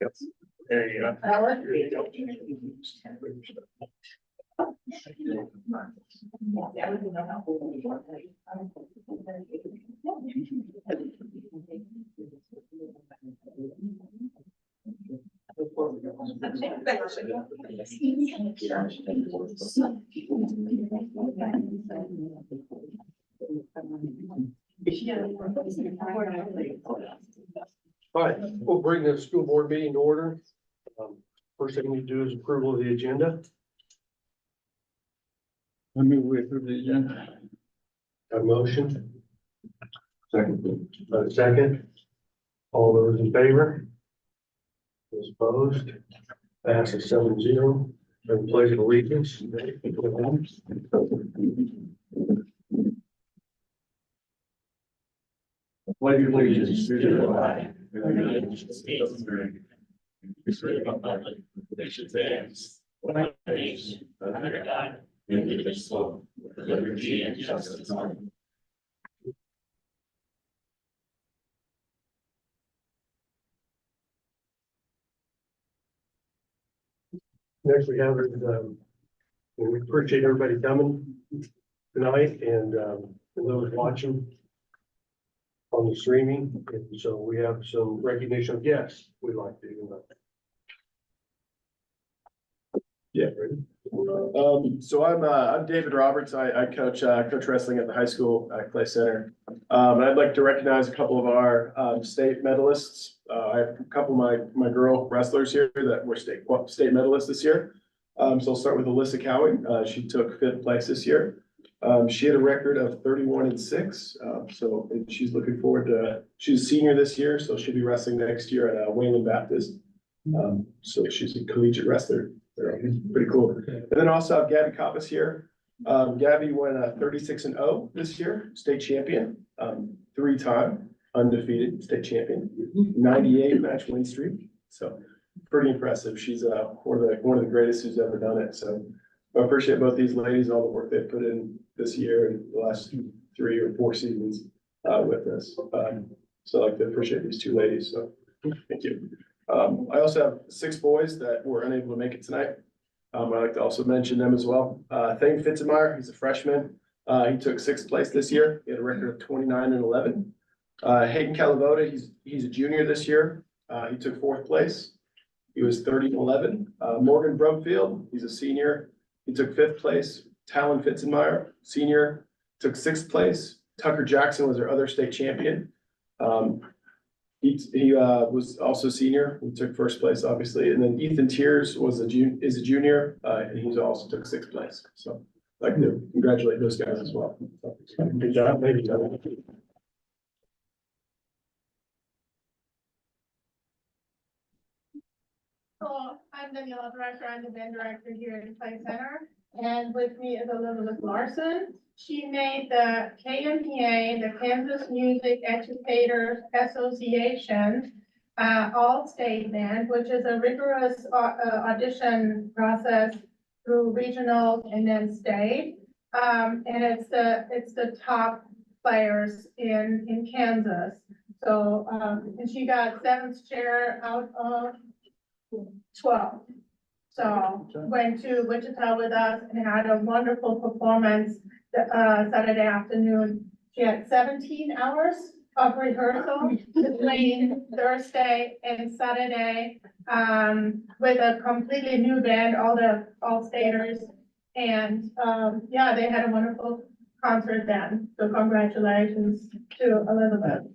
Yep. There you go. All right, we'll bring the school board meeting to order. First thing we do is approval of the agenda. I move we approve the agenda. A motion. Second. A second. All those in favor? Those opposed? Passes 7-0. And pledge of allegiance. Pledge allegiance to the flag of the United States of America. Nations advance. One nation under God, indivisible, with liberty and justice. Next we have is, we appreciate everybody coming tonight and those watching on the streaming. And so we have some recognition of guests we'd like to do. Yeah, ready? So I'm David Roberts. I coach wrestling at the high school Clay Center. And I'd like to recognize a couple of our state medalists. I have a couple of my girl wrestlers here that were state medalists this year. So I'll start with Alyssa Cowie. She took 5th place this year. She had a record of 31-6. So she's looking forward to. She's a senior this year, so she'll be wrestling next year at Wayland Baptist. So she's a collegiate wrestler. Pretty cool. And then also have Gabby Coppas here. Gabby won 36-0 this year, state champion, 3-time undefeated state champion, 98 match win streak. So pretty impressive. She's one of the greatest who's ever done it. So I appreciate both these ladies, all the work they've put in this year and the last 3 or 4 seasons with us. So I'd like to appreciate these 2 ladies. So thank you. I also have 6 boys that were unable to make it tonight. I'd like to also mention them as well. Thane Fitzenmeyer, he's a freshman. He took 6th place this year. He had a record of 29-11. Hayden Calavoda, he's a junior this year. He took 4th place. He was 30-11. Morgan Brumfield, he's a senior. He took 5th place. Talon Fitzenmeyer, senior, took 6th place. Tucker Jackson was our other state champion. He was also senior. He took 1st place, obviously, and then Ethan Tears is a junior, and he's also took 6th place. So I'd like to congratulate those guys as well. Good job, ladies. Hello, I'm Daniela Director. I'm the band director here at the Clay Center. And with me is Elizabeth Larson. She made the KMPA, the Kansas Music Educators Association, all-state band, which is a rigorous audition process through regional and then state. And it's the top players in Kansas. So, and she got 7th chair out of 12. So went to Wichita with us and had a wonderful performance Saturday afternoon. She had 17 hours of rehearsal between Thursday and Saturday with a completely new band, all staters. And yeah, they had a wonderful concert then. So congratulations to Elizabeth.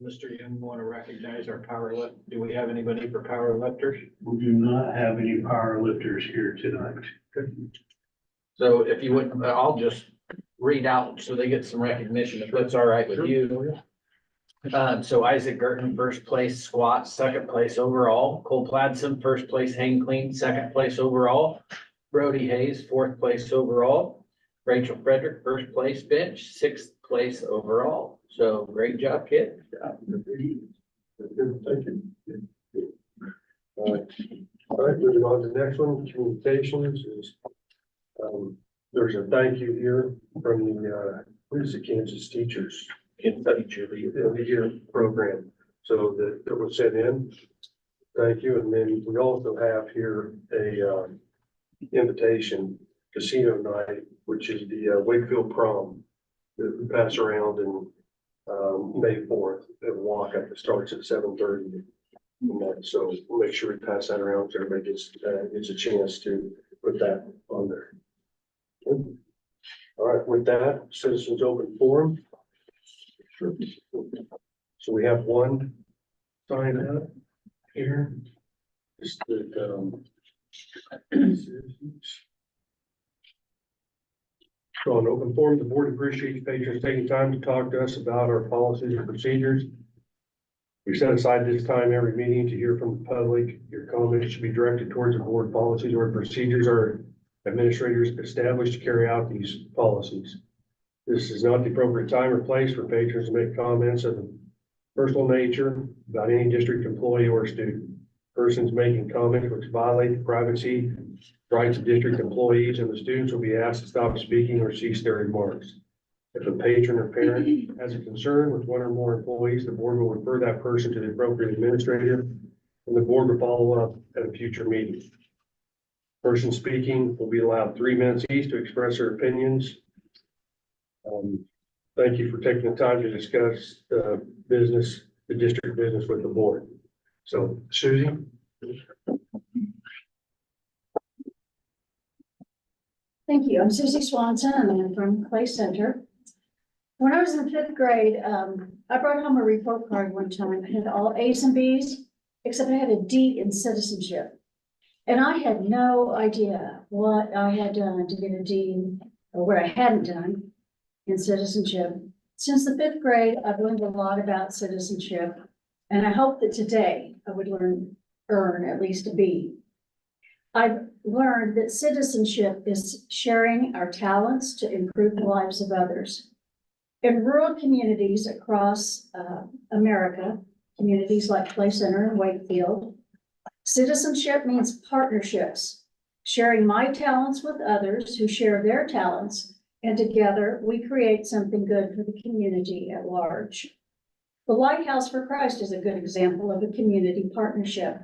Mr. Young, want to recognize our power lift. Do we have anybody for power lifters? We do not have any power lifters here tonight. So if you would, I'll just read out so they get some recognition, if that's all right with you. So Isaac Gerton, 1st place squat, 2nd place overall. Cole Pladson, 1st place hang clean, 2nd place overall. Brody Hayes, 4th place overall. Rachel Frederick, 1st place bench, 6th place overall. So great job, kid. Thank you. All right, moving on to the next one, communications is there's a thank you here from the, what is it, Kansas Teachers? The year program. So that was sent in. Thank you. And then we also have here a, invitation casino night, which is the Wakefield prom that we pass around in, May 4th at walk up. It starts at 7:30. So we'll make sure we pass that around so everybody gets a chance to put that on there. Good. All right, with that, citizens open forum. So we have one sign up here. Just that, so on open forum, the board appreciates patrons taking time to talk to us about our policies and procedures. We set aside this time every meeting to hear from the public. Your comments should be directed towards the board policies or procedures our administrators established to carry out these policies. This is not the appropriate time or place for patrons to make comments of a personal nature about any district employee or student. Persons making comments which violate the privacy rights of district employees and the students will be asked to stop speaking or cease their remarks. If a patron or parent has a concern with one or more employees, the board will refer that person to the appropriate administrator, and the board will follow up at a future meeting. Person speaking will be allowed 3 minutes each to express their opinions. Thank you for taking the time to discuss the district business with the board. So, Susie? Thank you. I'm Susie Swanson. I'm from Clay Center. When I was in 5th grade, I brought home a report card one time. I had all A's and B's, except I had a D in citizenship. And I had no idea what I had done to get a D or what I hadn't done in citizenship. Since the 5th grade, I've learned a lot about citizenship, and I hope that today I would earn at least a B. I've learned that citizenship is sharing our talents to improve the lives of others. In rural communities across America, communities like Clay Center and Wakefield, citizenship means partnerships, sharing my talents with others who share their talents, and together we create something good for the community at large. The Lighthouse for Christ is a good example of a community partnership.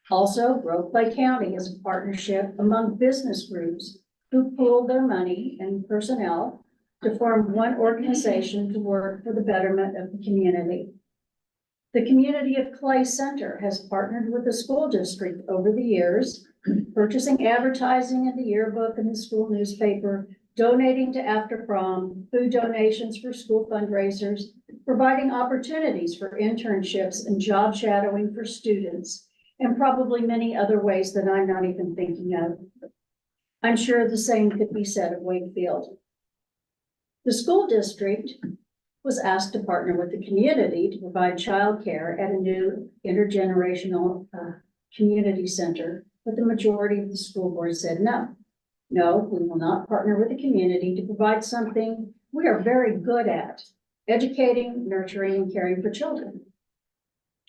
Also, Grove Clay County is a partnership among business groups who pool their money and personnel to form one organization to work for the betterment of the community. The community of Clay Center has partnered with the school district over the years, purchasing advertising in the yearbook and the school newspaper, donating to after prom, food donations for school fundraisers, providing opportunities for internships and job shadowing for students, and probably many other ways that I'm not even thinking of. I'm sure the same could be said of Wakefield. The school district was asked to partner with the community to provide childcare at a new intergenerational community center, but the majority of the school board said no. No, we will not partner with the community to provide something we are very good at, educating, nurturing, and caring for children.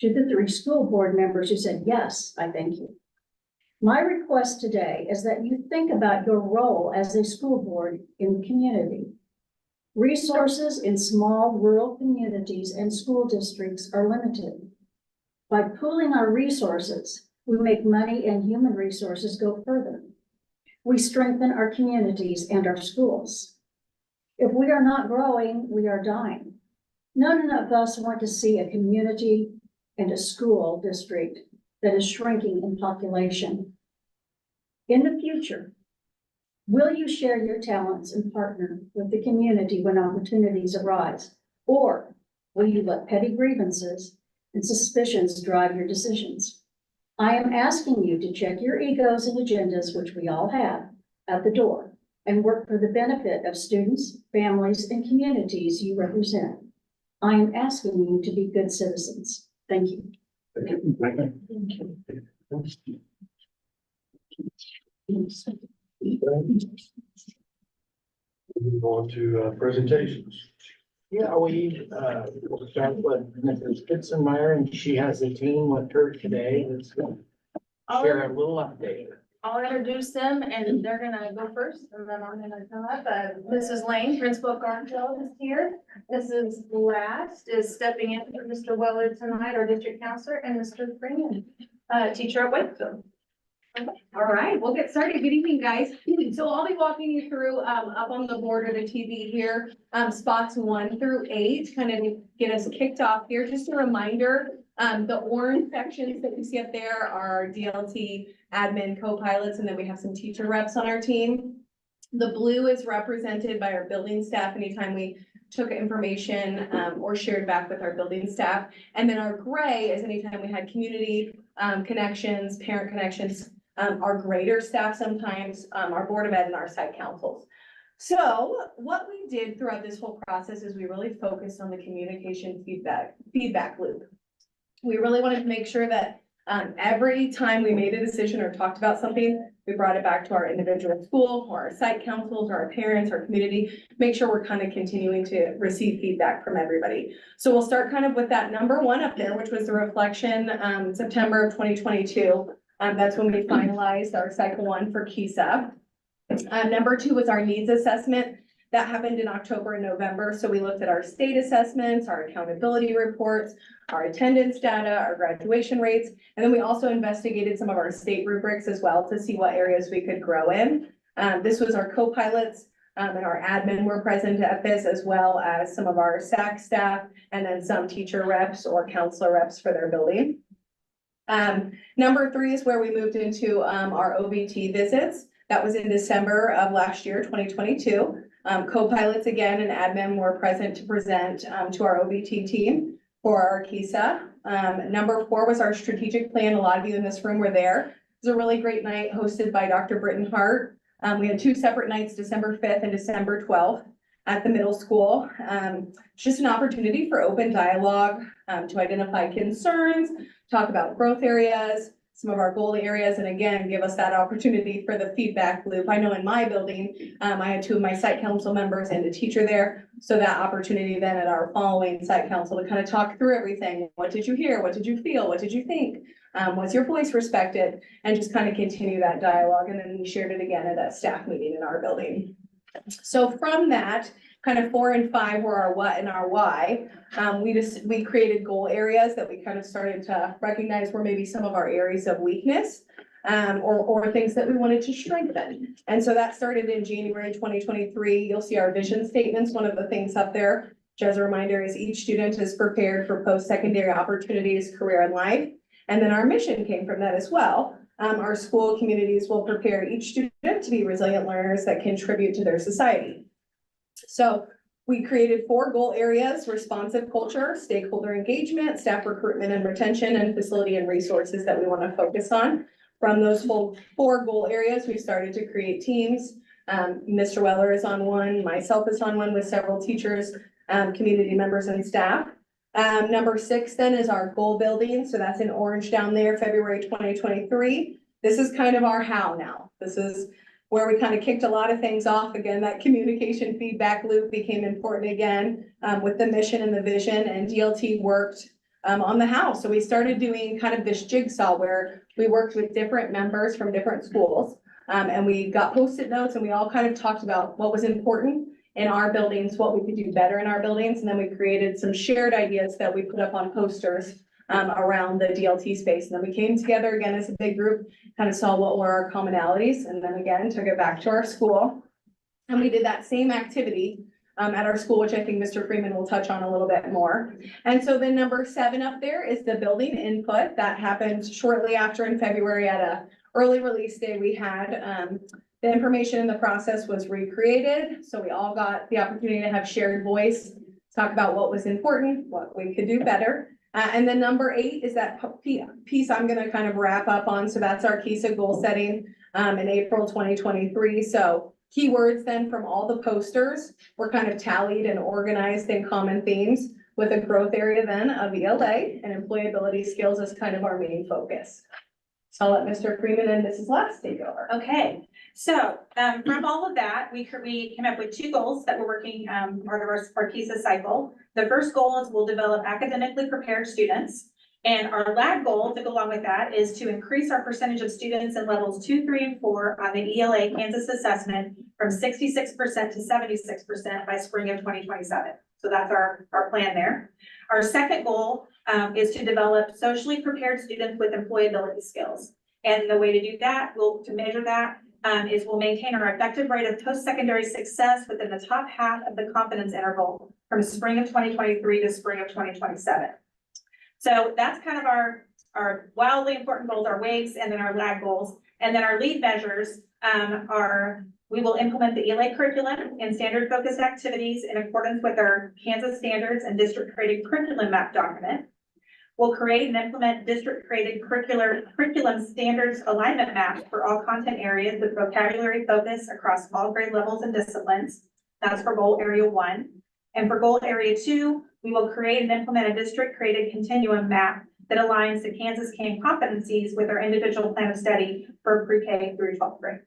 To the 3 school board members who said, yes, I thank you. My request today is that you think about your role as a school board in the community. Resources in small rural communities and school districts are limited. By pooling our resources, we make money and human resources go further. We strengthen our communities and our schools. If we are not growing, we are dying. None of us want to see a community and a school district that is shrinking in population. In the future, will you share your talents and partner with the community when opportunities arise? Or will you let petty grievances and suspicions drive your decisions? I am asking you to check your egos and agendas, which we all have, at the door, and work for the benefit of students, families, and communities you represent. I am asking you to be good citizens. Thank you. Move on to presentations. Yeah, we'll start with Mrs. Kitzenmeyer, and she has a team with her today that's going to share a little update. I'll introduce them and they're gonna go first and then I'm gonna come up. Mrs. Lane, Principal Garfield is here. Mrs. Last is stepping in for Mr. Weller tonight, our district counselor, and Mr. Freeman, teacher at Wakefield. All right, we'll get started. Good evening, guys. So I'll be walking you through, up on the board of the TV here, spots 1 through 8, kind of get us kicked off here. Just a reminder, the orange sections that you see up there are DLT, admin, co-pilots, and then we have some teacher reps on our team. The blue is represented by our building staff anytime we took information, or shared back with our building staff. And then our gray is anytime we had community, connections, parent connections, our grader staff sometimes, our board of ed and our site councils. So what we did throughout this whole process is we really focused on the communication feedback loop. We really wanted to make sure that every time we made a decision or talked about something, we brought it back to our individual school or our site councils or our parents or community, make sure we're kind of continuing to receive feedback from everybody. So we'll start kind of with that number 1 up there, which was the reflection, September of 2022. That's when we finalized our cycle 1 for KISA. Number 2 was our needs assessment. That happened in October and November. So we looked at our state assessments, our accountability reports, our attendance data, our graduation rates, and then we also investigated some of our state rubrics as well to see what areas we could grow in. This was our co-pilots and our admin were present at this, as well as some of our SAC staff and then some teacher reps or counselor reps for their building. Number 3 is where we moved into our OBT visits. That was in December of last year, 2022. Co-pilots again and admin were present to present to our OBT team for our KISA. Number 4 was our strategic plan. A lot of you in this room were there. It was a really great night hosted by Dr. Britton Hart. We had 2 separate nights, December 5th and December 12th at the middle school. It's just an opportunity for open dialogue to identify concerns, talk about growth areas, some of our goal areas, and again, give us that opportunity for the feedback loop. I know in my building, I had 2 of my site council members and a teacher there. So that opportunity then at our following site council to kind of talk through everything. What did you hear? What did you feel? What did you think? Was your voice respected? And just kind of continue that dialogue. And then we shared it again at a staff meeting in our building. So from that, kind of 4 and 5 were our what and our why. We created goal areas that we kind of started to recognize were maybe some of our areas of weakness, or things that we wanted to strengthen. And so that started in January 2023. You'll see our vision statements. One of the things up there, just as a reminder, is each student is prepared for post-secondary opportunities, career, and life. And then our mission came from that as well. Our school communities will prepare each student to be resilient learners that contribute to their society. So we created 4 goal areas: responsive culture, stakeholder engagement, staff recruitment and retention, and facility and resources that we want to focus on. From those 4 goal areas, we started to create teams. Mr. Weller is on one, myself is on one with several teachers, community members and staff. Number 6 then is our goal building. So that's in orange down there, February 2023. This is kind of our how now. This is where we kind of kicked a lot of things off. Again, that communication feedback loop became important again with the mission and the vision, and DLT worked on the how. So we started doing kind of this jigsaw where we worked with different members from different schools, and we got Post-it notes and we all kind of talked about what was important in our buildings, what we could do better in our buildings. And then we created some shared ideas that we put up on posters around the DLT space. And then we came together again as a big group, kind of saw what were our commonalities, and then again, took it back to our school. And we did that same activity at our school, which I think Mr. Freeman will touch on a little bit more. And so then number 7 up there is the building input. That happened shortly after in February at a early release day we had. The information in the process was recreated. So we all got the opportunity to have shared voice, talk about what was important, what we could do better. And then number 8 is that piece I'm going to kind of wrap up on. So that's our KISA goal setting in April 2023. So keywords then from all the posters were kind of tallied and organized in common themes, with a growth area then of ELA and employability skills as kind of our main focus. So I'll let Mr. Freeman and Mrs. Last take over. Okay, so from all of that, we came up with 2 goals that we're working part of our KISA cycle. The first goal is we'll develop academically prepared students. And our lag goal to go along with that is to increase our percentage of students in levels 2, 3, and 4 on the ELA Kansas assessment from 66% to 76% by spring of 2027. So that's our plan there. Our second goal is to develop socially prepared students with employability skills. And the way to do that, to measure that, is we'll maintain our effective rate of post-secondary success within the top half of the confidence interval from spring of 2023 to spring of 2027. So that's kind of our wildly important goals, our WAVES, and then our lag goals. And then our lead measures we will implement the ELA curriculum and standard focused activities in accordance with our Kansas standards and district created curriculum map document. We'll create and implement district created curriculum standards alignment maps for all content areas with vocabulary focus across all grade levels and disciplines. That's for goal area 1. And for goal area 2, we will create and implement a district created continuum map that aligns the Kansas CAN competencies with our individual plan of study for pre-K through 12th grade.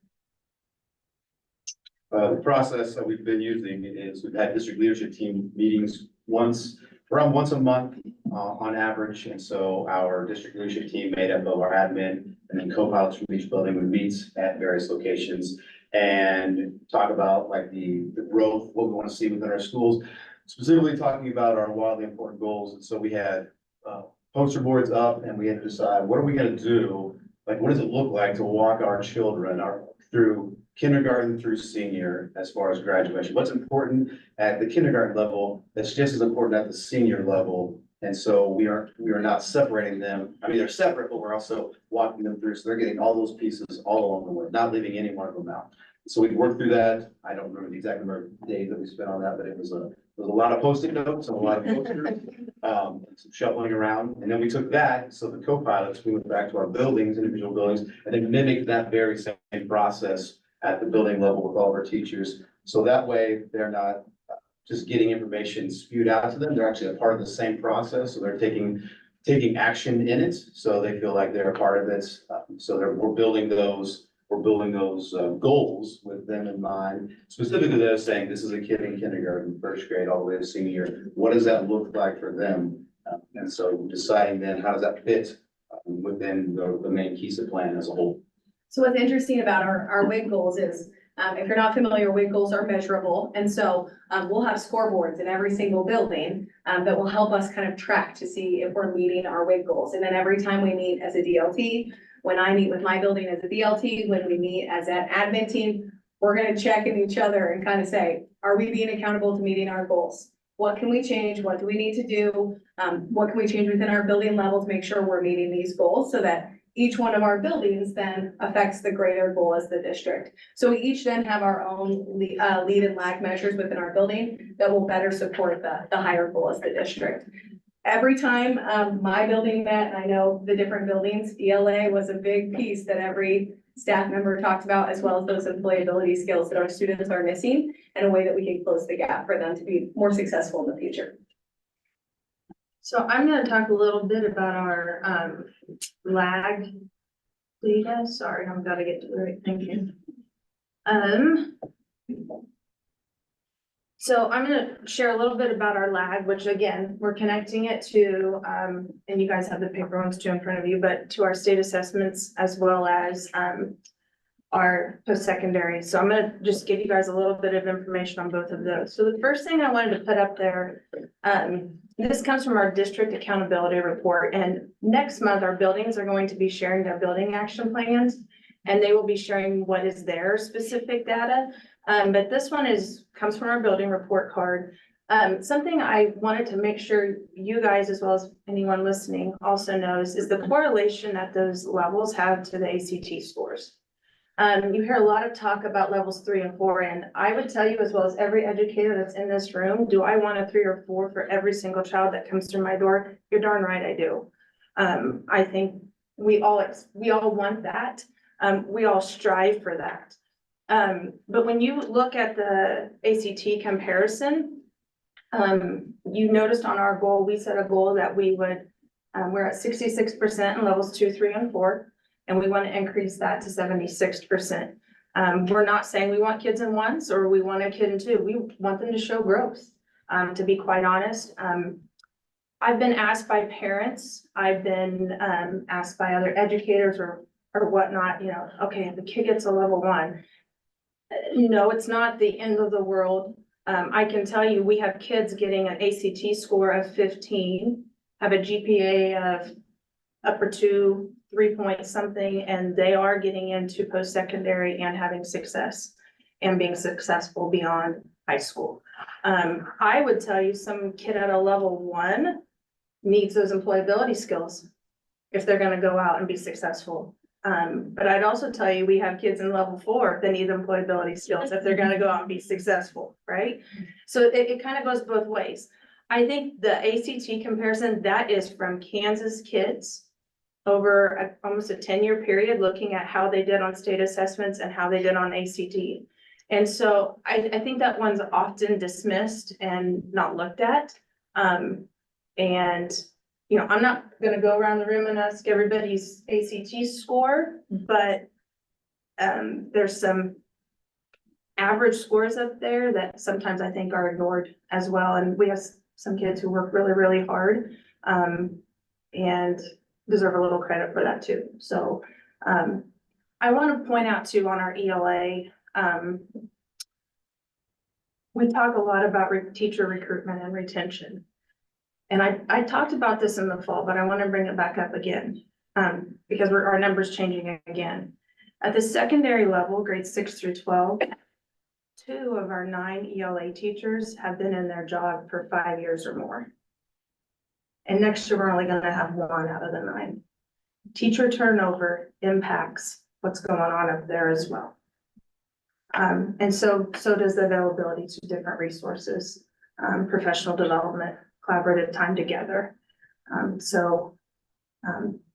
The process that we've been using is we've had district leadership team meetings around once a month on average. And so our district leadership team made up of our admin and then co-pilots from each building would meet at various locations and talk about like the growth, what we want to see within our schools, specifically talking about our wildly important goals. And so we had poster boards up and we had to decide, what are we going to do? Like, what does it look like to walk our children through kindergarten through senior as far as graduation? What's important at the kindergarten level that's just as important at the senior level. And so we are not separating them. I mean, they're separate, but we're also walking them through. So they're getting all those pieces all along the way, not leaving any one of them out. So we worked through that. I don't remember the exact number of days that we spent on that, but it was a lot of Post-it notes and a lot of posters, some shuffling around. And then we took that. So the co-pilots, we went back to our buildings, individual buildings, and then mimicked that very same process at the building level with all of our teachers. So that way they're not just getting information spewed out to them. They're actually a part of the same process. So they're taking action in it. So they feel like they're a part of it. We're building those goals with them in mind. Specifically, they're saying this is a kid in kindergarten, first grade, all the way to senior year. What does that look like for them? And so deciding then how does that fit within the main KISA plan as a whole. So what's interesting about our WIG goals is, if you're not familiar, WIG goals are measurable. And so we'll have scoreboards in every single building that will help us kind of track to see if we're meeting our WIG goals. And then every time we meet as a DLT, when I meet with my building as a DLT, when we meet as an admin team, we're going to check in each other and kind of say, are we being accountable to meeting our goals? What can we change? What do we need to do? What can we change within our building level to make sure we're meeting these goals so that each one of our buildings then affects the greater goal as the district. So we each then have our own lead and lag measures within our building that will better support the higher goal as the district. Every time my building met, and I know the different buildings, ELA was a big piece that every staff member talked about, as well as those employability skills that our students are missing and a way that we can close the gap for them to be more successful in the future. So I'm gonna talk a little bit about our lag data. Sorry, I've got to get to the right thing here. So I'm gonna share a little bit about our lag, which again, we're connecting it to, and you guys have the paper ones too in front of you, but to our state assessments as well as our post-secondary. So I'm gonna just give you guys a little bit of information on both of those. So the first thing I wanted to put up there, this comes from our district accountability report, and next month our buildings are going to be sharing their building action plans, and they will be sharing what is their specific data. But this one comes from our building report card. Something I wanted to make sure you guys, as well as anyone listening, also knows is the correlation that those levels have to the ACT scores. You hear a lot of talk about levels 3 and 4, and I would tell you, as well as every educator that's in this room, do I want a 3 or 4 for every single child that comes through my door? You're darn right I do. I think we all want that. We all strive for that. But when you look at the ACT comparison, you noticed on our goal, we set a goal that we're at 66% in levels 2, 3, and 4. And we want to increase that to 76%. We're not saying we want kids in 1s or we want a kid in 2. We want them to show growth. To be quite honest, I've been asked by parents, I've been, asked by other educators or whatnot, you know, okay, if the kid gets a level 1. No, it's not the end of the world. I can tell you, we have kids getting an ACT score of 15, have a GPA of upper 2, 3 point something, and they are getting into post-secondary and having success and being successful beyond high school. I would tell you some kid at a level 1 needs those employability skills if they're gonna go out and be successful. But I'd also tell you, we have kids in level 4 that need employability skills if they're gonna go out and be successful, right? So it kind of goes both ways. I think the ACT comparison, that is from Kansas kids over almost a 10-year period, looking at how they did on state assessments and how they did on ACT. And so I think that one's often dismissed and not looked at. And, you know, I'm not gonna go around the room and ask everybody's ACT score, but there's some average scores up there that sometimes I think are ignored as well. And we have some kids who work really, really hard, and deserve a little credit for that too. So, I want to point out too on our ELA, we talk a lot about teacher recruitment and retention. And I talked about this in the fall, but I want to bring it back up again, because our numbers changing again. At the secondary level, grades 6 through 12, 2 of our 9 ELA teachers have been in their job for 5 years or more. And next year, we're only going to have 1 out of the 9. Teacher turnover impacts what's going on up there as well. And so does the availability to different resources, professional development, collaborative time together.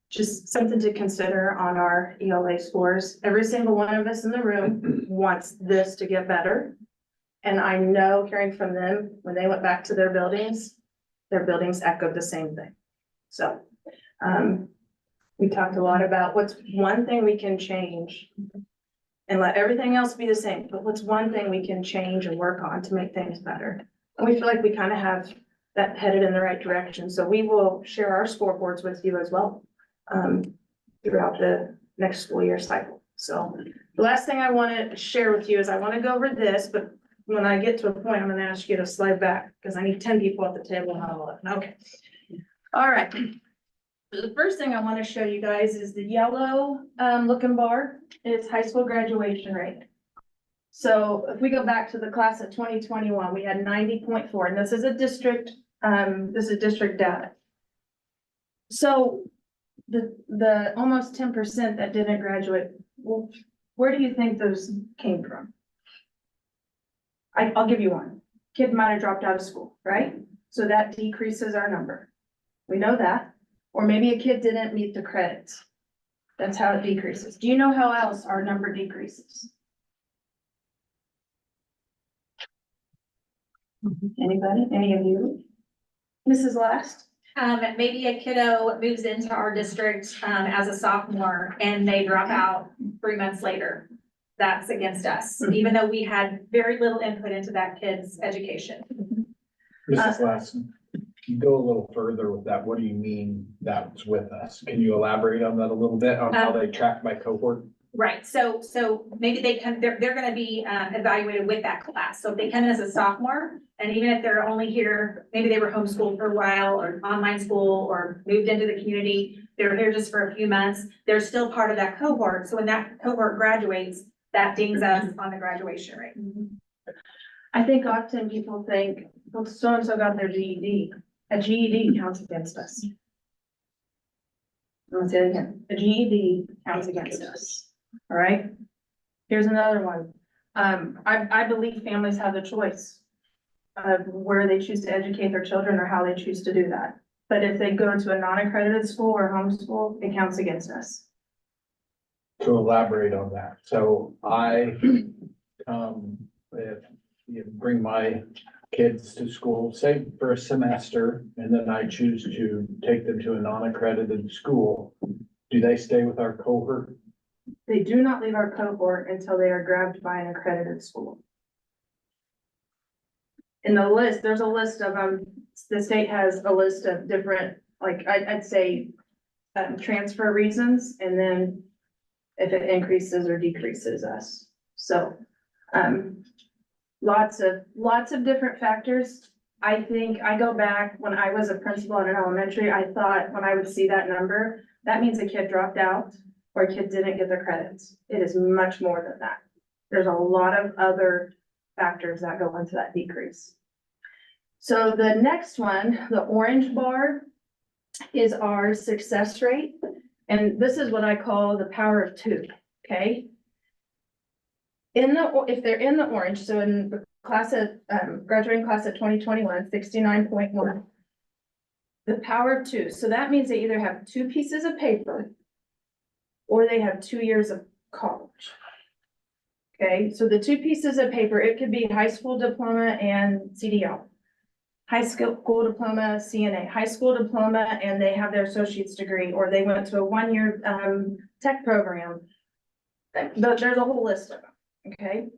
Just something to consider on our ELA scores. Every single one of us in the room wants this to get better. And I know, hearing from them, when they went back to their buildings echoed the same thing. So, we talked a lot about what's one thing we can change and let everything else be the same, but what's one thing we can change and work on to make things better? And we feel like we kind of have that headed in the right direction. So we will share our scoreboards with you as well, throughout the next school year cycle. So the last thing I want to share with you is I want to go over this, but when I get to a point, I'm going to ask you to slide back because I need 10 people at the table. Not 11. Okay. All right. So the first thing I want to show you guys is the yellow looking bar. It's high school graduation rate. So if we go back to the class of 2021, we had 90.4, and this is a district, district data. So the almost 10% that didn't graduate, well, where do you think those came from? I'll give you one. Kid might have dropped out of school, right? So that decreases our number. We know that. Or maybe a kid didn't meet the credits. That's how it decreases. Do you know how else our number decreases? Anybody? Any of you? Mrs. Last? Maybe a kiddo moves into our district, as a sophomore and they drop out 3 months later. That's against us, even though we had very little input into that kid's education. Mrs. Lassen, you go a little further with that. What do you mean that's with us? Can you elaborate on that a little bit on how they track by cohort? Right, so maybe they're gonna be evaluated with that class. So if they come in as a sophomore, and even if they're only here, maybe they were homeschooled for a while or online school or moved into the community, they're here just for a few months, they're still part of that cohort. So when that cohort graduates, that dings us on the graduation rate. I think often people think, well, so-and-so got their GED. A GED counts against us. I'll say it again. A GED counts against us. All right. Here's another one. I believe families have the choice of where they choose to educate their children or how they choose to do that. But if they go to a non-accredited school or homeschool, it counts against us. To elaborate on that, so if you bring my kids to school, say for a semester, and then I choose to take them to a non-accredited school, do they stay with our cohort? They do not leave our cohort until they are grabbed by an accredited school. in the list, there's a list of, the state has a list of different, like, I'd say, transfer reasons, and then if it increases or decreases us. So, lots of different factors. I think I go back when I was a principal in an elementary, I thought when I would see that number, that means a kid dropped out or a kid didn't get their credits. It is much more than that. There's a lot of other factors that go into that decrease. So the next one, the orange bar, is our success rate. And this is what I call the power of two, okay? If they're in the orange, so in the class of, graduating class of 2021, 69.1. The power of two, so that means they either have 2 pieces of paper or they have 2 years of college. Okay, so the 2 pieces of paper, it could be high school diploma and CDL. High school diploma, CNA, high school diploma, and they have their associate's degree, or they went to a 1-year tech program. There's a whole list of them, okay?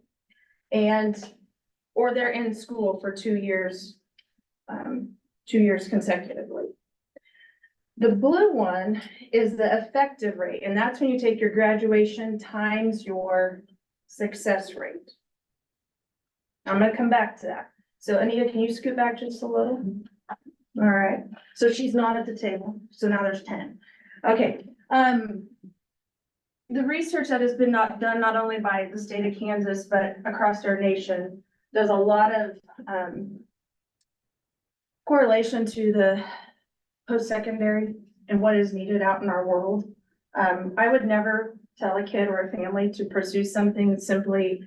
Or they're in school for 2 years, 2 years consecutively. The blue one is the effective rate, and that's when you take your graduation times your success rate. I'm gonna come back to that. So Anita, can you scoot back just a little? All right, so she's not at the table, so now there's 10. Okay, the research that has been done not only by the state of Kansas, but across our nation, there's a lot of correlation to the post-secondary and what is needed out in our world. I would never tell a kid or a family to pursue something simply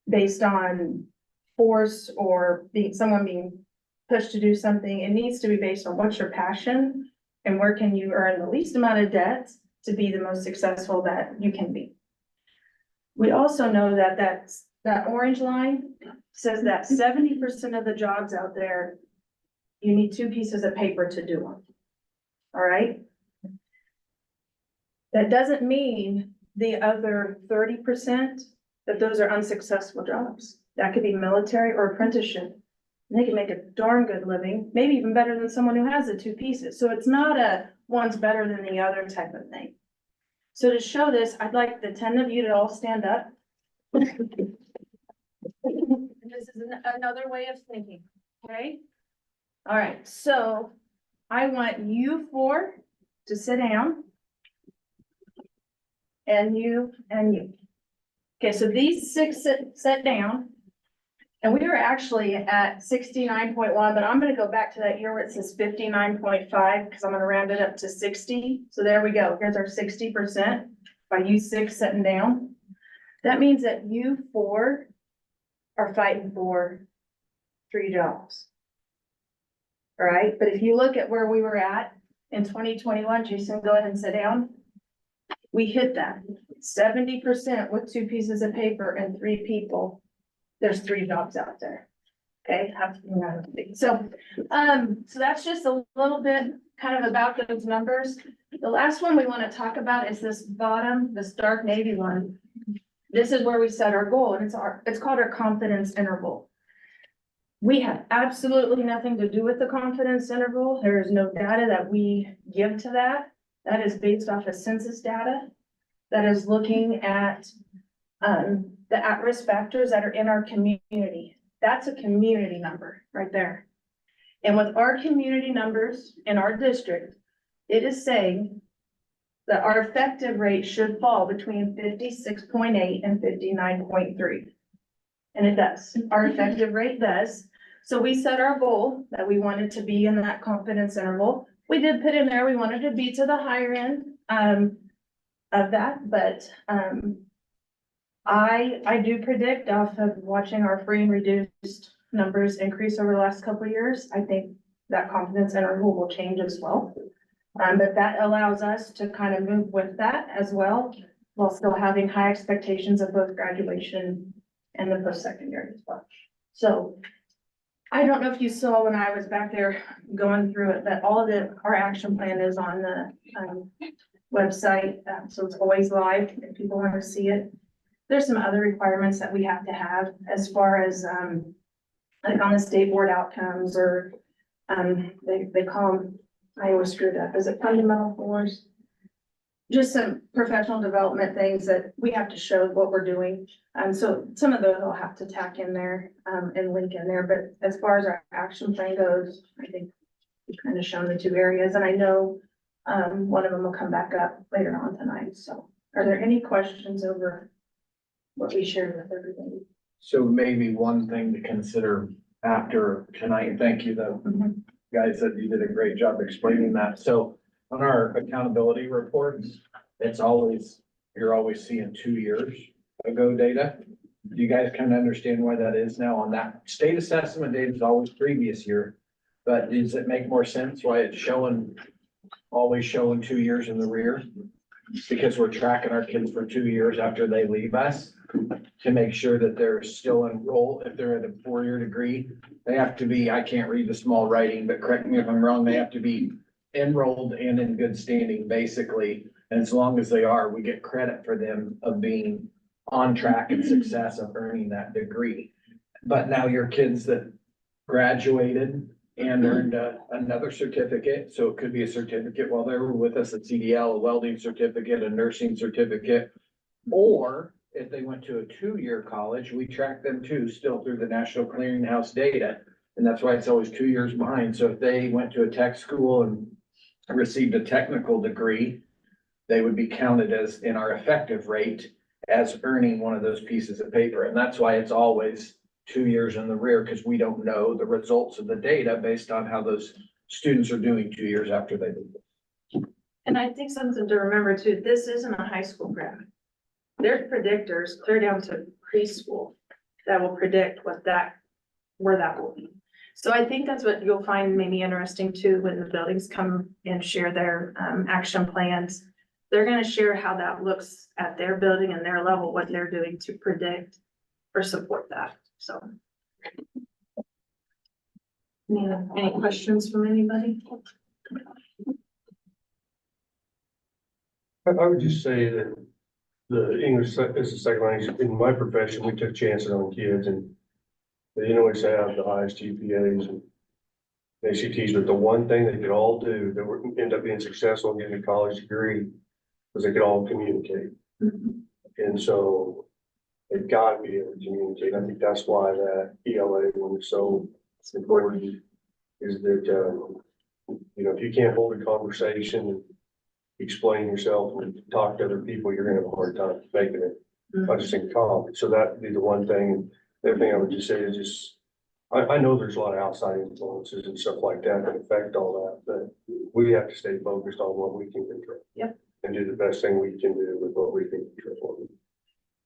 based on force or someone being pushed to do something. It needs to be based on what's your passion and where can you earn the least amount of debt to be the most successful that you can be. We also know that that orange line says that 70% of the jobs out there, you need 2 pieces of paper to do them. All right? That doesn't mean the other 30% that those are unsuccessful jobs. That could be military or apprenticeship. And they can make a darn good living, maybe even better than someone who has the 2 pieces. So it's not a one's better than the other type of thing. So to show this, I'd like the 10 of you to all stand up. This is another way of thinking, okay? All right, so I want you 4 to sit down. And you and you. Okay, so these 6 sit down. And we were actually at 69.1, but I'm gonna go back to that year where it says 59.5, because I'm gonna round it up to 60. So there we go. Here's our 60% by you 6 sitting down. That means that you 4 are fighting for 3 jobs. All right, but if you look at where we were at in 2021, Jason, go ahead and sit down. We hit that 70% with 2 pieces of paper and 3 people. There's 3 jobs out there. Okay, so that's just a little bit kind of about those numbers. The last one we want to talk about is this bottom, this dark navy one. This is where we set our goal, and it's called our confidence interval. We have absolutely nothing to do with the confidence interval. There is no data that we give to that. That is based off of census data that is looking at the at-risk factors that are in our community. That's a community number right there. And with our community numbers in our district, it is saying that our effective rate should fall between 56.8 and 59.3. And it does. Our effective rate does. So we set our goal that we wanted to be in that confidence interval. We did put in there, we wanted to be to the higher end of that, but I do predict off of watching our free and reduced numbers increase over the last couple of years. I think that confidence interval will change as well. But that allows us to kind of move with that as well, while still having high expectations of both graduation and the post-secondary as well. So I don't know if you saw when I was back there going through it, but all of our action plan is on the website. So it's always live if people want to see it. there's some other requirements that we have to have as far as, like on the state board outcomes or, they call them, I always screwed up, is it fundamental force? Just some professional development things that we have to show what we're doing. So some of those I'll have to tack in there, and link in there, but as far as our action plan goes, I think we've kind of shown the two areas, and I know, one of them will come back up later on tonight, so. Are there any questions over what we shared with everybody? So maybe one thing to consider after tonight, and thank you though, guys, that you did a great job explaining that. So on our accountability reports, it's always, you're always seeing 2 years ago data. Do you guys kind of understand why that is now? On that state assessment data is always previous year. But does it make more sense why it's showing, always showing 2 years in the rear? Because we're tracking our kids for 2 years after they leave us to make sure that they're still enrolled. If they're at a 4-year degree, they have to be, I can't read the small writing, but correct me if I'm wrong, they have to be enrolled and in good standing, basically. And as long as they are, we get credit for them of being on track and success of earning that degree. But now your kids that graduated and earned another certificate, so it could be a certificate while they were with us at CDL, a welding certificate, a nursing certificate. Or if they went to a 2-year college, we track them too, still through the National Clearinghouse data. And that's why it's always 2 years behind. So if they went to a tech school and received a technical degree, they would be counted as in our effective rate as earning one of those pieces of paper. And that's why it's always 2 years in the rear, because we don't know the results of the data based on how those students are doing 2 years after they leave. And I think something to remember too, this isn't a high school graph. There's predictors clear down to preschool that will predict where that will be. So I think that's what you'll find maybe interesting too, when the buildings come and share their action plans. They're gonna share how that looks at their building and their level, what they're doing to predict or support that, so. Any questions from anybody? I would just say that the English as a second language, in my profession, we took chances on kids and they didn't always have the highest GPAs and ACTs, but the one thing they could all do that would end up being successful in getting a college degree was they could all communicate. And so they've got to be able to communicate. I think that's why that ELA one is so important, is that, you know, if you can't hold a conversation and explain yourself and talk to other people, you're gonna have a hard time making it. I just think college. So that'd be the one thing. The other thing I would just say is just, I know there's a lot of outside influences and stuff like that that affect all that, but we have to stay focused on what we can control. Yep. And do the best thing we can do with what we can control.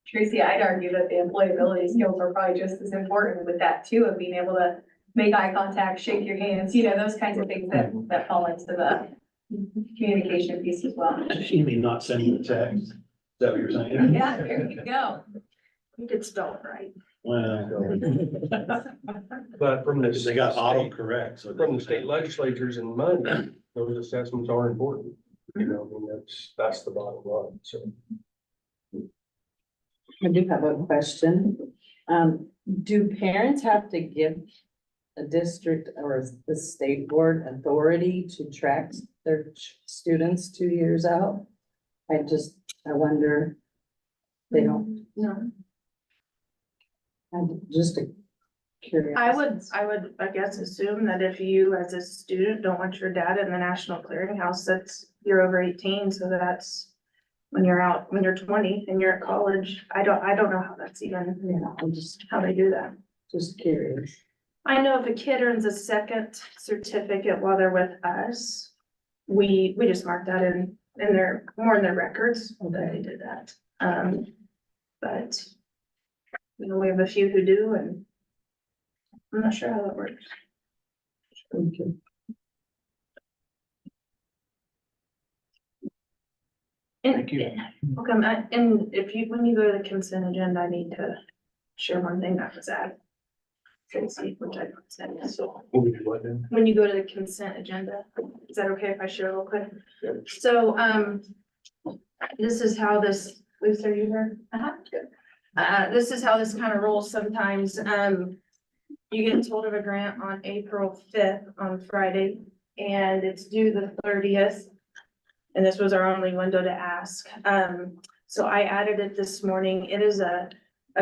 Tracy, I'd argue that the employability skills are probably just as important with that too, of being able to make eye contact, shake your hands, you know, those kinds of things that fall into the communication piece as well. You mean not sending a text? Is that what you're saying? Yeah, there you go. You could spell it right. Well, But from the. they got autocorrect, so. From the state legislatures and money, those assessments are important. You know, I mean, that's the bottom line, so. I do have a question. Do parents have to give a district or the state board authority to track their students 2 years out? I wonder. They don't, No. I'm just curious. I would, I guess, assume that if you as a student don't want your data in the National Clearinghouse, that's, you're over 18, so that's when you're out, when you're 20 and you're at college. I don't know how that's even, Yeah, I'm just how they do that. curious. I know if a kid earns a second certificate while they're with us, we just mark that in their, more in their records that they did that. But, you know, we have a few who do, and I'm not sure how that works. Thank you. Thank you. Okay, and if you, when you go to the consent agenda, I need to share one thing that was added. Tracy, which I sent, so when you go to the consent agenda, is that okay if I share real quick? Yep. So, this is how this, Lisa, are you here? Good. This is how this kind of rolls sometimes. You get told of a grant on April 5th on Friday, and it's due the 30th. And this was our only window to ask. So I added it this morning. It is a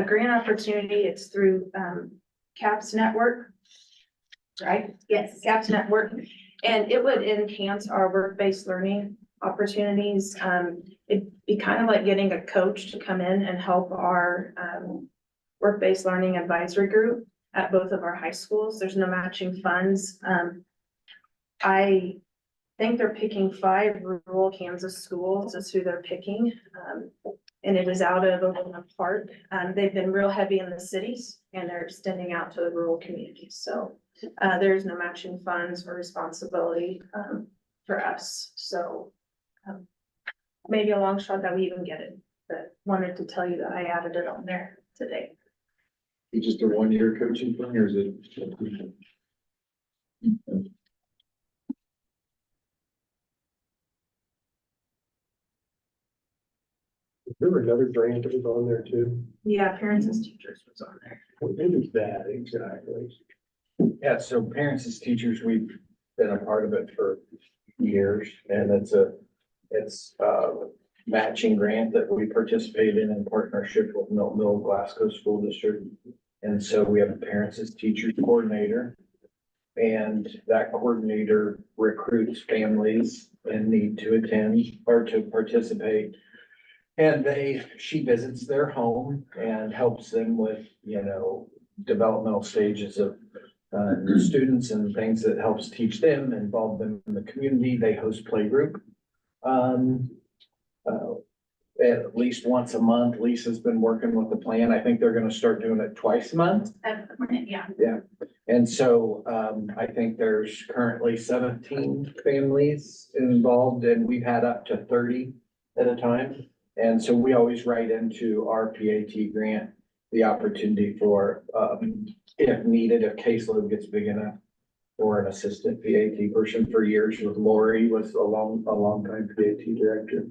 grant opportunity. It's through, CAPS Network. Right? Yes, CAPS Network. And it would enhance our work-based learning opportunities. It'd be kind of like getting a coach to come in and help our, work-based learning advisory group at both of our high schools. There's no matching funds. I think they're picking 5 rural Kansas schools is who they're picking. And it is out of Overland Park. They've been real heavy in the cities and they're extending out to the rural communities. So there's no matching funds or responsibility for us. So maybe a long shot that we even get it, but wanted to tell you that I added it on there today. It's just a 1-year coaching thing, or is it? There was another grant that was on there too. Yeah, parents as teachers was on there. What is that exactly? Yeah, so parents as teachers, we've been a part of it for years, and it's a matching grant that we participate in partnership with Milton Middle Glasgow School District. And so we have a parents as teachers coordinator. And that coordinator recruits families in need to attend or to participate. And she visits their home and helps them with, developmental stages of students and things that helps teach them, involve them in the community. They host playgroup. At least once a month. Lisa's been working with the plan. I think they're gonna start doing it twice a month. Yeah. Yeah, and so, I think there's currently 17 families involved, and we've had up to 30 at a time. And so we always write into our PAT grant, the opportunity for, if needed, if caseload gets big enough, or an assistant PAT person. For years with Lori was a long time PAT director.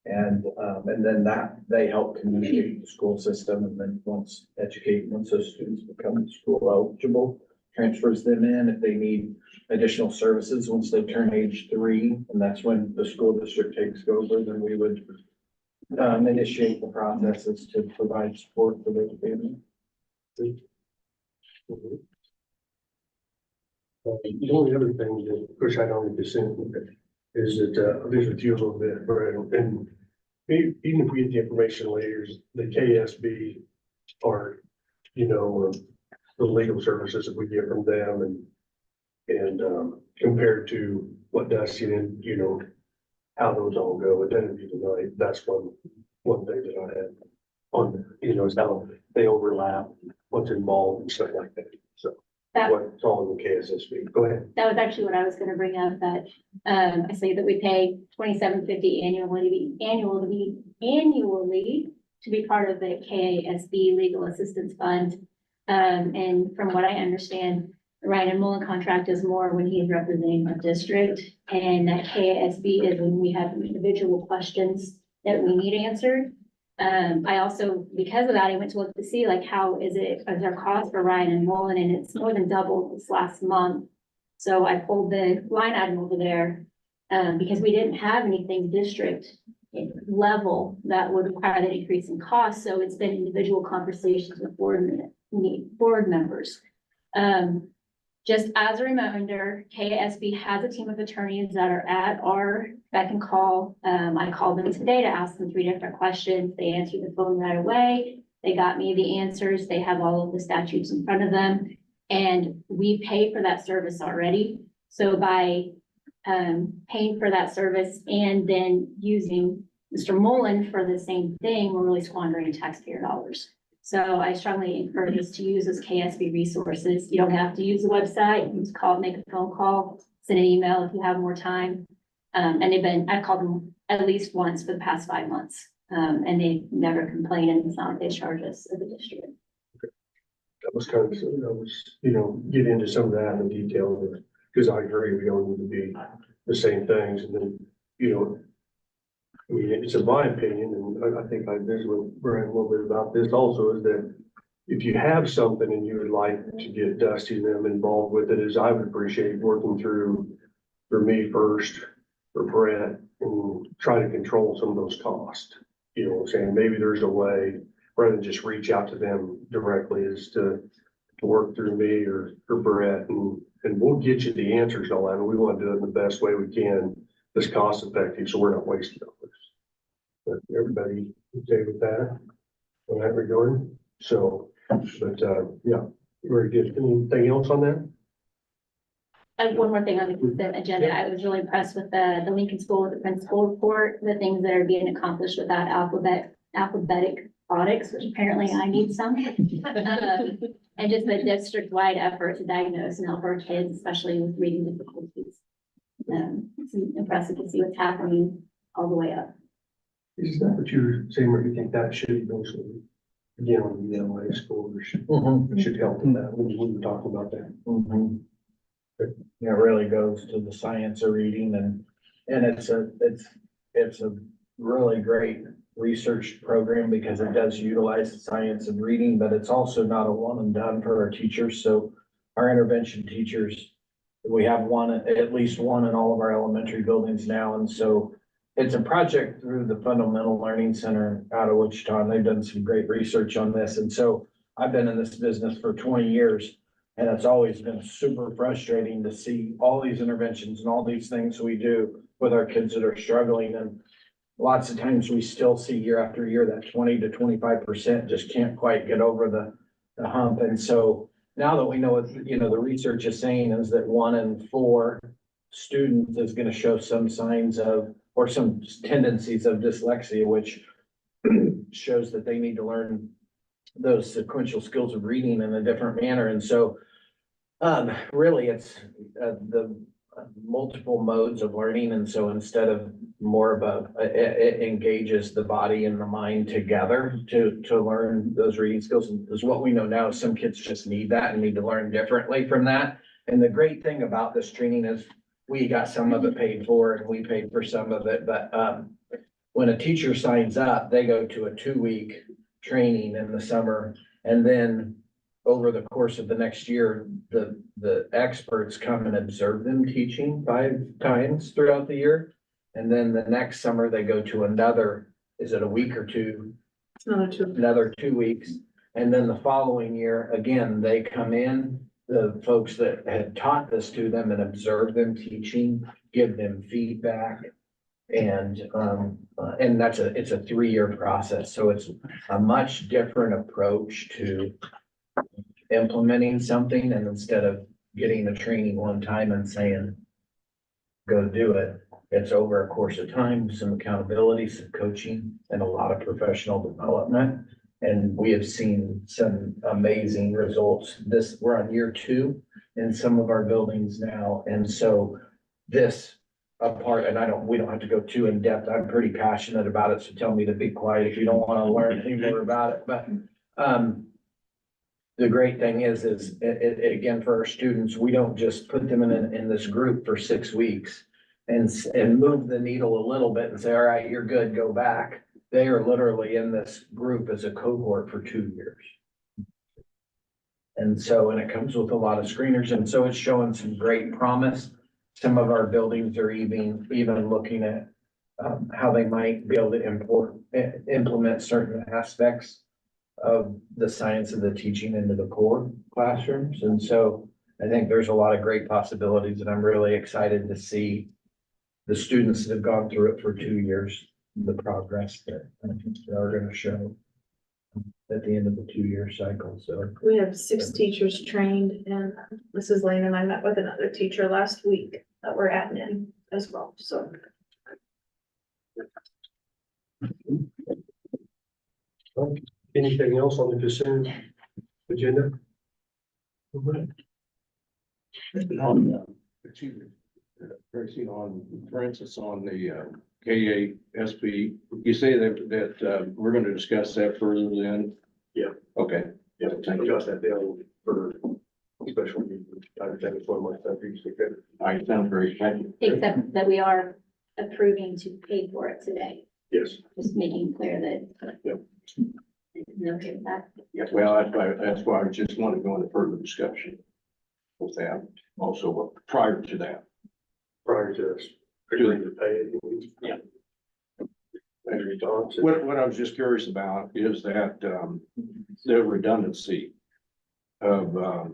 And then that, they help communicate the school system, and then once those students become school eligible, transfers them in if they need additional services once they turn age 3, and that's when the school district takes over, then we would initiate the processes to provide support for those families. The only other thing that, of course, I don't understand is that, there's a few a little bit, right, and even if we get the information later, the KSB or, the legal services that we get from them and compared to what Dusty and, how those all go, identity tonight, that's one thing that I had on, is how they overlap, what's involved and stuff like that, so. What's all in the KSSB, go ahead. That was actually what I was gonna bring up, that, I say that we pay $27.50 annually to be part of the KASB Legal Assistance Fund. And from what I understand, the Ryan and Mullen contract is more when he's representing our district, and that KASB is when we have individual questions that we need answered. I also, because of that, I went to look to see like, is there cost for Ryan and Mullen, and it's more than doubled this last month. So I pulled the line item over there, because we didn't have anything district level that would require that increase in cost. So it's been individual conversations with board members. Just as a reminder, KSB has a team of attorneys that are at our beck and call. I called them today to ask them 3 different questions. They answered the phone right away. They got me the answers. They have all of the statutes in front of them, and we pay for that service already. So by paying for that service and then using Mr. Mullen for the same thing, we're really squandering taxpayer dollars. So I strongly encourage us to use those KSB resources. You don't have to use the website. You just call, make a phone call, send an email if you have more time. And I've called them at least once for the past 5 months. And they never complain, and it's not like they charge us as a district. That was kind of, I was, get into some of that in detail, because I agree, we all need to be the same things, and then, I mean, it's in my opinion, and I think I visited with Brian a little bit about this also, is that if you have something and you would like to get Dusty and them involved with it, is I would appreciate working through for me first, for Brett, and try to control some of those costs. You know what I'm saying? Maybe there's a way, rather than just reach out to them directly, is to work through me or Brett, and we'll get you the answers and all that, and we want to do it in the best way we can, that's cost effective, so we're not wasting dollars. But everybody okay with that, in that regard? So, but, yeah, very good. Anything else on that? I have one more thing on the consent agenda. I was really impressed with the Lincoln School, the principal report, the things that are being accomplished with that alphabetic phonics, which apparently I need some. And just the district-wide effort to diagnose and help our kids, especially with reading difficulties. It's impressive to see what's happening all the way up. Is that what you were saying, where you think that should eventually, again, on the LA school, or should help in that, when we were talking about that? Mhm. It really goes to the science of reading, and it's a really great research program because it does utilize the science of reading, but it's also not a one and done for our teachers. So our intervention teachers, we have at least one in all of our elementary buildings now. And so it's a project through the Fundamental Learning Center out of Wichita, and they've done some great research on this. And so I've been in this business for 20 years. And it's always been super frustrating to see all these interventions and all these things we do with our kids that are struggling. And lots of times we still see year after year that 20 to 25% just can't quite get over the hump. And so now that we know what, the research is saying is that 1 in 4 students is going to show some signs of, or some tendencies of dyslexia, which shows that they need to learn those sequential skills of reading in a different manner. And so really it's the multiple modes of learning. And so instead of more of it engages the body and the mind together to learn those reading skills. And because what we know now is some kids just need that and need to learn differently from that. And the great thing about this training is we got some of it paid for and we paid for some of it. But when a teacher signs up, they go to a 2-week training in the summer, and then over the course of the next year, the experts come and observe them teaching 5 times throughout the year. And then the next summer they go to another, is it a week or 2? Another 2 weeks. And then the following year, again, they come in, the folks that had taught this to them and observe them teaching, give them feedback. And it's a 3-year process. So it's a much different approach to implementing something. And instead of getting the training one time and saying, go do it, it's over a course of time, some accountability, some coaching, and a lot of professional development. And we have seen some amazing results. We're on year 2 in some of our buildings now. And so this apart, and we don't have to go too in depth. I'm pretty passionate about it. So tell me to be quiet if you don't want to learn any more about it. But the great thing is it again, for our students, we don't just put them in this group for 6 weeks and move the needle a little bit and say, all right, you're good, go back. They are literally in this group as a cohort for 2 years. And it comes with a lot of screeners. And so it's showing some great promise. Some of our buildings are even looking at how they might be able to implement certain aspects of the science of the teaching into the core classrooms. And so I think there's a lot of great possibilities, and I'm really excited to see the students that have gone through it for 2 years, the progress that I think they are going to show at the end of the 2-year cycle. So We have 6 teachers trained, and Mrs. Lane and I met with another teacher last week that we're admin as well, so. Anything else on the consent agenda? Tracy, for instance, on the KASB, you say that we're going to discuss that further then? Yeah. Okay. Yeah, I got that down for special meeting. I think it's one of my subjects. All right, sounds great. Thank you. Except that we are approving to pay for it today. Yes. just making clear that. Yep. No, okay with that. Well, that's why I just want to go into further discussion with that, also prior to that. Prior to us agreeing to pay it. Yeah. Andrew Johnson. What I was just curious about is that, the redundancy of,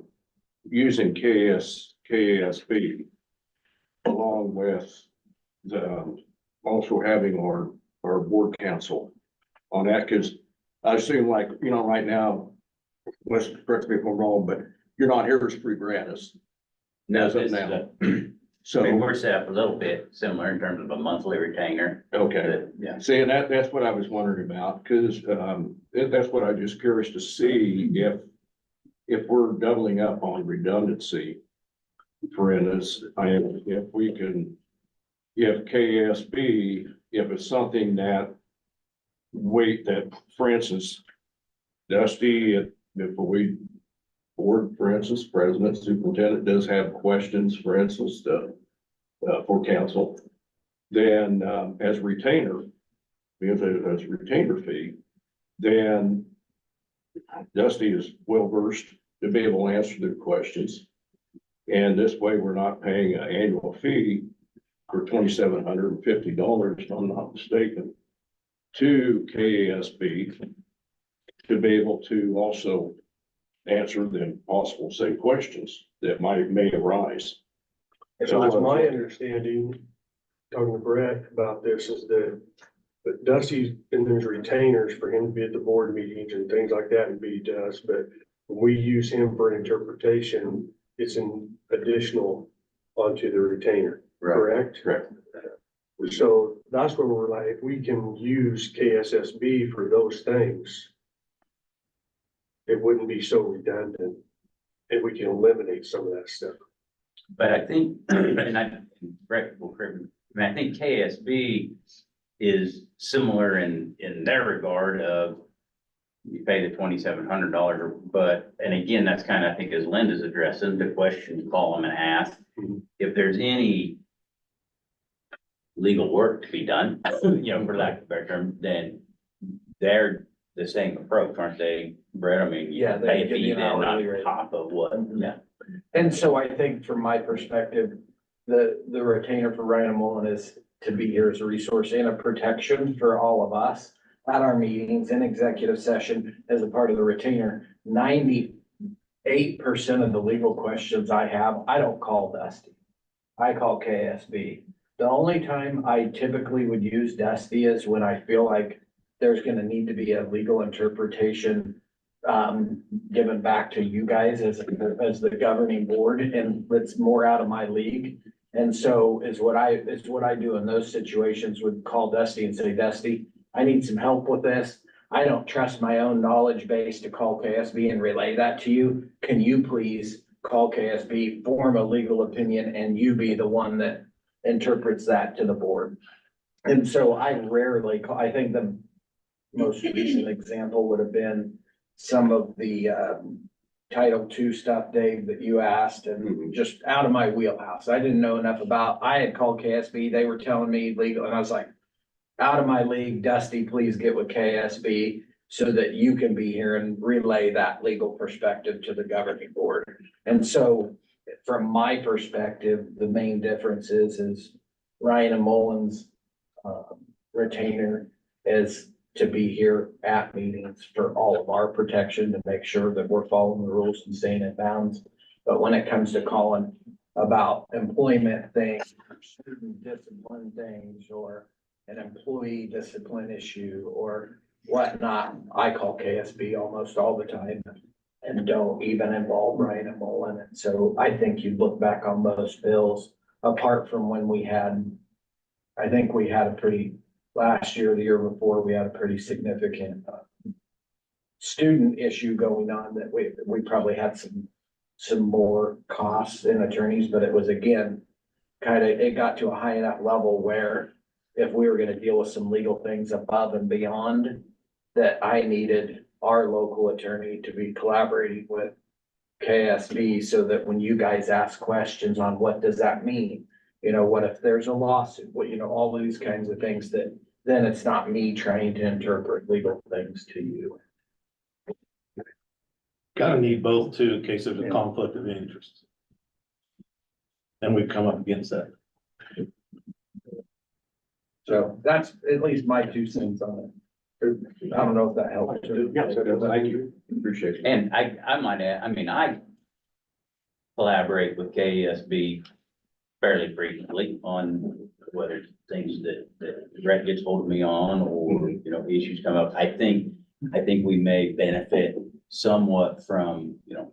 using KASB along with the, also having our board council on that, because I assume like, right now, let's correct me if I'm wrong, but you're not here as free gratis. No, As of this is now. I mean, we're set up a little bit similar in terms of a monthly retainer. Okay. But, yeah, See, and that's what I was wondering about, because, that's what I'm just curious to see if we're doubling up on redundancy. For instance, if we can, if KSB, if it's something that for instance, Dusty, if we, board, for instance, president, superintendent does have questions, for instance, for council, then, as retainer, because as retainer fee, then Dusty is well versed to be able to answer their questions. And this way, we're not paying an annual fee for $2,750, if I'm not mistaken, to KASB to be able to also answer the possible, say, questions that may arise. So it's my understanding, talking to Brett about this, is that Dusty and there's retainers for him to be at the board meetings and things like that and be to us, but when we use him for an interpretation, it's an additional onto the retainer, correct? Correct. So that's where we're like, if we can use KSSB for those things, it wouldn't be so redundant, and we can eliminate some of that stuff. but I think, Brett will correct me, I mean, I think KSB is similar in their regard of you pay the $2,700, but, and again, that's kind of, I think, as Linda's addressing, the questions, call them and ask. If there's any legal work to be done, for lack of a better term, then they're the same approach, aren't they, Brett? I mean, you Yeah, they pay a give fee you an then, not hourly rate. top of what, yeah. And so I think from my perspective, the retainer for Ryan and Mullen is to be here as a resource and a protection for all of us at our meetings in executive session as a part of the retainer. 98% of the legal questions I have, I don't call Dusty. I call KSB. The only time I typically would use Dusty is when I feel like there's gonna need to be a legal interpretation given back to you guys as the governing board, and it's more out of my league. And so is what I do in those situations, would call Dusty and say, Dusty, I need some help with this. I don't trust my own knowledge base to call KSB and relay that to you. Can you please call KSB, form a legal opinion, and you be the one that interprets that to the board? And so I rarely call, I think the most recent example would have been some of the Title II stuff, Dave, that you asked, and just out of my wheelhouse. I didn't know enough about, I had called KSB, they were telling me legal, and I was like, out of my league, Dusty, please get with KSB so that you can be here and relay that legal perspective to the governing board. And so from my perspective, the main difference is Ryan and Mullen's retainer is to be here at meetings for all of our protection, to make sure that we're following the rules and staying in bounds. But when it comes to calling about employment things, student discipline things, or an employee discipline issue or whatnot, I call KSB almost all the time and don't even involve Ryan and Mullen. And so I think you look back on those bills, apart from when we had, I think we had a pretty, last year, the year before, we had a pretty significant student issue going on that we probably had some more costs in attorneys, but it was, again, it got to a high enough level where if we were gonna deal with some legal things above and beyond, that I needed our local attorney to be collaborating with KSB so that when you guys ask questions on what does that mean? What if there's a lawsuit? All of these kinds of things that then it's not me trying to interpret legal things to you. Gotta need both too, in case there's a conflict of interest. And we've come up against that. So that's at least my 2 cents on it. I don't know if that helps. Thank you, appreciate it. And I might add, I mean, I collaborate with KESB fairly frequently on whether it's things that Brett gets hold of me on or, you know, issues come up. I think we may benefit somewhat from, you know,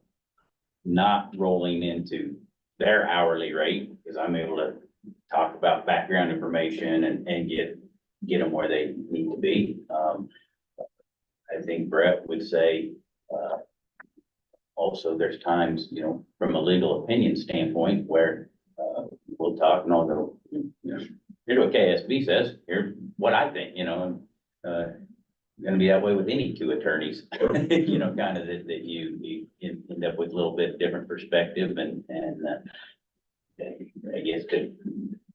not rolling into their hourly rate, because I'm able to talk about background information and get them where they need to be. I think Brett would say, also there's times, you know, from a legal opinion standpoint where, we'll talk and I'll go, you know, here's what KSB says, here's what I think, you know, gonna be that way with any 2 attorneys, you know, kind of that you end up with a little bit different perspective and I guess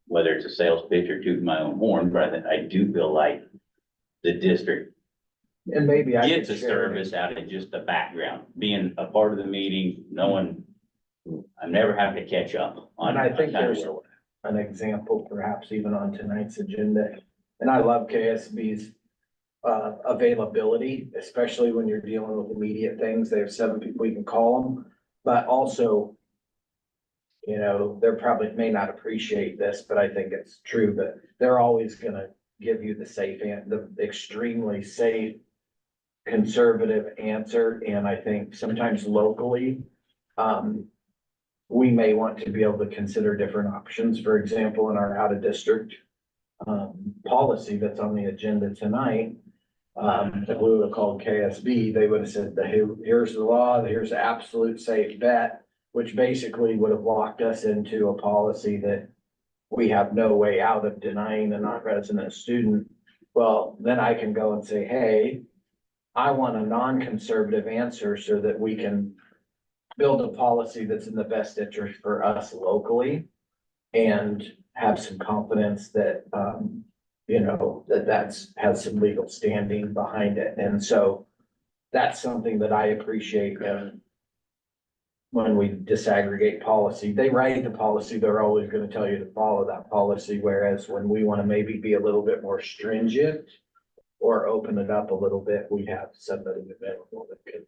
whether it's a sales pitch or toot my own horn, but I do feel like the district And maybe I gets could a share service out of just the background, being a part of the meeting, knowing I never have to catch up on. And I think on kind of there's where- an example perhaps even on tonight's agenda. And I love KSB's availability, especially when you're dealing with immediate things. They have 7 people you can call them, but also, you know, they're probably may not appreciate this, but I think it's true, but they're always gonna give you the safe and the extremely safe, conservative answer. And I think sometimes locally, we may want to be able to consider different options. For example, in our out of district policy that's on the agenda tonight, if we would have called KSB, they would have said, here's the law, here's the absolute safe bet, which basically would have locked us into a policy that we have no way out of denying a non-resident student. Well, then I can go and say, hey, I want a non-conservative answer so that we can build a policy that's in the best interest for us locally and have some confidence that, you know, that's has some legal standing behind it. And so that's something that I appreciate. When we disaggregate policy, they write the policy, they're always going to tell you to follow that policy. Whereas when we want to maybe be a little bit more stringent or open it up a little bit, we have somebody available that could.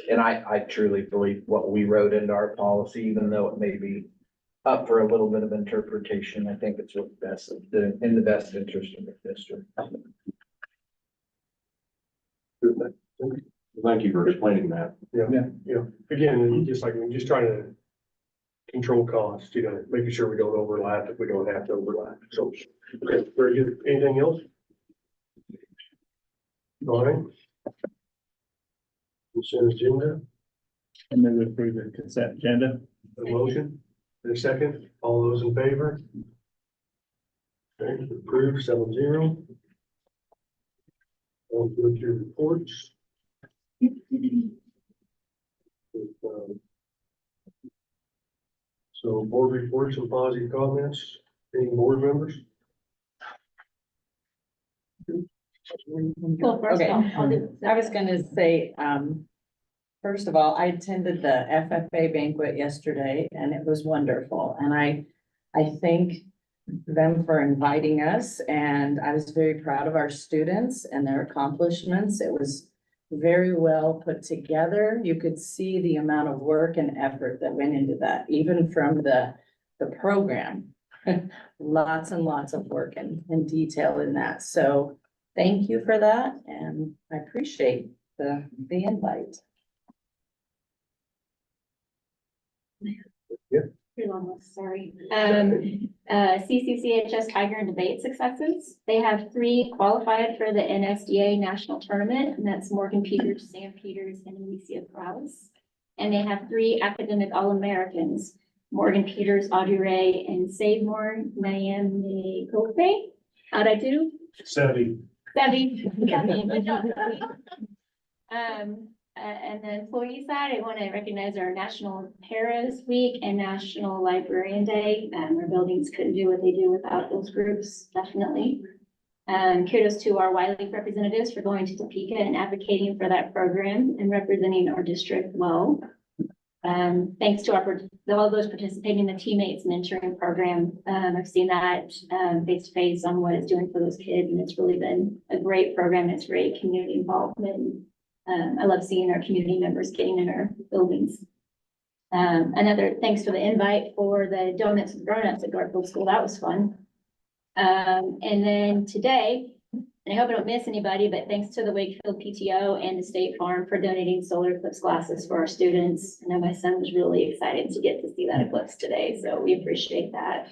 And I truly believe what we wrote into our policy, even though it may be up for a little bit of interpretation, I think it's what's best, in the best interest of the district. Thank you for explaining that. Yeah, again, just like, we're just trying to control costs, you know, making sure we don't overlap if we don't have to overlap. So, okay, very good. Anything else? All right. Consent agenda, And then we approve the consent agenda. a motion, and a second, all those in favor? Okay, approved, 7-0. On to your reports. So board reports and positive comments, any board members? Well, first Okay. I'll do. I was gonna say, first of all, I attended the FFA banquet yesterday and it was wonderful. And I thank them for inviting us and I was very proud of our students and their accomplishments. It was very well put together. You could see the amount of work and effort that went into that, even from the program. Lots and lots of work and detail in that. So thank you for that, and I appreciate the invite. You're almost, sorry. CCCHS Tiger and Debate Successes. They have 3 qualified for the NSDA National Tournament, and that's Morgan Peters, Sam Peters, and Alicia Krause. And they have 3 academic All-Americans, Morgan Peters, Audrey Ray, and Savemore Naomi Kofe. How'd I do? Savvy. Savvy. Got me. Good job, Savvy. And the employee side, I want to recognize our National Paras Week and National Librarian Day. Our buildings couldn't do what they do without those groups, definitely. Kudos to our Wiley representatives for going to Topeka and advocating for that program and representing our district well. Thanks to all those participating in the teammates mentoring program. I've seen that face to face on what it's doing for those kids, and it's really been a great program. It's great community involvement. I love seeing our community members getting in our buildings. Another thanks for the invite for the donuts and grown-ups at Garfield School. That was fun. And then today, and I hope I don't miss anybody, but thanks to the Wakefield PTO and the State Farm for donating solar eclipse glasses for our students. I know my son was really excited to get to see that eclipse today, so we appreciate that.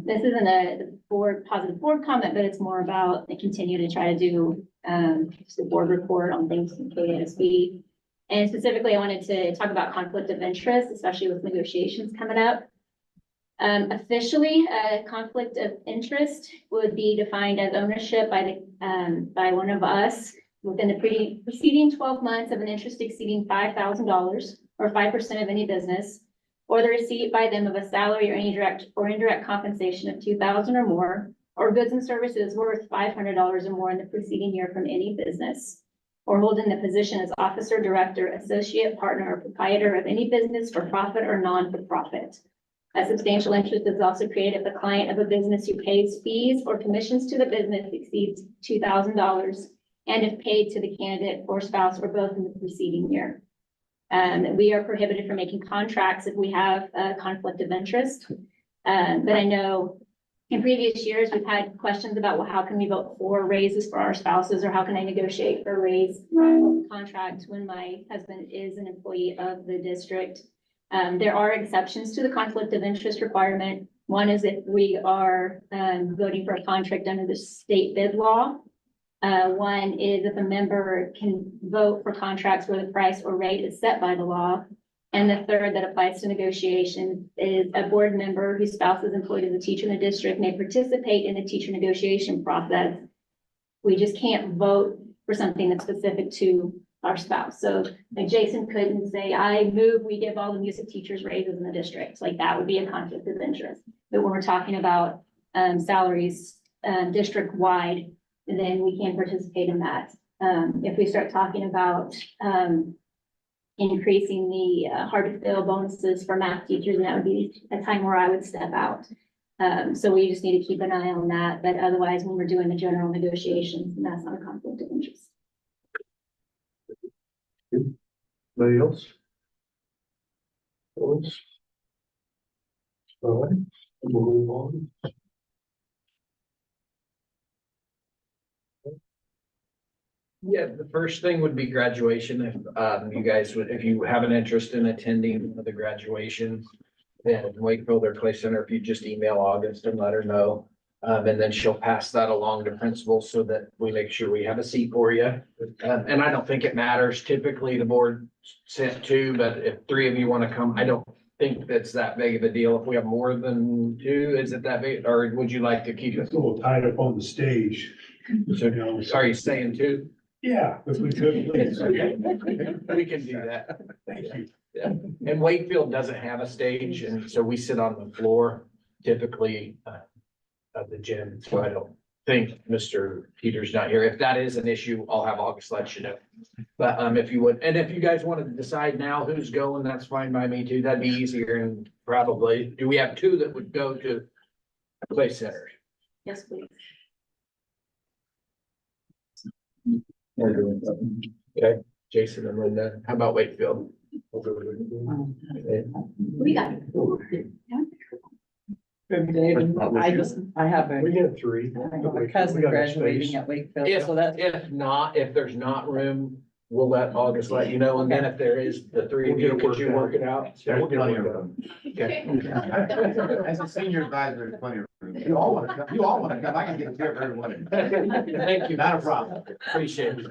This isn't a positive board comment, but it's more about I continue to try to do just a board report on things in KSB. And specifically, I wanted to talk about conflict of interest, especially with negotiations coming up. Officially, a conflict of interest would be defined as ownership by one of us within the preceding 12 months of an interest exceeding $5,000 or 5% of any business, or the receipt by them of a salary or any direct or indirect compensation of $2,000 or more, or goods and services worth $500 or more in the preceding year from any business, or holding the position as officer, director, associate, partner, or proprietor of any business for profit or non-for-profit. A substantial interest is also created if the client of a business who pays fees or commissions to the business exceeds $2,000 and if paid to the candidate or spouse or both in the preceding year. We are prohibited from making contracts if we have a conflict of interest. But I know in previous years, we've had questions about, well, how can we vote for raises for our spouses, or how can I negotiate for a raise contract when my husband is an employee of the district? There are exceptions to the conflict of interest requirement. One is if we are voting for a contract under the state bid law. One is if a member can vote for contracts where the price or rate is set by the law. And the third that applies to negotiation is a board member whose spouse is employed as a teacher in the district may participate in the teacher negotiation process. We just can't vote for something that's specific to our spouse. So like Jason couldn't say, I move, we give all the music teachers raises in the district. Like that would be a conflict of interest. But when we're talking about salaries district wide, then we can participate in that. If we start talking about increasing the hard to fill bonuses for math teachers, and that would be a time where I would step out. So we just need to keep an eye on that. But otherwise, when we're doing the general negotiations, that's not a conflict of interest. Anybody else? All right, we'll move on. Yeah, the first thing would be graduation. If you guys would, if you have an interest in attending the graduation in Wakefield or Clay Center, if you just email August and let her know. And then she'll pass that along to principals so that we make sure we have a seat for you. And I don't think it matters. Typically, the board sent two, but if three of you want to come, I don't think that's that big of a deal. If we have more than two, is it that big? Or would you like to keep it? It's a little tied up on the stage. So are you saying two? Yeah, if we could, please. Okay. We can do that. Thank you. Yeah, and Wakefield doesn't have a stage, and so we sit on the floor typically at the gym, so I don't think Mr. Peter's not here. If that is an issue, I'll have August let you know. But if you would, and if you guys wanted to decide now who's going, that's fine by me too. That'd be easier, and probably, do we have two that would go to Clay Center? Yes, please. Okay, Jason and Linda, how about Wakefield? We got it. David, I have We got three. a cousin graduating at Wakefield, If, so that's. if there's not room, we'll let August let you know, and then if there is, the three of you, could you work it out? There's plenty of room. Okay. As a senior advisor, there's plenty of room. You all want to come, I can get a chair for everyone. Thank you. Not a problem. Appreciate it.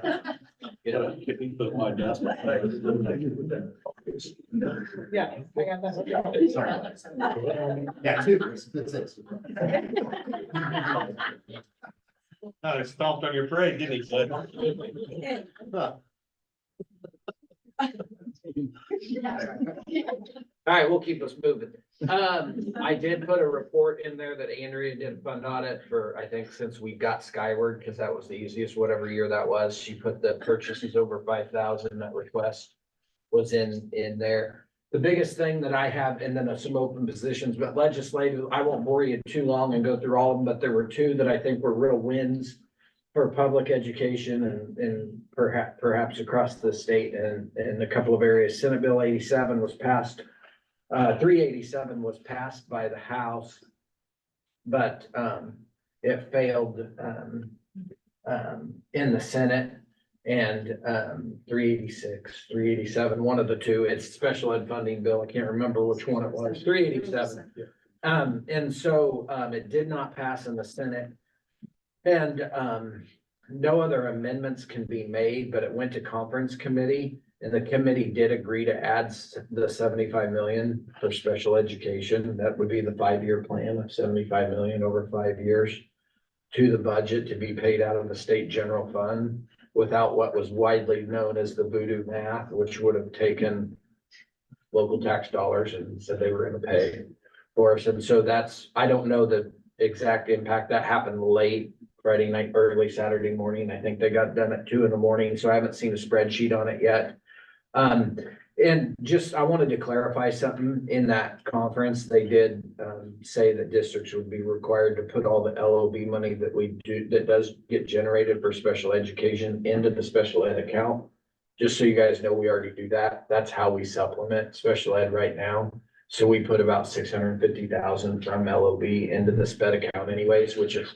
Yeah. Put my desk. Yeah. I got that. Sorry. Yeah, two, that's it. I stomped on your parade, didn't he, bud? All right, we'll keep us moving. I did put a report in there that Andrea did fund audit for, I think, since we got Skyward, because that was the easiest, whatever year that was. She put the purchases over 5,000, that request was in there. The biggest thing that I have, and then some open positions, but legislative, I won't bore you too long and go through all of them, but there were two that I think were real wins for public education and perhaps across the state and a couple of areas. Senate Bill 87 was passed. 387 was passed by the House, but it failed in the Senate. And 386, 387, one of the two, it's special ed funding bill. I can't remember which one it was, 387. And so it did not pass in the Senate. And no other amendments can be made, but it went to conference committee. And the committee did agree to add the 75 million for special education. That would be the 5-year plan of 75 million over 5 years to the budget to be paid out of the state general fund without what was widely known as the voodoo math, which would have taken local tax dollars and said they were gonna pay for us. And so that's, I don't know the exact impact. That happened late Friday night, early Saturday morning. I think they got done at 2 a.m. So I haven't seen a spreadsheet on it yet. And just, I wanted to clarify something in that conference. They did say that districts would be required to put all the LOB money that we do, that does get generated for special education into the special ed account. Just so you guys know, we already do that. That's how we supplement special ed right now. So we put about 650,000 from LOB into the sped account anyways, which is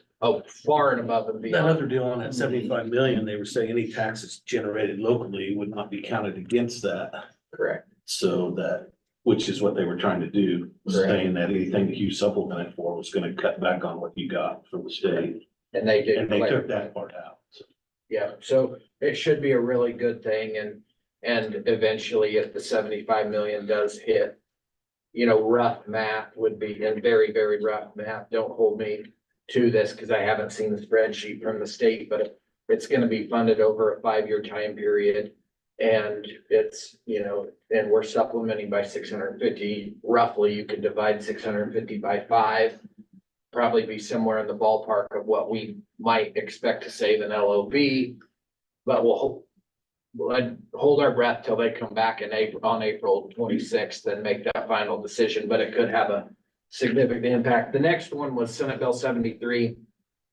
far and above and That beyond. other deal on that 75 million, they were saying any taxes generated locally would not be counted against that. Correct. So that, which is what they were trying to do, Correct. saying that anything that you supplemented for was gonna cut back on what you got from the state. And they did. And they took clarify. that part out. So Yeah, so it should be a really good thing and eventually if the 75 million does hit, rough math would be, and very, very rough math, don't hold me to this because I haven't seen the spreadsheet from the state, but it's gonna be funded over a 5-year time period. And it's, and we're supplementing by 650, roughly, you could divide 650 by 5. Probably be somewhere in the ballpark of what we might expect to save in LOB. But I'd hold our breath till they come back in on April 26th and make that final decision, but it could have a significant impact. The next one was Senate Bill 73.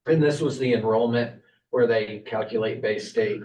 And this was the enrollment where they calculate base aid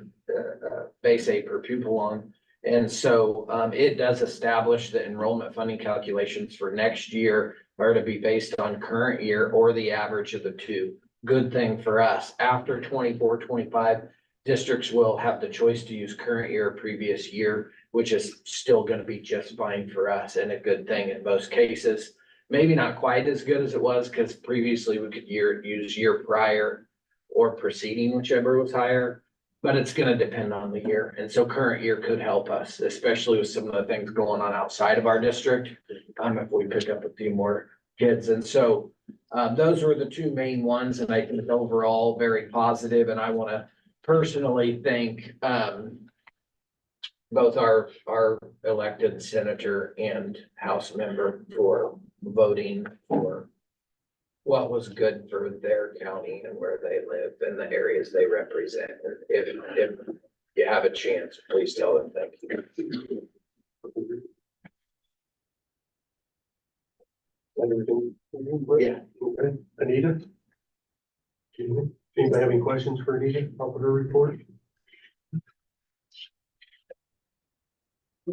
per pupil on. And so it does establish the enrollment funding calculations for next year are to be based on current year or the average of the two. Good thing for us. After 24-25, districts will have the choice to use current year or previous year, which is still going to be just fine for us and a good thing in most cases. Maybe not quite as good as it was because previously we could use year prior or preceding, whichever was higher, but it's going to depend on the year. And so current year could help us, especially with some of the things going on outside of our district. If we pick up a few more kids. And so those were the two main ones. And I think overall very positive. And I want to personally thank both our elected senator and House member for voting for what was good for their county and where they live and the areas they represent. If you have a chance, please tell them thank you. Everything? Yeah. Okay. Anita? Anybody have any questions for Anita off of her report?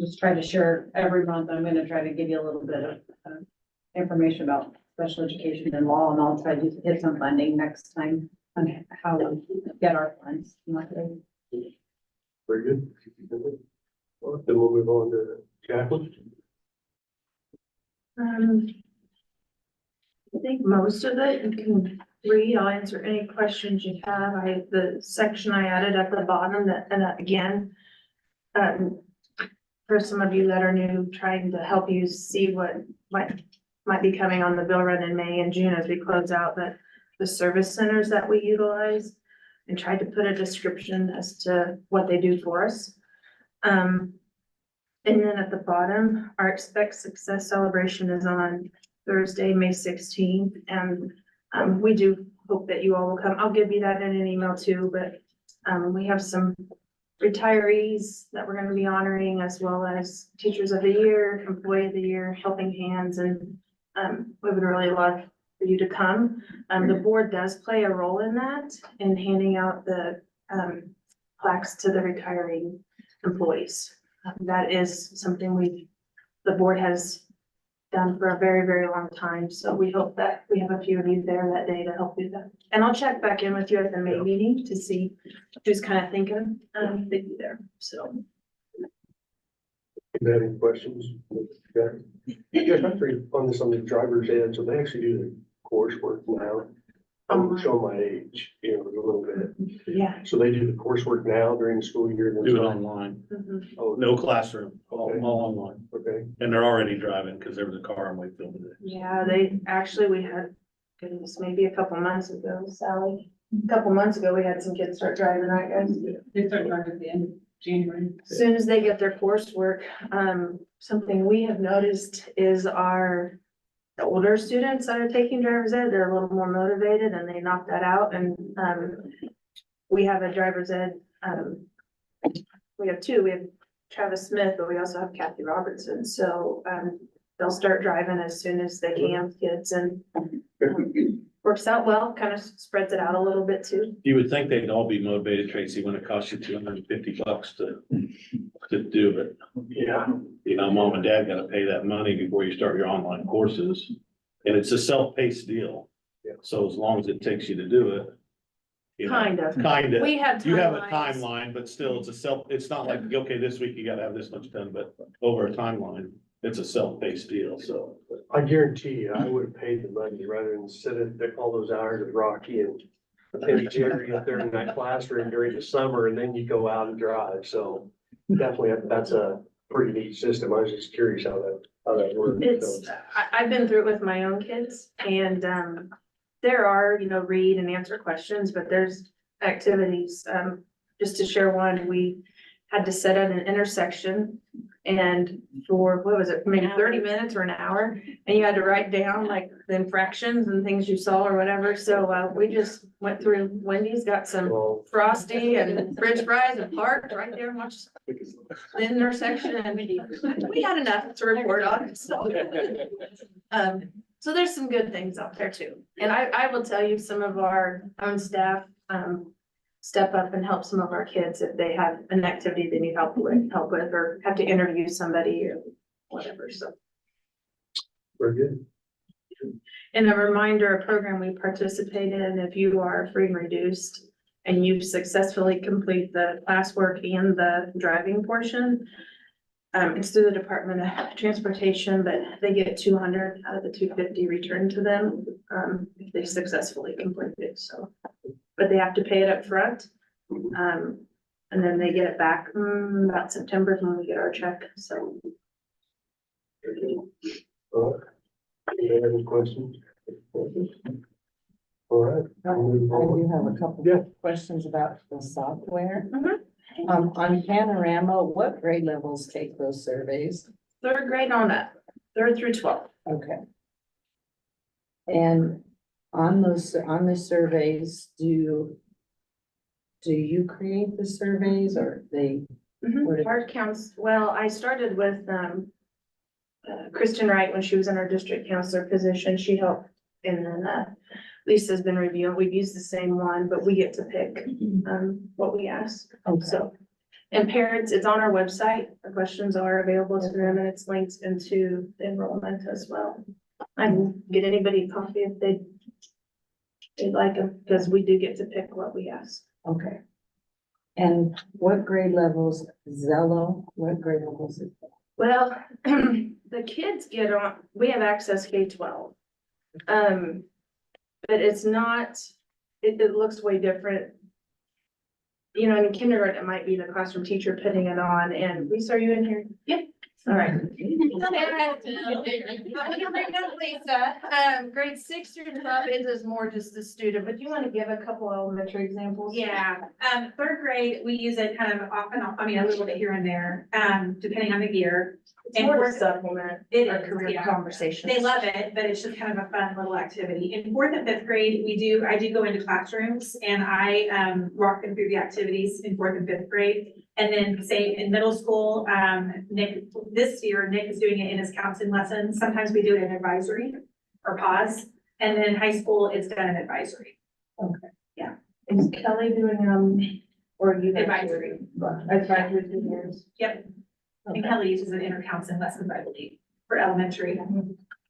Just try to share every month. I'm gonna try to give you a little bit of information about special education and law, and I'll try to get some funding next time on how we get our funds. Very good. Well, then we'll move on to Jacqueline. I think most of it you can read. I'll answer any questions you have. The section I added at the bottom and again, for some of you that are new, trying to help you see what might be coming on the bill run in May and June as we close out the service centers that we utilize, and tried to put a description as to what they do for us. And then at the bottom, our Expect Success celebration is on Thursday, May 16th, and we do hope that you all will come. I'll give you that in an email too, but we have some retirees that we're gonna be honoring, as well as Teachers of the Year, Employee of the Year, Helping Hands, and we would really love for you to come. The board does play a role in that, in handing out the plaques to the retiring employees. That is something the board has done for a very, very long time, so we hope that we have a few of you there that day to help do that. And I'll check back in with you at the May meeting to see who's kind of thinking, they'd be there, so. You have any questions? Yeah. Just on this, on the driver's ed, so they actually do the coursework now. I'm showing my age, a little bit. Yeah. So they do the coursework now during the school year. then- Do it online, Mhm. Oh, no classroom, all online. okay. And they're already driving because there was a car in Wakefield today. Yeah, we had, goodness, maybe a couple months ago, Sally, a couple months ago, we had some kids start driving, right, guys? They start driving at the end of January. As soon as they get their coursework, something we have noticed is the older students that are taking driver's ed, they're a little more motivated and they knock that out, and, we have a driver's ed, we have two, we have Travis Smith, but we also have Kathy Robertson, so, they'll start driving as soon as they can, kids, and works out well, kind of spreads it out a little bit too. You would think they'd all be motivated, Tracy, when it costs you $250 to do it. Yeah. Mom and dad gotta pay that money before you start your online courses. And it's a self-paced deal. Yeah. So as long as it takes you to do it. Kind of. Kind of. We have You have a timelines. timeline, but still it's not like, okay, this week you gotta have this much done, but over a timeline, it's a self-paced deal, so. I guarantee you, I would have paid the money rather than sit at all those hours with Rocky and Jerry up there in that classroom during the summer, and then you go out and drive, so definitely, that's a pretty neat system. I was just curious how that works. It's, I've been through it with my own kids, and, there are, read and answer questions, but there's activities. Just to share one, we had to sit at an intersection and for, what was it, maybe 30 minutes or an hour, and you had to write down like the infractions and things you saw or whatever. So, we just went through Wendy's, got some Well, Frosty and French fries and parked right there and watched the intersection, and we had enough to report on, so. So there's some good things out there too. And I will tell you, some of our own staff, step up and help some of our kids if they have an activity they need help with, or have to interview somebody or whatever, so. very good. And a reminder, a program we participate in, if you are free and reduced and you successfully complete the classwork and the driving portion, it's through the Department of Transportation, but they get 200 out of the 250 returned to them, if they successfully complete it, so. But they have to pay it up front, and then they get it back, about September is when we get our check, so. Do you have any questions? All right. I do have a couple Yeah. of questions about the software. Mhm. On Panorama, what grade levels take those surveys? Third grade on up, 3rd through 12th. Okay. And on the surveys, do you create the surveys or they? Hard counts, well, I started with, Kristen Wright when she was in our district counselor position, she helped. And then, Lisa's been reviewing, we've used the same one, but we get to pick, what we ask. Okay. So, and parents, it's on our website, the questions are available to them, and it's linked into the enrollment as well. I can get anybody a copy if they'd like them, because we do get to pick what we ask. Okay. And what grade levels, Zello, what grade levels? Is that? Well, the kids get on, we have access K-12. But it's not, it looks way different. In kindergarten, it might be the classroom teacher putting it on, and Lisa, are you in here? Yep. All right. I'm gonna bring up Lisa. Grade 6 through 12 is more just a student, but do you want to give a couple elementary examples? Yeah, third grade, we use it kind of off and on, I mean, a little bit here and there, depending on the year. It's And more fourth- to supplement It our is, career yeah. conversations. They love it, but it's just kind of a fun little activity. In fourth and fifth grade, I do go into classrooms and I walk them through the activities in fourth and fifth grade. And then same in middle school, Nick is doing it in his counseling lessons. Sometimes we do it in advisory or pause. And then high school, it's done in advisory. Is Kelly doing, or you? Advisory. Advisory years. Yep. And Kelly uses it in her counseling lessons, I believe, for elementary.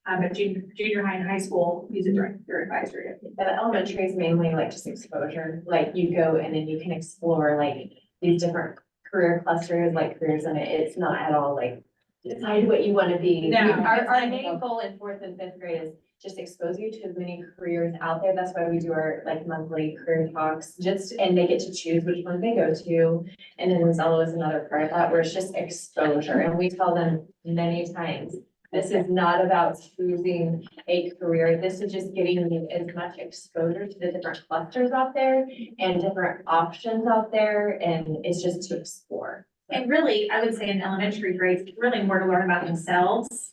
But junior high and high school use it during their advisory. The elementary is mainly like just exposure, like you go and then you can explore like these different career clusters, like careers in it. It's not at all like decide what you want to be. No. Our main goal in fourth and fifth grade is just expose you to as many careers out there. That's why we do our like monthly career talks, and they get to choose which one they go to. And then Zello is another part of that where it's just exposure. And we tell them many times, this is not about choosing a career. This is just getting you as much exposure to the different clusters out there and different options out there. And it's just to explore. And really, I would say in elementary grades, it's really more to learn about themselves,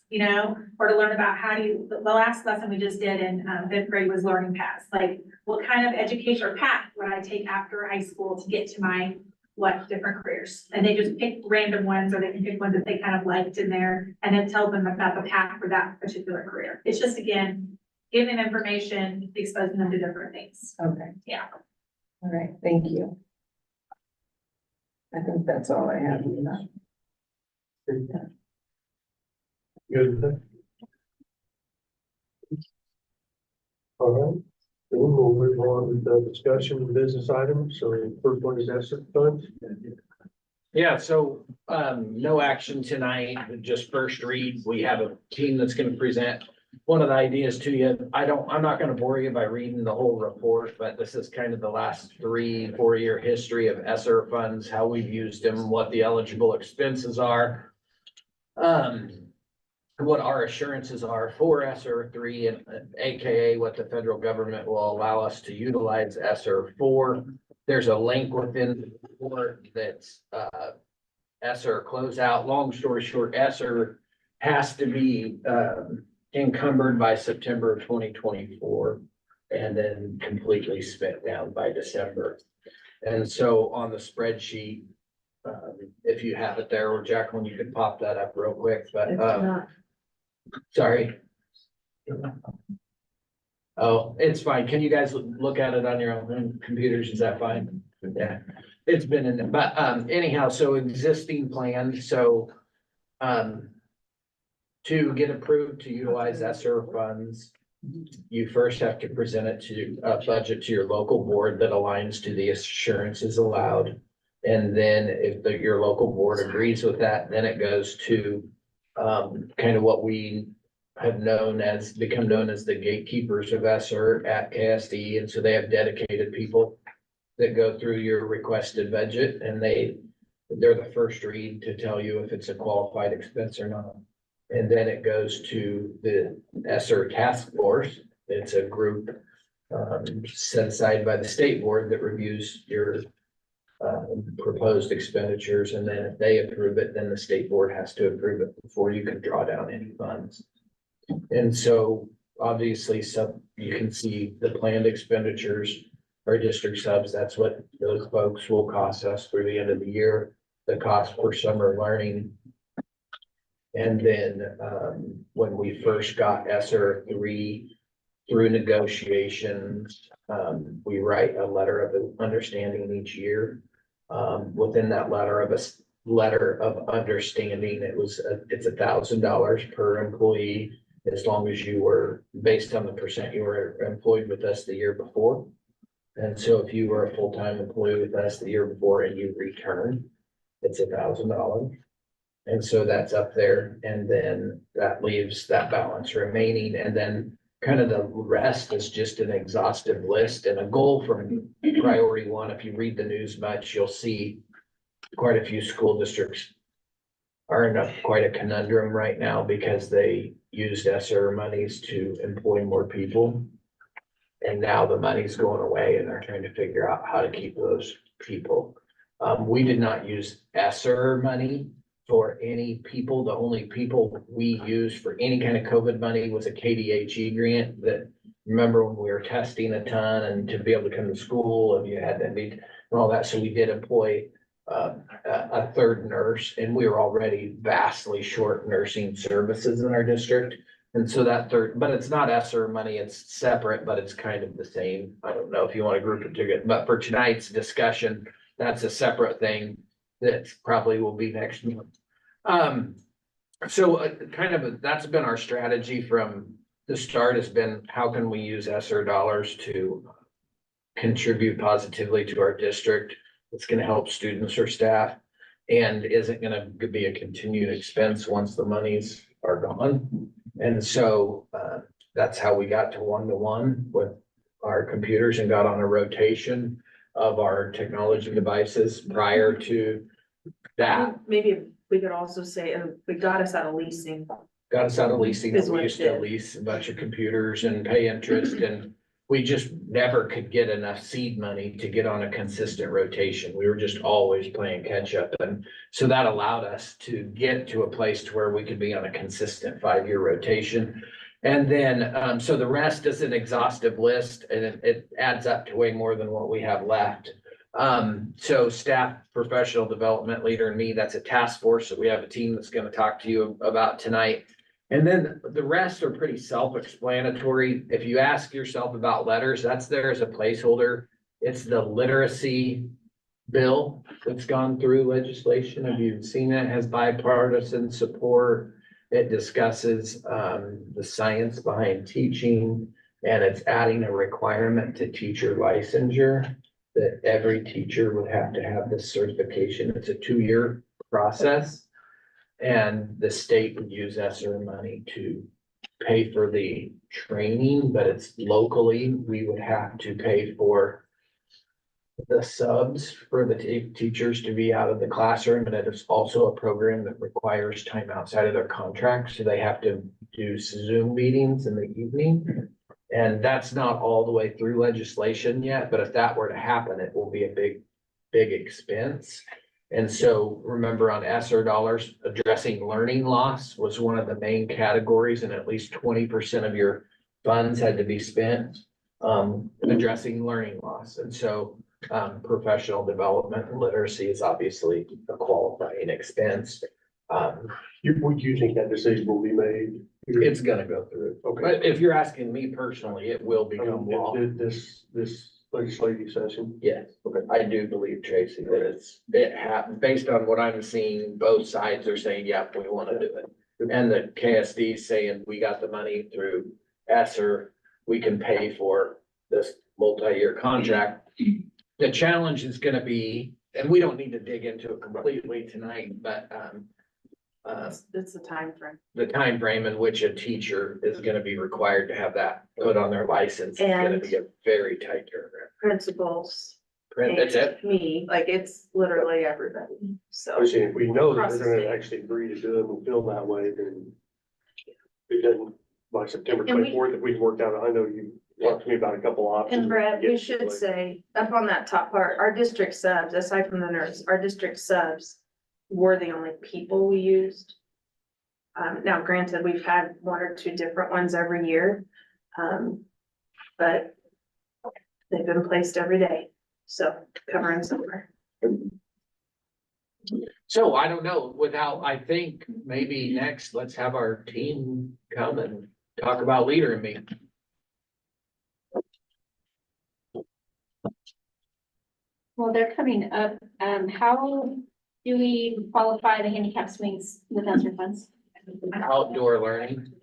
or to learn about the last lesson we just did in fifth grade was learning paths. Like, what kind of education or path would I take after high school to get to my different careers? And they just pick random ones, or they can pick ones that they kind of liked in there, and then tell them about the path for that particular career. It's just, again, giving them information, exposing them to different things. Okay. Yeah. All right, thank you. I think that's all I have. Good. All right, then we'll move on with the discussion of business items. So first one is asset funds. Yeah, so, no action tonight, just first read. We have a team that's gonna present one of the ideas to you. I'm not gonna bore you by reading the whole report, but this is kind of the last 3-4 year history of ESSER funds, how we've used them, what the eligible expenses are. What our assurances are for ESSER 3 and AKA what the federal government will allow us to utilize ESSER for. There's a link within the report that's ESSER closeout. Long story short, ESSER has to be encumbered by September of 2024 and then completely spent down by December. And so on the spreadsheet, if you have it there, or Jacqueline, you could pop that up real quick, but sorry. Oh, it's fine. Can you guys look at it on your own computers? Is that fine? Yeah, it's been in there, but anyhow, so existing plan, so to get approved to utilize ESSER funds, you first have to present it to a budget to your local board that aligns to the assurances allowed. And then if your local board agrees with that, then it goes to kind of what we have become known as the gatekeepers of ESSER at KSD. And so they have dedicated people that go through your requested budget, and they're the first read to tell you if it's a qualified expense or not. And then it goes to the ESSER task force. It's a group set aside by the state board that reviews your proposed expenditures. And then if they approve it, then the state board has to approve it before you can draw down any funds. And so obviously you can see the planned expenditures or district subs. That's what those folks will cost us through the end of the year, the cost for summer learning. And then when we first got ESSER 3 through negotiations, we write a letter of understanding each year. Within that letter of understanding, it's $1,000 per employee, as long as you were, based on the percent you were employed with us the year before. And so if you were a full-time employee with us the year before and you return, it's $1,000. And so that's up there, and then that leaves that balance remaining, and then kind of the rest is just an exhaustive list and a goal from priority 1. If you read the news much, you'll see quite a few school districts are in quite a conundrum right now because they used ESSER monies to employ more people. And now the money's going away and they're trying to figure out how to keep those people. We did not use ESSER money for any people. The only people we used for any kind of COVID money was a KDHE grant that, remember when we were testing a ton and to be able to come to school and you had to meet and all that. So we did employ a third nurse, and we were already vastly short nursing services in our district. And so that third, but it's not ESSER money, it's separate, but it's kind of the same. I don't know if you want to group it together, but for tonight's discussion, that's a separate thing that probably will be next month. So that's been our strategy from the start, has been how can we use ESSER dollars to contribute positively to our district? It's gonna help students or staff and isn't gonna be a continued expense once the monies are gone. And so that's how we got to 1-to-1 with our computers and got on a rotation of our technology devices prior to that. Maybe we could also say, we got us out of leasing. Got us out of leasing. Is We what used it to did. lease a bunch of computers and pay interest, and we just never could get enough seed money to get on a consistent rotation. We were just always playing catch up. And so that allowed us to get to a place to where we could be on a consistent 5-year rotation. And then, so the rest is an exhaustive list, and it adds up to way more than what we have left. So staff, professional development leader, and me, that's a task force that we have a team that's gonna talk to you about tonight. And then the rest are pretty self-explanatory. If you ask yourself about letters, that's there as a placeholder. It's the literacy bill that's gone through legislation. Have you seen it? It has bipartisan support. It discusses the science behind teaching, and it's adding a requirement to teacher licensure that every teacher would have to have this certification. It's a 2-year process. And the state would use ESSER money to pay for the training, but it's locally, we would have to pay for the subs for the teachers to be out of the classroom. And it is also a program that requires time outside of their contract. So they have to do Zoom meetings in the evening. And that's not all the way through legislation yet, but if that were to happen, it will be a big expense. And so remember, on ESSER dollars, addressing learning loss was one of the main categories, and at least 20% of your funds had to be spent addressing learning loss. And so professional development and literacy is obviously a qualifying expense. Would you think that decision will be made? It's gonna go through. Okay. But if you're asking me personally, it will become law. This legislative session? Yes, I do believe, Tracy, that based on what I'm seeing, both sides are saying, yep, we want to do it. And the KSD is saying, we got the money through ESSER, we can pay for this multi-year contract. The challenge is gonna be, and we don't need to dig into it completely tonight, but It's the time frame. the time frame in which a teacher is gonna be required to have that put on their license is gonna be a very tight turnaround. Principals. That's it. Me, like it's literally everybody, so. Obviously, if we know that Across they're the gonna state. actually agree to do it and feel that way, then it doesn't, by September And we- 24th, if we worked out, I know you talked to me about a couple options. And Brett, we Get should like- say, up on that top part, our district subs, aside from the nurse, our district subs were the only people we used. Now granted, we've had 1 or 2 different ones every year. But they've been placed every day, so covering somewhere. So I don't know, I think maybe next, let's have our team come and talk about Leader and Me. Well, they're coming up. How do we qualify the handicap swings with ESSER funds? Outdoor learning.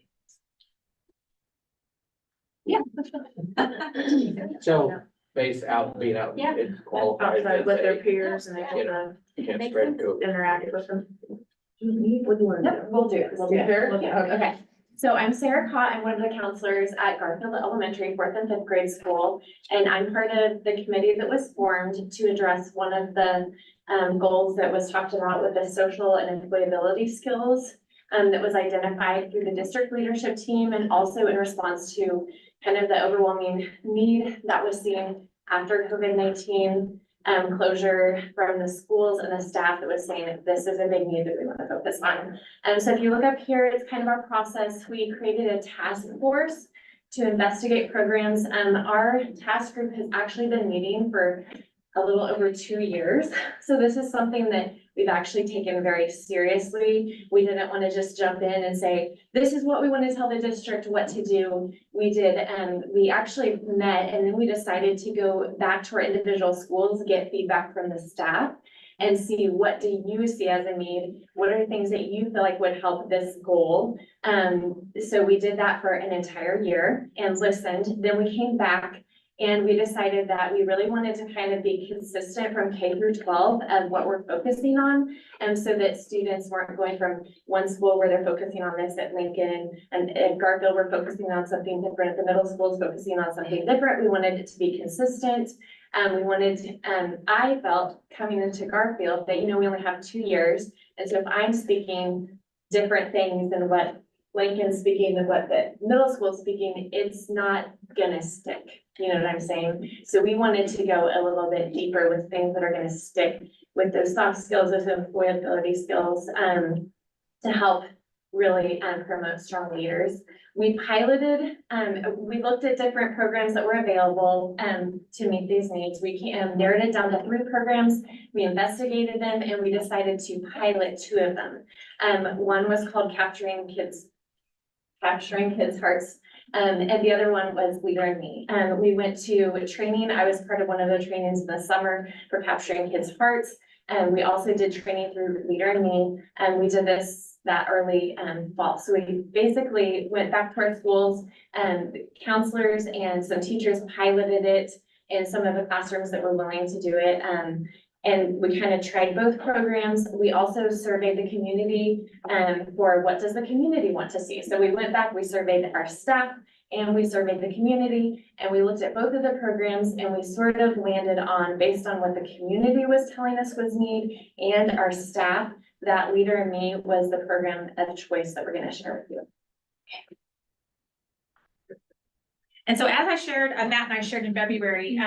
Yeah. So being out, Yeah. it qualifies Outside as with their a, peers and they you can you can't Makes spread sense. COVID. interact with them. Yep, we'll do it. We'll do it. Yeah. Okay. So I'm Sarah Cott. I'm one of the counselors at Garfield Elementary, 4th and 5th grade school. And I'm part of the committee that was formed to address one of the goals that was talked about with the social and employability skills that was identified through the district leadership team and also in response to kind of the overwhelming need that was seen after COVID-19 closure from the schools and the staff that was saying that this is a big need that we want to focus on. So if you look up here, it's kind of our process. We created a task force to investigate programs. Our task group has actually been meeting for a little over 2 years. So this is something that we've actually taken very seriously. We didn't want to just jump in and say, this is what we want to tell the district what to do. We did, we actually met and then we decided to go back to our individual schools, get feedback from the staff and see what do you see as a need? What are the things that you feel like would help this goal? So we did that for an entire year and listened. Then we came back and we decided that we really wanted to kind of be consistent from K through 12 of what we're focusing on. And so that students weren't going from one school where they're focusing on this at Lincoln and at Garfield, we're focusing on something different. The middle school is focusing on something different. We wanted it to be consistent. We wanted, I felt coming into Garfield that, we only have 2 years. And so if I'm speaking different things than what Lincoln's speaking and what the middle school is speaking, it's not gonna stick. You know what I'm saying? So we wanted to go a little bit deeper with things that are gonna stick with those soft skills, those employability skills, to help really promote strong leaders. We piloted, we looked at different programs that were available to meet these needs. We narrowed it down to 3 programs. We investigated them and we decided to pilot 2 of them. One was called Capturing Kids' Hearts. And the other one was Leader in Me. We went to training. I was part of one of the trainings in the summer for Capturing Kids' Hearts. And we also did training through Leader in Me. And we did this that early fall. So we basically went back to our schools and counselors and some teachers piloted it in some of the classrooms that were willing to do it. And we kind of tried both programs. We also surveyed the community for what does the community want to see. So we went back, we surveyed our staff and we surveyed the community and we looked at both of the programs and we sort of landed on, based on what the community was telling us was need and our staff, that Leader in Me was the program of choice that we're going to share with you. And so as I shared, Matt and I shared in February,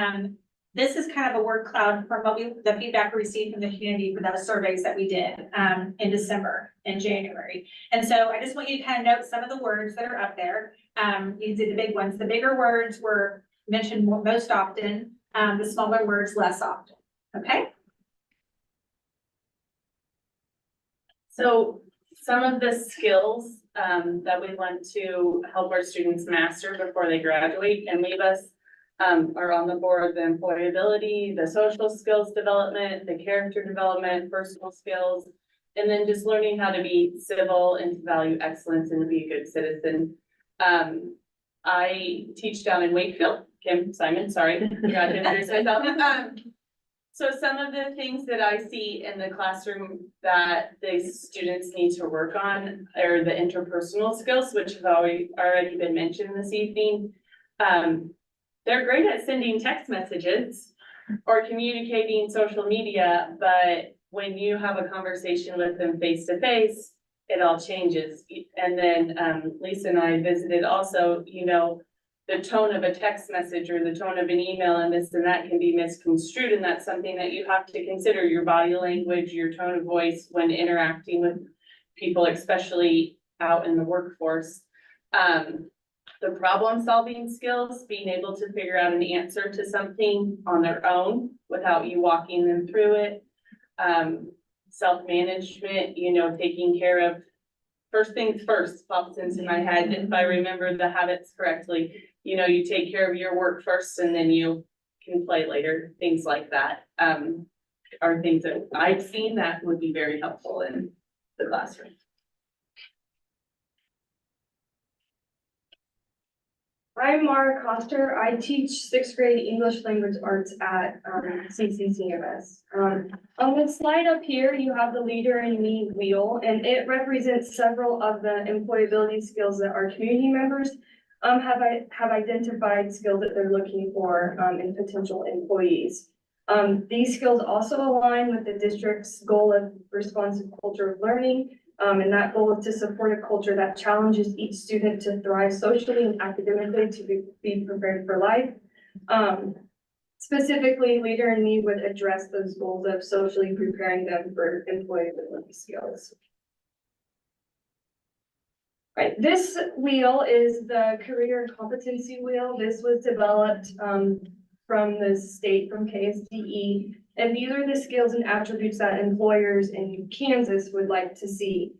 this is kind of a word cloud from the feedback we received from the community for those surveys that we did in December and January. And so I just want you to kind of note some of the words that are up there. These are the big ones. The bigger words were mentioned most often, the smaller words less often. Okay. So some of the skills that we want to help our students master before they graduate and leave us are on the board: the employability, the social skills development, the character development, personal skills, and then just learning how to be civil and to value excellence and to be a good citizen. I teach down in Wakefield. Kim Simon, sorry, forgot to introduce myself. So some of the things that I see in the classroom that the students need to work on are the interpersonal skills, which have already been mentioned this evening. They're great at sending text messages or communicating social media, but when you have a conversation with them face to face, it all changes. And then Lisa and I visited also, the tone of a text message or the tone of an email and this and that can be misconstrued. And that's something that you have to consider: your body language, your tone of voice when interacting with people, especially out in the workforce. The problem solving skills, being able to figure out an answer to something on their own without you walking them through it. Self-management, taking care of first things first pops into my head. If I remember the habits correctly, you take care of your work first and then you can play later. Things like that are things that I've seen that would be very helpful in the classroom. I'm Mara Coster. I teach sixth grade English language arts at CCCMS. On the slide up here, you have the Leader in Me wheel, and it represents several of the employability skills that our community members have identified skills that they're looking for in potential employees. These skills also align with the district's goal of responsive culture of learning. And that goal is to support a culture that challenges each student to thrive socially and academically to be prepared for life. Specifically, Leader in Me would address those goals of socially preparing them for employability skills. Right, this wheel is the career and competency wheel. This was developed from the state, from KSDE. And these are the skills and attributes that employers in Kansas would like to see.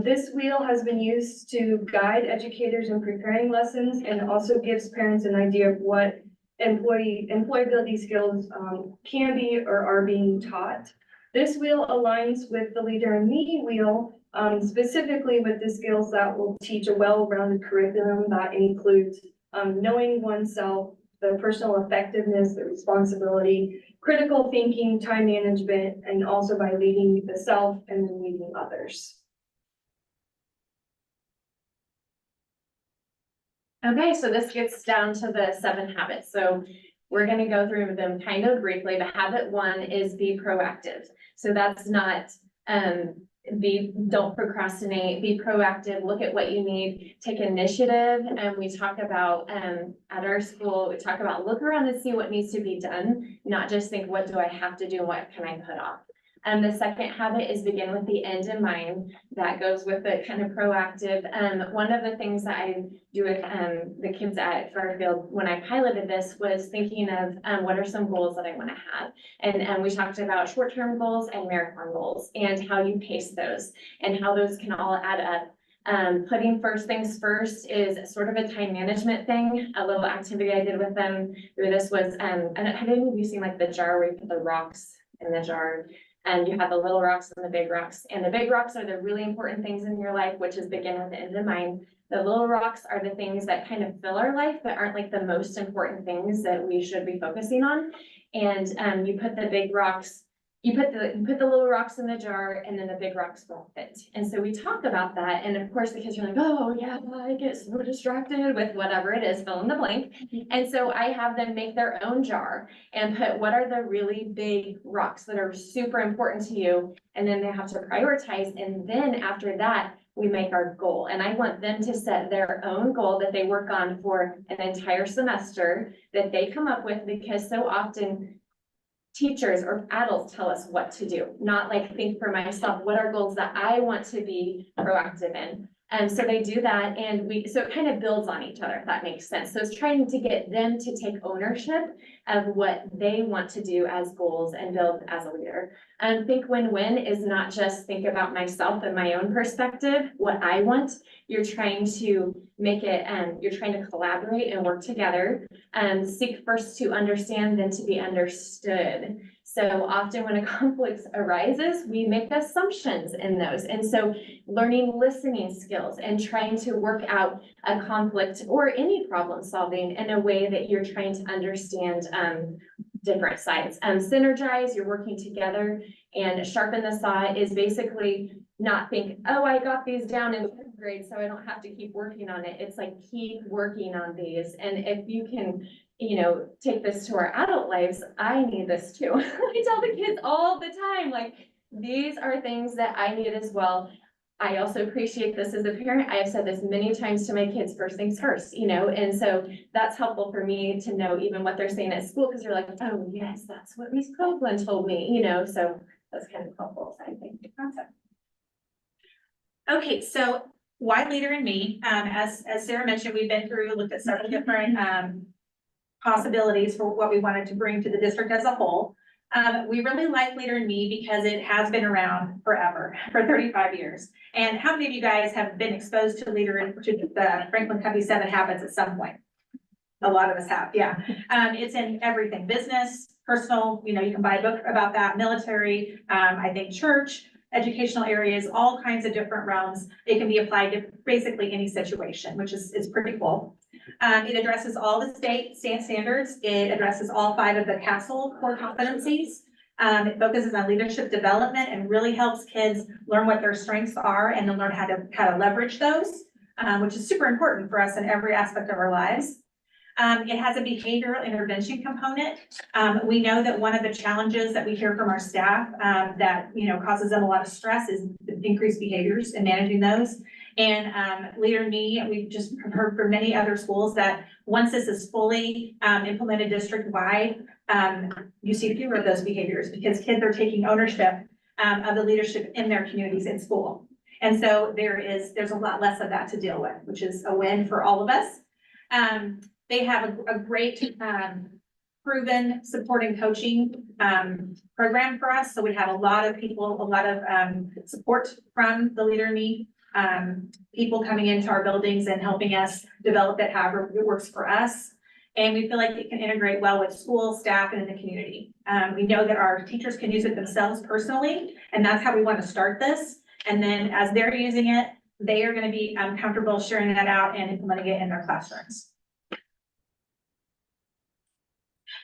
This wheel has been used to guide educators in preparing lessons and also gives parents an idea of what employability skills can be or are being taught. This wheel aligns with the Leader in Me wheel, specifically with the skills that will teach a well-rounded curriculum that includes knowing oneself, the personal effectiveness, the responsibility, critical thinking, time management, and also by leading the self and then leading others. Okay, so this gets down to the 7 habits. So we're going to go through them kind of briefly, but habit 1 is be proactive. So that's not don't procrastinate, be proactive, look at what you need, take initiative. And we talk about at our school, we talk about look around and see what needs to be done, not just think, what do I have to do? What can I put off? The second habit is begin with the end in mind. That goes with the kind of proactive. One of the things that I do with the kids at Fairfield when I piloted this was thinking of what are some goals that I want to have. And we talked about short-term goals and marathon goals and how you pace those and how those can all add up. Putting first things first is sort of a time management thing. A little activity I did with them through this was, have any of you seen like the jar where you put the rocks in the jar? And you have the little rocks and the big rocks. And the big rocks are the really important things in your life, which is begin with the end in mind. The little rocks are the things that kind of fill our life, but aren't like the most important things that we should be focusing on. And you put the big rocks, you put the little rocks in the jar, and then the big rocks won't fit. And so we talk about that. And of course, the kids are like, oh yeah, I get so distracted with whatever it is, fill in the blank. And so I have them make their own jar and put what are the really big rocks that are super important to you. And then they have to prioritize. And then after that, we make our goal. And I want them to set their own goal that they work on for an entire semester that they come up with, because so often teachers or adults tell us what to do, not like think for myself, what are goals that I want to be proactive in. And so they do that, and so it kind of builds on each other, if that makes sense. So it's trying to get them to take ownership of what they want to do as goals and build as a leader. And think win-win is not just think about myself and my own perspective, what I want. You're trying to make it, you're trying to collaborate and work together, seek first to understand, then to be understood. So often when a conflict arises, we make assumptions in those. And so learning listening skills and trying to work out a conflict or any problem solving in a way that you're trying to understand different sides. Synergize, you're working together, and sharpen the saw is basically not think, oh, I got these down in 5th grade, so I don't have to keep working on it. It's like, keep working on these. And if you can, take this to our adult lives, I need this too. I tell the kids all the time, like, these are things that I need as well. I also appreciate this as a parent. I have said this many times to my kids, first things first, and so that's helpful for me to know even what they're saying at school, because they're like, oh yes, that's what Miss Copeland told me, so that's kind of helpful, I think, the concept. Okay, so why Leader in Me? As Sarah mentioned, we've been through, looked at several different possibilities for what we wanted to bring to the district as a whole. We really like Leader in Me because it has been around forever, for 35 years. And how many of you guys have been exposed to to the Franklin Covey 7 Habits at some point? A lot of us have, yeah. It's in everything, business, personal, you can buy a book about that, military, I think church, educational areas, all kinds of different realms. It can be applied to basically any situation, which is pretty cool. It addresses all the state standards. It addresses all 5 of the CASEL core competencies. It focuses on leadership development and really helps kids learn what their strengths are and then learn how to leverage those, which is super important for us in every aspect of our lives. It has a behavioral intervention component. We know that one of the challenges that we hear from our staff, that, causes them a lot of stress is increased behaviors and managing those. And, Leader in Me, we've just heard from many other schools that once this is fully, implemented district-wide, you see fewer of those behaviors because kids are taking ownership, of the leadership in their communities in school. And so there's a lot less of that to deal with, which is a win for all of us. They have a great, proven support and coaching, program for us. So we have a lot of people, a lot of, support from the Leader in Me, people coming into our buildings and helping us develop it however it works for us. And we feel like it can integrate well with school, staff, and in the community. We know that our teachers can use it themselves personally, and that's how we want to start this. And then as they're using it, they are going to be comfortable sharing that out and implementing it in their classrooms.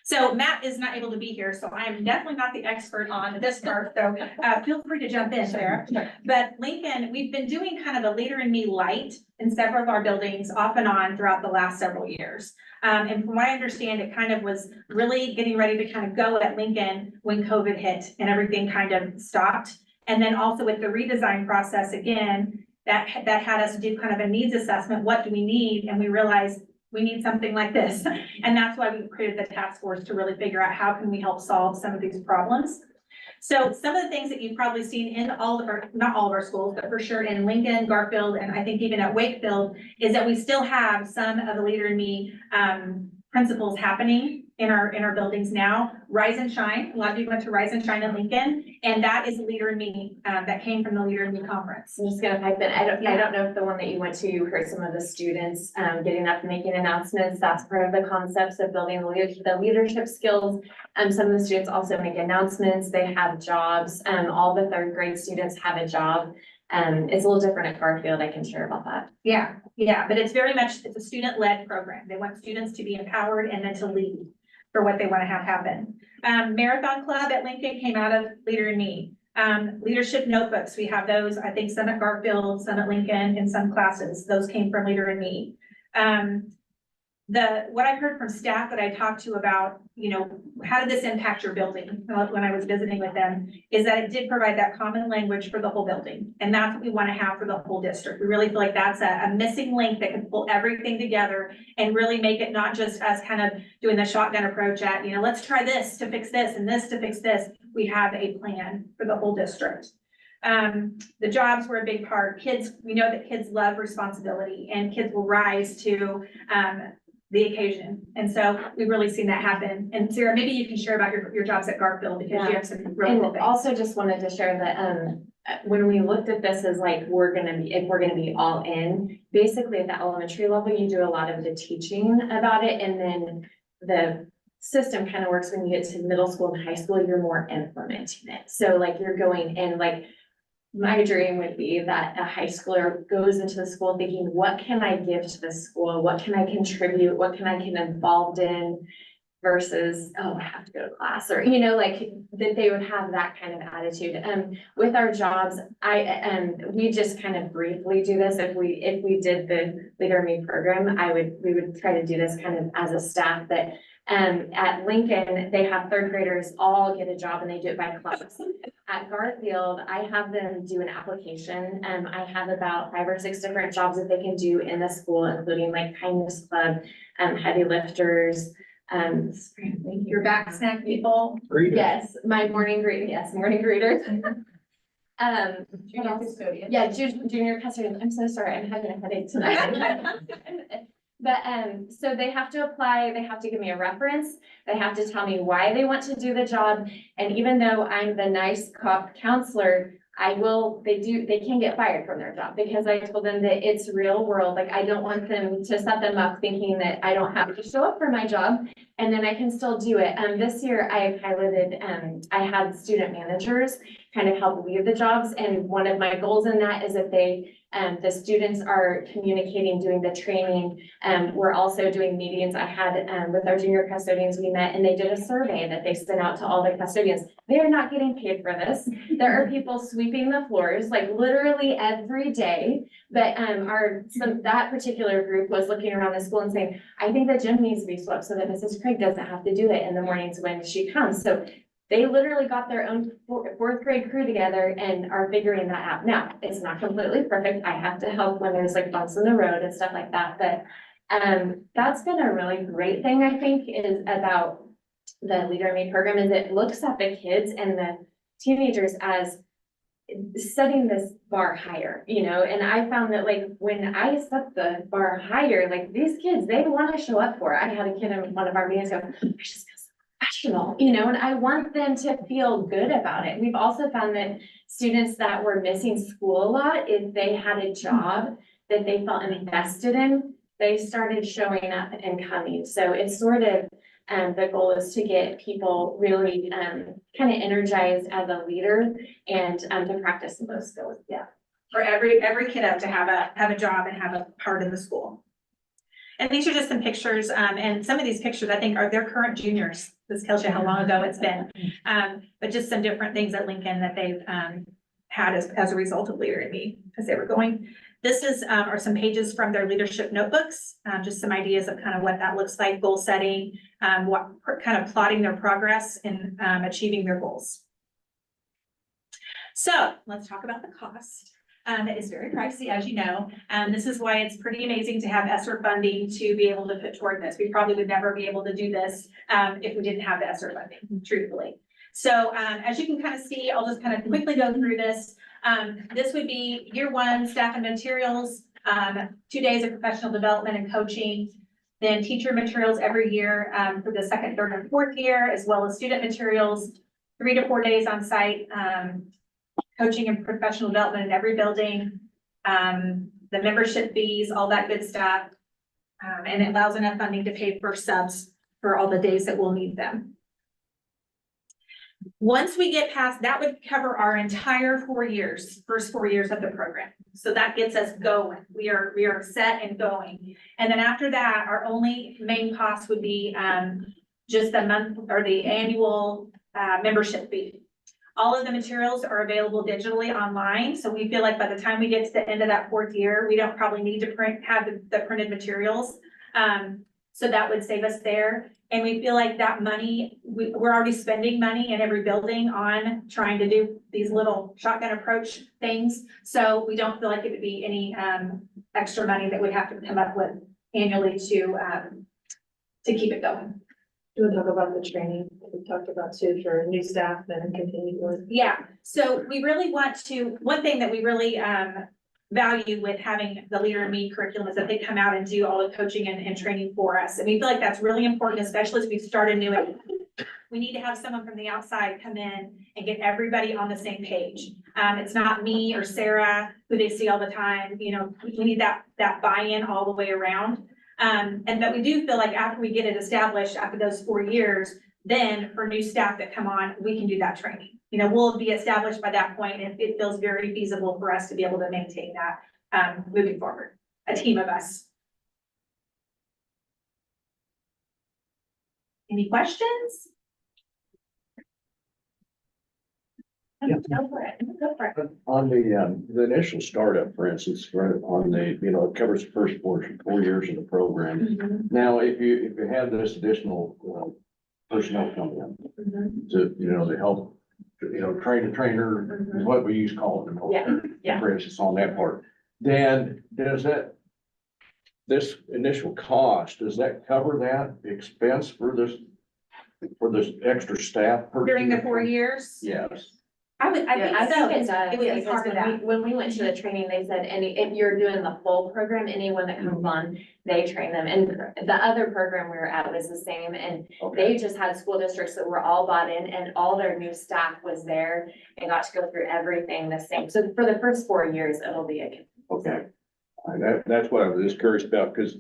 So Matt is not able to be here, so I am definitely not the expert on this part, so feel free to jump in there. But Lincoln, we've been doing kind of a Leader in Me light in several of our buildings off and on throughout the last several years. And from what I understand, it kind of was really getting ready to kind of go at Lincoln when COVID hit and everything kind of stopped. And then also with the redesign process again, that had us do kind of a needs assessment. What do we need? And we realized we need something like this. And that's why we created the task force to really figure out how can we help solve some of these problems. So some of the things that you've probably seen in all of our, not all of our schools, but for sure in Lincoln, Garfield, and I think even at Wakefield, is that we still have some of the Leader in Me principles happening in our buildings now. Rise and Shine, a lot of you went to Rise and Shine in Lincoln, and that is Leader in Me, that came from the Leader in Me conference. I'm just gonna pipe in. I don't know if the one that you went to, you heard some of the students getting up and making announcements. That's part of the concepts of building the leadership skills. Some of the students also make announcements. They have jobs. All the 3rd grade students have a job. It's a little different at Garfield. I can share about that. Yeah, but it's very much, it's a student-led program. They want students to be empowered and then to lead for what they want to have happen. Marathon Club at Lincoln came out of Leader in Me. Leadership notebooks, we have those, I think some at Garfield, some at Lincoln in some classes. Those came from Leader in Me. What I've heard from staff that I talked to about, how did this impact your building when I was visiting with them, is that it did provide that common language for the whole building. And that's what we want to have for the whole district. We really feel like that's a missing link that can pull everything together and really make it not just us kind of doing the shotgun approach at, let's try this to fix this and this to fix this. We have a plan for the whole district. The jobs were a big part. Kids, we know that kids love responsibility and kids will rise to, the occasion. And so we've really seen that happen. And Sarah, maybe you can share about your jobs at Garfield because you have some really cool And things. also just wanted to share that, when we looked at this as like, if we're gonna be all in, basically at the elementary level, you do a lot of the teaching about it. And then the system kind of works when you get to middle school and high school, you're more implementing it. So like you're going in like, my dream would be that a high schooler goes into the school thinking, what can I give to the school? What can I contribute? What can I get involved in? Versus, oh, I have to go to class, or, like that they would have that kind of attitude. With our jobs, we just kind of briefly do this. If we did the Leader in Me program, we would try to do this kind of as a staff that, at Lincoln, they have 3rd graders all get a job and they do it by class. At Garfield, I have them do an application. I have about 5 or 6 different jobs that they can do in the school, including like Kindness Club, heavy lifters, Your back snack people. Greeters. Yes, my morning greeters. Junior custodian. Yeah, junior custodian. I'm so sorry. I'm having a headache tonight. But, so they have to apply, they have to give me a reference, they have to tell me why they want to do the job. And even though I'm the nice cop counselor, they can get fired from their job because I told them that it's real world. Like, I don't want them to set them up thinking that I don't have to show up for my job and then I can still do it. This year I piloted, I had student managers kind of help lead the jobs. And one of my goals in that is if the students are communicating, doing the training. We're also doing meetings. I had, with our junior custodians, we met and they did a survey that they sent out to all the custodians. They are not getting paid for this. There are people sweeping the floors, like literally every day. But, that particular group was looking around the school and saying, I think the gym needs to be swept so that Mrs. Craig doesn't have to do it in the mornings when she comes. So they literally got their own fourth grade crew together and are figuring that out. Now, it's not completely perfect. I have to help when there's like bumps in the road and stuff like that, but that's been a really great thing, I think, is about the Leader in Me program, is it looks at the kids and the teenagers as setting this bar higher, you know, and I found that like when I set the bar higher, like these kids, they want to show up for it. I had a kid in one of our meetings go, I just feel so professional, you know, and I want them to feel good about it. We've also found that students that were missing school a lot, if they had a job that they felt invested in, they started showing up and coming. So it's sort of the goal is to get people really kind of energized as a leader and to practice those skills. Yeah. For every kiddo to have a job and have a part in the school. And these are just some pictures, and some of these pictures I think are their current juniors. This tells you how long ago it's been. But just some different things at Lincoln that they've had as a result of Leader in Me as they were going. This are some pages from their leadership notebooks, just some ideas of kind of what that looks like, goal setting, what kind of plotting their progress in achieving their goals. So let's talk about the cost. It is very pricey, as you know. This is why it's pretty amazing to have ESSER funding to be able to put toward this. We probably would never be able to do this if we didn't have the ESSER funding, truthfully. So as you can kind of see, I'll just kind of quickly go through this. This would be year one, staff and materials, 2 days of professional development and coaching, then teacher materials every year for the second, third, and fourth year, as well as student materials, 3 to 4 days on site, coaching and professional development in every building, the membership fees, all that good stuff. And it allows enough funding to pay for subs for all the days that we'll need them. Once we get past, that would cover our entire 4 years, first 4 years of the program. So that gets us going. We are set and going. And then after that, our only main cost would be just the month or the annual membership fee. All of the materials are available digitally online. So we feel like by the time we get to the end of that 4th year, we don't probably need to have the printed materials. So that would save us there. And we feel like that money, we're already spending money in every building on trying to do these little shotgun approach things. So we don't feel like it would be any extra money that we'd have to come up with annually to keep it going. Do you want to talk about the training that we talked about too for new staff and continue with? Yeah, so we really want to, one thing that we really value with having the Leader in Me curriculum is that they come out and do all the coaching and training for us. And we feel like that's really important, especially as we start a new, we need to have someone from the outside come in and get everybody on the same page. It's not me or Sarah who they see all the time, you know, we need that buy-in all the way around. But we do feel like after we get it established after those 4 years, then for new staff that come on, we can do that training. You know, we'll be established by that point, and it feels very feasible for us to be able to maintain that moving forward, a team of us. Any questions? Yeah. Go for it. Go for it. On the initial startup, for instance, right, on the, you know, it covers the first 4 years of the program. Now, if you have this additional personnel coming in to, you know, to help, you know, train a trainer is what we used to call it. Yeah. For instance, on that part, then does this initial cost, does that cover that expense for this extra staff? During the 4 years? Yes. I think so. It does. It was part of that. When we went to the training, they said if you're doing the full program, anyone that comes on, they train them. And the other program we were at was the same. And they just had school districts that were all bought in and all their new staff was there and got to go through everything the same. So for the first 4 years, it'll be a. Okay. That's what I was just curious about, because,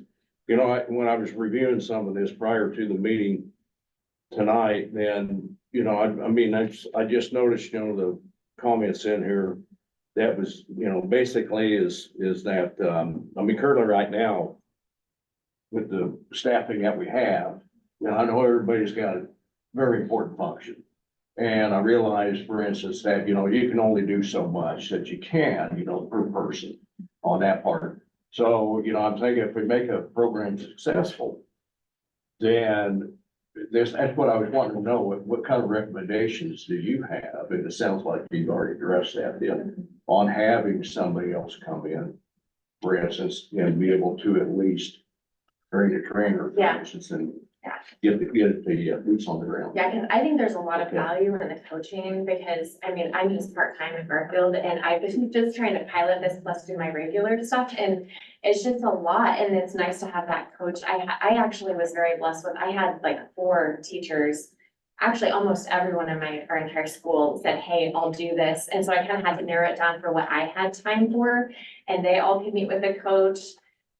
you know, when I was reviewing some of this prior to the meeting tonight, then, you know, I mean, I just noticed, you know, comments in here that was, basically is that, currently right now, with the staffing that we have, now I know everybody's got a very important function. And I realize, for instance, that, you can only do so much that you can, per person on that part. So, I'm thinking if we make a program successful, then that's what I was wanting to know, what kind of recommendations do you have? And it sounds like you've already addressed that then, on having somebody else come in, for instance, and be able to at least train a trainer, for Yeah. instance, and Yeah. get the boots on the ground. Yeah, because I think there's a lot of value in the coaching because, I'm just part-time at Garfield and I've been just trying to pilot this plus do my regular stuff and it's just a lot and it's nice to have that coach. I actually was very blessed with, I had like 4 teachers. Actually, almost everyone in our entire school said, hey, I'll do this. And so I kind of had to narrow it down for what I had time for and they all could meet with a coach.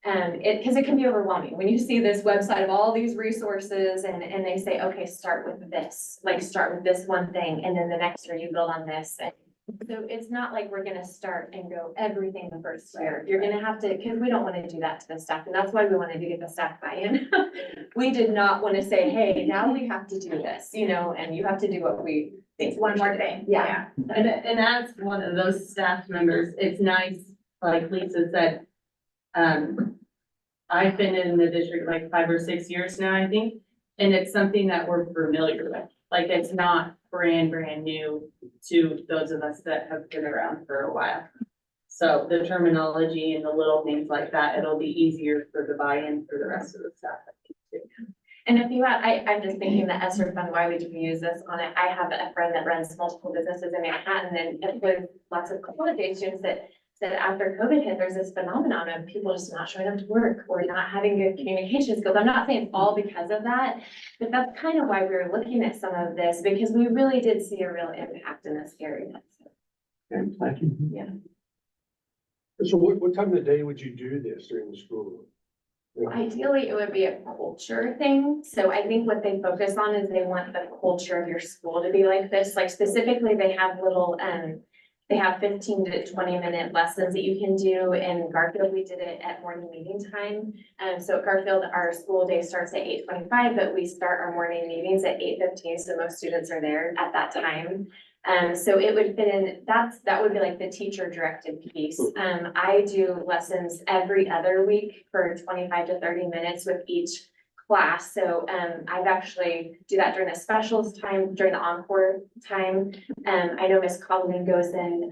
Because it can be overwhelming when you see this website of all these resources and they say, okay, start with this, like start with this one thing. And then the next year you build on this. And so it's not like we're going to start and go everything the first year. You're going to have to, because we don't want to do that to the staff. And that's why we wanted to get the staff buy-in. We did not want to say, hey, now we have to do this, and you have to do what we think. One more thing. Yeah. And as one of those staff members, it's nice, like Lisa said, I've been in the district like 5 or 6 years now, I think, and it's something that we're familiar with. Like, it's not brand new to those of us that have been around for a while. So the terminology and the little things like that, it'll be easier for the buy-in for the rest of the staff, I think, too. And if you had, I'm just thinking the ESSER fund, why would you use this on it? I have a friend that runs multiple businesses in Manhattan and with lots of college students that said after COVID hit, there's this phenomenon of people just not showing up to work or not having good communication skills. I'm not saying it's all because of that, but that's kind of why we were looking at some of this because we really did see a real impact in this area. Okay, thank you. Yeah. So what time of the day would you do this during the school? Ideally, it would be a culture thing. So I think what they focus on is they want the culture of your school to be like this. Like specifically, they have little, they have 15 to 20-minute lessons that you can do. In Garfield, we did it at morning meeting time. So at Garfield, our school day starts at 8:25, but we start our morning meetings at 8:15. So most students are there at that time. So it would fit in, that would be like the teacher directed piece. I do lessons every other week for 25 to 30 minutes with each class. So, I've actually do that during the specials time, during the encore time. I know Miss Colleen goes in,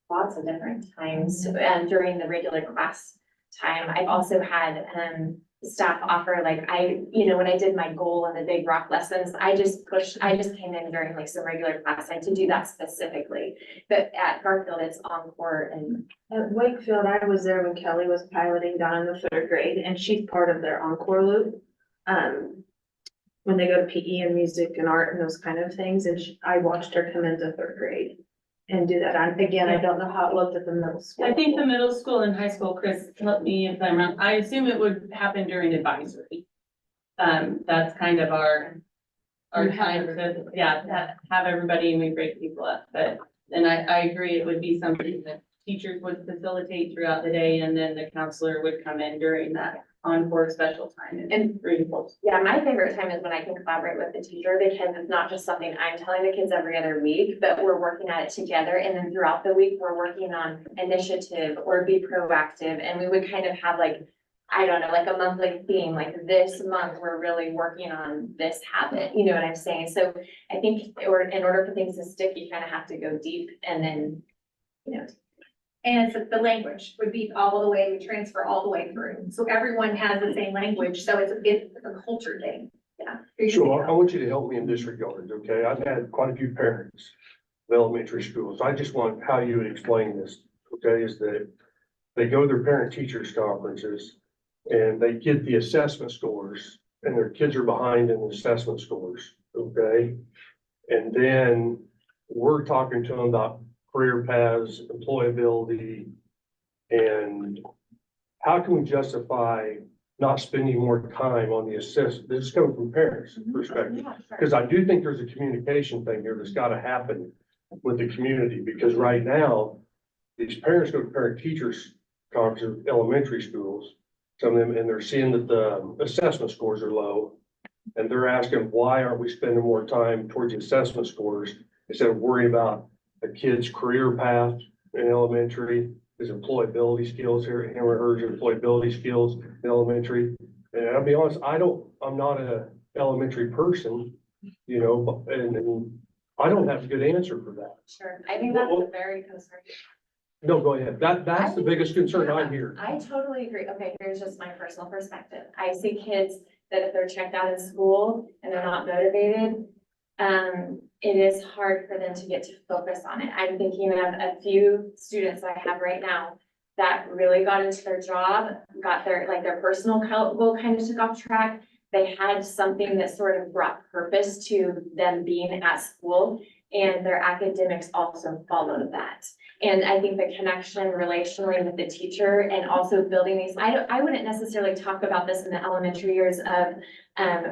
lots of different times, during the regular class time. I've also had, staff offer, like when I did my goal and the big rock lessons, I just came in during like some regular class time to do that specifically. But at Garfield, it's encore and. At Wakefield, I was there when Kelly was piloting down in the 3rd grade, and she's part of their encore loop. When they go to PE and music and art and those kind of things, and I watched her come into 3rd grade and do that. Again, I don't know how it looked at the middle school. I think the middle school and high school, Chris, help me if I'm wrong. I assume it would happen during advisory. That's kind of our time to, have everybody and we break people up. But, and I agree, it would be something that teachers would facilitate throughout the day and then the counselor would come in during that encore special time and reinforce. Yeah, my favorite time is when I can collaborate with the teacher because it's not just something I'm telling the kids every other week, but we're working at it together. And then throughout the week, we're working on initiative or be proactive. And we would kind of have like, I don't know, like a monthly theme, like this month, we're really working on this habit. You know what I'm saying? So I think in order for things to stick, you kind of have to go deep and then, And it's the language would be all the way, we transfer all the way through. So everyone has the same language. So it's a culture thing. Yeah. Sure, I want you to help me in this regard, okay? I've had quite a few parents of elementary schools. I just want how you would explain this, okay? Is that they go to their parent teachers conferences and they get the assessment scores and their kids are behind in the assessment scores, okay? And then we're talking to them about career paths, employability, and how can we justify not spending more time on the assessment? This is coming from parents' perspective, because I do think there's a communication thing here that's got to happen with the community, because right now, these parents go to parent teachers conferences, elementary schools, some of them, and they're seeing that the assessment scores are low. And they're asking, why aren't we spending more time towards the assessment scores instead of worrying about a kid's career path in elementary, his employability skills here, him or her employability skills in elementary. And I'll be honest, I'm not an elementary person, you know, and I don't have a good answer for that. Sure, I think that's a very concerning. No, go ahead. That's the biggest concern I hear. I totally agree. Okay, here's just my personal perspective. I see kids that if they're checked out in school and they're not motivated, it is hard for them to get to focus on it. I'm thinking of a few students I have right now that really got into their job, got their personal goal kind of took off track. They had something that sort of brought purpose to them being at school, and their academics also followed that. And I think the connection relationally with the teacher and also building these, I wouldn't necessarily talk about this in the elementary years of,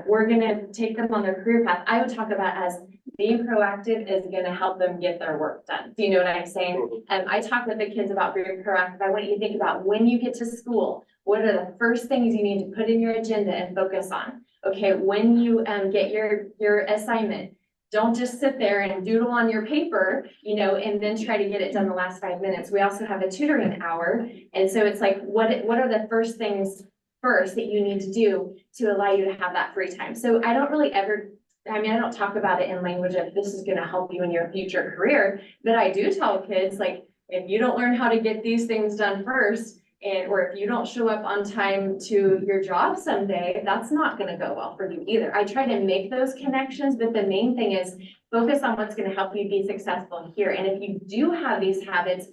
we're gonna take them on their career path. I would talk about as being proactive is gonna help them get their work done. Do you know what I'm saying? I talk with the kids about being proactive. I want you to think about when you get to school, what are the first things you need to put in your agenda and focus on? Okay, when you get your assignment, don't just sit there and doodle on your paper, you know, and then try to get it done the last 5 minutes. We also have a tutoring hour. And so it's like, what are the first things first that you need to do to allow you to have that free time? So I don't really ever, I don't talk about it in language of this is gonna help you in your future career, but I do tell kids, like, if you don't learn how to get these things done first, or if you don't show up on time to your job someday, that's not gonna go well for you either. I try to make those connections, but the main thing is focus on what's gonna help you be successful here. And if you do have these habits,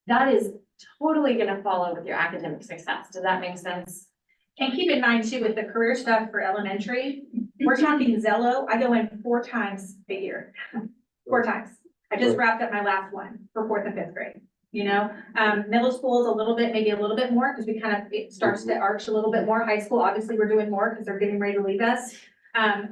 that is totally gonna follow with your academic success. Does that make sense? And keep in mind too, with the career stuff for elementary, we're talking Zello. I go in 4 times a year. 4 times. I just wrapped up my last one for 4th and 5th grade. You know, middle school is a little bit, maybe a little bit more, because it starts to arch a little bit more. High school, obviously, we're doing more because they're getting ready to leave us.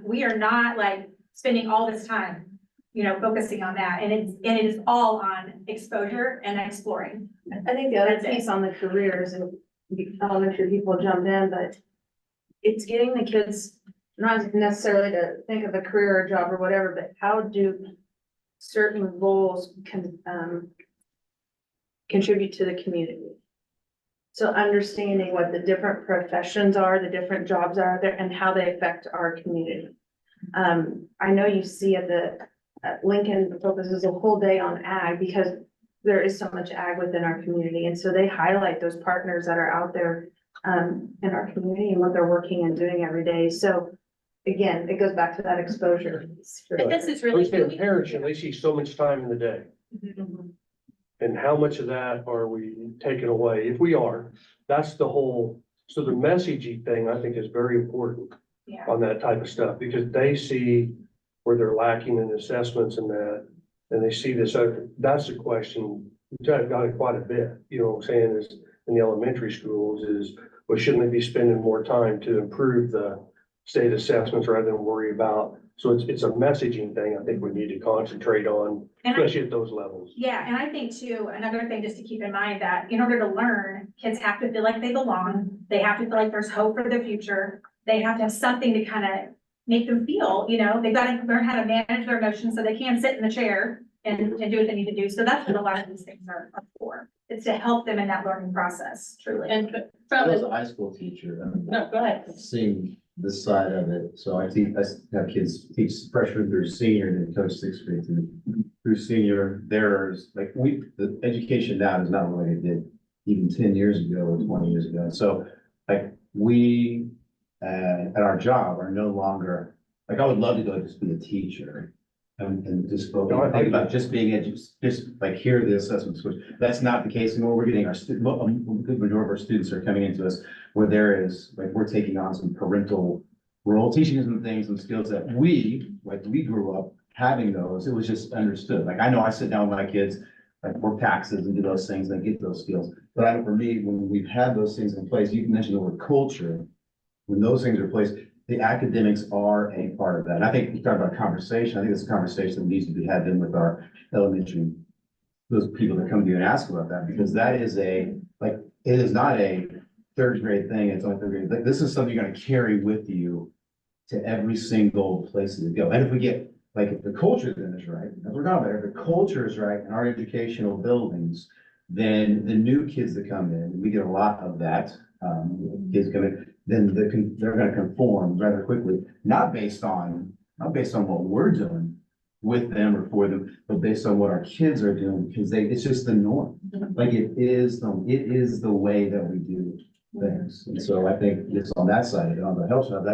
We are not like spending all this time, you know, focusing on that. And it is all on exposure and exploring. I think the other piece on the careers, and elementary people jump in, but it's getting the kids not necessarily to think of a career or job or whatever, but how do certain roles contribute to the community. So understanding what the different professions are, the different jobs are there, and how they affect our community. I know you see Lincoln focuses a whole day on ag because there is so much ag within our community. And so they highlight those partners that are out there in our community and what they're working and doing every day. So again, it goes back to that exposure. But this is I really. was saying parents, they see so much time in the day. And how much of that are we taking away? If we are, that's the whole, so the messaging thing, I think, is very important on that type of stuff, because they see where they're lacking in assessments and that, and they see this, that's the question. We've got it quite a bit, you know what I'm saying, is in the elementary schools is, well, shouldn't we be spending more time to improve the state assessments rather than worry about, so it's a messaging thing I think we need to concentrate on, especially at those levels. Yeah, and I think too, another thing just to keep in mind that in order to learn, kids have to feel like they belong. They have to feel like there's hope for the future. They have to have something to kind of make them feel, you know, they've got to learn how to manage their emotions so they can sit in the chair and do what they need to do. So that's what a lot of these things are for. It's to help them in that learning process, truly. And I from, was a high school teacher. no, go ahead. Seeing this side of it, so I have kids teach freshman through senior and then coach 6th grade through senior. There's like the education now is not what it did even 10 years ago or 20 years ago. So like we at our job are no longer, like I would love to go just be a teacher and just go think about just being just like here are the assessment scores. That's not the case anymore. We're getting a good majority of our students are coming into us where there is, like, we're taking on some parental role, teaching them things and skills that we grew up having those. It was just understood. Like, I know I sit down with my kids, like work taxes and do those things and get those skills. But I know for me, when we've had those things in place, you mentioned the word culture, when those things are in place, the academics are a part of that. And I think you talked about conversation. I think it's a conversation that needs to be had then with our elementary, those people that come to you and ask about that, because that is it is not a third grade thing. It's only third grade. Like, this is something you're gonna carry with you to every single place that you go. And if we get, like, if the culture then is right, as we're talking about, if the culture is right in our educational buildings, then the new kids that come in, we get a lot of that, kids come in, then they're gonna conform rather quickly, not based on what we're doing with them or for them, but based on what our kids are doing, because it's just the norm. Like, it is the way that we do things. And so I think just on that side, of it, on the health side,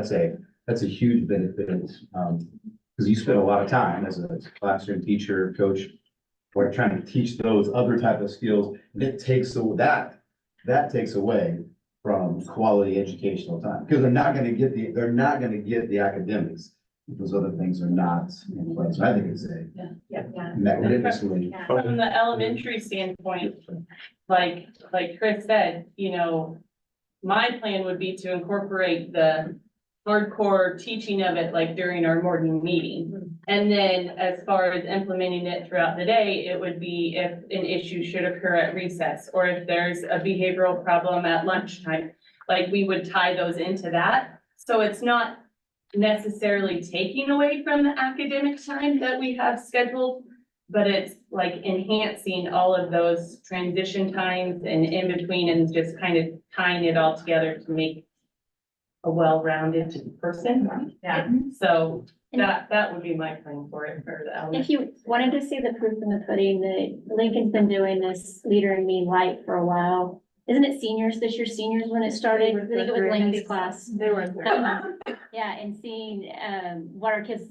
that's a huge benefit. Because you spend a lot of time as a classroom teacher, coach, or trying to teach those other type of skills, and it takes that takes away from quality educational time, because they're not gonna get the academics if those other things are not in place. I think it's a magnificent. From the elementary standpoint, like Chris said, my plan would be to incorporate the hardcore teaching of it like during our morning meeting. And then as far as implementing it throughout the day, it would be if an issue should occur at recess, or if there's a behavioral problem at lunchtime, like we would tie those into that. So it's not necessarily taking away from the academic time that we have scheduled, but it's like enhancing all of those transition times and in between, and just kind of tying it all together to make a well-rounded person. Yeah. So that would be my plan for it, for the element. If you wanted to see the proof in the pudding, Lincoln's been doing this Leader in Me Light for a while. Isn't it seniors, this year seniors when it started? I think it was Lincoln's class. They were. Yeah, and seeing, what our kids,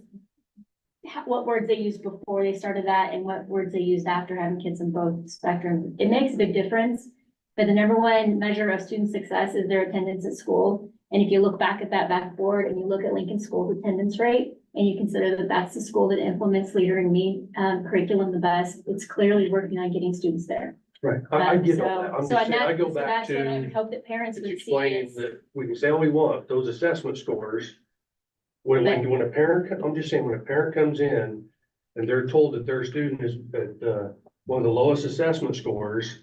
what words they used before they started that and what words they used after, having kids in both spectrums. It makes a big difference. But the number one measure of student success is their attendance at school. And if you look back at that backboard and you look at Lincoln School's attendance rate, and you consider that that's the school that implements Leader in Me curriculum the best, it's clearly working on getting students there. Right, I get all that. I'm So just saying, I go so back that's what I would to hope that parents would see explaining is. that we can say all we want, those assessment scores. When a parent, I'm just saying, when a parent comes in and they're told that their student is at, one of the lowest assessment scores,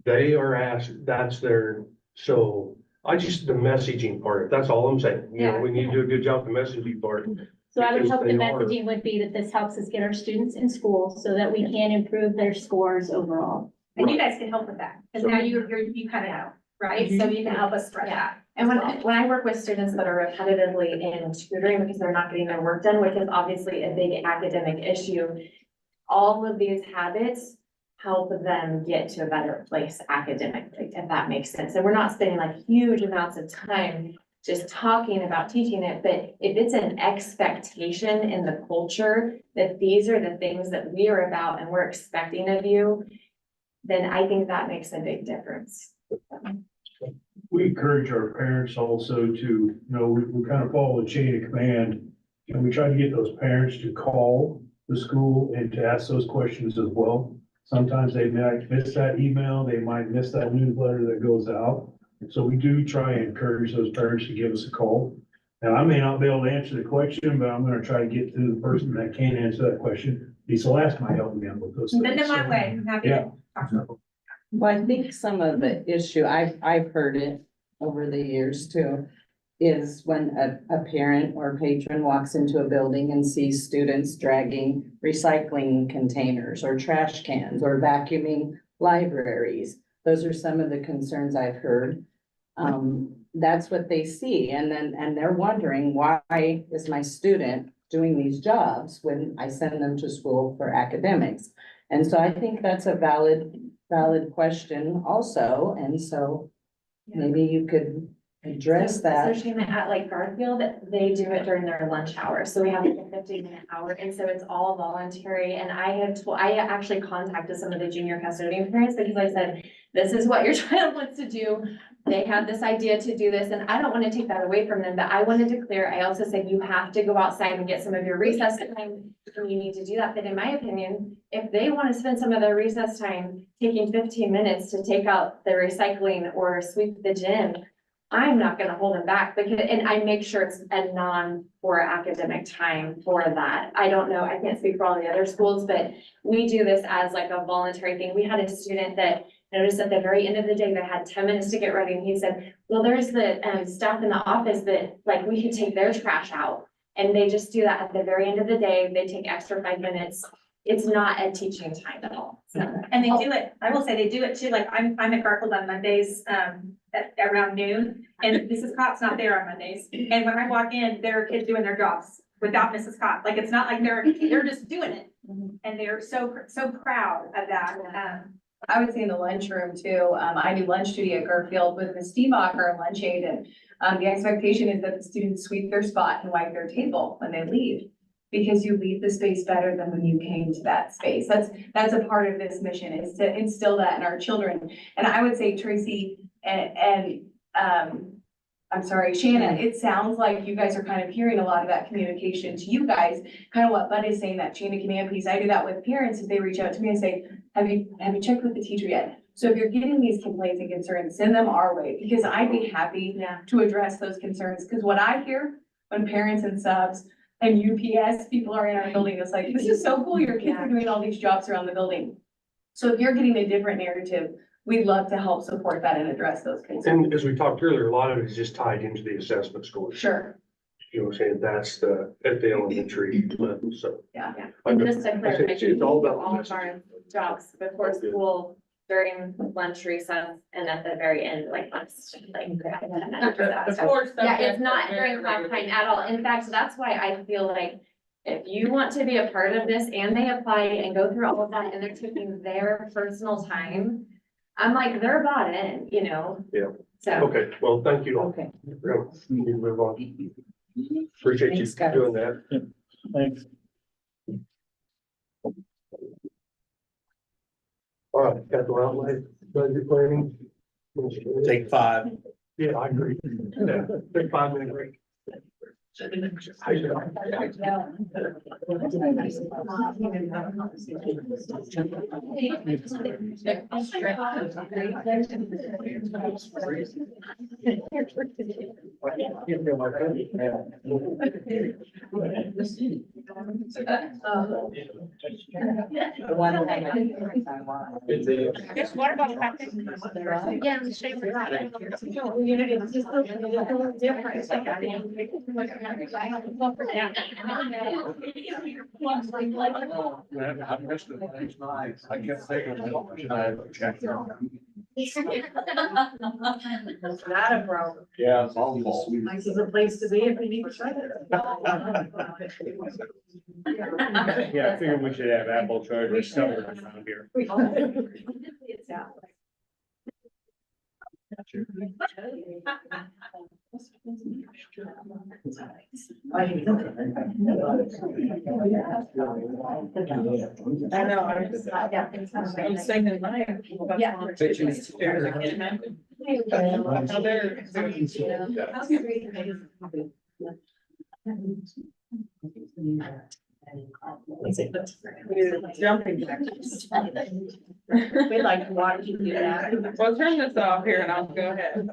they are asked, that's their, so the messaging part, that's all I'm saying. We need to do a good job of the messaging part. So I would because hope the they are- messaging would be that this helps us get our students in school so that we can improve their scores overall. And you guys can help with that, because now you kind of know, right? So you can help us spread that. And when I work with students that are repetitively in tutoring because they're not getting their work done, which is obviously a big academic issue, all of these habits help them get to a better place academically, if that makes sense. And we're not spending like huge amounts of time just talking about teaching it, but if it's an expectation in the culture that these are the things that we are about and we're expecting of you, then I think that makes a big difference. We encourage our parents also to, we kind of follow the chain of command. And we try to get those parents to call the school and to ask those questions as well. Sometimes they might miss that email, they might miss that newsletter that goes out. So we do try and encourage those parents to give us a call. Now, I may not be able to answer the question, but I'm gonna try to get to the person that can answer that question. Lisa Last might help me out with those things. Send them my way, I'm happy to talk to them. Well, I think some of the issue, I've heard it over the years too, is when a parent or patron walks into a building and sees students dragging recycling containers or trash cans or vacuuming libraries. Those are some of the concerns I've heard. That's what they see, and they're wondering, why is my student doing these jobs when I send them to school for academics? And so I think that's a valid question also, and so maybe you could address that. So Shana, at like Garfield, they do it during their lunch hour, so we have like a 15-minute hour, and so it's all voluntary. And I actually contacted some of the junior custodian parents because I said, this is what your child wants to do. They have this idea to do this, and I don't want to take that away from them, but I wanted to clear. I also said, you have to go outside and get some of your recess time, and you need to do that. But in my opinion, if they want to spend some of their recess time taking 15 minutes to take out the recycling or sweep the gym, I'm not gonna hold them back because, and I make sure it's a non-for academic time for that. I don't know, I can't speak for all the other schools, but we do this as like a voluntary thing. We had a student that noticed at the very end of the day, they had 10 minutes to get ready, and he said, well, there's the staff in the office that, like, we could take their trash out. And they just do that at the very end of the day. They take extra 5 minutes. It's not a teaching time at all. So, And they do it, I will say they do it too, like I'm at Garfield on Mondays, at around noon, and Mrs. Cott's not there on Mondays. And when I walk in, there are kids doing their jobs without Mrs. Cott, like, it's not like they're just doing it. And they're so proud of that, I would say in the lunchroom too. I do lunch duty at Garfield with Ms. Steemach, our lunch aide, and the expectation is that the students sweep their spot and wipe their table when they leave. Because you leave the space better than when you came to that space. That's a part of this mission, is to instill that in our children. And I would say, Tracy and I'm sorry, Shannon, it sounds like you guys are kind of hearing a lot of that communication to you guys, kind of what Bud is saying, that chain of command piece. I do that with parents. If they reach out to me and say, have you checked with the teacher yet? So if you're getting these complaints and concerns, send them our way, because I'd be happy to address those concerns. Because what I hear when parents and subs and UPS people are in our building, it's like, this is so cool, your kids are doing all these jobs around the building. So if you're getting a different narrative, we'd love to help support that and address those concerns. And as we talked earlier, a lot of it is just tied into the assessment scores. Sure. You know what I'm saying? That's at the elementary level, so. Yeah. and just a It's clarification, all we do about all of our jobs before school, during lunch recess, and at the very end, like lunch, like. after that. So, Before yeah, subject it's not are during very class time at all. In fact, that's why I feel like if you want to be a part of this and they apply and go through all of that and they're taking their personal time, I'm like, they're bought in, you know? Yeah. So. Okay, well, thank you all. Okay. We're gonna need to move on. Appreciate you Thanks, guys. doing that. Thanks. All right, capital outlay, budget planning. Take 5. Yeah, I agree. Yeah, take 5 minute break. The one thing I want. Just water bottle back there. Yeah, the shape of that. It's just a little different. Like, I missed it. I kept thinking, should I check it out? Not a problem. Yeah, it's almost. This is a place to be if you need to try it. Yeah, I figured we should have Apple chargers somewhere around here. It's out. I know, I'm saying mine. Yeah. Jumping. We like to watch you do that. Well, turn this off here and I'll go ahead.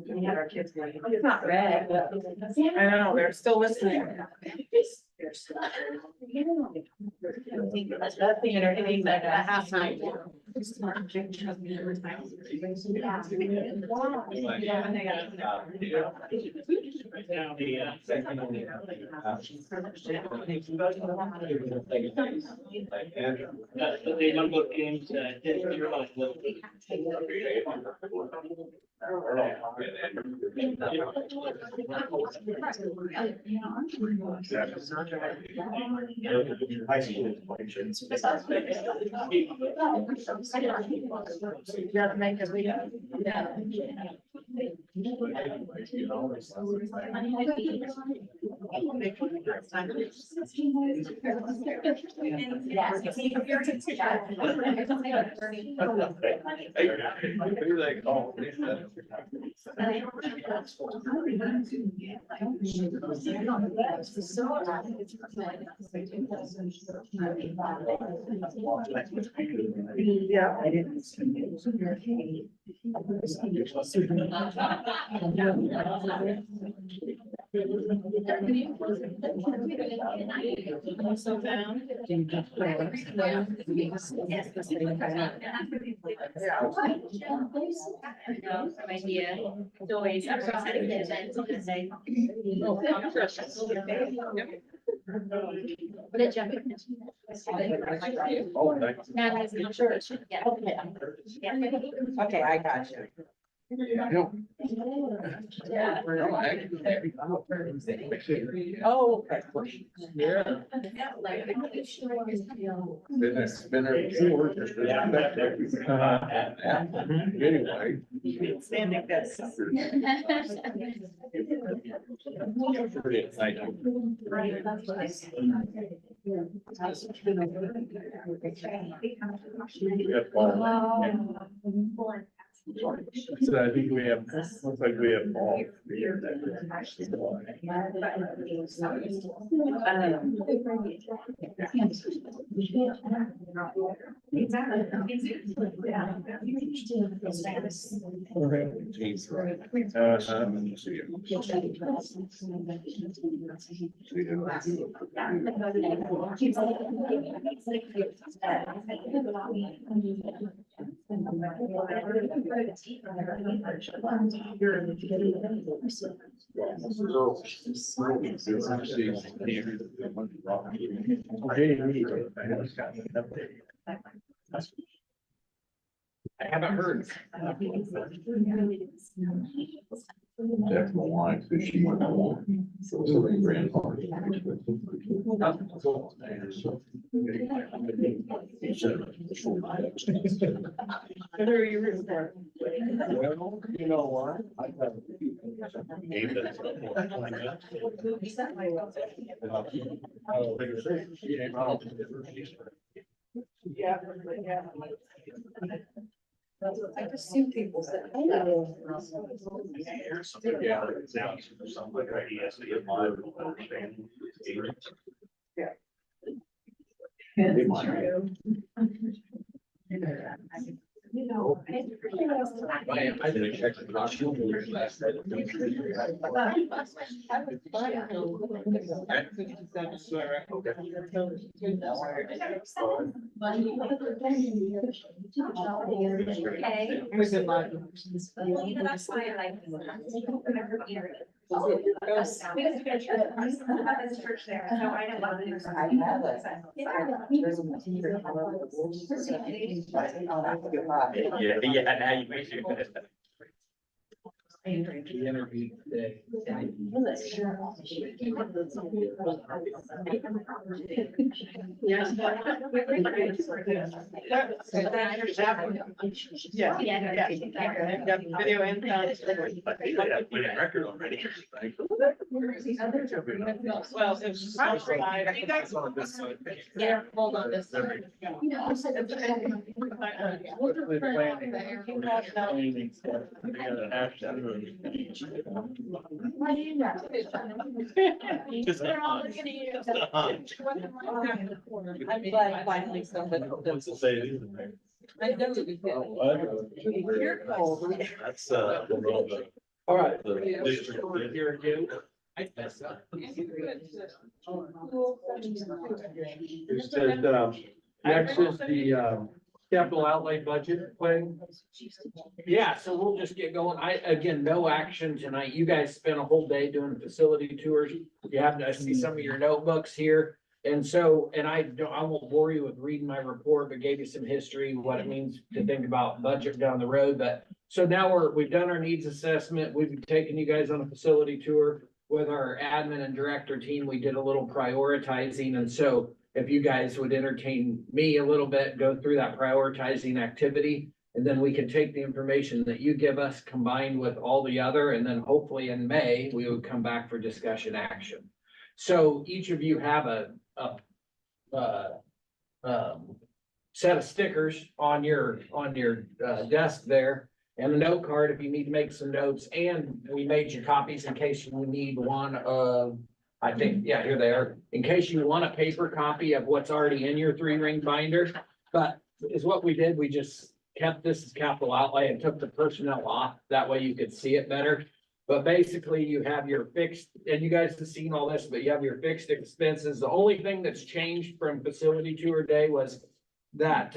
We had our kids like, it's not red, but. I know, they're still listening. That's the entertaining that I have time. High school. Yeah. Some idea, stories, I'm excited to events on this day. What did you? Natalie's not sure. Yeah. Okay, I got you. Oh, okay. Yeah. Been there before, just anyway. Standing this. Pretty exciting. So I think we have, looks like we have all. I haven't heard. That's my wife, so she went along. So they ran hard. Who are you rooting for? Well, you know what? Yeah, yeah. I just see people say. Yeah. They might. You know. I didn't check the costume. That's why I like. Church there, so I know. Yeah, now you make sure. The interview today. Yeah. Yeah. Video and. Record already. Well, it's. Yeah, hold on this. Just a hunch. Just a hunch. I'm glad finally somebody. What's to say it isn't there? I know it is. You're cold. That's, below the. All right. The district. Here again. I messed up. It says, next is the, capital outlay budget plan. Yeah, so we'll just get going. Again, no action tonight. You guys spent a whole day doing facility tours. You have, I see some of your notebooks here. And so, I won't bore you with reading my report, but gave you some history, what it means to think about budget down the road. But so now we've done our needs assessment. We've taken you guys on a facility tour with our admin and director team. We did a little prioritizing. And so if you guys would entertain me a little bit, go through that prioritizing activity, and then we can take the information that you give us combined with all the other, and then hopefully in May, we would come back for discussion action. So each of you have set of stickers on your desk there, and a note card if you need to make some notes, and we made you copies in case you need one of, I think, yeah, here they are, in case you want a paper copy of what's already in your 3-ring binder. But is what we did, we just kept this as capital outlay and took the personnel off, that way you could see it better. But basically, you have your fixed, and you guys have seen all this, but you have your fixed expenses. The only thing that's changed from facility tour day was that,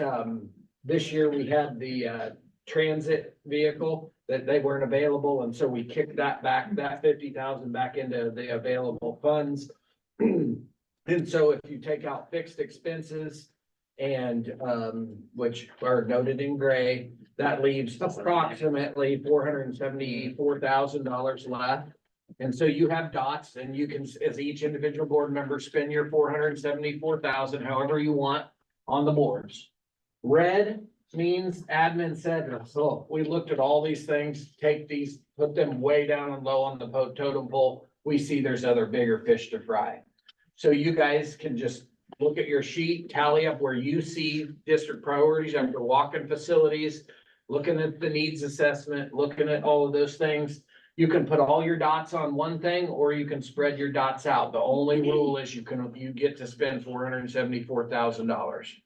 this year we had the, transit vehicle that they weren't available, and so we kicked that back, that 50,000 back into the available funds. And so if you take out fixed expenses and, which are noted in gray, that leaves approximately $474,000 left. And so you have dots, and you can, as each individual board member, spend your 474,000 however you want on the boards. Red means admin said, so we looked at all these things, take these, put them way down and low on the totem pole. We see there's other bigger fish to fry. So you guys can just look at your sheet, tally up where you see district priorities after walking facilities, looking at the needs assessment, looking at all of those things. You can put all your dots on one thing, or you can spread your dots out. The only rule is you get to spend $474,000.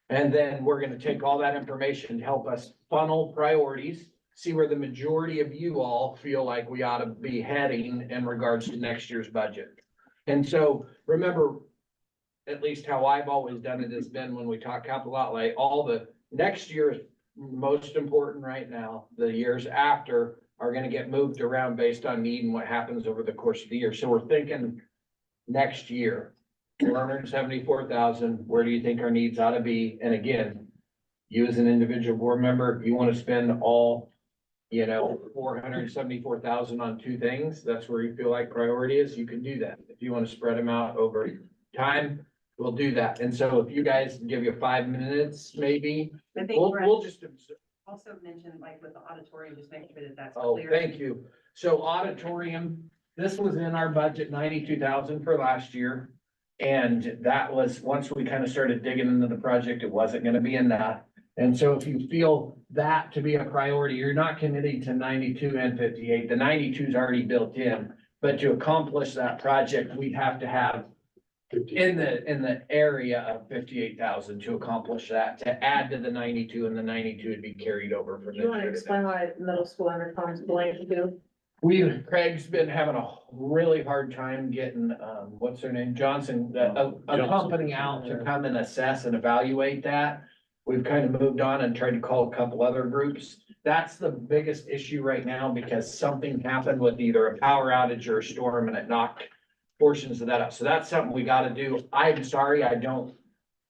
And then we're gonna take all that information to help us funnel priorities, see where the majority of you all feel like we ought to be heading in regards to next year's budget. And so remember, at least how I've always done it has been when we talk capital outlay, all the next year is most important right now. The years after are gonna get moved around based on need and what happens over the course of the year. So we're thinking next year. 474,000, where do you think our needs ought to be? And again, you as an individual board member, if you want to spend all, 474,000 on 2 things, that's where you feel like priority is, you can do that. If you want to spread them out over time, we'll do that. And so if you guys give you 5 minutes, maybe, I think we'll just. also mention like with the auditorium, just make sure that that's Oh, clear. thank you. So auditorium, this was in our budget, 92,000 for last year. And that was, once we kind of started digging into the project, it wasn't gonna be enough. And so if you feel that to be a priority, you're not committing to 92 and 58. The 92 is already built in. But to accomplish that project, we'd have to have in the area of 58,000 to accomplish that, to add to the 92, and the 92 would be carried over from. You wanna explain why middle school intercoms blank too? Craig's been having a really hard time getting, what's her name, Johnson, a company out to come and assess and evaluate that. We've kind of moved on and tried to call a couple other groups. That's the biggest issue right now, because something happened with either a power outage or a storm, and it knocked portions of that up. So that's something we gotta do. I'm sorry, I don't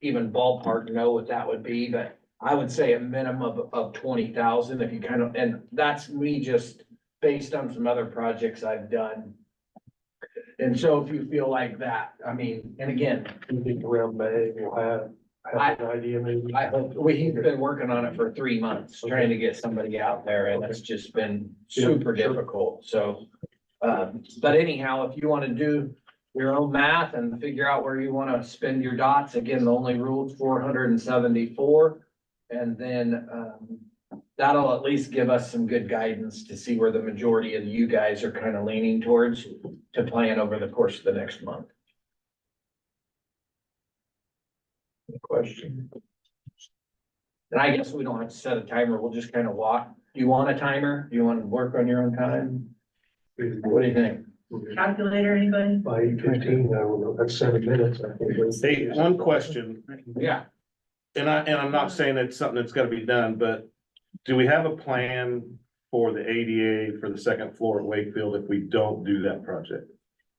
even ballpark know what that would be, but I would say a minimum of 20,000 if you kind of, and that's me just based on some other projects I've done. And so if you feel like that, I mean, and again, You think around May, we'll have an idea maybe? I hope, we've been working on it for 3 months, trying to get somebody out there, and it's just been super difficult, so. But anyhow, if you wanna do your own math and figure out where you wanna spend your dots, again, the only rule is 474. And then, that'll at least give us some good guidance to see where the majority of you guys are kind of leaning towards to plan over the course of the next month. Question? And I guess we don't have to set a timer. We'll just kind of walk. Do you want a timer? Do you want to work on your own time? What do you think? Calculator, anybody? By 8:15, I don't know, that's 7 minutes, I think. Hey, one question, Yeah. and I'm not saying it's something that's gotta be done, but do we have a plan for the ADA for the second floor at Wakefield if we don't do that project?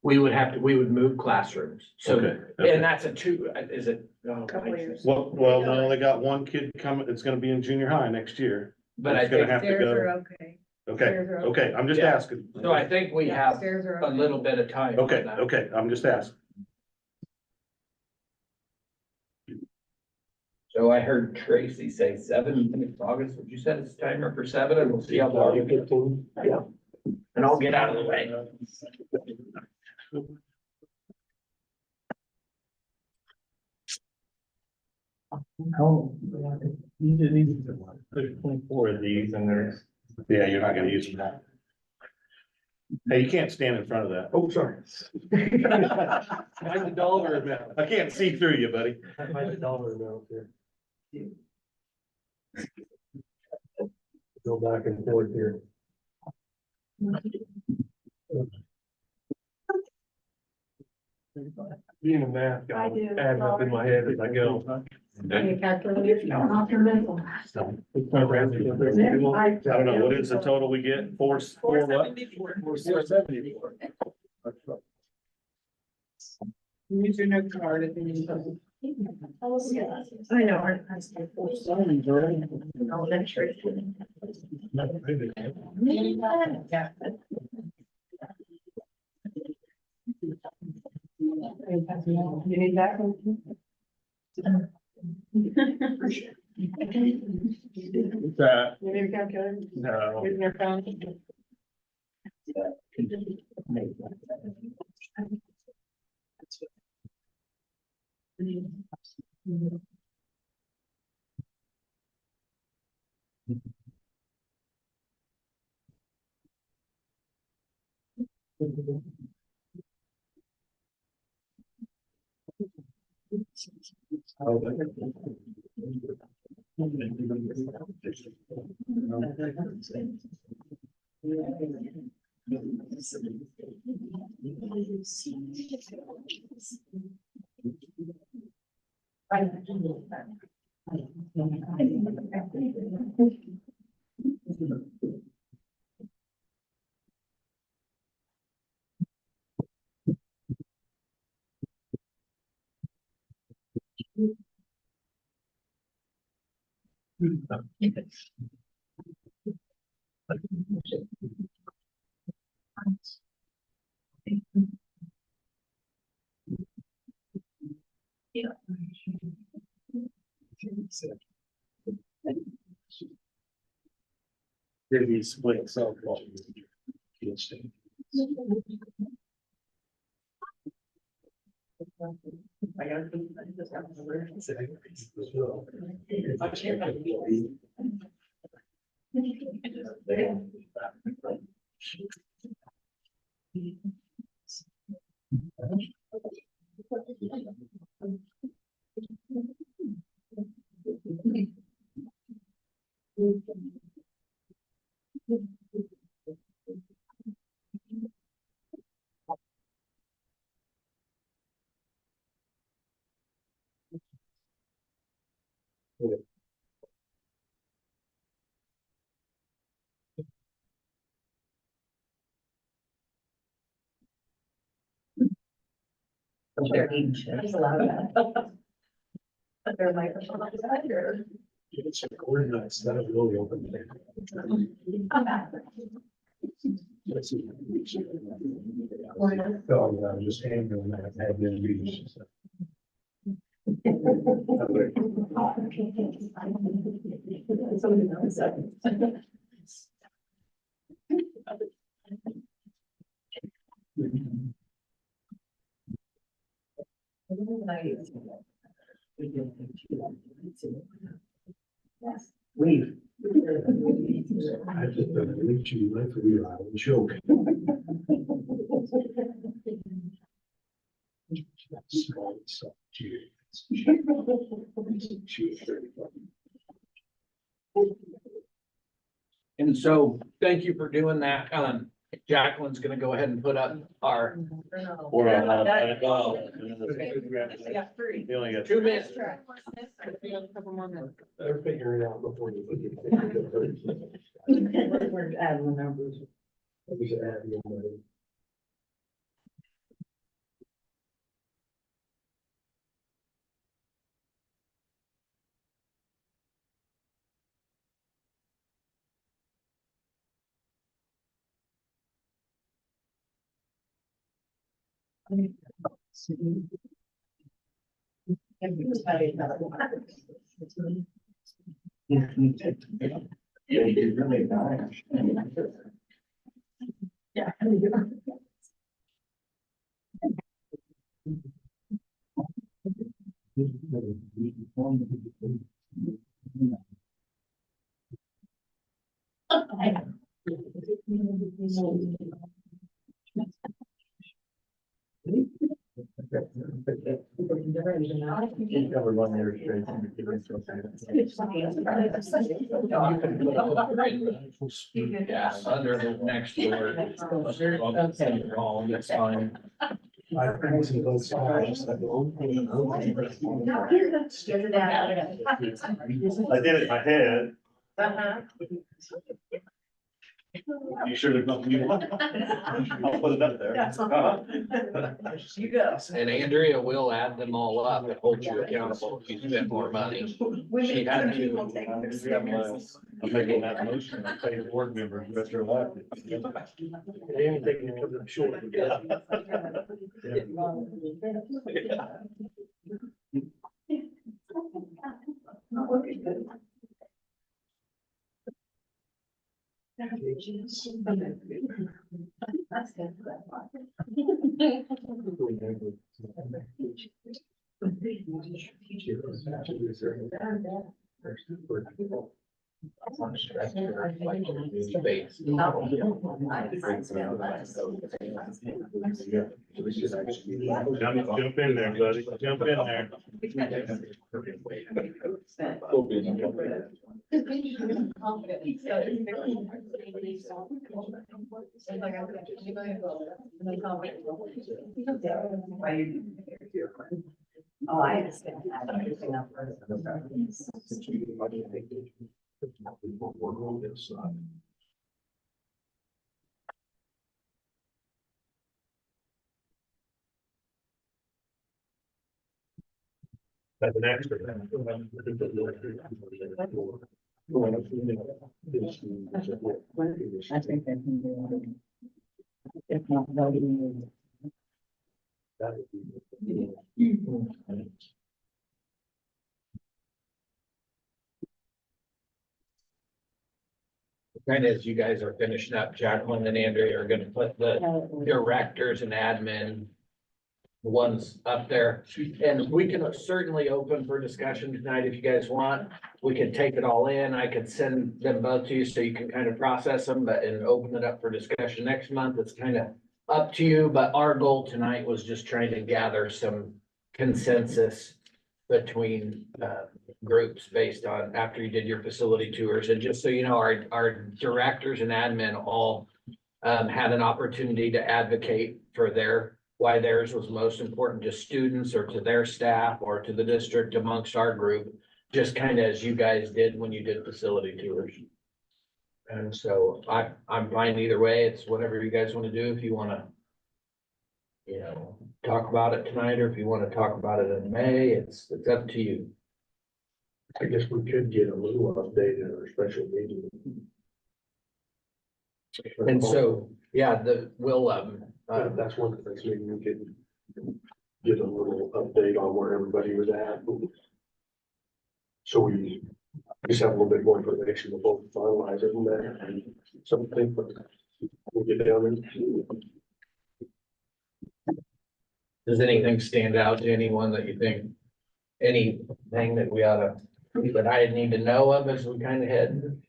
We would move classrooms. So, Okay. and that's is it? Oh, Couple years. Well, we only got one kid coming, it's gonna be in junior high next year. But I It's gonna think, have to Stairs are go, okay. okay, Stairs are okay, I'm just Yeah. asking. so I think we Yeah, have stairs are a okay. little bit of time. on Okay, that. okay, I'm just asking. So I heard Tracy say 7 minutes, August, would you set his timer for 7, and we'll see how far we get. 15, yeah. And I'll get out of the way. How, you did these, there's 24 of these and there's. Yeah, you're not gonna use them all. Hey, you can't stand in front of that. Oh, sorry. Find the dollar amount. I can't see through you, buddy. I find the dollar amount here. Go back and forth here. Being a math guy, adding up in my head as I go. I don't know, what is the total we get? Four what? 474. Use your note card if you need something. I know. Elementary. You need that? That, You need a calculator? no. Using your phone? Maybe split some. Their age. There's a lot of that. But they're like. It's organized, that'll really open it. Oh, yeah, just handling that, had been used. Yes. Leave. I just reach you, like, we are joke. Small stuff, gee. And so, thank you for doing that. Jacqueline's gonna go ahead and put up our Or, I got three. you only got 2 minutes. They're figuring it out before you. We're adding the numbers. Yeah. Yeah, under the next door. Oh, that's fine. I think some both sides. I did it in my head. Uh-huh. You sure there's nothing you want? I'll put it up there. You go. And Andrea will add them all up and hold you accountable if you spend more money. She had to. I'm making that motion, I pay the board members, but they're left. Anything that comes up short. Jump in there, buddy, jump in there. Oh, I understand. That's an extra. I think I can do it. If not, voting. Kind of as you guys are finishing up, Jacqueline and Andrea are gonna put the directors and admin ones up there. And we can certainly open for discussion tonight if you guys want. We can take it all in. I could send them both to you so you can kind of process them, but and open it up for discussion next month. It's kind of up to you, but our goal tonight was just trying to gather some consensus between groups based on after you did your facility tours. And just so you know, our directors and admin all had an opportunity to advocate for why theirs was most important to students or to their staff or to the district amongst our group, just kind of as you guys did when you did facility tours. And so I'm fine either way. It's whatever you guys want to do. If you want to, you know, talk about it tonight, or if you want to talk about it in May, it's up to you. I guess we could get a little update in our special meeting. And so, yeah, that's one of the things, maybe we could get a little update on where everybody was at. So we just have a little bit more information before we finalize it and that, and something, but we'll get down there. does anything stand out to anyone that you think, anything that we oughta, that I need to know of as we kind of head?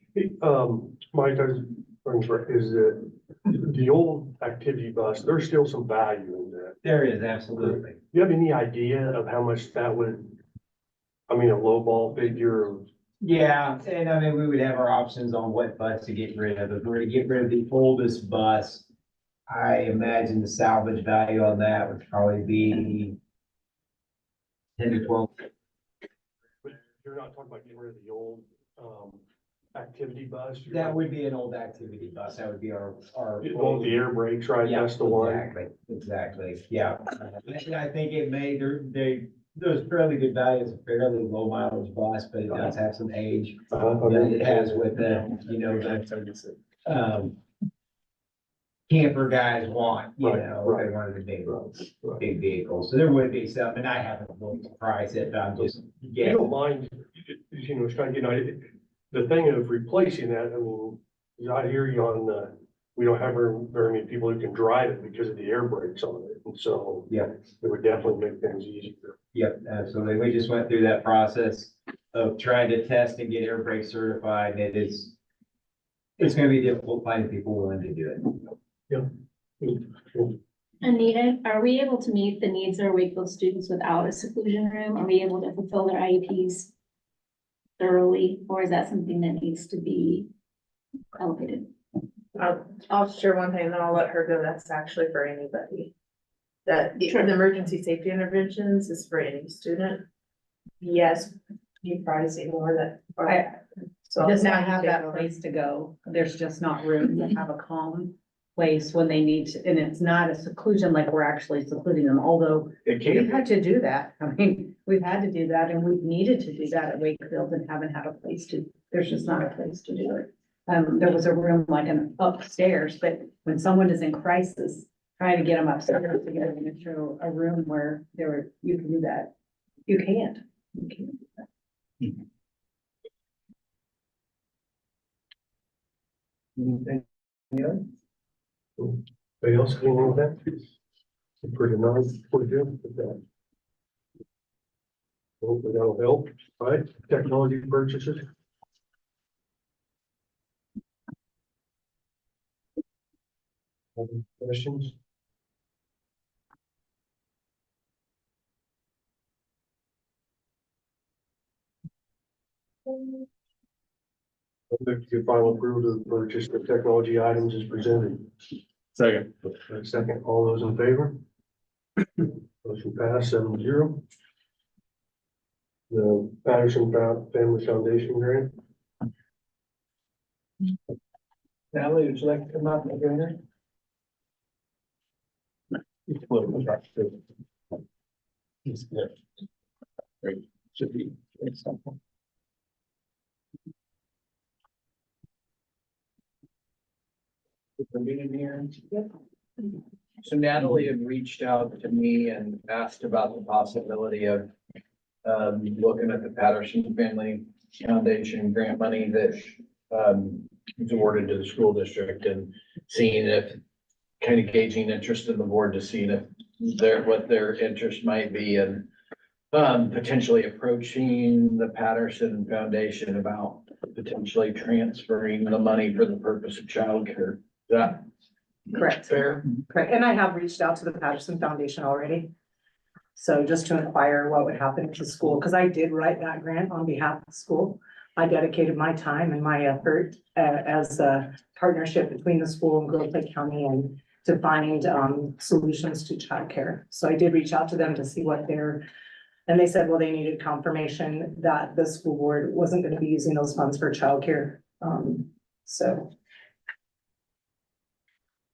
Mike, is that the old activity bus, there's still some value in that. There is, absolutely. Do you have any idea of how much that would, a low ball figure of? Yeah, and I mean, we would have our options on what bus to get rid of. If we're to get rid of the oldest bus, I imagine the salvage value on that would probably be 10 to 12. You're not talking about getting rid of the old, activity bus? That would be an old activity bus. That would be our. It won't be air brakes, right? Yeah, That's the one. exactly, yeah. I think it may, there's fairly good values, a fairly low mileage bus, but it does have some age. That it has with the, camper guys want, they wanted the big vehicles. So there would be some, and I haven't looked to price it, but I'm just You don't mind, it's kind of, the thing of replacing that, I hear you on we don't have very many people who can drive it because of the air brakes on it. And so Yeah. it would definitely make things easier. Yep, absolutely. We just went through that process of trying to test and get air brake certified. It's gonna be difficult finding people willing to do it. Anita, are we able to meet the needs of our Wakefield students without a seclusion room? Are we able to fulfill their IEPs thoroughly, or is that something that needs to be elevated? I'll share one thing, then I'll let her go. That's actually for anybody. That the Sure. emergency safety interventions is for any student. Yes, you probably see more that. So Does now not you have take that over. place to go. There's just not room to have a calm place when they need to, and it's not a seclusion like we're actually secluding them, although It we've can't, had to do that. I mean, we've had to do that and we've needed to do that at Wakefield and haven't had a place to, there's just not a place to do it. There was a room like an upstairs, but when someone is in crisis, trying to get them upstairs to get them into a room where you can do that. You can't. You can't do that. Anybody else, anything with that? Pretty nice, pretty good with that. Hopefully that'll help, all right? Technology purchases. Any questions? Your final approval to purchase the technology items is presented. Second. Second, all those in favor? Motion passed 7-0. The Patterson Family Foundation grant. Natalie, would you like to come up and join her? Great. Should be. It's something. For being here. So Natalie had reached out to me and asked about the possibility of looking at the Patterson Family Foundation grant money that is awarded to the school district and seeing if kind of gauging interest in the board to see if what their interest might be and potentially approaching the Patterson Foundation about potentially transferring the money for the purpose of childcare. Is that Correct, fair? correct. And I have reached out to the Patterson Foundation already. So just to inquire what would happen to school, because I did write that grant on behalf of the school. I dedicated my time and my effort as a partnership between the school and Grove Lake County and to find solutions to childcare. So I did reach out to them to see what and they said, well, they needed confirmation that the school board wasn't going to be using those funds for childcare. So.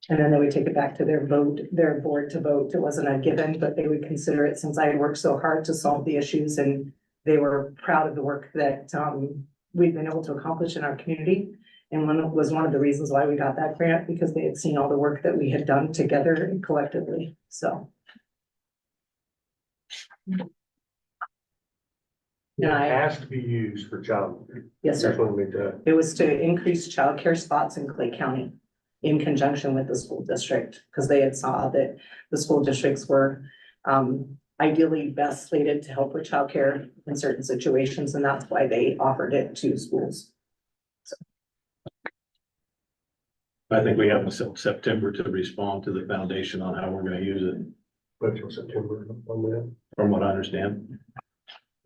And then they would take it back to their board to vote. It wasn't a given, but they would consider it since I had worked so hard to solve the issues and they were proud of the work that we've been able to accomplish in our community. And one of the reasons why we got that grant, because they had seen all the work that we had done together and collectively, so. It has to be used for child. Yes, sir. Just want to make that. It was to increase childcare spots in Clay County in conjunction with the school district, because they had saw that the school districts were ideally best slated to help with childcare in certain situations, and that's why they offered it to schools. I think we have until September to respond to the foundation on how we're gonna use it, But till September on that. from what I understand.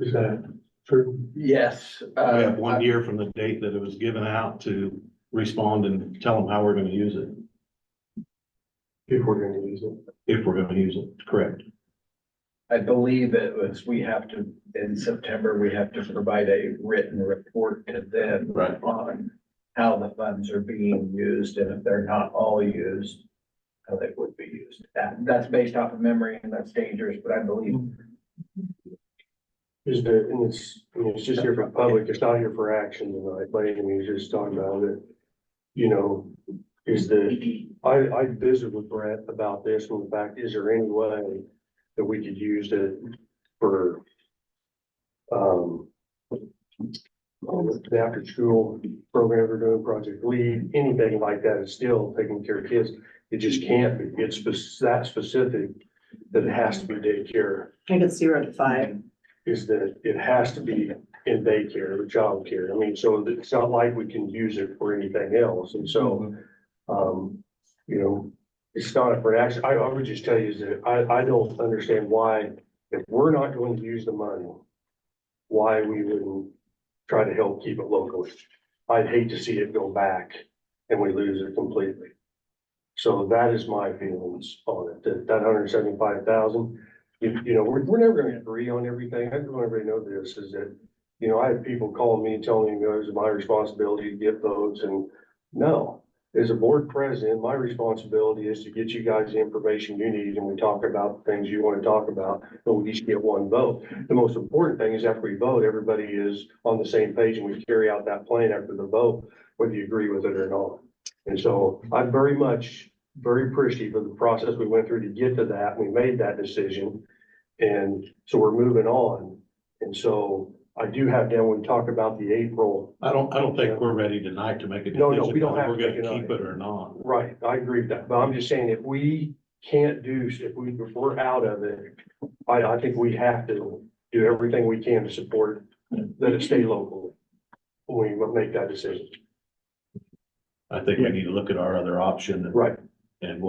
Is that true? Yes. We have 1 year from the date that it was given out to respond and tell them how we're gonna use it, If we're going to use it. if we're gonna use it, correct? I believe it was, in September, we have to provide a written report to them. Right. On how the funds are being used, and if they're not all used, how they would be used. That's based off of memory, and that's dangerous, but I believe. And it's just here for the public, it's not here for action tonight, by any means, just talking about it. You know, I visited with Brett about this, and the fact, is there any way that we could use it for, with the after-school programs we're doing, Project Lead, anything like that is still taking care of kids. It just can't be. It's that specific that it has to be daycare. I think it's 0 to 5. Is that it has to be in daycare or childcare. I mean, so it's not like we can use it for anything else. And so, you know, it's not for action. I would just tell you is that I don't understand why, if we're not going to use the money, why we wouldn't try to help keep it locally. I'd hate to see it go back and we lose it completely. So that is my feelings on it, that 175,000. You know, we're never gonna agree on everything. I just want everybody to know this is that, you know, I have people calling me and telling me it was my responsibility to get votes, and no. As a board president, my responsibility is to get you guys the information you need, and we talk about the things you want to talk about, but we each get one vote. The most important thing is after we vote, everybody is on the same page and we carry out that plan after the vote, whether you agree with it or not. And so I'm very appreciative of the process we went through to get to that. We made that decision. And so we're moving on. And so I do have down, when we talk about the April. I don't think we're ready tonight to make a decision. No, we don't have whether to We're make gonna it keep it or not. Right, I agree with that, but I'm just saying if we can't do, if we're out of it, I think we have to do everything we can to support that it stay local when we make that decision. I think we need to look at our other option. Right. And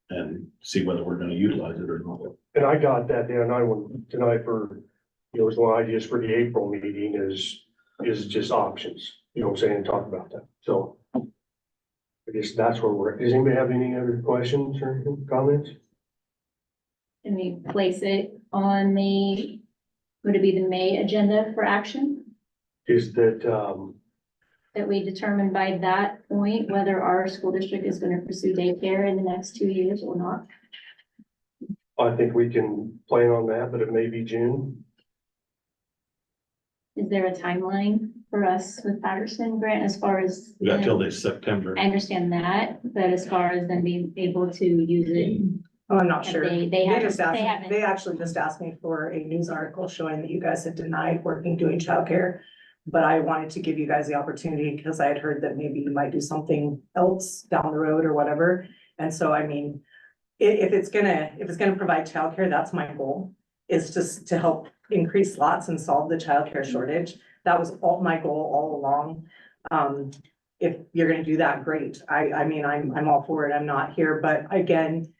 and see whether we're gonna utilize it or not. And I got that down, I went tonight for, you know, one idea for the April meeting is just options, you know what I'm saying, talk about that, so. I guess that's where we're at. Does anybody have any other questions or comments? Can we place it on would it be the May agenda for action? Is that, That we determine by that point whether our school district is going to pursue daycare in the next 2 years or not? I think we can plan on that, but it may be June. Is there a timeline for us with Patterson Grant as far as? We got till this September. I understand that, but as far as them being able to use it. Oh, I'm not Have sure. they They haven't- just asked, they me- haven't. they actually just asked me for a news article showing that you guys had denied doing childcare. But I wanted to give you guys the opportunity because I had heard that maybe you might do something else down the road or whatever. And so, I mean, if it's gonna provide childcare, that's my goal, is just to help increase slots and solve the childcare shortage. That was all my goal all along. If you're gonna do that, great. I mean, I'm all for it. I'm not here, but again,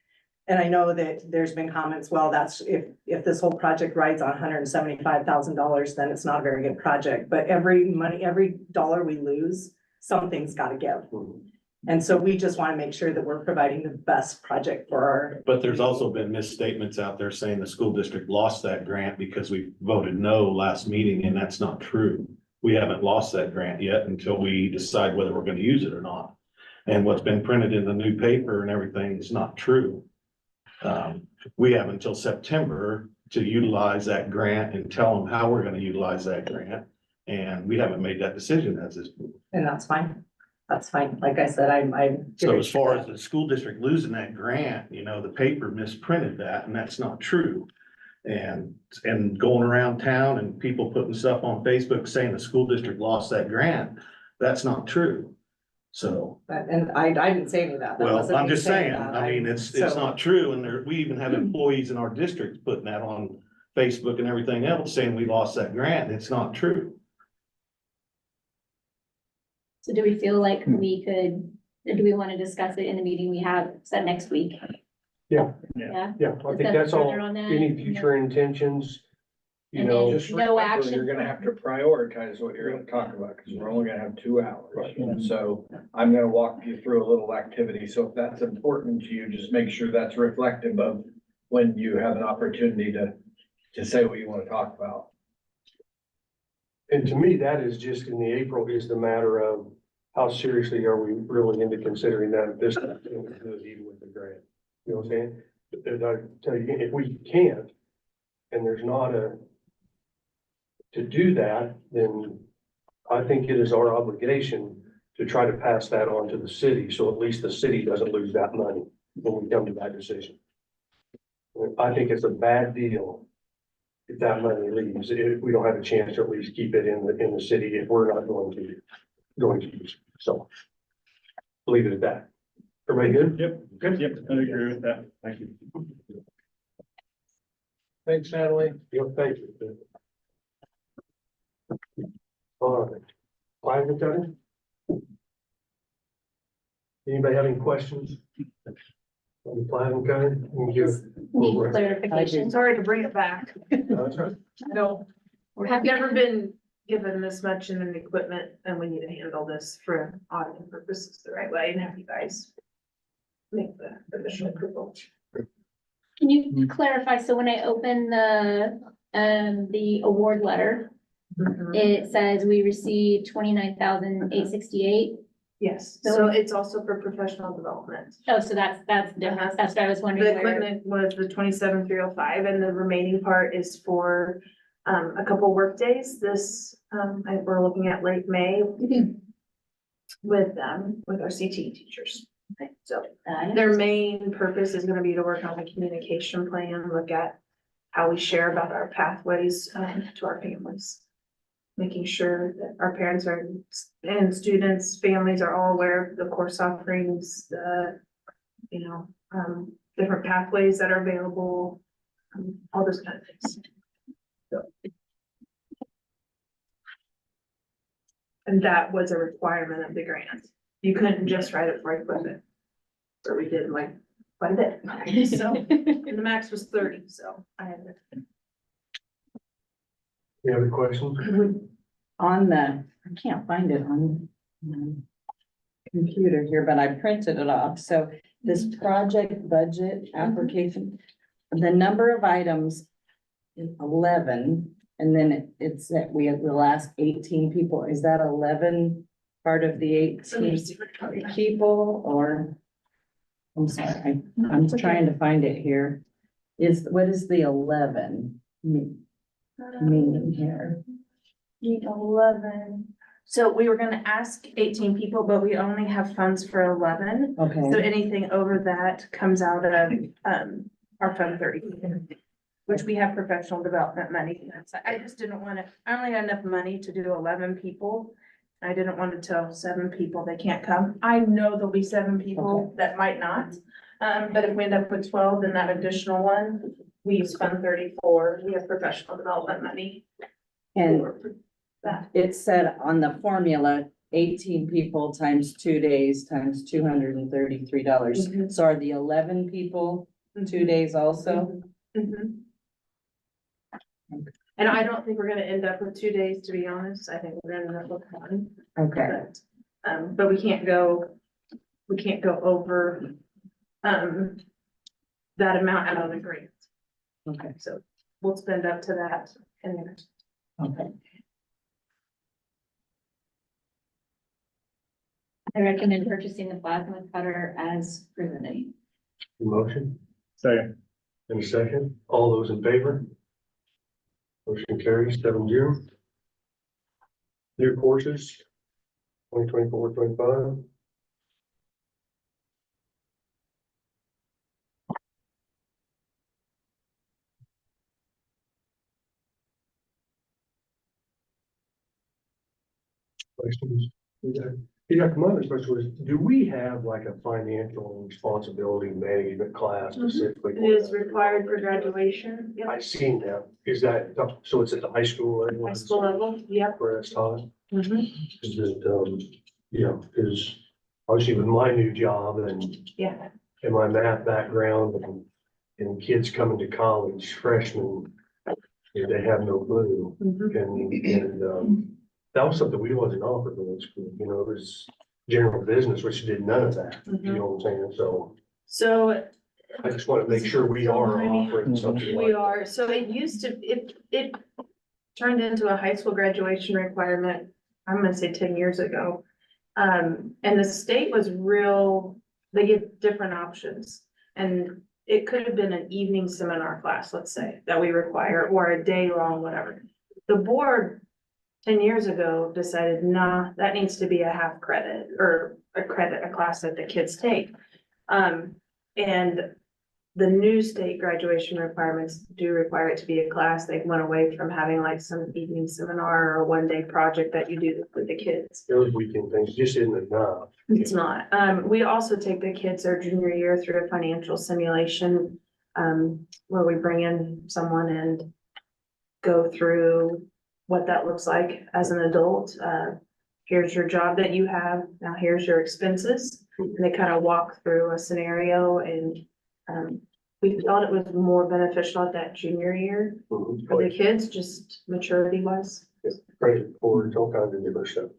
and I know that there's been comments, well, that's if this whole project rides on $175,000, then it's not a very good project. But every dollar we lose, something's gotta give. And so we just want to make sure that we're providing the best project for our. But there's also been misstatements out there saying the school district lost that grant because we voted no last meeting, and that's not true. We haven't lost that grant yet until we decide whether we're gonna use it or not. And what's been printed in the new paper and everything is not true. We have until September to utilize that grant and tell them how we're gonna utilize that grant. And we haven't made that decision as this. And that's fine. That's fine. Like I said, I'm. So as far as the school district losing that grant, you know, the paper misprinted that and that's not true. And going around town and people putting stuff on Facebook saying the school district lost that grant, that's not true. So. And I didn't say any of that. That Well, wasn't I'm me just saying, that. I mean, it's So- not true, and we even have employees in our district putting that on Facebook and everything else, saying we lost that grant, and it's not true. So do we feel like we could, or do we want to discuss it in the meeting we have set next week? Yeah. Yeah. Yeah, I think Discuss that's all, further on that? any future intentions, you And know. then- Just No remember, action. you're gonna have to prioritize what you're gonna talk about, because we're only gonna have 2 hours. And so I'm gonna walk you through a little activity. So if that's important to you, just make sure that's reflective of when you have an opportunity to say what you want to talk about. And to me, that is just in the April is the matter of how seriously are we really into considering that this, even with the grant? You know what I'm saying? But I tell you, if we can't, and there's not to do that, then I think it is our obligation to try to pass that on to the city, so at least the city doesn't lose that money when we come to that decision. I think it's a bad deal if that money leaves, if we don't have a chance to at least keep it in the city if we're not going to use it. So leave it at that. Everybody good? Yep, good, yep, I agree with that, thank you. Thanks, Natalie. Yeah, thank you. All right. Climate cutting? Anybody have any questions? On the platinum cutting? Clarification. Sorry to bring it back. That's right. No, I've never been given this much in an equipment and we need to handle this for auditing purposes the right way and have you guys make the official approval. Can you clarify? So when I open the award letter, it says we received 29,868. Yes, so it's also for professional development. Oh, so that's different. That's what I was wondering. The where- equipment was the 27,305 and the remaining part is for a couple work days. This, we're looking at late May with our CTE teachers. Okay, so their main purpose is gonna be to work on the communication plan, look at how we share about our pathways to our families. Making sure that our parents and students, families are all aware of the course offerings, the, different pathways that are available, all those kind of things. So. And that was a requirement of the grant. You couldn't just write it for equipment. So we did like quite a bit. So, and the max was 30, so I had to. Any other questions? On I can't find it on my computer here, but I printed it off. So this project budget application, the number of items is 11, and then it's that we have the last 18 people. Is that 11 part of the 18 people or? I'm sorry, I'm trying to find it here. What is the 11 meaning here? 11. So we were gonna ask 18 people, but we only have funds for 11. Okay. So anything over that comes out of our Fund 30, which we have professional development money. I just didn't want to, I only had enough money to do 11 people. I didn't want to tell 7 people they can't come. I know there'll be 7 people that might not. But if we end up with 12, then that additional one, we use Fund 34. We have professional development money. And That. it said on the formula, 18 people times 2 days times $233. So are the 11 people 2 days also? Mhm. And I don't think we're gonna end up with 2 days, to be honest. I think we're gonna end up with 1. Okay. But we can't go over, that amount out of the grant. Okay. So we'll spend up to that and then. Okay. I recommend purchasing the plasma cutter as presented. Motion Second. and a second. All those in favor? Motion carries 7-0. New courses, 2024-25. Questions? Yeah, my other question was, do we have like a financial responsibility management class specifically? It is required for graduation. Yep. I've seen that. Is that, so it's at the high school level? High school level, yep. Where it's taught? Mhm. Is it, because obviously with my new job and Yeah. my math background and kids coming to college, freshmen, they have no clue. And that was something we wasn't offered in school, it was general business, which did none of that, you know what I'm saying? So I just want to make sure we are offering something like we that. are, so it turned into a high school graduation requirement, I'm gonna say 10 years ago. And the state was they give different options. And it could have been an evening seminar class, let's say, that we require, or a day long, whatever. The board 10 years ago decided, nah, that needs to be a half credit or a class that the kids take. And the new state graduation requirements do require it to be a class. They went away from having like some evening seminar or a one-day project that you do with the kids. Those weekend things just isn't enough. It's not. We also take the kids their junior year through a financial simulation, where we bring in someone and go through what that looks like as an adult. Here's your job that you have. Now here's your expenses. And they kind of walk through a scenario and, we thought it was more beneficial at that junior year for the kids, just maturity wise. Credit reports, all kinds of different stuff.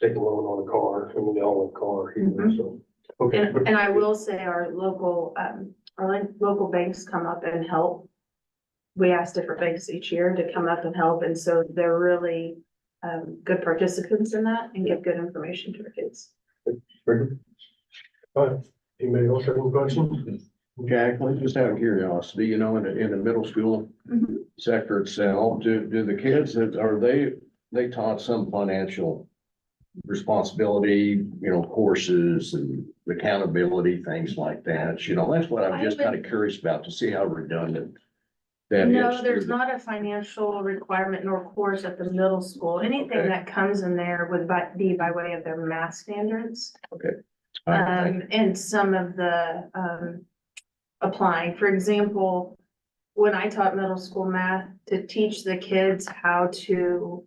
Take a loan on a car, I mean, they all have car, you know, so. Okay. And I will say our local banks come up and help. We ask different banks each year to come up and help, and so they're really good participants in that and give good information to our kids. Very good. All right, anybody else have any questions? Jacqueline, just out of curiosity, you know, in the middle school sector itself, do the kids that are they taught some financial responsibility, you know, courses and accountability, things like that, you know, that's what I'm just kind of curious about to see how redundant that is. No, there's not a financial requirement nor course at the middle school. Anything that comes in there would be by way of their math standards. Okay. And some of the, applying, for example, when I taught middle school math, to teach the kids how to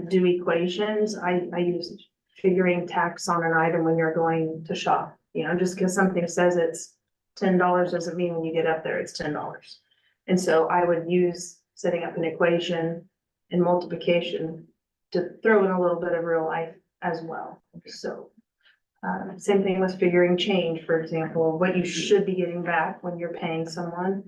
do equations, I used figuring tax on an item when you're going to shop. You know, just because something says it's $10 doesn't mean when you get up there, it's $10. And so I would use setting up an equation and multiplication to throw in a little bit of real life as well. So same thing with figuring change, for example, what you should be getting back when you're paying someone,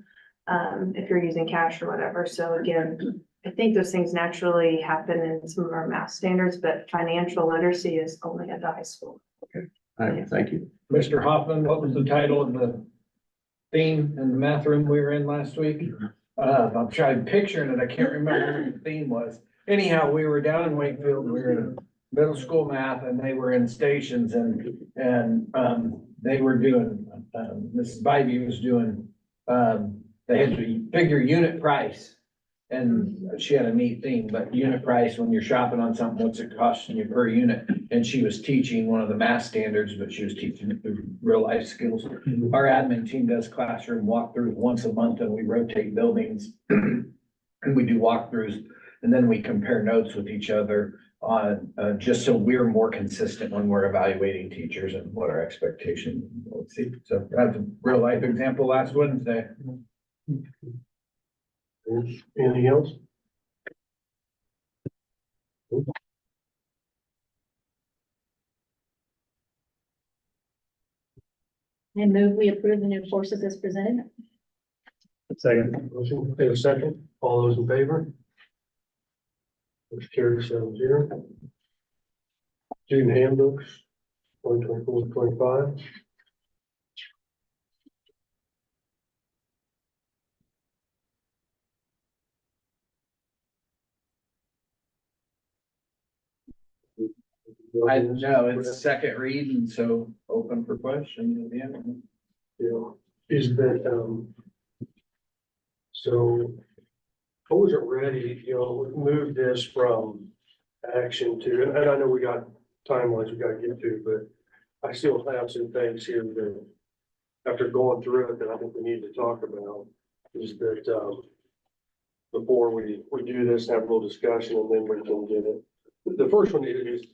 if you're using cash or whatever. So again, I think those things naturally happen in some of our math standards, but financial literacy is only at the high school. Okay, thank you. Mr. Hoffman, what was the title of the theme in the math room we were in last week? I'm trying picturing it. I can't remember what the theme was. Anyhow, we were down in Wakefield. We were in middle school math and they were in stations and they were doing, Mrs. Bybee was doing, they had to figure unit price. And she had a neat thing, but unit price, when you're shopping on something, what's it costing you per unit? And she was teaching one of the math standards, but she was teaching it through real life skills. Our admin team does classroom walkthroughs once a month and we rotate buildings. And we do walkthroughs and then we compare notes with each other on, just so we're more consistent when we're evaluating teachers and what our expectations. Let's see, so that's a real life example last Wednesday. Anything else? I move we approve the new courses as presented. Second. Motion, a second. All those in favor? Motion carries 7-0. Student handbooks, 2024-25. I know it's second read and so open for questions at the end. Yeah, is that, so I wasn't ready, you know, we moved this from action to, and I know we got timelines we gotta get to, but I still have some things here that after going through it that I think we need to talk about is that, before we do this, have a little discussion and then we can get it. The first one is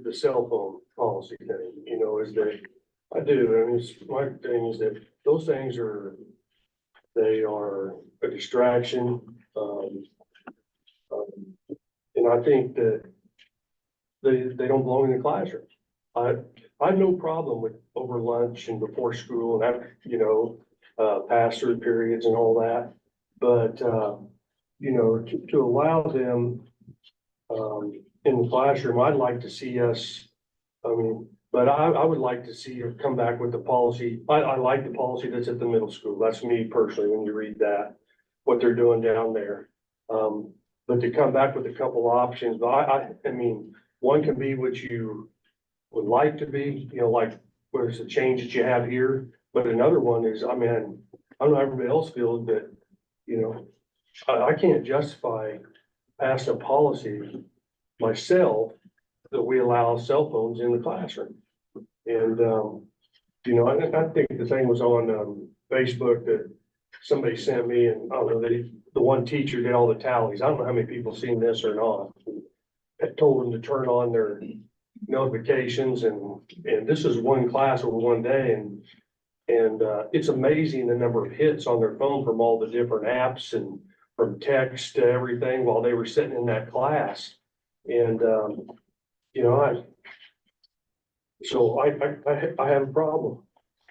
the cell phone policy thing, you know, is that I do, I mean, my thing is that those things they are a distraction. And I think that they don't belong in the classroom. I have no problem with over lunch and before school and after, you know, pass through periods and all that. But, you know, to allow them, in the classroom, I'd like to see us, I mean, but I would like to see her come back with the policy. I like the policy that's at the middle school. That's me personally, when you read that, what they're doing down there. But to come back with a couple options, but I mean, one can be what you would like to be, you know, like where's the change that you have here. But another one is, I mean, I don't know how everybody else feels, but, you know, I can't justify passing a policy myself that we allow cell phones in the classroom. And, you know, I think the thing was on, Facebook that somebody sent me, and I don't know, the one teacher did all the tallies. I don't know how many people seen this or not. It told them to turn on their notifications, and this is one class over one day, and it's amazing the number of hits on their phone from all the different apps and from text to everything while they were sitting in that class. And, you know, I have a problem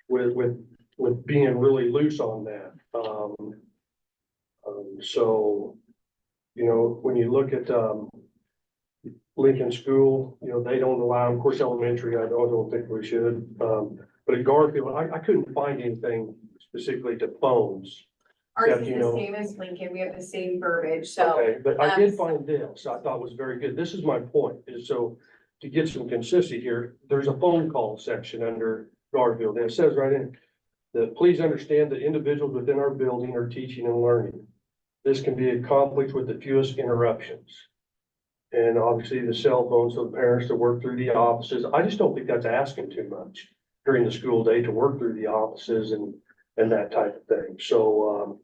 with being really loose on that. So, you know, when you look at, Lincoln School, you know, they don't allow, of course, elementary, I don't think we should. But at Garfield, I couldn't find anything specifically to phones. Ours Yeah, is you the know. same as Lincoln. We have the same verbiage, so. Okay, but I did find this, I thought was very good. This is my point, is so to get some consistency here, there's a phone call section under Garfield, and it says right in that please understand that individuals within our building are teaching and learning. This can be accomplished with the fewest interruptions. And obviously the cell phones, so the parents to work through the offices. I just don't think that's asking too much during the school day to work through the offices and that type of thing. So,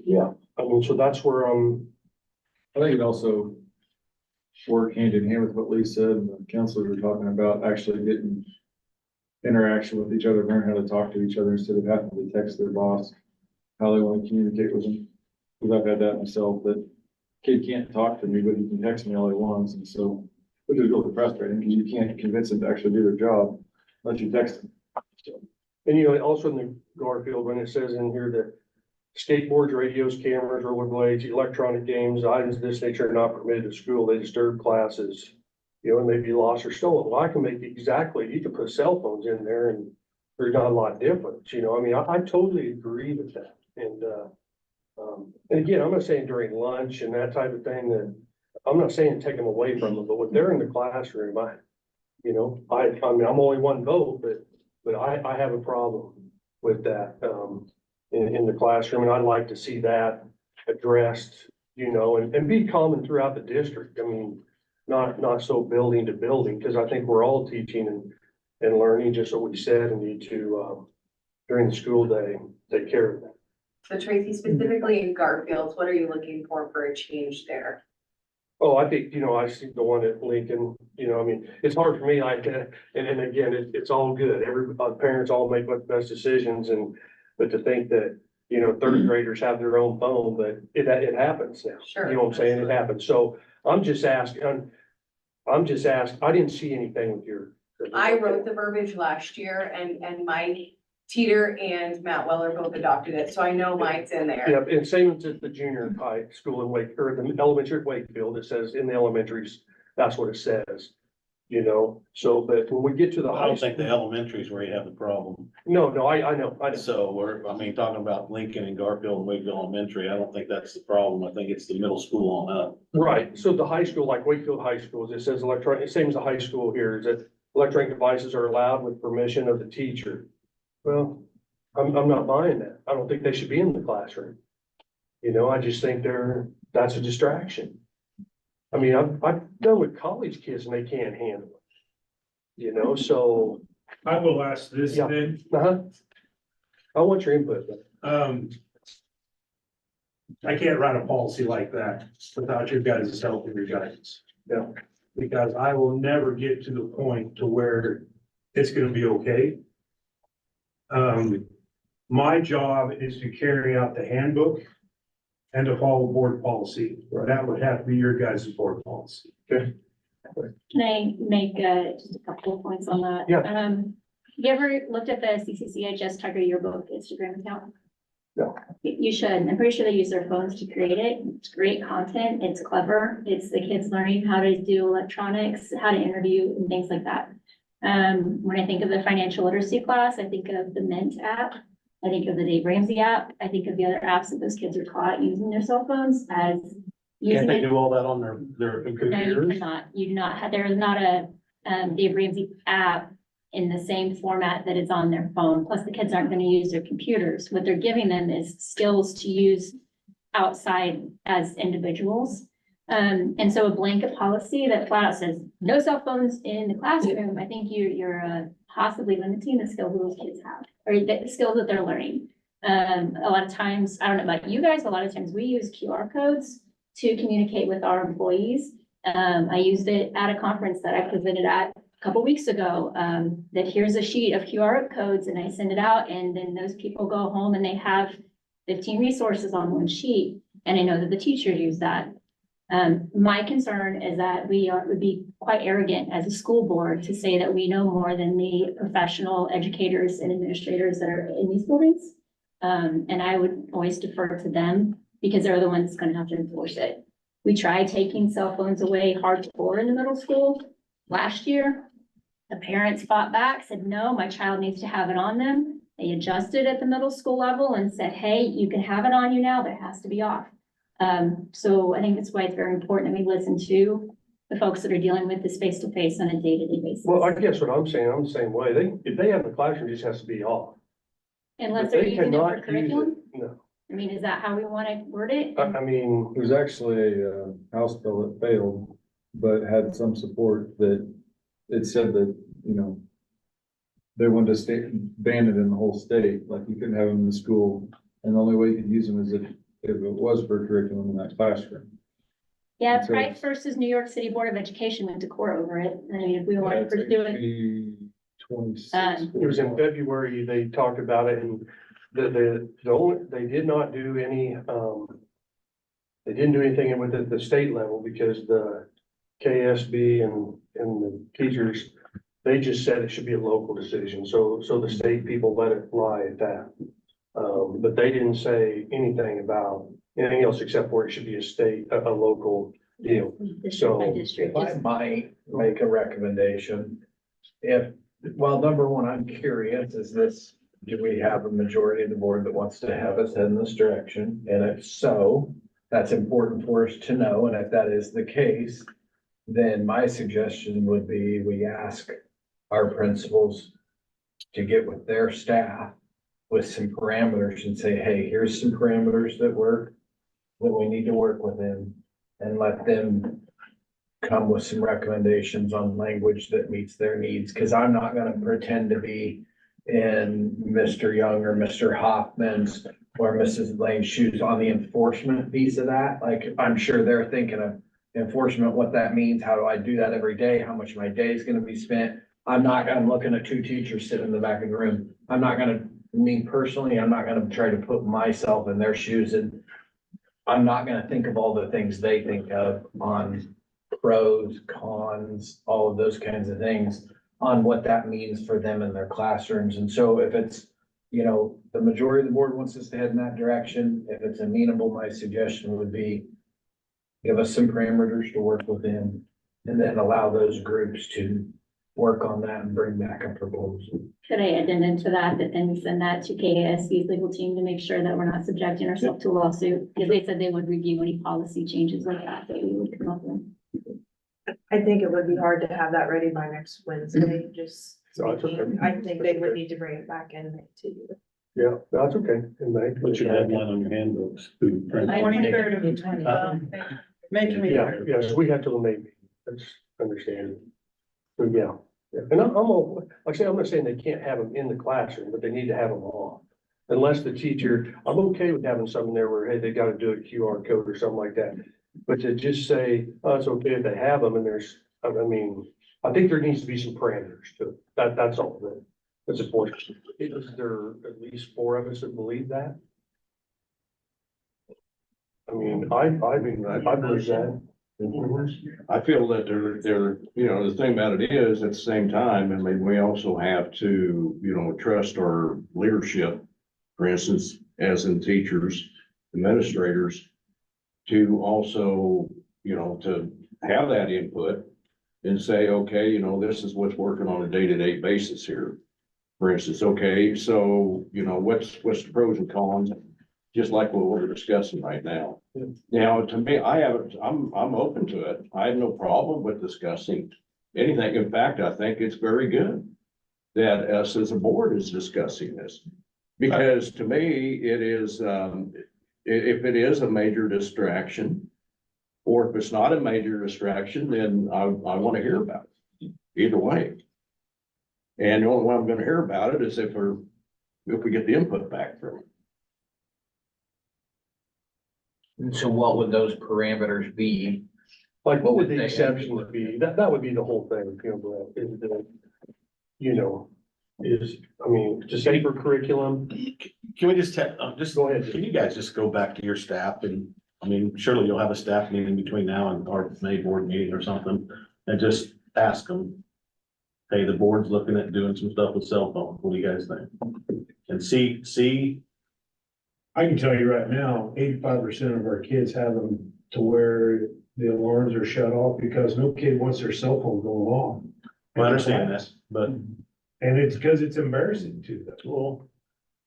yeah, I mean, so that's where I think it also work hand in hand with what Lee said, and the counselors were talking about actually getting interaction with each other, learn how to talk to each other instead of having to text their boss, how they want to communicate with them. Because I've had that myself, that kid can't talk to me, but he can text me all he wants, and so, which is really frustrating, because you can't convince them to actually do their job unless you text them. and you know, also in the Garfield, when it says in here that skateboards, radios, cameras, rollerblades, electronic games, items of this nature are not permitted at school. They disturb classes, you know, and may be lost or stolen. Well, I can make exactly, you can put cell phones in there and there's not a lot of difference, you know, I mean, I totally agree with that. And again, I'm not saying during lunch and that type of thing, that I'm not saying take them away from them, but when they're in the classroom, you know, I mean, I'm only one vote, but I have a problem with that, in the classroom, and I'd like to see that addressed, you know, and be common throughout the district. I mean, not so building to building, because I think we're all teaching and learning, just what we said, and need to, during the school day, take care of that. So Tracy, specifically in Garfield, what are you looking for a change there? Oh, I think, you know, I see the one at Lincoln, you know, I mean, it's hard for me, and again, it's all good. Parents all make what best decisions, but to think that, you know, third graders have their own phone, but it happens now. Sure. You know what I'm saying? It happens. So I'm just asking, I didn't see anything with your. I wrote the verbiage last year and Mike Teeter and Matt Weller both adopted it, so I know Mike's in there. Yeah, and same as at the junior high school in Wake, or the elementary at Wakefield, it says in the elementaries, that's what it says. You know, so, but when we get to the I high don't think school. the elementary is where you have the problem. No, I know. So talking about Lincoln and Garfield and Wakefield Elementary, I don't think that's the problem. I think it's the middle school on up. Right, so the high school, like Wakefield High Schools, it says electronic, same as the high school here, is that electronic devices are allowed with permission of the teacher. Well, I'm not buying that. I don't think they should be in the classroom. You know, I just think that's a distraction. I mean, I've done with college kids and they can't handle it. You know, so. I will ask this Yeah. then. I want your input. I can't write a policy like that without your guys' help and your guidance. Yeah. Because I will never get to the point to where it's gonna be okay. My job is to carry out the handbook and to follow board policy. That would have to be your guys' board policy. Okay. Can I make just a couple of points on that? Yeah. You ever looked at the CCCHS Tiger Yearbook Instagram account? No. You should. I'm pretty sure they use their phones to create it. It's great content. It's clever. It's the kids learning how to do electronics, how to interview and things like that. When I think of the financial literacy class, I think of the Mint app. I think of the Dave Ramsey app. I think of the other apps that those kids are taught using their cell phones as Can't using they it. do all that on their No, you computers? cannot. You do not have, there is not a Dave Ramsey app in the same format that is on their phone. Plus, the kids aren't going to use their computers. What they're giving them is skills to use outside as individuals. And so a blanket policy that flat out says no cell phones in the classroom, I think you're possibly limiting the skills those kids have, or the skills that they're learning. A lot of times, I don't know about you guys, a lot of times we use QR codes to communicate with our employees. I used it at a conference that I presented at a couple weeks ago, that here's a sheet of QR codes and I send it out, and then those people go home and they have 15 resources on one sheet. And I know that the teachers use that. My concern is that would be quite arrogant as a school board to say that we know more than the professional educators and administrators that are in these buildings. And I would always defer to them because they're the ones going to have to enforce it. We tried taking cell phones away hardcore in the middle school last year. The parents fought back, said, no, my child needs to have it on them. They adjusted at the middle school level and said, hey, you can have it on you now, but it has to be off. So I think that's why it's very important that we listen to the folks that are dealing with this face-to-face on a day-to-day basis. Well, I guess what I'm saying, I'm the same way. If they have the classroom, it just has to be off. Unless But they're they using it for cannot use curriculum? it. No, I mean, is that how we want to word it? I mean, There's actually a House bill that failed, but had some support that it said that, you know, they wanted to ban it in the whole state, like you couldn't have them in the school. And the only way you could use them is if it was for curriculum in that classroom. Yeah, So- Price versus New York City Board of Education went to court over it. I mean, if we want to It's pursue it. HB 26. it was in February, they talked about it and they did not do any, they didn't do anything with it at the state level because the KSB and the teachers, they just said it should be a local decision. So the state people let it fly at that. But they didn't say anything about anything else except where it should be a local deal. District by So- district. If I might make a recommendation, well, number one, I'm curious, do we have a majority of the board that wants to have us head in this direction? And if so, that's important for us to know, and if that is the case, then my suggestion would be we ask our principals to get with their staff with some parameters and say, hey, here's some parameters that we need to work within, and let them come with some recommendations on language that meets their needs, because I'm not gonna pretend to be in Mr. Young or Mr. Hoffman's or Mrs. Lane's shoes on the enforcement piece of that. Like, I'm sure they're thinking of enforcement, what that means, how do I do that every day, how much of my day is gonna be spent. I'm looking at two teachers sitting in the back of the room. Me personally, I'm not gonna try to put myself in their shoes, and I'm not gonna think of all the things they think of on pros, cons, all of those kinds of things on what that means for them in their classrooms. And so if it's, the majority of the board wants us to head in that direction, if it's amenable, my suggestion would be give us some parameters to work within, and then allow those groups to work on that and bring back a proposal. Could I add into that then we send that to KASB's legal team to make sure that we're not subjecting ourselves to a lawsuit? Because they said they would review any policy changes like that we would come up with. I think it would be hard to have that ready by next Wednesday, just No, it's okay. speaking. I think they would need to bring it back in to you. Yeah, that's okay. And they- What's your deadline on your handbooks? 23rd of the 20th. Yeah, so we have to May, that's understandable. So, yeah, and I'm all, like I say, I'm not saying they can't have them in the classroom, but they need to have them on. Unless the teacher, I'm okay with having something there where, hey, they gotta do a QR code or something like that. But to just say, oh, it's okay if they have them and I think there needs to be some parameters to it. That's all that's important. Is there at least 4 of us that believe that? I believe that. I feel that the thing about it is, at the same time, we also have to, trust our leadership, for instance, as in teachers, administrators, to also, to have that input and say, okay, this is what's working on a day-to-day basis here. For instance, okay, so, what's the pros and cons, just like what we're discussing right now. Now, to me, I'm open to it. I have no problem with discussing anything. In fact, I think it's very good that us as a board is discussing this. Because to me, it is, if it is a major distraction, or if it's not a major distraction, then I want to hear about it, either way. And the only way I'm gonna hear about it is if we get the input back from it. And so what would those parameters be? Like, what would They the have exceptions to- be? That would be the whole thing, you know, Brett, is the, you know, I mean, to safer curriculum. Can we just Go ahead. can you guys just go back to your staff and, I mean, surely you'll have a staff meeting between now and our May board meeting or something, and just ask them, hey, the board's looking at doing some stuff with cell phones, what do you guys think? And see, I can tell you right now, 85% of our kids have them to where the alarms are shut off because no kid wants their cell phone going off. I understand that, but And it's because it's embarrassing to them. Well,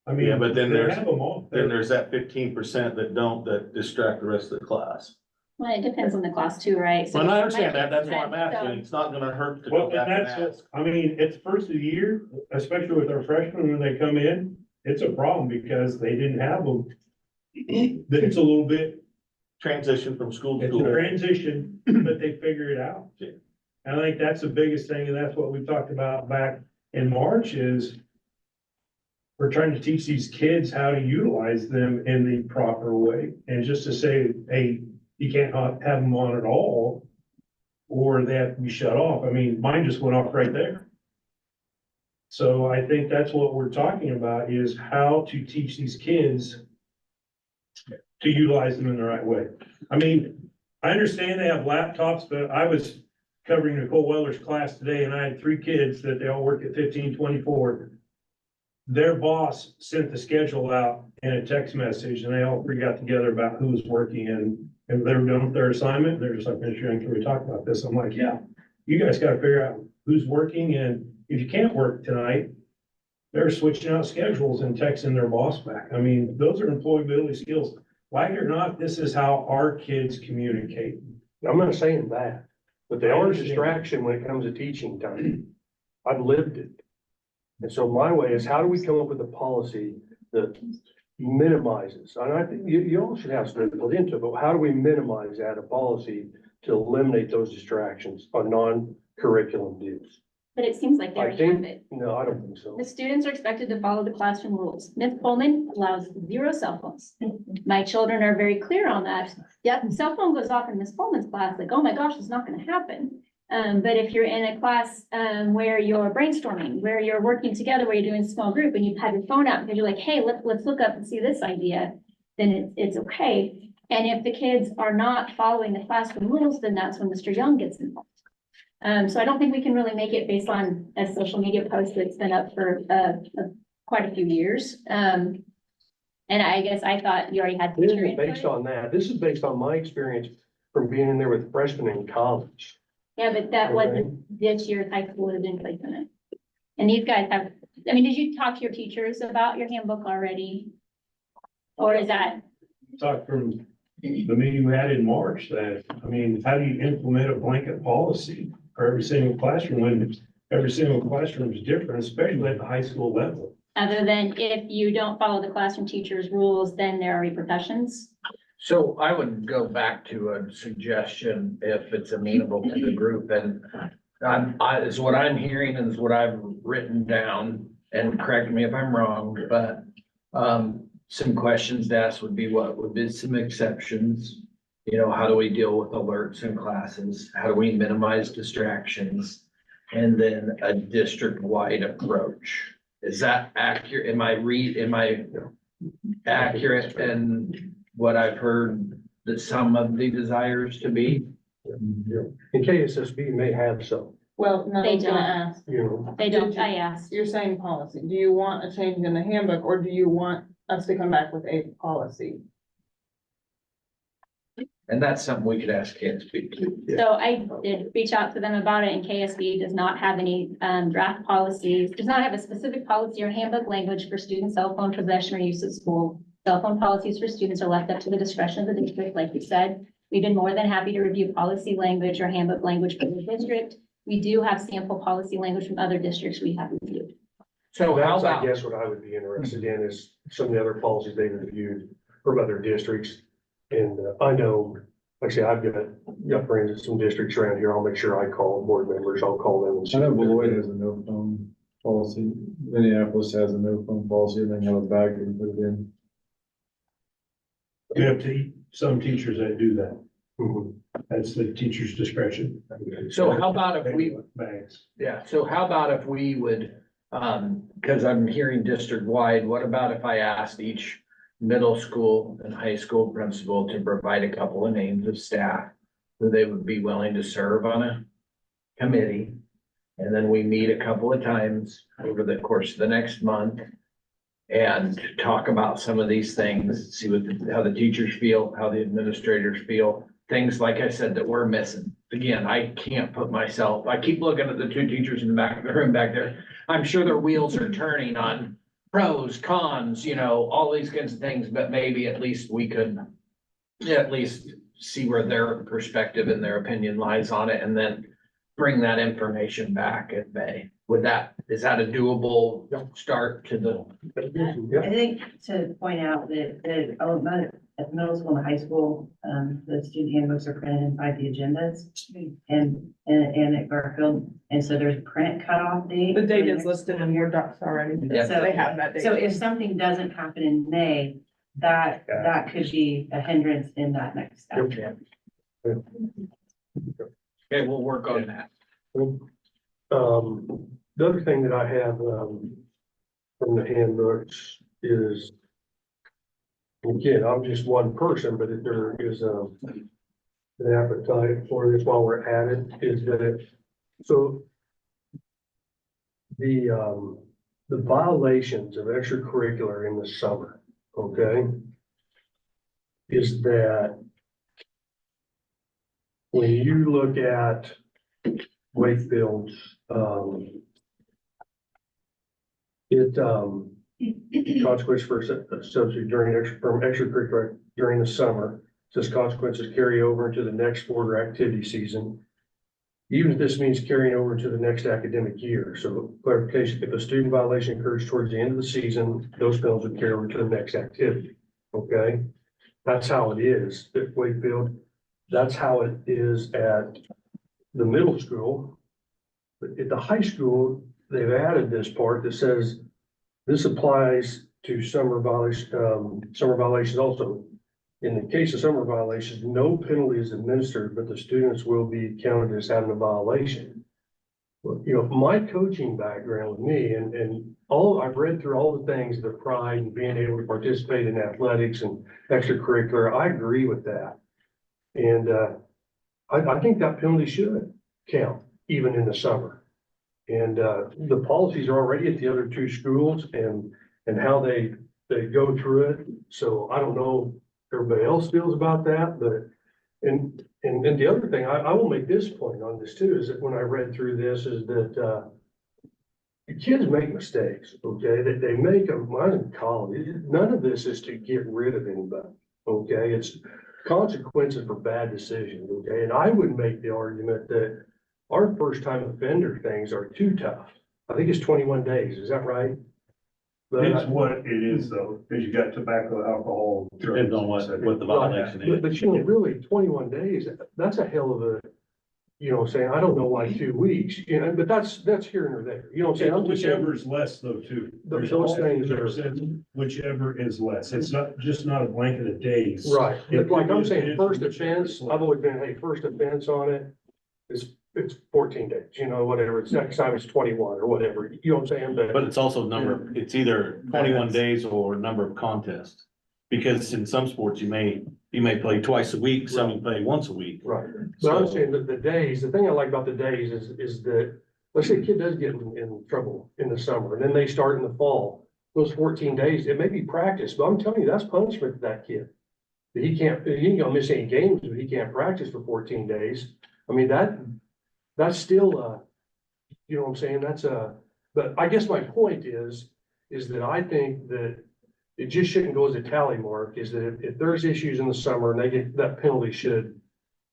I mean. yeah, but then they there's, have them off. then there's that 15% that distract the rest of the class. Well, it depends on the class too, right? So Well, I it understand might that, that's make why I'm sense, asking, so- it's not gonna hurt to Well, go back and and that's, ask. I mean, it's first of the year, especially with our freshmen when they come in, it's a problem because they didn't have them. Then it's a little bit, Transition from school to it's a school. transition, but they figure it out. And I think that's the biggest thing, and that's what we talked about back in March is we're trying to teach these kids how to utilize them in the proper way. And just to say, hey, you can't have them on at all, or they have to be shut off. I mean, mine just went off right there. So I think that's what we're talking about is how to teach these kids to utilize them in the right way. I mean, I understand they have laptops, but I was covering Nicole Weller's class today and I had 3 kids that they all work at 1524. Their boss sent the schedule out in a text message and they all 3 got together about who was working and they were done with their assignment. They're just like, Mr. Young, can we talk about this? I'm like, yeah, you guys gotta figure out who's working and if you can't work tonight, they're switching out schedules and texting their boss back. I mean, those are employability skills. Like it or not, this is how our kids communicate. I'm not saying that, but they are a distraction when it comes to teaching time. I've lived it. And so my way is, how do we come up with a policy that minimizes? And I think you all should have some input into it, but how do we minimize that, a policy to eliminate those distractions on non-curriculum deals? But it seems like they I already have think, it. no, I don't think so. The students are expected to follow the classroom rules. Ms. Pullman allows 0 cell phones. My children are very clear on that. Yep, cell phone goes off in Ms. Pullman's class, like, oh my gosh, it's not gonna happen. But if you're in a class, where you're brainstorming, where you're working together, where you're doing small group and you have your phone out because you're like, hey, let's look up and see this idea, then it's okay. And if the kids are not following the classroom rules, then that's when Mr. Young gets involved. So I don't think we can really make it based on a social media post that's been up for, quite a few years. And I guess I thought you already had. This teacher is input. based on that. This is based on my experience from being in there with freshmen in college. Yeah, but that wasn't this year's high school is in place in it. And these guys have, I mean, did you talk to your teachers about your handbook already? Or is that, Talked from the meeting we had in March that, I mean, how do you implement a blanket policy for every single classroom when every single classroom is different, especially at the high school level? other than if you don't follow the classroom teacher's rules, then there are repercussions? So I would go back to a suggestion if it's amenable to the group and is what I'm hearing and is what I've written down, and correct me if I'm wrong, but some questions to ask would be what would be some exceptions? You know, how do we deal with alerts in classes? How do we minimize distractions? And then a district-wide approach. Is that accurate? Am I accurate in what I've heard that some of the desires to be? And KSSB may have some, Well, no, They I was gonna don't. ask, you know. They don't, I asked. you're saying policy, do you want a change in the handbook, or do you want us to come back with a policy? And that's something we could ask KSB too. So I did reach out to them about it, and KSB does not have any draft policies, does not have a specific policy or handbook language for student cell phone possession or use at school. Cell phone policies for students are left up to the discretion of the district, like you said. We've been more than happy to review policy language or handbook language for the district. We do have sample policy language from other districts we have reviewed. So how That's, I about, guess, what I would be interested in is some of the other policies they've reviewed from other districts. And I know, like I say, I've got friends in some districts around here. I'll make sure I call board members. I'll call them and see. I know Beloit has a no phone policy, Minneapolis has a no phone policy, and they have a bag and put it in. We have some teachers that do that. Mhm. That's the teacher's discretion. so how about if we, Bags. yeah, so how about if we would, cause I'm hearing district wide, what about if I asked each middle school and high school principal to provide a couple of names of staff who they would be willing to serve on a committee? And then we meet a couple of times over the course of the next month and talk about some of these things, see how the teachers feel, how the administrators feel. Things, like I said, that we're missing. Again, I can't put myself, I keep looking at the two teachers in the back of the room back there. I'm sure their wheels are turning on pros, cons, all these kinds of things, but maybe at least we could at least see where their perspective and their opinion lies on it and then bring that information back at May. Is that a doable start to the? I think to point out that, at the middle school and high school, the student handbooks are printed inside the agendas and at Garfield. And so there's a print cutoff date. The date is listed in your docs already. Yeah. So they have that date. So if something doesn't happen in May, that could be a hindrance in that next step. Okay, we'll work on that. The other thing that I have, from the handbooks is, again, I'm just one person, but if there is, an appetite for this while we're at it, is that, so the violations of extracurricular in the summer, okay, is that when you look at Wakefield's, consequence for a substitute from extracurricular during the summer, says consequences carry over into the next sport or activity season. Even if this means carrying over into the next academic year. So clarification, if a student violation occurs towards the end of the season, those penalties would carry over to the next activity. Okay? That's how it is at Wakefield. That's how it is at the middle school. But at the high school, they've added this part that says this applies to summer violations also. In the case of summer violations, no penalty is administered, but the students will be counted as having a violation. Well, my coaching background with me and I've read through all the things, the pride and being able to participate in athletics and extracurricular. I agree with that. And, I think that penalty should count even in the summer. And, the policies are already at the other two schools and how they go through it. So I don't know everybody else feels about that, but, and the other thing, I will make this point on this too, is that when I read through this is that, the kids make mistakes, okay, that they make them, when I was in college, none of this is to get rid of anybody, okay, it's consequences for bad decisions, okay, and I would make the argument that our first time offender things are too tough. I think it's 21 days, is that right? But It's what it is though, because you got tobacco, alcohol. Depends on what the violation is. But really, 21 days, that's a hell of a, saying, I don't know why 2 weeks, but that's here and there, I'm saying? I'm just saying, Whichever is less though, too. Those There's things also- are- said Whichever is less. It's not a blanket of days. Right, It like I'm is- it saying, is first whichever offense, is less. I've always been, hey, first offense on it, it's 14 days, whatever, it's next time it's 21 or whatever, you know what I'm saying? But it's also it's either 21 days or number of contests. Because in some sports, you may play twice a week, some you play once a week. Right, but I'm So- saying that the days, the thing I like about the days is that, let's say a kid does get in trouble in the summer, and then they start in the fall. Those 14 days, it may be practice, but I'm telling you, that's punishment to that kid. He ain't gonna miss any games, but he can't practice for 14 days. I mean, that's still, you know what I'm saying, but I guess my point is that I think that it just shouldn't go as a tally mark, is that if there's issues in the summer and they get, that penalty should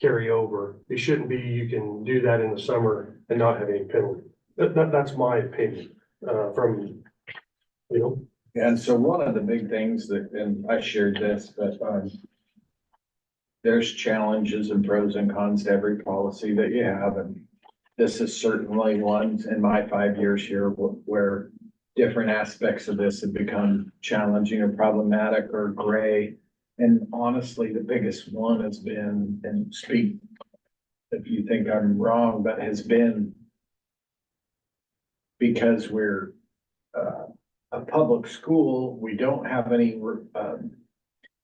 carry over. It shouldn't be, you can do that in the summer and not have any penalty. That's my opinion, from you know? And so one of the big things that, and I shared this, but, there's challenges and pros and cons to every policy that you have, and this is certainly one in my 5 years here where different aspects of this have become challenging or problematic or gray. And honestly, the biggest one has been, and speak if you think I'm wrong, but has been because we're a public school, we don't have any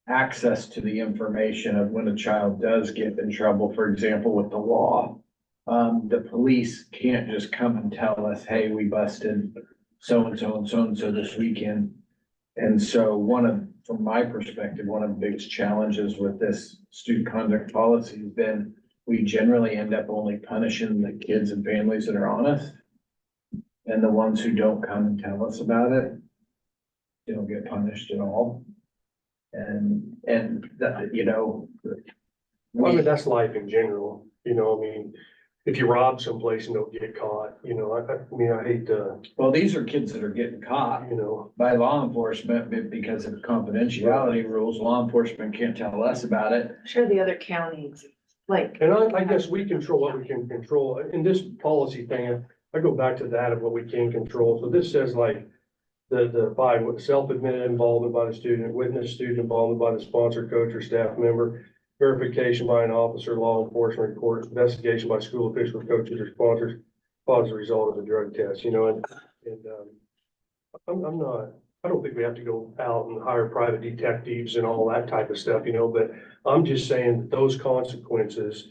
access to the information of when a child does get in trouble, for example, with the law. The police can't just come and tell us, hey, we busted so-and-so and so-and-so this weekend. And so from my perspective, one of the biggest challenges with this student conduct policy has been, we generally end up only punishing the kids and families that are honest. And the ones who don't come and tell us about it, don't get punished at all. And that, you know. I mean, that's life in general, you know, I mean, if you rob someplace and don't get caught, you know, I mean, I hate to, Well, these are kids that are getting caught you know. by law enforcement because of confidentiality rules. Law enforcement can't tell us about it. Sure, the other counties, like. And I guess we control what we can control. In this policy thing, I go back to that of what we can control. So this says like the five, self-admitted involvement by the student, witness student involvement by the sponsor, coach, or staff member, verification by an officer, law enforcement report, investigation by school officials, coaches, or sponsors, positive result of the drug test, you know, and I'm not, I don't think we have to go out and hire private detectives and all that type of stuff, you know, but I'm just saying that those consequences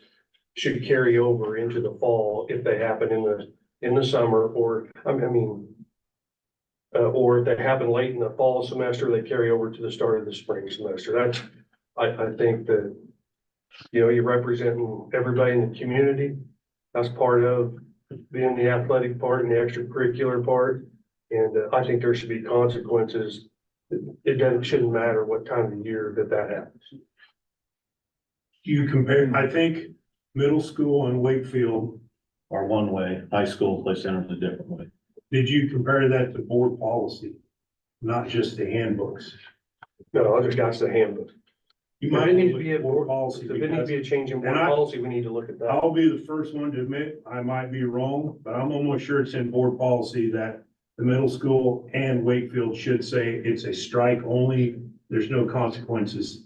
should carry over into the fall if they happen in the summer, or, or if they happen late in the fall semester, they carry over to the start of the spring semester. That's, I think that, you know, you're representing everybody in the community. That's part of being the athletic part and the extracurricular part. And I think there should be consequences. Shouldn't matter what time of the year that happens. You compare, I think middle school and Wakefield, Are one way, high school, play center is a different way. did you compare that to board policy? Not just the handbooks? No, I just got the handbook. You If might it need needs to to be be a board policy. If it needs to be a change in board And I- policy, we need to look at that. I'll be the first one to admit I might be wrong, but I'm almost sure it's in board policy that the middle school and Wakefield should say it's a strike only. There's no consequences.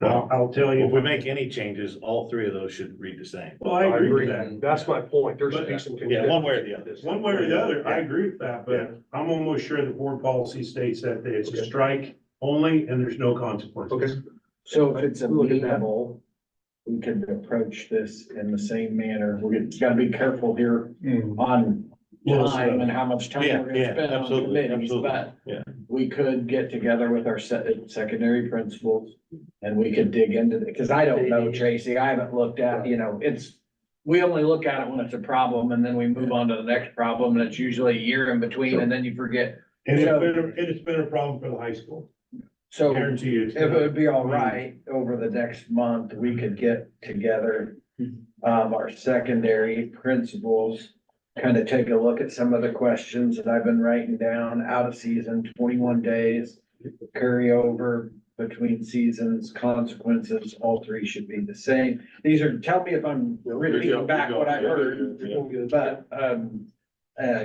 I'll tell you. If we make any changes, all three of those should read the same. Well, I agree with that. That's my point. There should be some. Yeah, one way or the other. One way or the other, I agree with that, but I'm almost sure the board policy states that it's a strike only and there's no consequences. Okay. So if it's Look at that. amenable, we can approach this in the same manner. Gotta be careful here on time and how much time Yeah, we're gonna yeah, spend on absolutely, committees, absolutely. but Yeah. we could get together with our secondary principals and we could dig into it, because I don't know, Tracy, I haven't looked at, you know, we only look at it when it's a problem and then we move on to the next problem, and it's usually a year in between and then you forget. And So- it's been a problem for the high school. So Guarantee you. if it would be all right, over the next month, we could get together, our secondary principals, kind of take a look at some of the questions that I've been writing down, out of season, 21 days, carry over between seasons, consequences, all three should be the same. These are, tell me if I'm repeating back what I heard, but,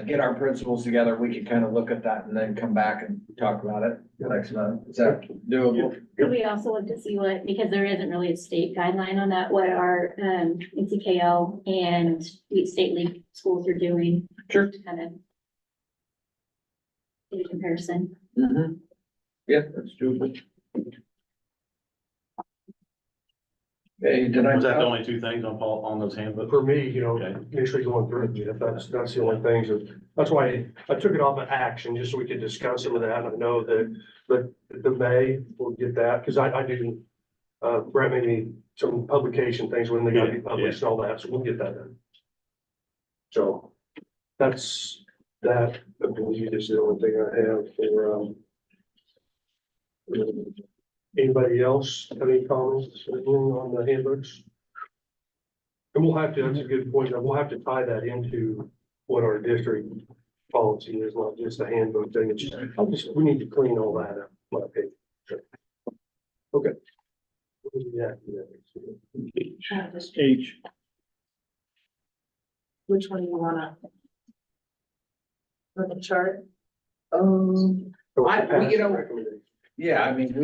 get our principals together, we can kind of look at that and then come back and talk about it next month. Is that doable? Could we also look to see what, because there isn't really a state guideline on that, what our NCKL and state league schools are doing? Sure. To kind of get a comparison. Yeah, that's doable. Hey, did I? Was that the only two things on those handbooks? For me, you know, Okay. initially going through it, Jeff, that's the only things that's why I took it off of action, just so we could discuss some of that. I know that, but the May, we'll get that, because I didn't, Brett made me some publication things when they gotta be published and all that, so we'll get that done. So that's, that, I believe is the only thing I have for, anybody else have any comments on the handbooks? And we'll have to, that's a good point, we'll have to tie that into what our district policy is, not just a handbook thing. It's just, we need to clean all that up, in my opinion. Okay. Yeah. H. Which one do you wanna? For the chart? Yeah, I mean,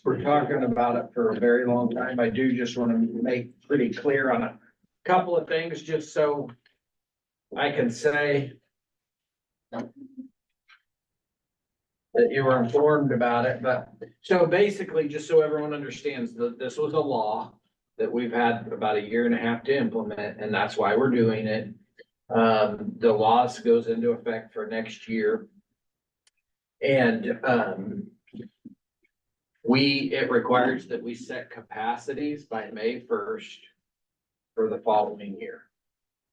we're talking about it for a very long time. I do just want to make pretty clear on a couple of things, just so I can say that you were informed about it, but, so basically, just so everyone understands, that this was a law that we've had about a year and a half to implement, and that's why we're doing it. The laws goes into effect for next year. And, it requires that we set capacities by May 1st for the following year.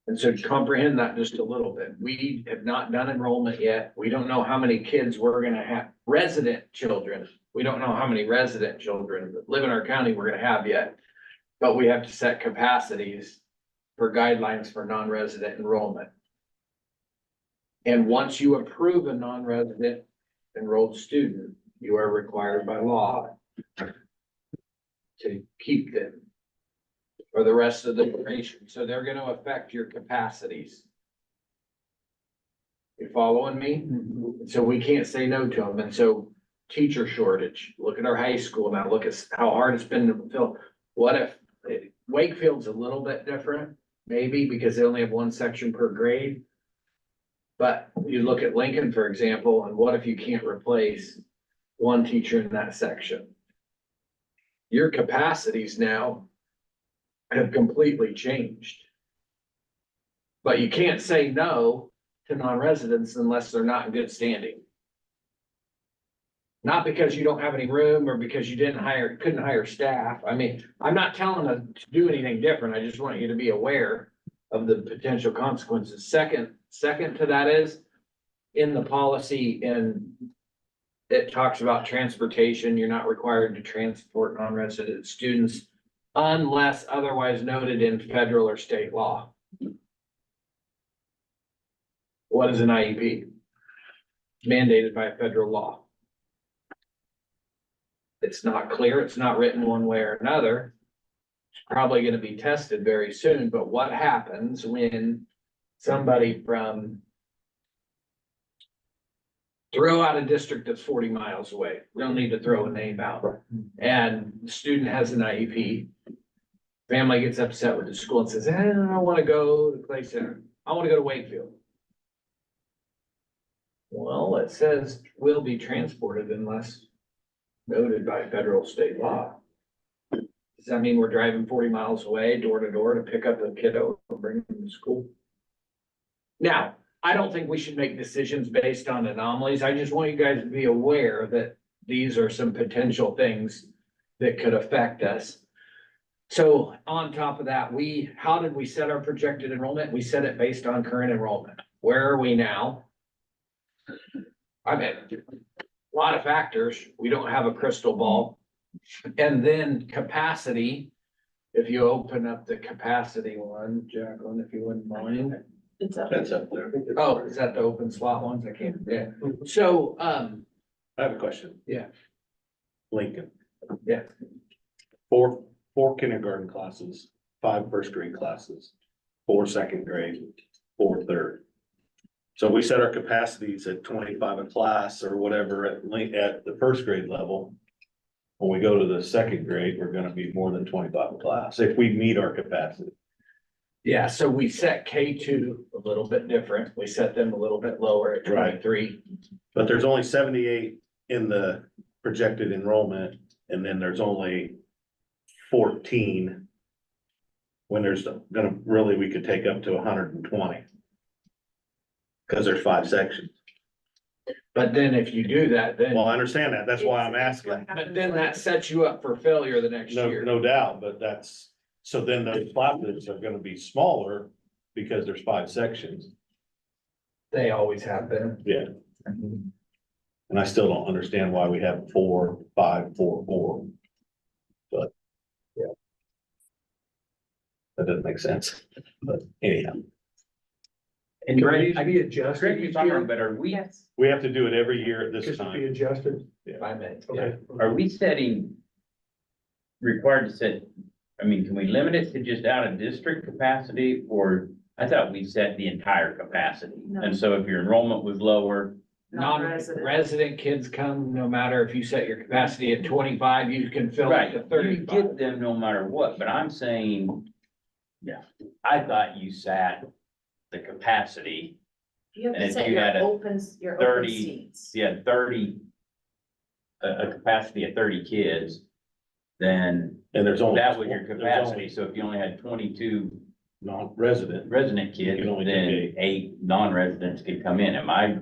And so to comprehend that just a little bit, we have not done enrollment yet. We don't know how many kids we're gonna have, resident children. We don't know how many resident children that live in our county we're gonna have yet. But we have to set capacities for guidelines for non-resident enrollment. And once you approve a non-resident enrolled student, you are required by law to keep them for the rest of the duration. So they're gonna affect your capacities. You following me? So we can't say no to them. And so teacher shortage, look at our high school now, look at how hard it's been to fill. What if Wakefield's a little bit different, maybe because they only have one section per grade. But you look at Lincoln, for example, and what if you can't replace one teacher in that section? Your capacities now have completely changed. But you can't say no to non-residents unless they're not in good standing. Not because you don't have any room or because you couldn't hire staff. I mean, I'm not telling them to do anything different. I just want you to be aware of the potential consequences. Second to that is in the policy, and it talks about transportation. You're not required to transport non-resident students unless otherwise noted in federal or state law. What is an IEP? Mandated by a federal law. It's not clear. It's not written one way or another. It's probably going to be tested very soon, but what happens when somebody from throw out a district that's 40 miles away? We don't need to throw a name out. And the student has an IEP. Family gets upset with the school and says, I don't want to go to Clay Center. I want to go to Wakefield. Well, it says will be transported unless noted by federal state law. Does that mean we're driving 40 miles away, door to door, to pick up a kiddo and bring them to school? Now, I don't think we should make decisions based on anomalies. I just want you guys to be aware that these are some potential things that could affect us. So on top of that, how did we set our projected enrollment? We set it based on current enrollment. Where are we now? I mean, a lot of factors. We don't have a crystal ball. And then capacity, if you open up the capacity one, Jacqueline, if you wouldn't mind. That's up there. Oh, is that the open slot ones? I can't, yeah. So, I have a question. Yeah. Lincoln. Yeah. Four kindergarten classes, 5 first grade classes, 4 second grade, 4 third. So we set our capacities at 25 a class or whatever at the first grade level. When we go to the second grade, we're gonna be more than 25 a class if we meet our capacity. Yeah, so we set K2 a little bit different. We set them a little bit lower at 23. But there's only 78 in the projected enrollment, and then there's only 14. When there's we could take up to 120. Cause there's 5 sections. But then if you do that, then. Well, I understand that. That's why I'm asking. But then that sets you up for failure the next year. No doubt, but so then those classes are gonna be smaller because there's 5 sections. They always have been. Yeah. And I still don't understand why we have 4, 5, 4, 4. But. Yeah. That doesn't make sense, but anyhow. And Can Greg, these be adjusted Correct me each if I'm wrong, year? but are we, Yes. We have to do it every year at this Just to be time. adjusted? I meant, yeah. Okay. are we setting, required to set, I mean, can we limit it to just out of district capacity? Or I thought we set the entire capacity. No. And so if your enrollment was lower, Non-resident. Non-resident kids come, no matter if you set your capacity at 25, you can fill it right, to you 35. get them no matter what, but I'm saying, yeah, I thought you sat the capacity. You have And to if set you your had a your open 30 seats. You had 30, a capacity of 30 kids, then And there's only. that was your there's capacity. only So if you only had 22 Non-resident. resident kids, You can only then take 8 non-residents could come in. Am I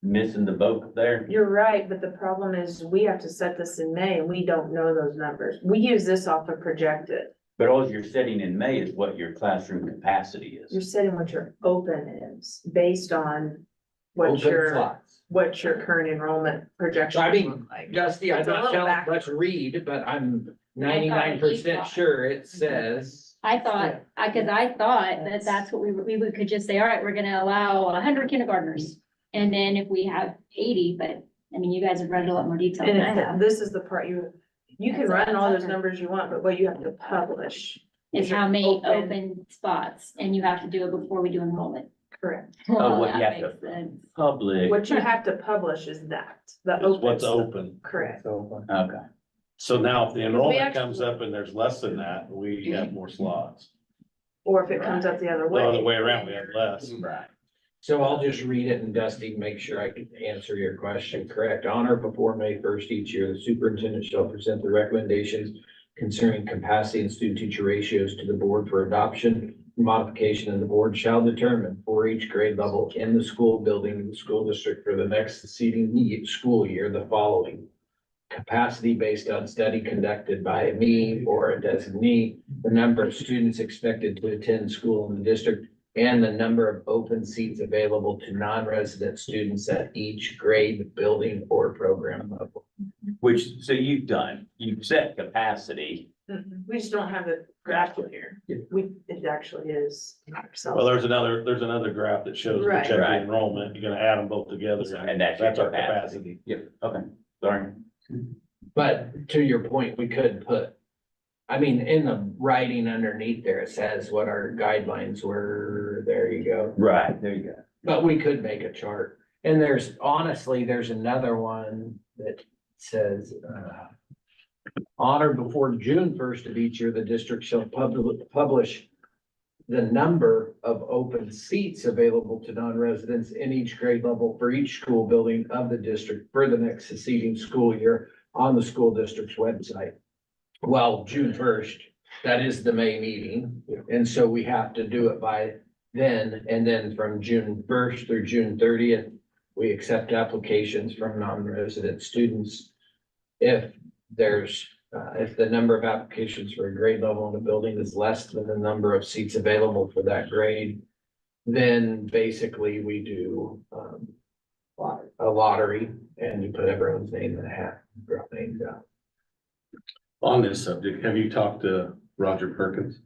missing the boat there? You're right, but the problem is we have to set this in May and we don't know those numbers. We use this off of projected. But all you're setting in May is what your classroom capacity You're is. setting what your open is based on what Open your, slots. what your current enrollment projection. So I mean, look like. Dusty, I'm It's a not little telling, backwards. let's read, but I'm I 99% thought. sure it says. I thought, cause I thought that that's what we could just say, all right, we're gonna allow 100 kindergartners. And then if we have 80, but I mean, you guys have read a lot more detail than I And have, this is the part you can That's run all those okay. numbers you want, but what you have to publish. is your how many open- open spots, and you have to do it before we do enrollment. Correct. Oh, what you That have to makes sense. public. What you have to publish is that, the Is open. what's stuff. open. Correct. Okay. So now if the enrollment actually- comes up and there's less than that, we have more slots. Or if it comes up the other The other way. way around, we have less. Right. So I'll just read it and Dusty, make sure I can answer your question correct. On or before May 1st each year, the superintendent shall present the recommendations concerning capacity and student teacher ratios to the board for adoption, modification, and the board shall determine for each grade level in the school building in the school district for the next succeeding school year, the following. Capacity based on study conducted by me or a designee, the number of students expected to attend school in the district, and the number of open seats available to non-resident students at each grade, building, or program level. Which, so you've set capacity. We just don't have the graph in here. It actually is. Well, there's another graph that shows Right. projected Right. enrollment. You're gonna add them both together. And that's your our capacity. Yep, okay, sorry. But to your point, we could put, I mean, in the writing underneath there, it says what our guidelines were. There you go. Right, there you go. But we could make a chart. And there's another one that says, on or before June 1st of each year, the district shall publish the number of open seats available to non-residents in each grade level for each school building of the district for the next succeeding school year on the school district's website. Well, June 1st, that is the May meeting, and so we have to do it by then, and then from June 1st through June 30th, we accept applications from non-resident students. If the number of applications for a grade level in the building is less than the number of seats available for that grade, then basically we do a lottery, and you put everyone's name in a hat, drop names out. On this subject, have you talked to Roger Perkins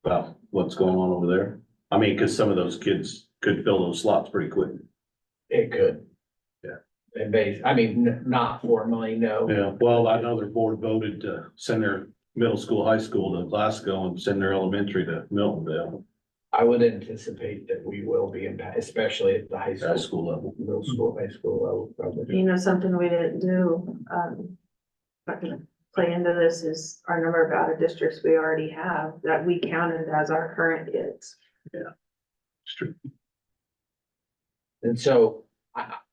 about what's going on over there? I mean, cause some of those kids could fill those slots pretty quick. It could. Yeah. And I mean, not formally, no. Yeah, well, I know their board voted to send their middle school, high school to Glasgow and send their elementary to Miltonville. I would anticipate that we will be impacted, especially at the high High school, school level. middle school, high school level, probably. You know, something we didn't do, not gonna play into this is our number of out of districts we already have that we counted as our current kids. It's true. And so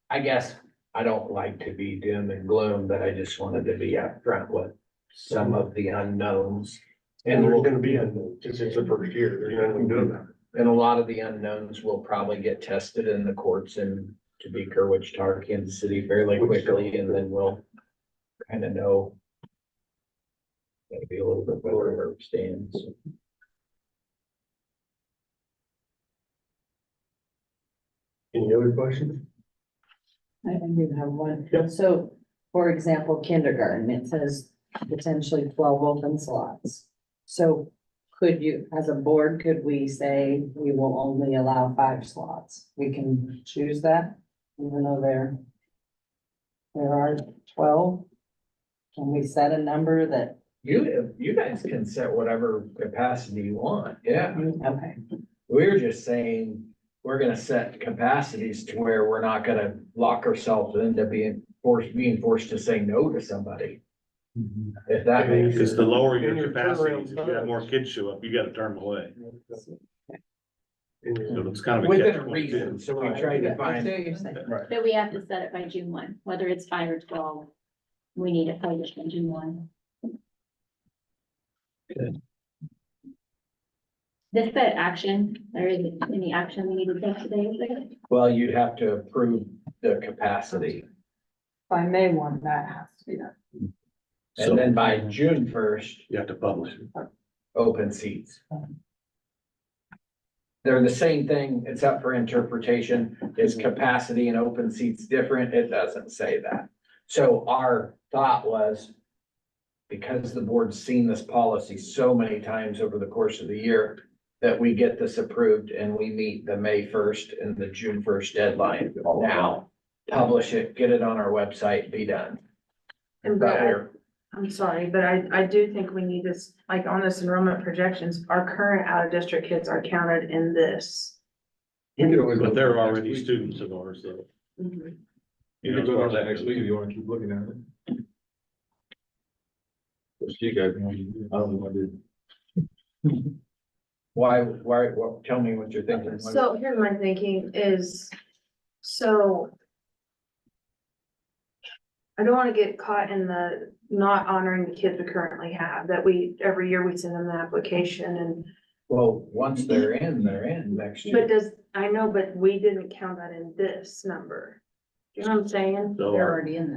I guess I don't like to be doom and gloom, but I just wanted to be upfront with some of the unknowns. And there's gonna be, since it's the first year, there's nothing to do about it. And a lot of the unknowns will probably get tested in the courts in Topeka, Wichita, Kansas City fairly quickly, and then we'll kind of know maybe a little bit better where we stand. So. Any other questions? I do have one. Yep. So, for example, kindergarten, it says potentially 12 open slots. So Could you, as a board, could we say we will only allow 5 slots? We can choose that, even though there are 12. Can we set a number that, You guys can set whatever capacity you want, yeah. okay, We're just saying, we're gonna set capacities to where we're not gonna lock ourselves into being forced to say no to somebody. If that makes Because the sense. lower And your your capacities, if turnaround you have time. more kids show up, you gotta turn them away. And So it's kind of a Within catch a 22. reason, so we try to I see find, what you're saying. Right. But we have to set it by June 1, whether it's 5 or 12. We need it published by June 1. This said action, there isn't any action we need to take today, is there? well, you'd have to approve the capacity. By May 1, that has to be done. And then by June 1st, You have to publish it. open seats. They're the same thing, it's up for interpretation. Is capacity and open seats different? It doesn't say that. So our thought was, because the board's seen this policy so many times over the course of the year, that we get this approved and we meet the May 1st and the June 1st deadline now. Publish it, get it on our website, be done. And But Brett, we're- I'm sorry, but I do think we need this, like on this enrollment projections, our current out of district kids are counted in this. We could always But look they're at it next already week. students of ours, so. Mhm. You can go on that next week if you wanna keep looking at it. What you guys want to do, I don't know what to do. Why, well, tell me what you're thinking. So here's my thinking is, so. I don't wanna get caught in the not honoring the kids we currently have, that every year we send them the application and, Well, once they're in next year. but I know, but we didn't count that in this number. You know what I'm saying? So They're our- already in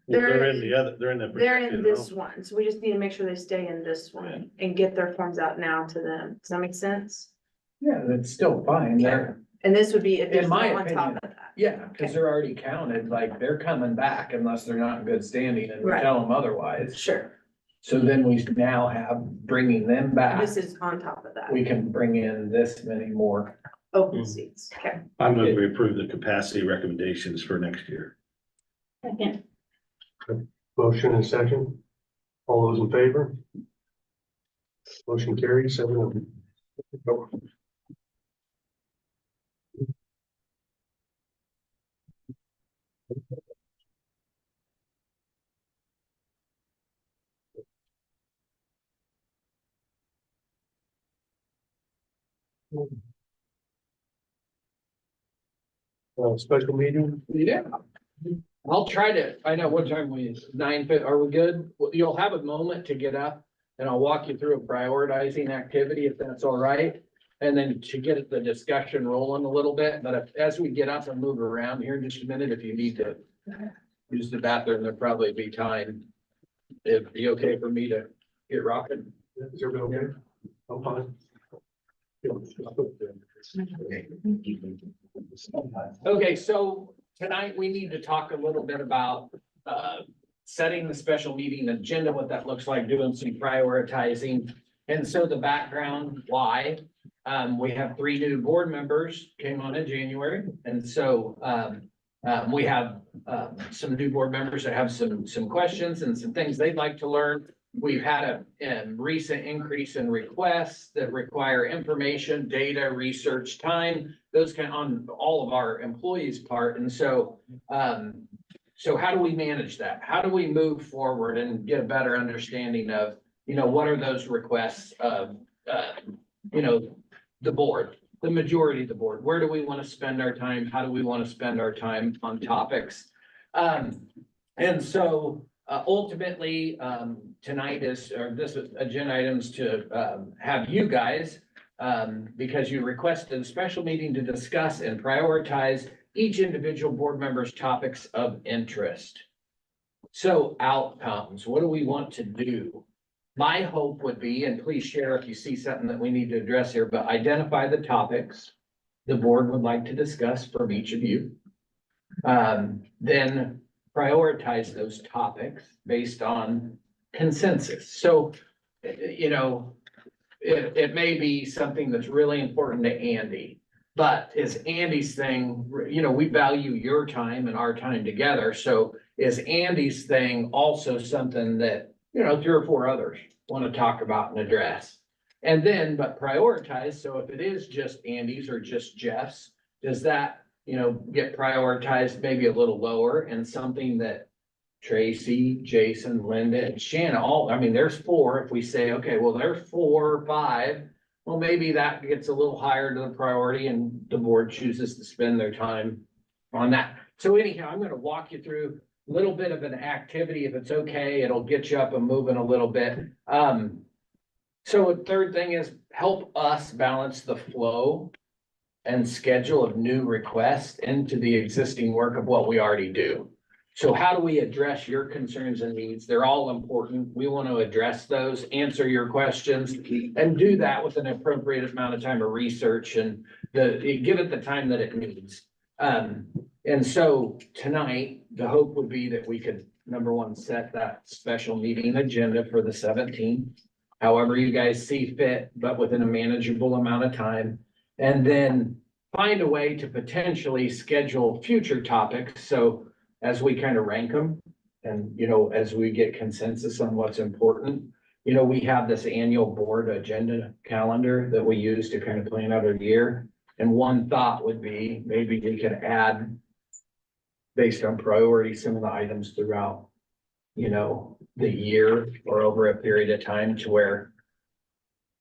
there. they're in the other, they're in the. They're in projected this enrollment. one, so we just need to make sure they stay in this one and get their forms out now to them. Does that make sense? Yeah, that's still fine. They're, And this would be additional my on top opinion, of that. yeah, because they're already counted, like they're coming back unless they're not in good standing and we Right. tell them otherwise. Sure, So then we now have bringing them back, this is on top of that, we can bring in this many more. open seats, okay. I'm going to approve the capacity recommendations for next year. Second. motion and second. All those in favor? Motion carries 7-0. Special meeting? Yeah. I'll try to, I know what time we, 9, are we good? Well, you'll have a moment to get up and I'll walk you through a prioritizing activity if that's all right. And then to get the discussion rolling a little bit, but as we get up and move around here in just a minute, if you need to use the bathroom, there'll probably be time. It'd be okay for me to get rocking. Is everybody okay? I'm fine. Okay, so tonight we need to talk a little bit about setting the special meeting agenda, what that looks like, doing some prioritizing. And so the background, why, we have 3 new board members came on in January. And so we have some new board members that have some questions and some things they'd like to learn. We've had a recent increase in requests that require information, data, research, time, those kind on all of our employees' part. And so, so how do we manage that? How do we move forward and get a better understanding of, what are those requests of, the board, the majority of the board? Where do we want to spend our time? How do we want to spend our time on topics? And so ultimately, tonight this agenda items to have you guys, because you requested a special meeting to discuss and prioritize each individual board member's topics of interest. So outcomes, what do we want to do? My hope would be, and please share if you see something that we need to address here, but identify the topics the board would like to discuss from each of you. Then prioritize those topics based on consensus. So, it may be something that's really important to Andy. But is Andy's thing, you know, we value your time and our time together, so is Andy's thing also something that, you know, 3 or 4 others want to talk about and address? And then, but prioritize, so if it is just Andy's or just Jeff's, does that, you know, get prioritized maybe a little lower and something that Tracy, Jason, Linda, and Shanna, all, I mean, there's 4, if we say, okay, well, there's 4 or 5. Well, maybe that gets a little higher to the priority and the board chooses to spend their time on that. So anyhow, I'm gonna walk you through a little bit of an activity. If it's okay, it'll get you up and moving a little bit. So a third thing is help us balance the flow and schedule of new requests into the existing work of what we already do. So how do we address your concerns and needs? They're all important. We want to address those, answer your questions, and do that with an appropriate amount of time of research and give it the time that it needs. And so tonight, the hope would be that we could, number one, set that special meeting agenda for the 17th. However you guys see fit, but within a manageable amount of time. And then find a way to potentially schedule future topics. So as we kind of rank them and, you know, as we get consensus on what's important, you know, we have this annual board agenda calendar that we use to kind of plan out our year. And one thought would be maybe we could add, based on priority, some of the items throughout, you know, the year or over a period of time to where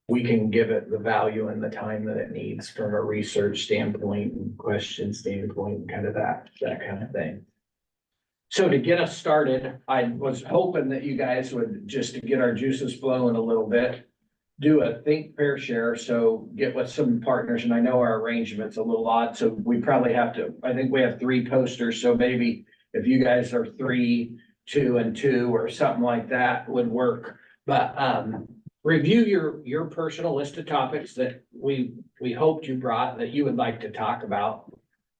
we can give it the value and the time that it needs from a research standpoint and question standpoint, and kind of that kind of thing. So to get us started, I was hoping that you guys would, just to get our juices flowing a little bit, do a think, pair, share. So get with some partners, and I know our arrangement's a little odd, so we probably have to, I think we have 3 posters. So maybe if you guys are 3, 2 and 2 or something like that would work. But review your personal list of topics that we hoped you brought that you would like to talk about.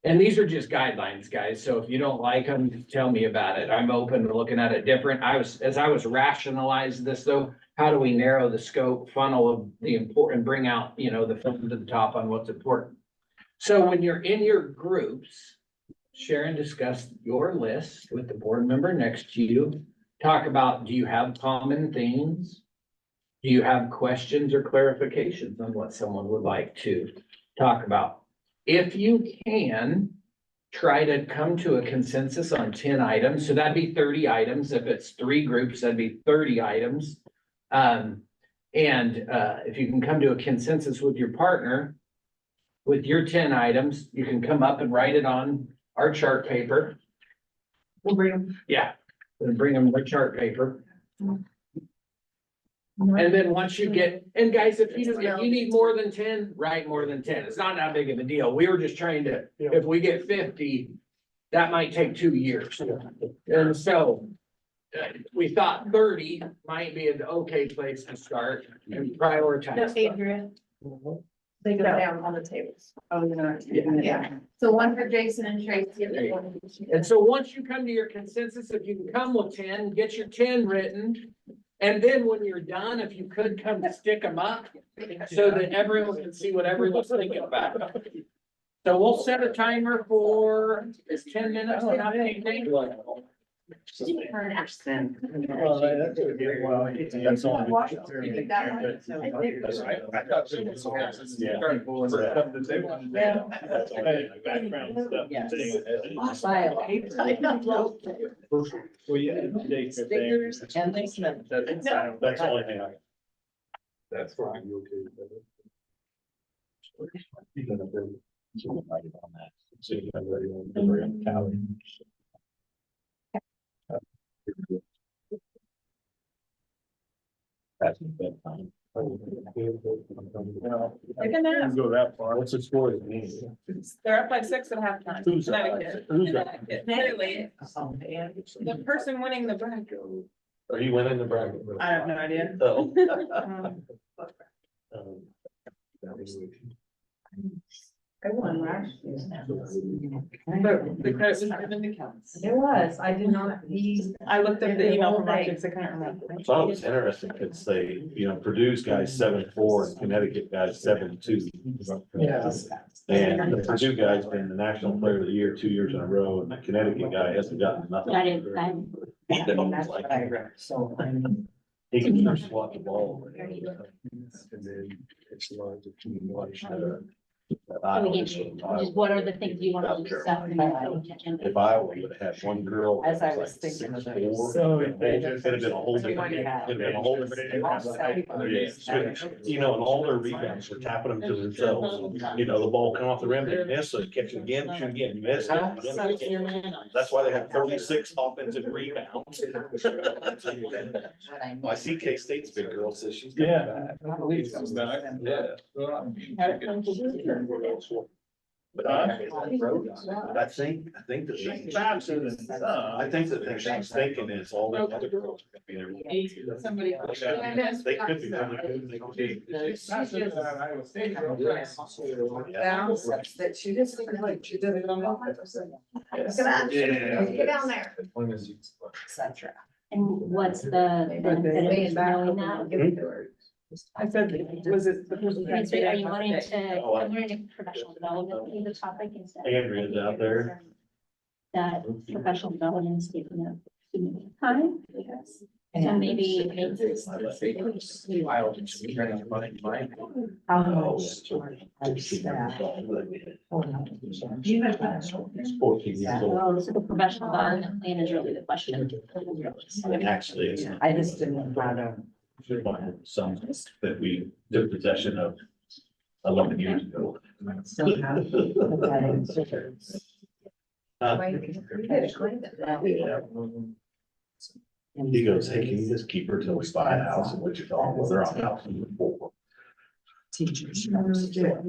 And these are just guidelines, guys. So if you don't like them, tell me about it. I'm open to looking at it different. As I was rationalizing this though, how do we narrow the scope, funnel of the important, bring out, you know, the film to the top on what's important. So when you're in your groups, share and discuss your list with the board member next to you. Talk about, do you have common themes? Do you have questions or clarifications on what someone would like to talk about? If you can, try to come to a consensus on 10 items. So that'd be 30 items. If it's 3 groups, that'd be 30 items. If you can come to a consensus with your partner, with your 10 items, you can come up and write it on our chart paper. We'll bring them. Yeah, we'll bring them the chart paper. And then once you get, and guys, if you need more than 10, write more than 10. It's not that big of a deal. We were just trying to, if we get 50, that might take 2 years. And so we thought 30 might be an okay place to start and prioritize. No, Adrian. They go down on the tables. Oh, yeah. So one for Jason and Tracy. And so once you come to your consensus, if you can come with 10, get your 10 written. And then when you're done, if you could come stick them up so that everyone can see what everyone's thinking about. So we'll set a timer for, is 10 minutes enough? That's all. Well, yeah. Stickers and things. That's the only thing I. That's fine. So you have ready on the tally. That's a bad time. Go that far. What's the score? They're up by 6 at halftime. Who's that? Connecticut. Who's that? Clearly, the person winning the bracket. Are you winning the bracket? I have no idea. Oh. I won last year. But the credit was given to counts. It was, I did not, I looked up the email from Rochester, I couldn't remember. So it's interesting, could say, you know, Purdue's guys 7-4 and Connecticut guys 7-2. Yeah. And the Purdue guy's been the national player of the year 2 years in a row, and the Connecticut guy hasn't gotten nothing. I didn't, That's what I read, so I'm. He can just swat the ball. And then it's large, if you watch just what are the things you want to discuss? If Iowa would have had one girl. As I was thinking of that. So it'd have been a whole different. It'd have been a whole different. Yeah. You know, and all their rebounds were tapping them to themselves. You know, the ball come off the rim, they miss, so they catch it again, shoot again, miss. it. That's why they have 36 offensive rebounds. I see K-State's big girl says she's. Yeah. I believe it's back. Yeah. But I think that she's thinking is all the other girls. are gonna be there. Somebody. They could be really good. They could be. That she just like, she did it on the. Get down there. Cetera. And what's the benefit of knowing that? I said, was it the person? Are you wanting to, I'm learning professional development be the topic instead? Andrea's out there. That professional development is taking up time, because, so maybe. Oh, so the professional development plan is really the question. And actually, it's I just didn't know how to. some that we took possession of 11 years ago. Still have. He goes, hey, can you just keep her till we buy a house in Wichita? Well, they're on house number 4. Teachers. That's different.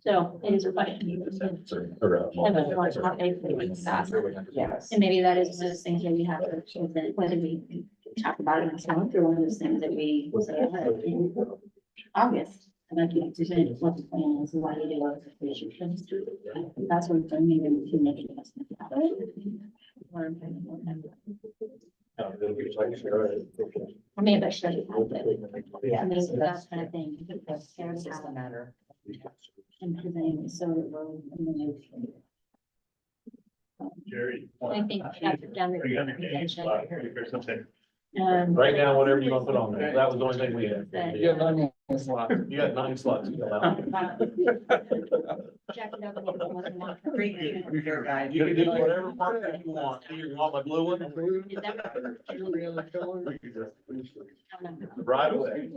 So it is a question. Yes. And maybe that is one of those things that we have to, whether we talk about it next or one of those things that we say in August. And like you present what the plan is, why you do it. That's what maybe we can make an investment. I mean, but sure. Yeah. And those, that kind of thing. It's just a matter. And presenting, so. Jerry. I think after down the. Something. Right now, whatever you want to put on there. That was the only thing we had. You got 9 slots. You got 9 slots. to fill out. Jack it up a little bit more. You can do whatever part that you want. You want my blue one? Is that- Right away.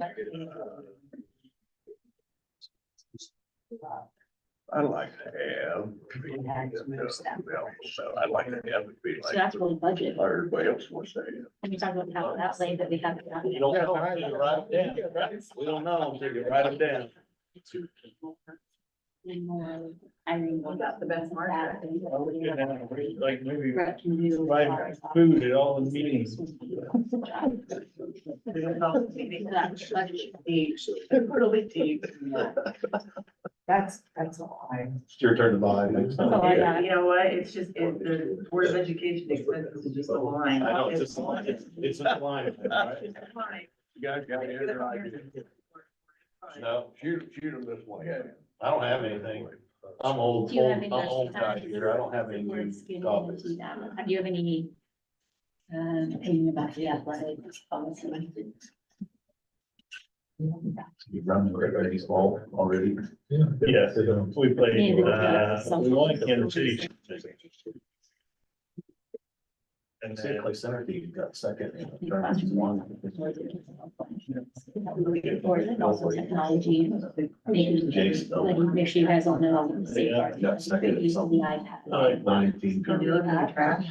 I'd like to have. I'd like to have it be So like. that's really budget. Everybody else wants to have. And you talk about how that way that we have. You don't know until you write them down. We don't know until you write them down. And more hiring. We got the best market. Like maybe Brett can do. provide food at all the meetings. Really deep. That's all I. It's your turn to buy. You know what, it's just, the Board of Education expenses is just a line. I know, it's just a line. It's a line. Right? You guys got any other ideas? No, Shoot them this way. I don't have anything. I'm old, Do you have I'm any? old guy here. I don't have any new topics. Have you have any? Opinion about the athletic policy? You've run the great baseball already. Yes, we played, we won in Kansas City. And See, then play center team got second. Or is it also technology, make sure you guys don't know. Got second at something. iPad. 19.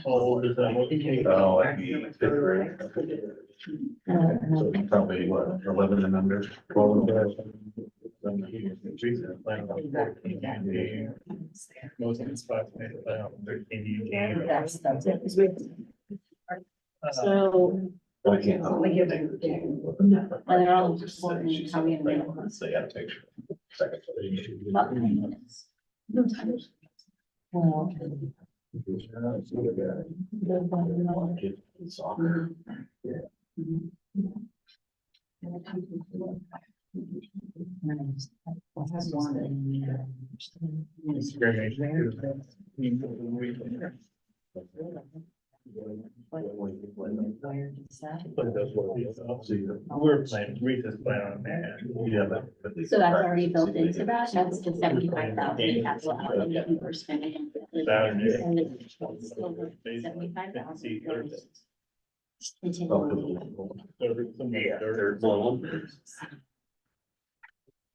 old is that what? Oh, it'd be 5th grade. So probably what, 11 and under, 12 and under. Most of it's 5 minutes, 13 games. That's it. So, I can't. they're all important, how we enroll. Say, I take. Second. About 9 minutes. Soccer. We're playing, Rita's playing on that. Yeah. So that's already built into that, that's the 75,000, that's what we're spending. Saturday. 75,000.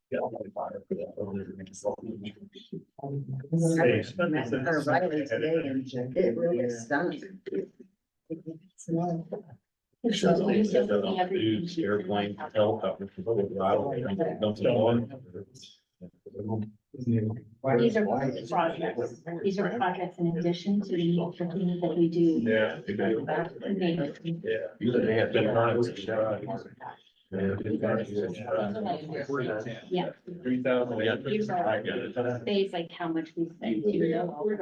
It really stunk. Airplane, helicopter. These are projects, these are projects in addition to the things that we do. Yeah. Yeah. Usually they have been running. Yeah. 3,000. These are space, like how much we spend, you know. We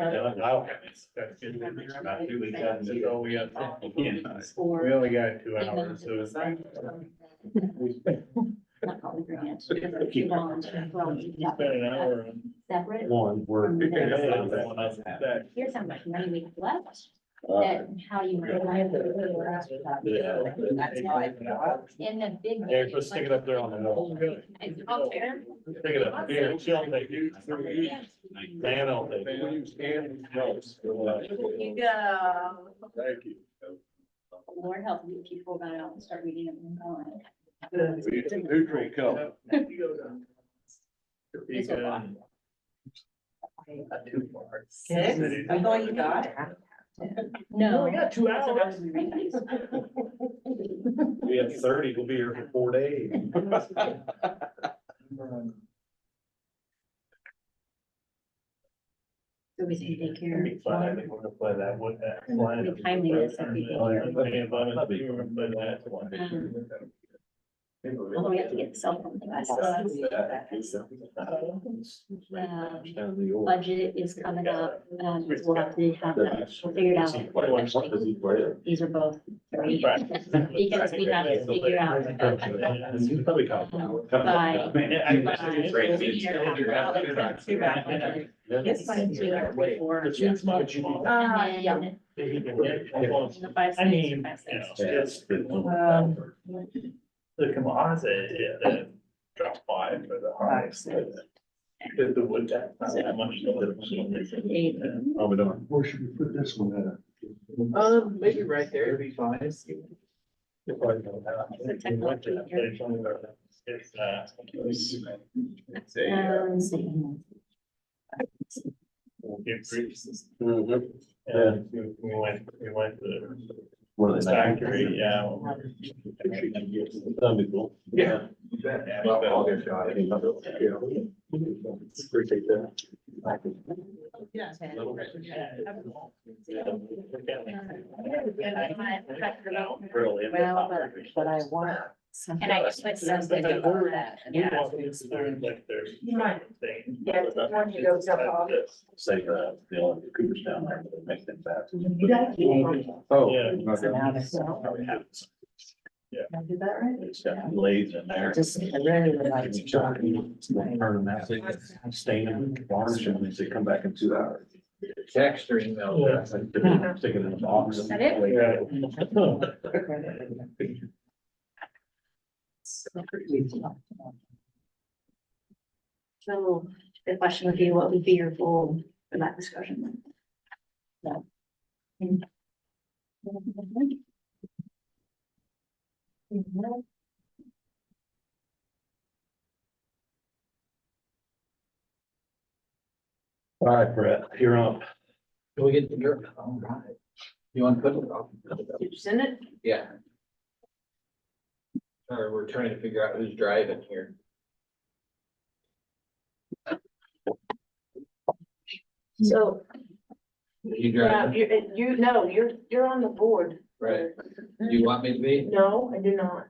only got 2 hours, so it's. Not probably grants, because it's too volunteer, well, you got Spend an hour on. separate. One, we're. Here's how much money we have left, and how you. In the big. Eric, let's stick it up there on the wall. It's all fair. Stick it up here. She'll take it. Dan will take it. You go. Thank you. Lord help you, people got out and start reading it and going. Neutral color. It's a lot. Six? That's all you got? No. We got 2 hours. We have 30, we'll be here for 4 days. So we can take care Be fun, I think we're gonna play that with that. line. The timeliness of people. We're gonna play that one. Although we have to get the cell phone devices. Budget is coming up, we'll have to have that figured out. Actually, these are both three, because we have to figure out. It's fine too. Yeah. I mean, it's, the composite, the drop 5 for the highest. The wood, that's not that much. Oh, we don't. Where should we put this one at? Maybe right there, it'd be fine. It's, Let's see. And we went to What the factory, yeah. That'd be cool. Yeah. Well, I'll get shot. Appreciate that. Well, but I want. And I just put something about that. Yeah. Like there's. Right. Yeah, one who goes up all. Say, the Cooperstown, there, but make them fast. Oh. Probably have it. Did I do that right? It's got blades in there. Just, I really would like to try. Turn them out, stain them, varnish them, and they come back in 2 hours. Text or email. Yeah. Stick it in the box. Is that it? So the question would be, what would be your goal for that discussion? No. All right, Brett, you're up. Can we get the dirt? All right. You want to put it off? Did you send it? Yeah. Or we're trying to figure out who's driving here. So, You yeah, drive, you're on the board. right? Do you want me to be? No, I do not.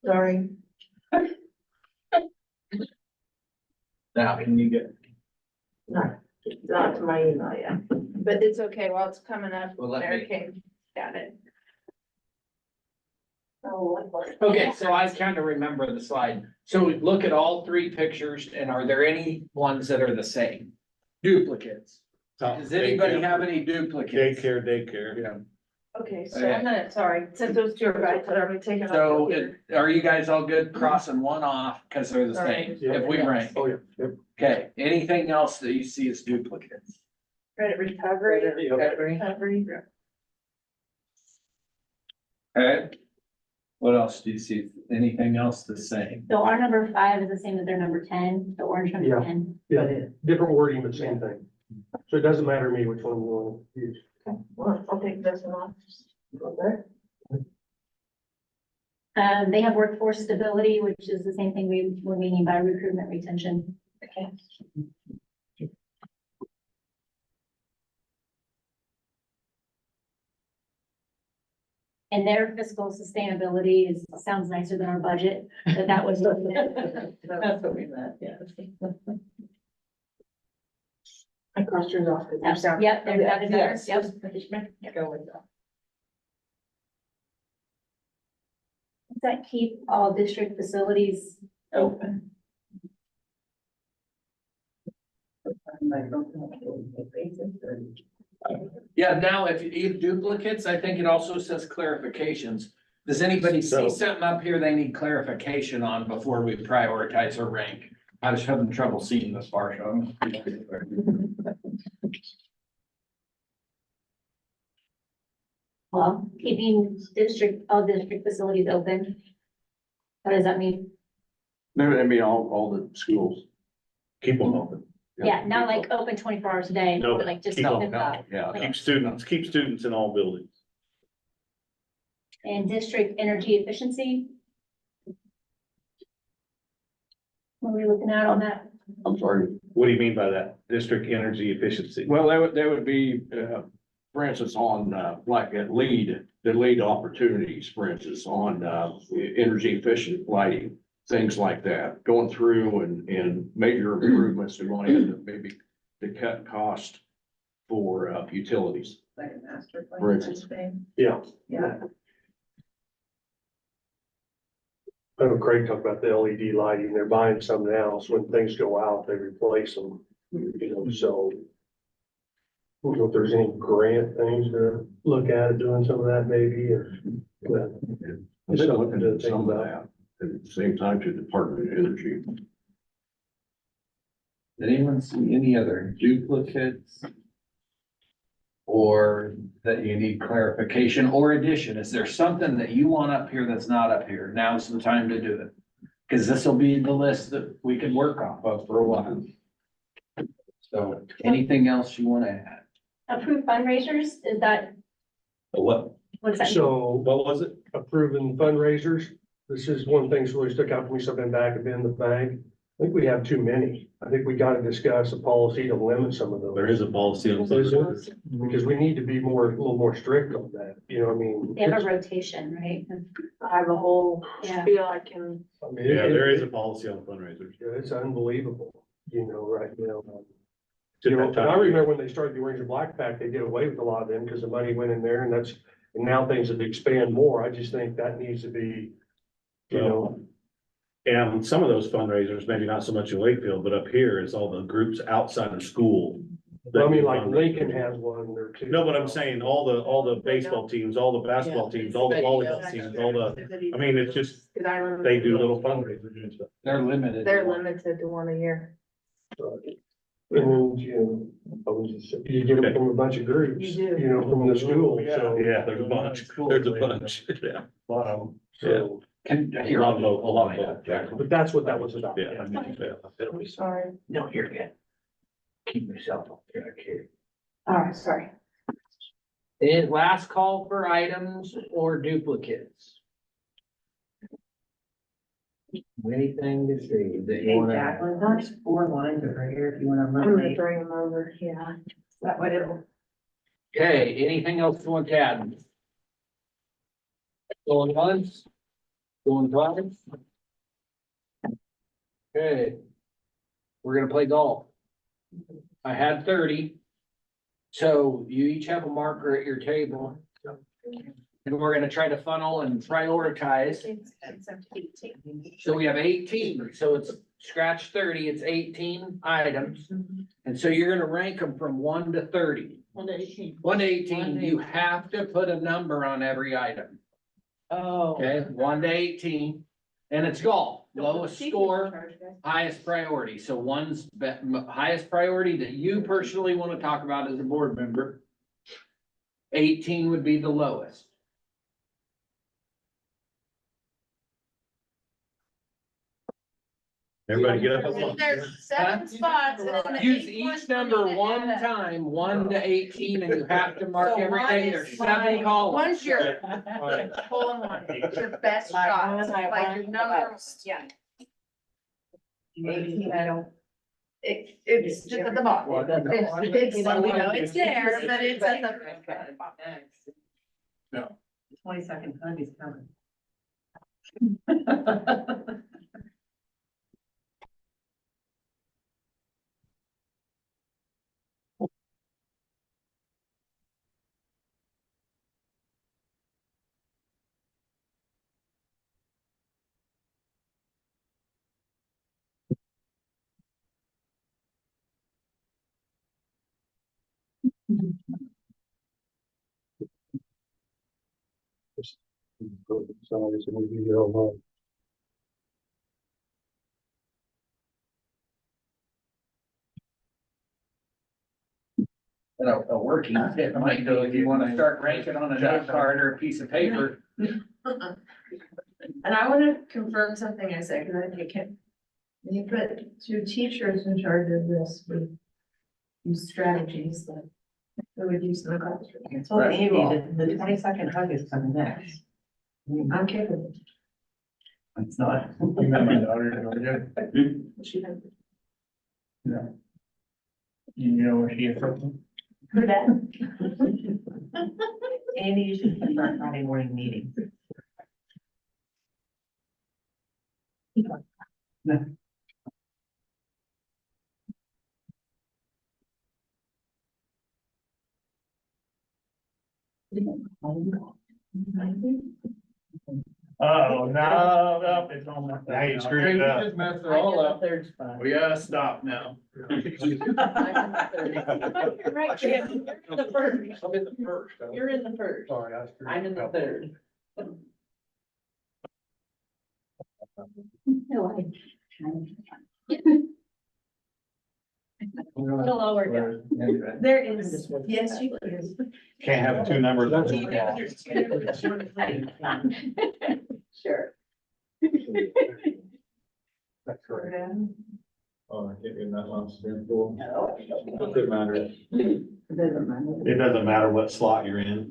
Sorry. Now, can you get, Not to my email yet, but it's okay, while it's coming up, Well, let Mary me- Kay got it. Oh, okay, so I kind of remember the slide. So we look at all three pictures and are there any ones that are the same? Duplicates? Does anybody have any duplicates? Daycare. Yeah. Okay, so I'm gonna, sorry, since those two are right, I'm gonna take it off. So here. are you guys all good crossing one off because they're the Sorry. same, if we rank? Oh, yeah, yep. Okay, anything else that you see as duplicates? Credit recovery. Recovery. Recovery. Okay. What else do you see? Anything else the same? So our number 5 is the same as their number 10, the orange number Yeah. 10. Yeah, different wording, but same thing. So it doesn't matter to me which one you want to use. Well, I'll take this one off. Okay. They have workforce stability, which is the same thing we're meaning by recruitment retention. Okay. And their fiscal sustainability sounds nicer than our budget, but that was. That's what we meant, yeah. I crossed yours off. 'cause yours sound- Yep, they're better, Yes. yep. Go with that. Does that keep all district facilities open? Yeah, now if you duplicates, I think it also says clarifications. Does anybody see something up here they need clarification on before we prioritize or rank? I was having trouble seeing this far, so. Well, keeping all district facilities open. What does that mean? I mean, all the schools. Keep them open. Yeah, not like open 24 hours a day, No, but like just. keep them, open no, yeah, like- keep students in all buildings. And district energy efficiency. What are we looking at on that? I'm sorry. What do you mean by that? District energy efficiency? Well, they would be, for instance, on, like at the lead opportunities, for instance, on, energy efficient lighting, things like that, going through and major improvements to going in maybe to cut cost for, utilities. Like a master plan. For instance. Yeah. Yeah. I know Craig talked about the LED lighting. They're buying some now, so when things go out, they replace them. You know, so. I don't know if there's any grant things to look at, doing some of that maybe, or. But I've been looking at some of that at the same time to Department of Energy. Did anyone see any other duplicates? Or that you need clarification or addition? Is there something that you want up here that's not up here? Now's the time to do it. Cause this will be the list that we can work off of for a while. So anything else you wanna add? Approved fundraisers, is that, What? what's that? So What was it? approving fundraisers, this is one of the things that really stuck out to me, something back and in the bank. I think we have too many. I think we gotta discuss a policy to limit some of those. There is a policy on. Is it? Because we need to be a little more strict on that, you know what I mean? They have a rotation, right? I have a whole Yeah. spiel I can. I mean, Yeah, there is a policy on fundraisers. It's unbelievable, you know, right, you know. Took You know, that time. I remember when they started the Orange and Black Pack, they did away with a lot of them because the money went in there and now things have expanded more. I just think that needs to be, you know. And some of those fundraisers, maybe not so much in Wakefield, but up here is all the groups outside of school. that I mean, do like fundraisers. Lincoln has one or two. No, but I'm saying all the baseball teams, all the basketball teams, all the volleyball teams, all the, I mean, it's just, Cause I remember. they do little fundraisers and stuff. They're limited. They're limited to one a year. And, you know, you get them from a bunch of groups, You do. you know, from the school, so. Yeah, there's a bunch, there's a bunch, yeah. So, Can, A here, lot I'll of, a lot of, yeah. but that's what that was about. Yeah. Yeah. Sorry. No, you're good. Keep yourself up there, okay? All right, sorry. And last call for items or duplicates. Anything to see that you Hey, wanna? Jacqueline, there's 4 lines over here if you wanna I'm gonna eliminate. bring them over, yeah. That way it'll. Okay, anything else you want to add? Going once? Going twice? Okay. We're gonna play golf. I had 30. So you each have a marker at your table. And we're gonna try to funnel and prioritize. So we have 18, so it's scratch 30, it's 18 items. And so you're gonna rank them from 1 to 30. 1 to 18. 1 to 18, you have to put a number on every item. Oh. Okay, 1 to 18, and it's golf, lowest score, highest priority. So one's highest priority that you personally want to talk about as a board member. 18 would be the lowest. Everybody get up. at once. There's 7 spots. and then the Use 8th one's each number gonna one add up. time, 1 to 18, and you have to mark So everything. one There's is 7 mine, columns. One's your hole in one, it's your best My shot, one, I like want your the number, best. yeah. 18, I don't. It's just at the bottom. It's, you know, it's there, but it's at the. No. 22nd hug is coming. Somebody's gonna be here all night. A working tip might go if you want to start ranking on a note card or a piece of paper. And I wanna confirm something I said, because I think it can. When you put 2 teachers in charge of this, with these strategies that we would use in the classroom. I told Andy that the 22nd hug is coming next. I'm capable. It's not. You met my daughter, don't you? She had. You know where she is from? Who that? Andy, you should put our Friday morning meeting. Oh, no, it's on my. Now you screwed it up. Just messed it all up. Third spot. We gotta stop now. I'm in the third. You're right, Jim. You're in the first. I'm in the first. You're in the first. Sorry, I screwed I'm in the up. third. No, It'll all work out. There is, yes, you can. Can't have 2 numbers. Sure. That's correct. Oh, I can't be in that last spoonful. No. Doesn't matter. It doesn't matter. It doesn't matter what slot you're in,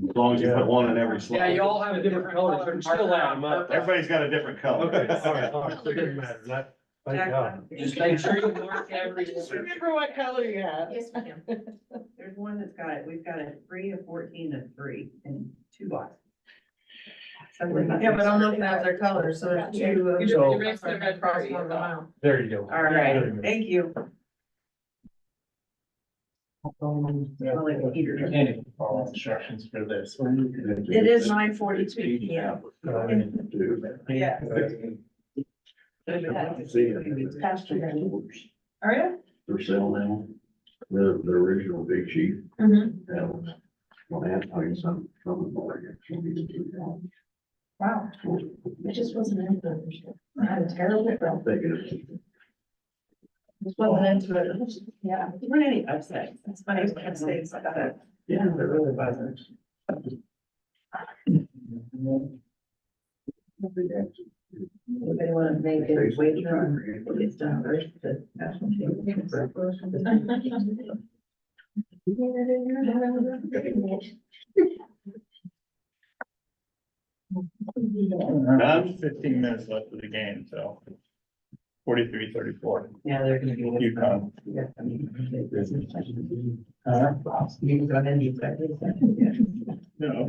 as long as you put one in every slot. Yeah, you all have a different color. but still add 'em up. Everybody's got a different color. Okay, all right, all right, so it doesn't matter, that, thank God. Just make sure you mark every. Just remember what color you have. Yes, ma'am. There's one that's got it, we've got a 3, a 14, a 3, and 2 boxes. Yeah, but I'm looking at their colors, so there's 2. You just erase the red cross one out. There you go. All right, There you go. thank you. Can't even follow instructions for this. It is 9:42 p.m. Yeah. Are you? For sale now, the original Big Chief, Mhm. that was, well, I tell you something, from the mortgage. Wow. It just wasn't into it. I had a terrible girl. Just wasn't into it. Yeah. There weren't any upsets. It's funny, Penn State's like that. Yeah, there really wasn't. Anybody want to make a wager on what gets done first? The national championship? None? 15 minutes left of the game, so 43-34. Yeah, they're gonna be. UConn. Yeah, I mean, you can go ahead and use that. No.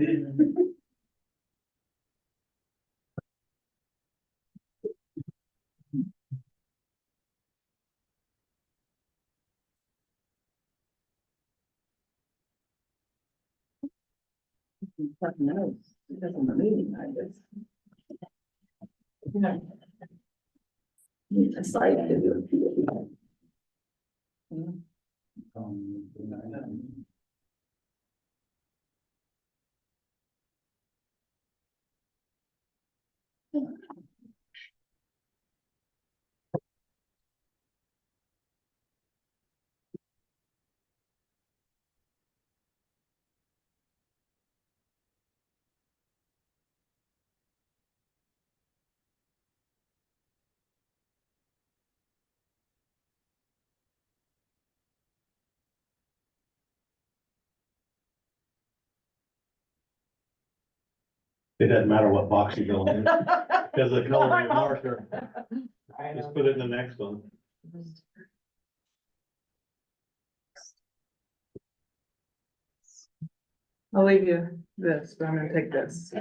knows, it doesn't mean I just. It's like to do it. It doesn't matter what box you go in, because the color of the marker, just put it in the next one. I'll leave you this, but I'm gonna take this.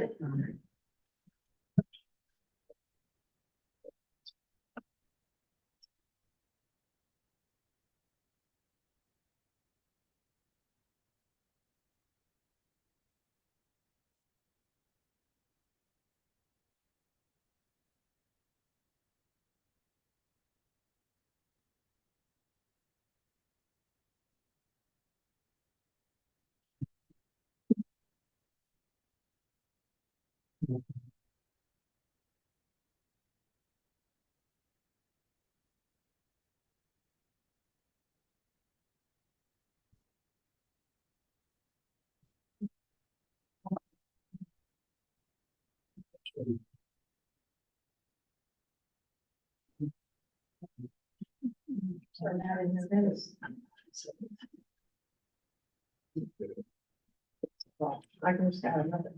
I can just add another.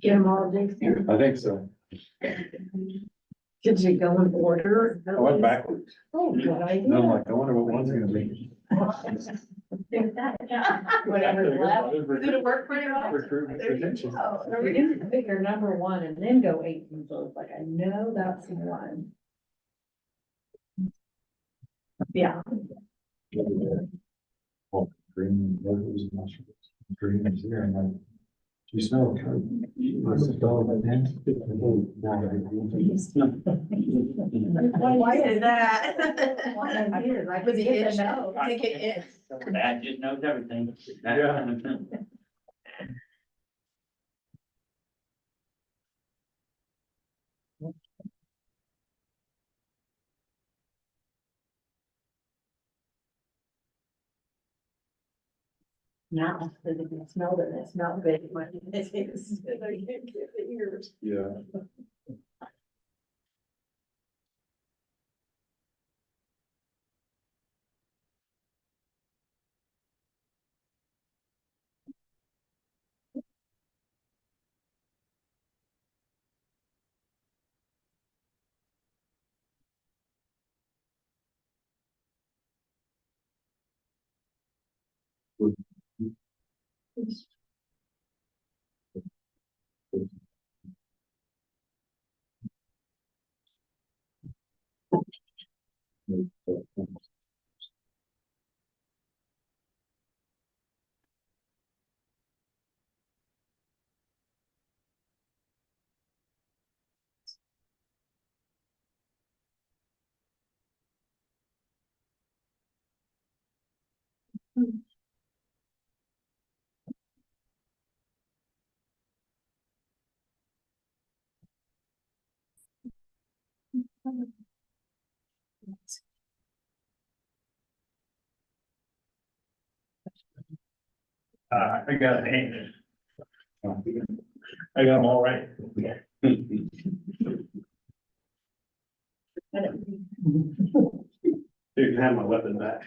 Get them all, Jason? I think so. Did you go in order? I went backwards. Oh, good And I'm idea. like, I wonder what one's gonna be. Whatever's left. Did it work pretty well? Recruitment credentials. We didn't pick your number one and then go 18, so it's like, I know that's the one. Yeah. Oh, green logos and mushrooms. Green is there, and like, do you smell it? What's the dog like that? Why is that? Was he itch? I think it is. That just knows everything. Yeah. Now, that it can smell it, it's not big, but it is, I can't get the ears. Yeah. I got an eight. I got them all right. You can have my weapon back.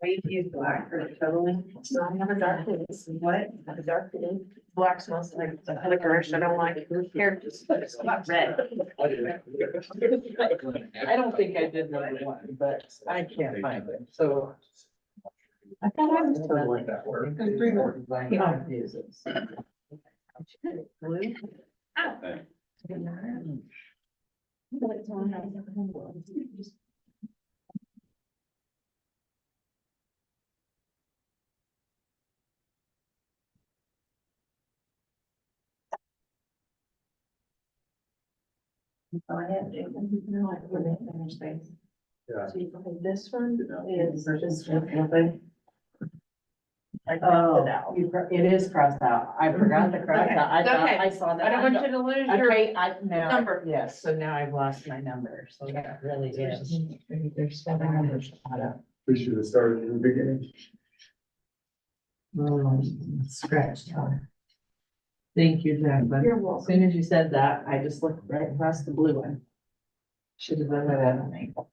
I use black for the totaling. So I have a dark blue. What? I have a dark blue. Black smells like the licorice. I don't like here, just red. I don't think I did number one, but I can't find it, so. I thought I was told like that word. He confuses. Blue? Yeah. This one is just. Oh, it is crossed out. I forgot the cross out. I thought Okay. I saw that. I don't want you to lose your Okay, now, number. yes, so now I've lost my number, so that really is. There's 7 numbers. We should have started in the beginning. Scratched out. Thank you, Jacqueline. You're As welcome. soon as you said that, I just looked right across the blue one. Should have done that at an angle.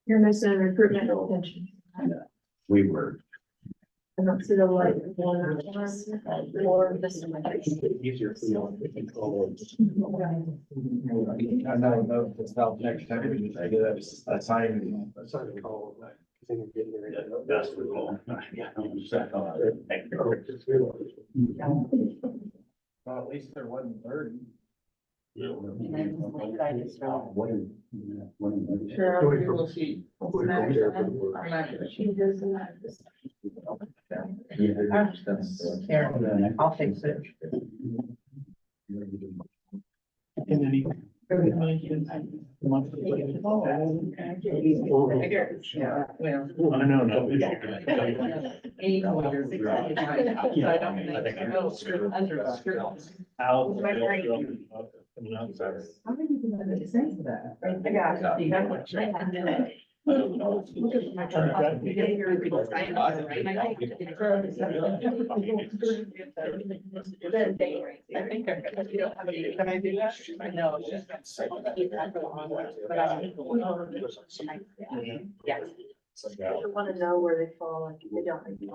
You're missing a recruitment attention. We were. I don't see the light. Or this Easier for you to control. I know, it's about next time we get a sign. That's not a call. I think you're getting there. That's the goal. Well, at least there wasn't 30. Karen, I'll fix it. And then he. Yeah, well. I know, no. How did you do that? Say that? I got it. Look at my chart. You get your good sign off, right? I think you don't have a, can I do that? I know. It's just- But yeah. You wanna know where they fall, like, they don't, but you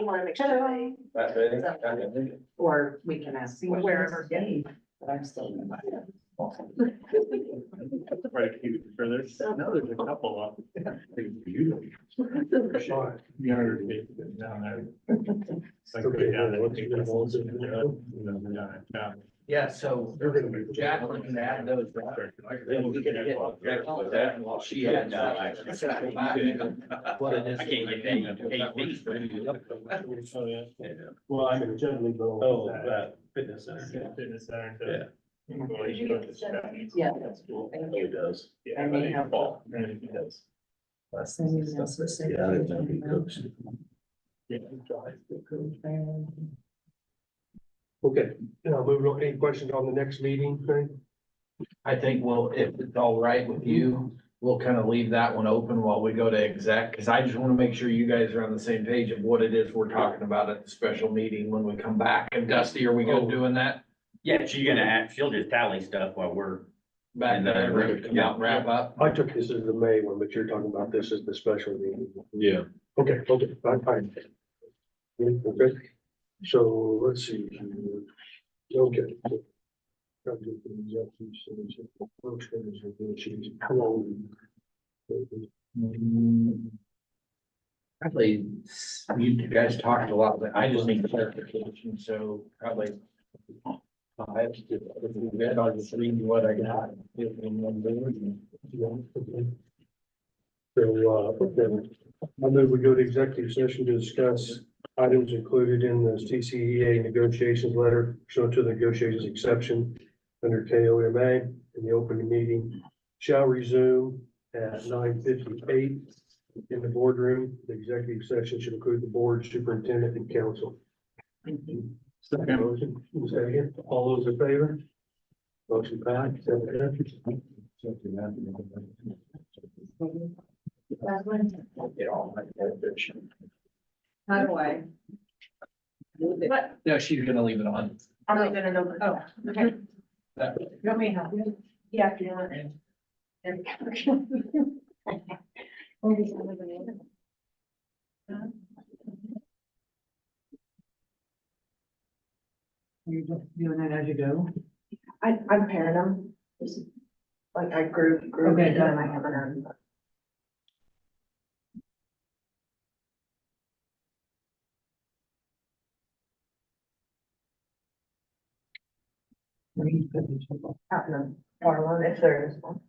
wanna make sure they. Or we can ask wherever. But I'm still. Right, keep it further. No, there's a couple of. Younger people down there. Like, go down there, take the holes in the road, you know, they're down at town. Yeah, so Jacqueline can add those. Then we can get that while she adds. What it is. I can't get that. Oh, yeah. Well, I'm in generally go. Oh, that fitness center. Fitness center. Yeah. Yeah. That's cool. Thank you. It does. I Yeah, may have- Paul, it does. Yeah, Okay, now moving on, any questions on the next meeting thing? I think we'll, if it's all right with you, we'll kind of leave that one open while we go to exec, because I just want to make sure you guys are on the same page of what it is we're talking about at the special meeting when we come back. And Dusty, are we good doing that? Yeah, she's gonna act, she'll just tally stuff while we're. Back there, ready to come out and wrap up? I took this as the May one, but you're talking about this as the special meeting. Yeah. Okay, fine. Okay, so let's see. Okay. How long? Probably, you guys talked a lot, but I just need clarification, so probably. I'll just read you what I got. So, I move we go to executive session to discuss items included in the CCEA negotiations letter, shown to the negotiations exception under KOMA, and the open meeting shall resume at 9:58 in the boardroom. The executive session should include the board, superintendent, and council. Second motion, second. All those in favor? Motion passed. How do I? What? No, she's gonna leave it on. I'm leaving it over. Oh, okay. That- You want me to help you? Yeah, if you want. There we go. You're just doing it as you go? I'm pairing them. Just like I group Okay, and then done. I have an. Happening, or one if there is one.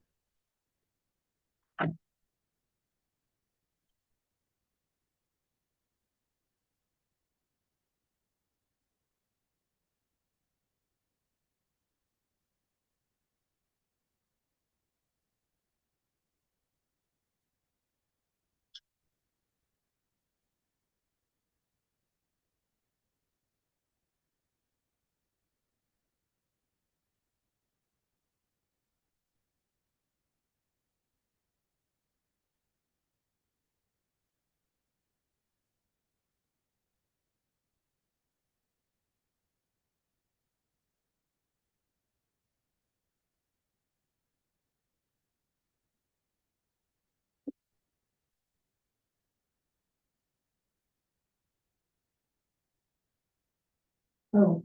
Oh.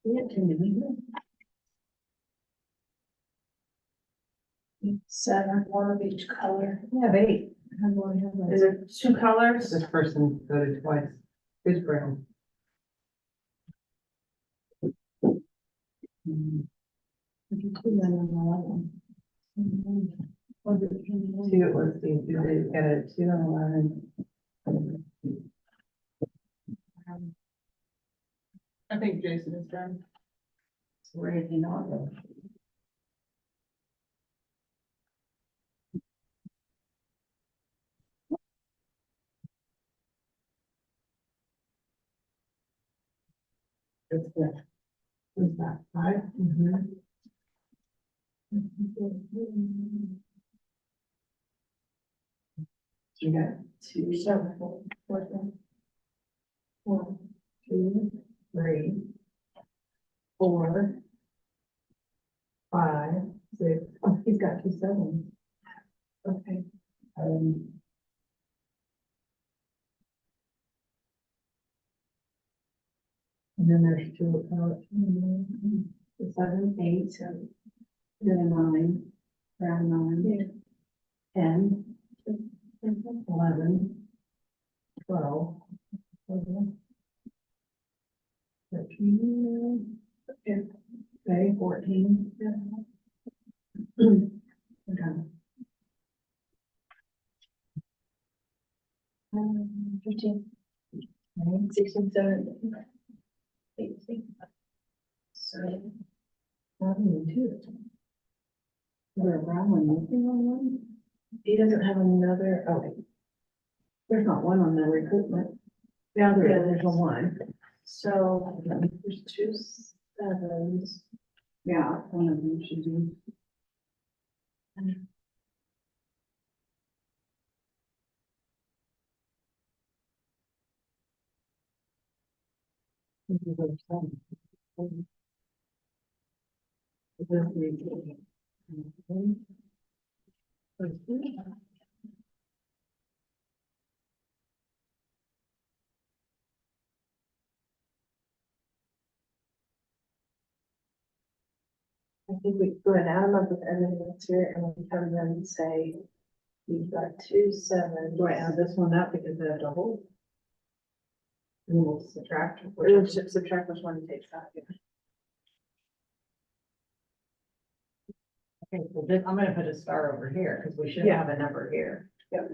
Yeah, 10 minutes. 7, one of each color. I have 8. Is it 2 colors? This person voted twice. Who's brown? Two, it was the, they got a 2 and 11. I think Jason is done. So where did he not go? It's the, who's that, 5? You got 2, 7, 4, 1, 2, 3, 4, 5, 6. Oh, he's got 2 7s. Okay. And then there's 2, 7, 8, then a 9, round 9, 10, 11, 12, 13, okay, 14. Okay. 15, 16, 17, 18. So, 2. Is there a brown one missing on one? He doesn't have another, okay. There's not one on the recruitment. Yeah, there's a 1. So there's 2 7s. Yeah, one of them should be. This is a 7. This is I think we go and add them up with everything that's here and we come in and say, you've got 2 7. Do I add this one up because they're double? And we'll subtract. We'll subtract which one takes that. Okay, so this, I'm gonna put a star over here because we should have a number here. Yep.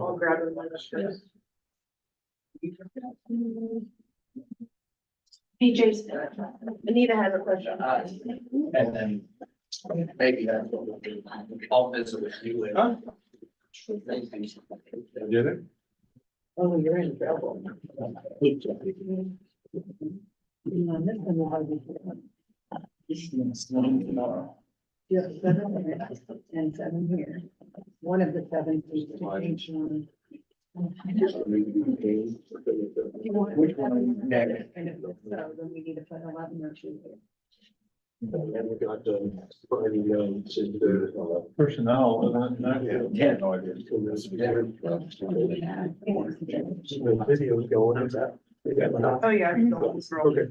I'll grab it. Hey, Jason, Anita has a question. And then maybe that's what we'll do. I'll visit with you later. Did it? Oh, you're in trouble. Yeah, 7 and 7 here. One of the 7 is to change one. Which one? Next. And if it's so, then we need to put 11 or 2 here. And we got the Friday notes and the. Personnel, isn't it? Yeah, no, I did. The video's going, is that? Oh, yeah. Okay.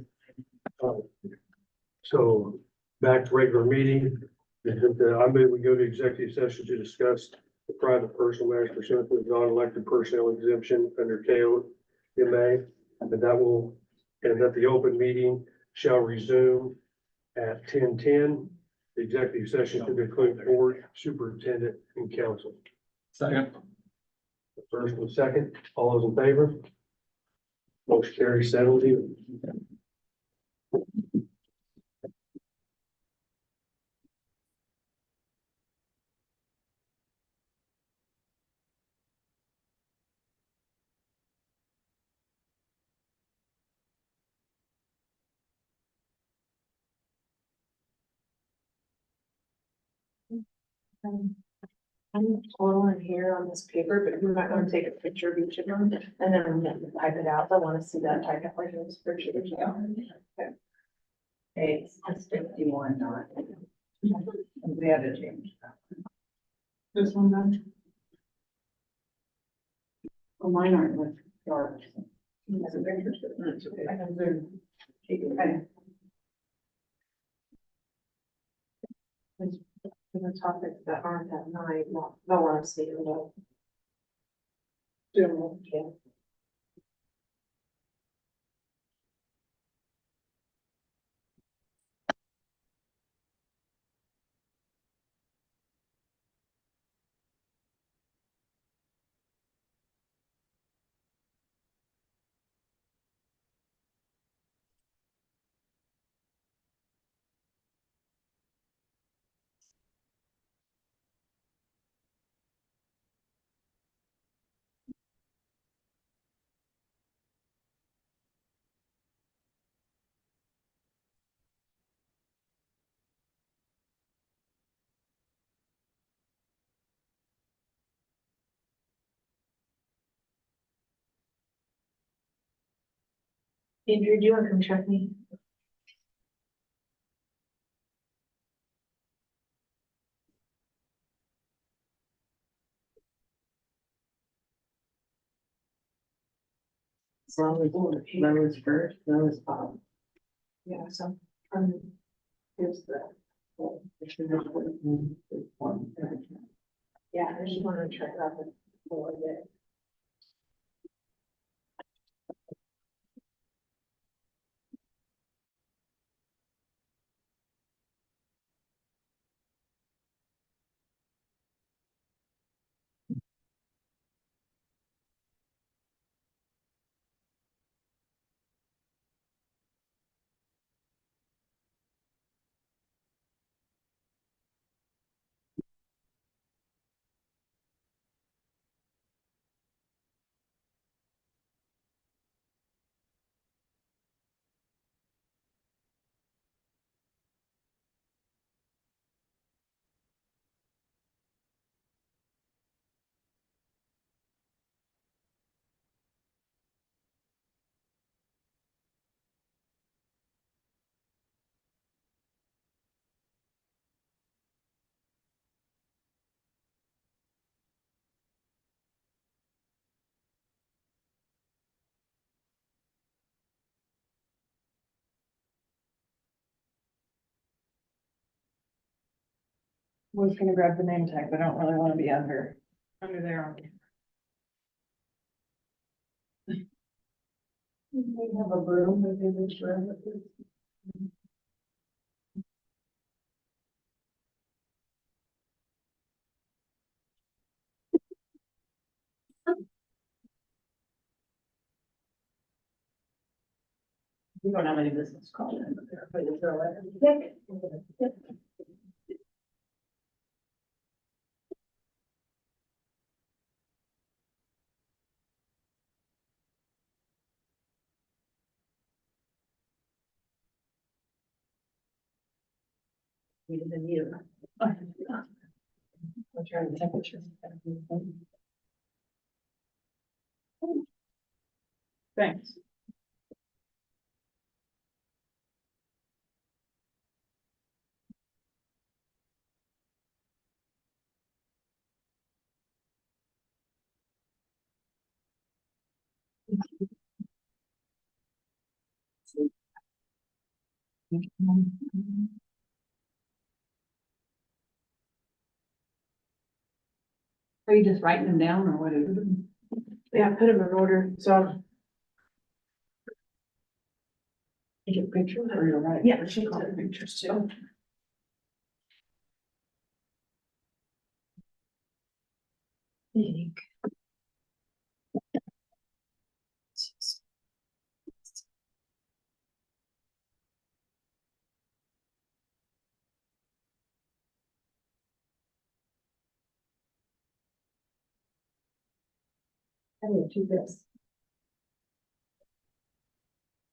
So back to regular meeting. I move we go to executive session to discuss the private personal matters pursuant to the non-elected personnel exemption under KOMA. And that the open meeting shall resume at 10:10. The executive session to include board, superintendent, and council. Second. The first and second, all those in favor? Motion carries 7-0. I'm total in here on this paper, but we might want to take a picture of each of them and then I'm gonna type it out. I want to see that type out like in this spreadsheet. Okay, it's 51, not. We had to change that. This one done? Well, mine aren't with dark. That's a picture. That's okay. I can zoom. Okay. For the topics that aren't at night, they'll want to see it. Doing it, yeah. Andrew, do you want to come check me? Lois first, Lois Bob. Yeah, so, Here's the. yeah, I just want to check it out before I get. Was gonna grab the name tag, but I don't really want to be under there. We have a broom, maybe this room. We don't have any business calling in, but they're throw it. We didn't need it. I'm trying to temperature. Thanks. Are you just writing them down or what are you doing? Yeah, put them in order, so. Take a picture or you're right? Yeah, she took pictures too. I need to do this.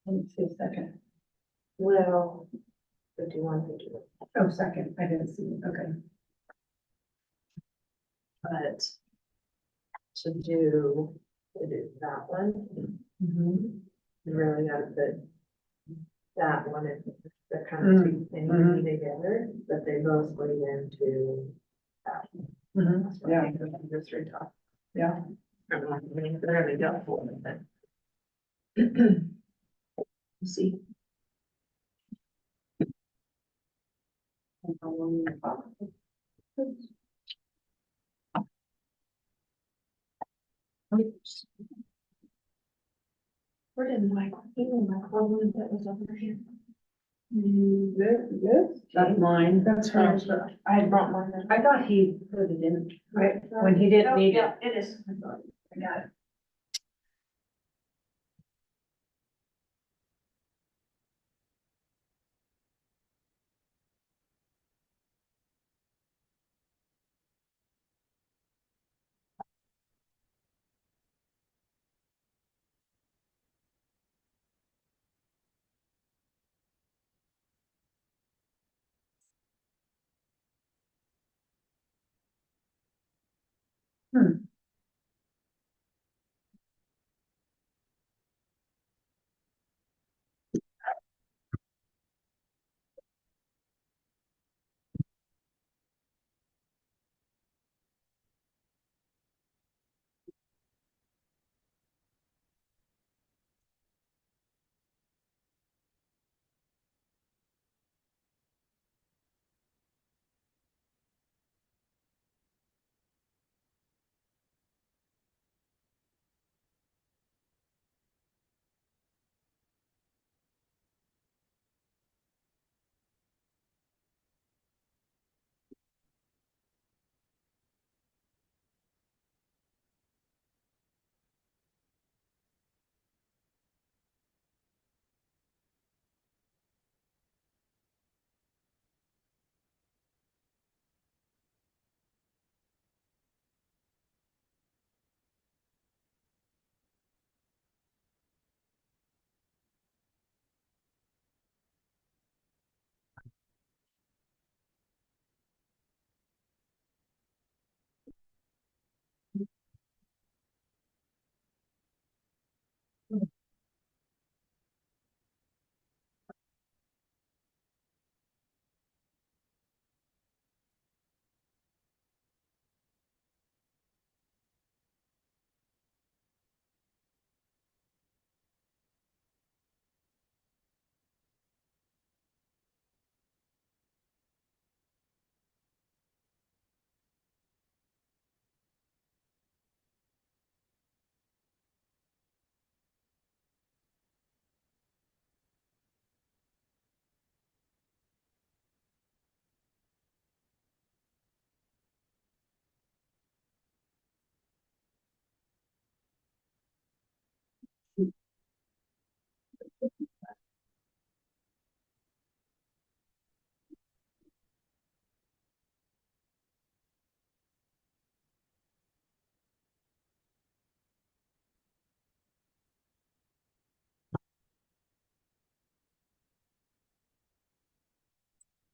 Let me see a second. Well, what do you want to do? Oh, second, I didn't see it, okay. But to do that one, Mm-hmm. you really gotta put that one in, they're kind of two things together, but they both lead into that. That's what I think of the three top. Yeah. I mean, they're really helpful with it. You see. Where did my clothes that was over here? This? That's mine. That's hers, but I had brought mine. I thought he put it in, right, when he didn't need it. Yeah, it is. I got it.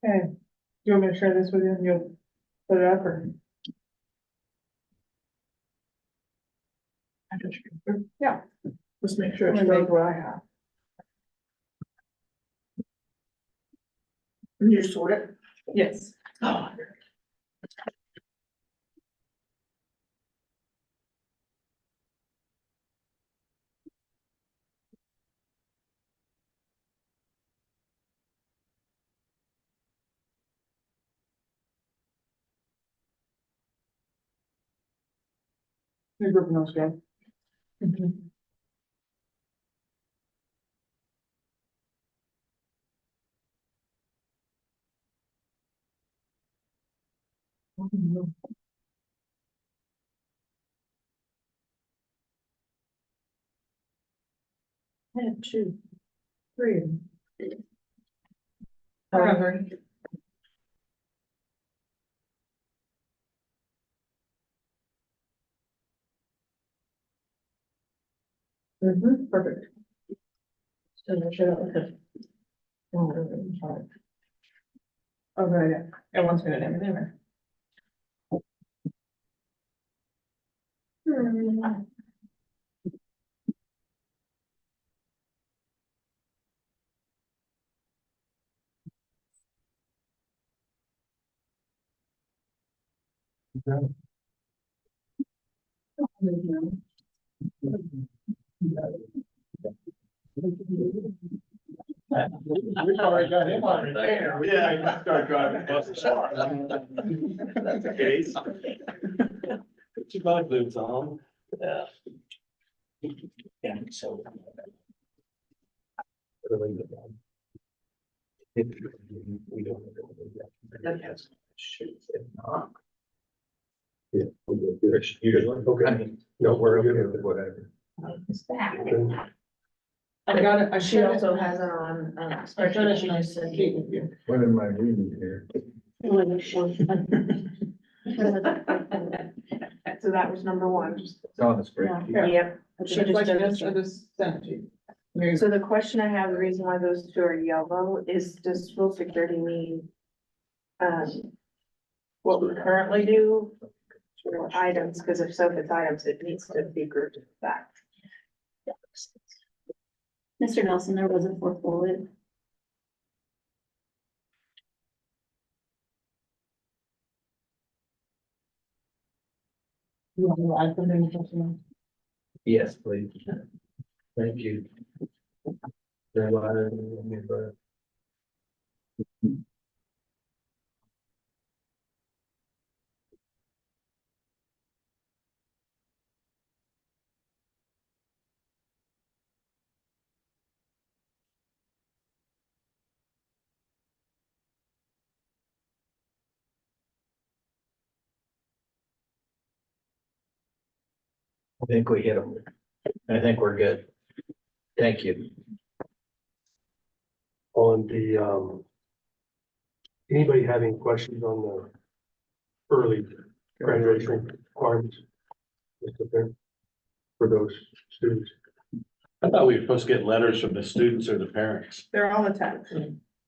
Okay, do you want me to share this with you and you'll put it up or? Yeah, just make sure it's right what I have. You sort it? Yes. Your group knows good. I have 2, 3 of them. Perfect. So share that with them. Oh, right, everyone's gonna name it anyway. We already got him on retainer. Yeah, start driving buses. That's the case. Put your bug boots on. Yeah. Yeah, so. We don't. If not. Yeah. Okay. I mean, No, we're good with whatever. I got it, she also has it on, spreadsheet, she just said. When am I reading here? So that was number 1. It's on the spreadsheet. Yep. She just sent you. So the question I have, the reason why those 2 are yellow is, does school security mean what we currently do or items? Because if so, if it's items, it needs to be grouped back. Mr. Nelson, there was a 4th bullet. You want me to add something? yes, please. Thank you. I think we hit them. I think we're good. Thank you. On the, anybody have any questions on the early graduation requirements? For those students? I thought we were supposed to get letters from the students or the parents. They're all attached.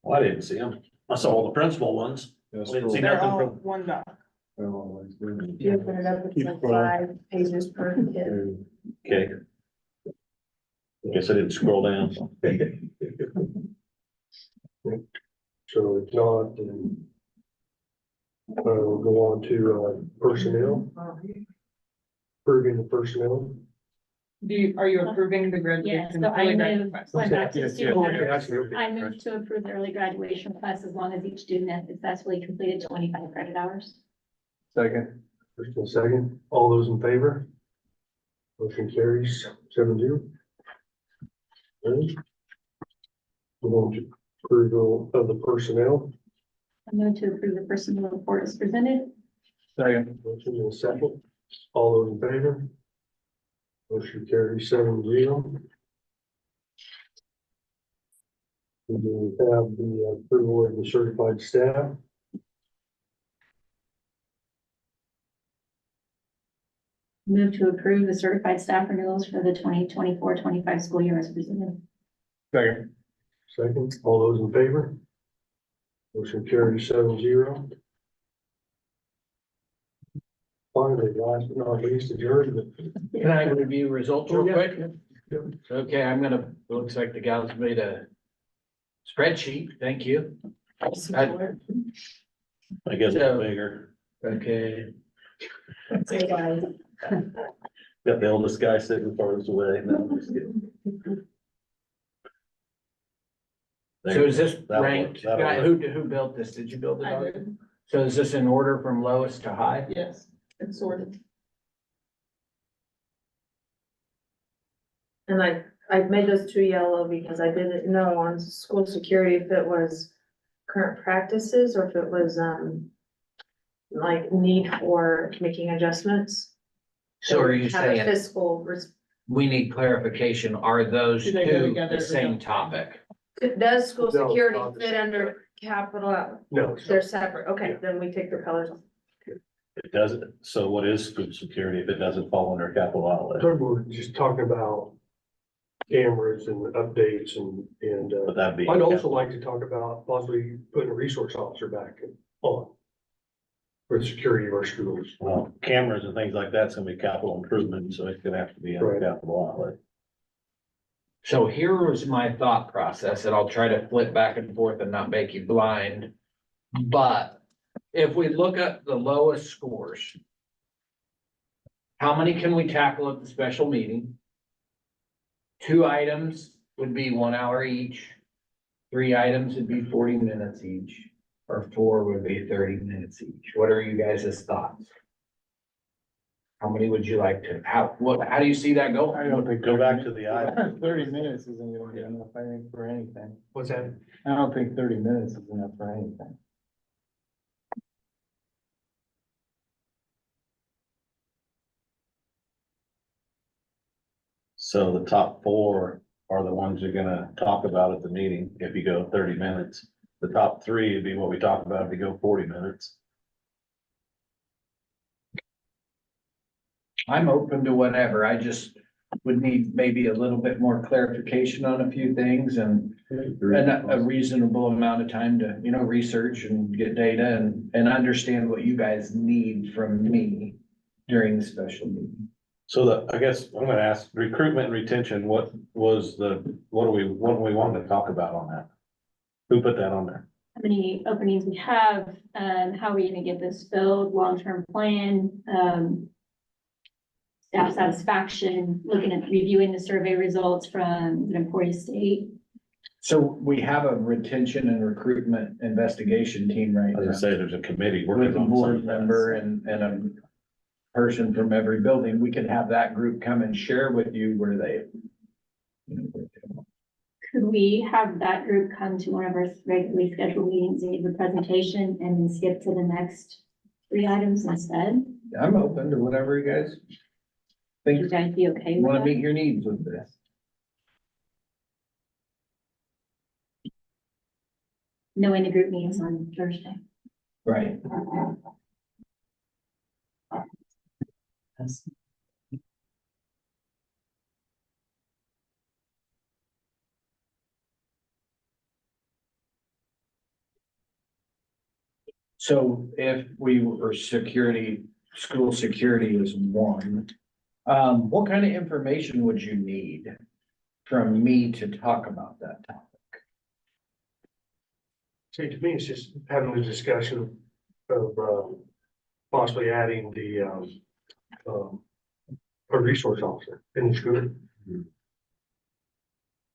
Well, I didn't see them. I saw all the principal ones. That's Didn't see cool. They're nothing all from. one doc. They're always good. If you open it up, it's like 5 pages per kid. Okay. Guess I didn't scroll down. So if not, then we'll go on to personnel. Approving the personnel. Are you approving the Yes, graduation? so I move, going back to the Yes, student okay, members, okay. I move to approve the early graduation request as long as each student has successfully completed 25 credit hours. Second. First and second, all those in favor? Motion carries 7-0. We're going to approval of the personnel. I move to approve the personnel report as presented. Second. Motion and second, all those in favor? Motion carries 7-0. We will have the approval of the certified staff. Move to approve the certified staff renewals for the 2024-25 school year as presented. Second. Second, all those in favor? Motion carried 7-0. Finally, last but not least, adjourned. Can I review results real Oh, yeah. quick? Okay, it looks like the gals made a spreadsheet. Thank you. I guess So- it's bigger. Okay, Got the oldest guy sitting farthest away. No, I'm just kidding. so is this That'll work. ranked, That'll guy, work. who built this? Did you build it? I Doug? did, So is this in order from lowest to high? yes, it's sorted. And I made those two yellow because I didn't know on school security if it was current practices or if it was, like need for making adjustments. So are you Have a saying fiscal, we need clarification? Are those Do they go two together the or same don't? topic? does school No, security not the fit same. under capital? No. They're separate, okay, then we take their colors off. It doesn't, so what is school security if it doesn't fall under capital outlay? Third, we're just talking about cameras and updates and, But that'd be. I'd also like to talk about possibly putting a resource officer back on for the security of our schools. Well, cameras and things like that's gonna be capital improvement, so it's gonna have to be under Right. capital outlay. So here was my thought process, and I'll try to flip back and forth and not make you blind. But if we look at the lowest scores, how many can we tackle at the special meeting? 2 items would be 1 hour each. 3 items would be 40 minutes each, or 4 would be 30 minutes each. What are you guys' thoughts? How many would you like to, how do you see that going? I don't think. Go back to the item. 30 minutes isn't gonna be enough, I think, for anything. What's that? I don't think 30 minutes is enough for anything. So the top 4 are the ones you're gonna talk about at the meeting, if you go 30 minutes. The top 3 would be what we talk about if you go 40 minutes. I'm open to whatever. I just would need maybe a little bit more clarification on a few things and a reasonable amount of time to, research and get data and understand what you guys need from me during the special meeting. So I guess I'm gonna ask recruitment and retention, what do we want to talk about on that? Who put that on there? How many openings we have, how are we gonna get this filled, long-term plan, staff satisfaction, looking at reviewing the survey results from the employee state. So we have a retention and recruitment investigation team right I was now. gonna say, there's a committee With working a on board some. member and a person from every building. We could have that group come and share with you where they. Could we have that group come to one of our regularly scheduled meetings and give a presentation and then skip to the next 3 items instead? I'm open to whatever you guys think. Would you guys be okay You with wanna that? meet your needs with this. Knowing the group meetings on Thursday. Right. So if we were school security is one, what kind of information would you need from me to talk about that topic? See, to me, it's just having a discussion of, possibly adding a resource officer in the school.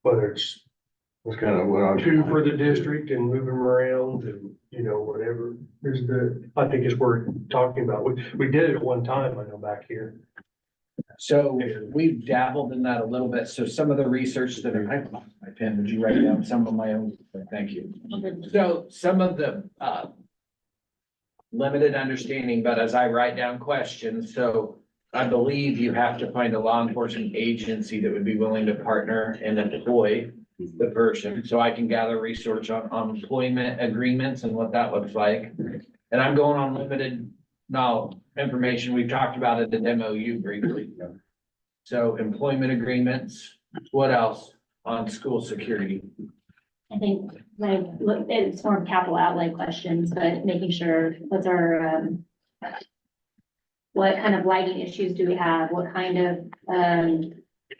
Whether it's That's kind of what I'm. 2 for the district and moving them around and, whatever. I think it's worth talking about. We did it at one time, I know, back here. So we've dabbled in that a little bit. So some of the research that I lost my pen, would you write down some of my own? Thank you. So some of the limited understanding, but as I write down questions, so I believe you have to find a law enforcement agency that would be willing to partner and employ the person. So I can gather research on employment agreements and what that looks like. And I'm going on limited information. We've talked about it at MOU briefly. So employment agreements, what else on school security? I think, like, look, it's more capital outlay questions, but making sure, what's our, what kind of lighting issues do we have? What kind of,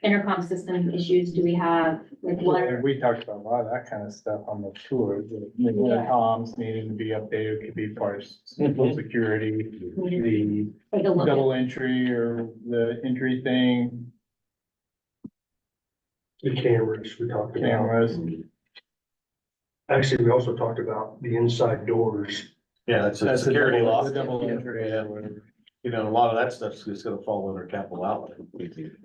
intercom system issues do we have? Like, what are, We talked about a lot of that kind of stuff on the tour, the Yeah. comms needing to be updated, could be part of school security, the take a look at? double entry or the entry thing, The cameras we talked about. cameras. Actually, we also talked about the inside doors. Yeah, that's a That's the security double- lock. the double Yeah, entry yeah. or whatever. You know, a lot of that stuff's just gonna fall under capital outlay.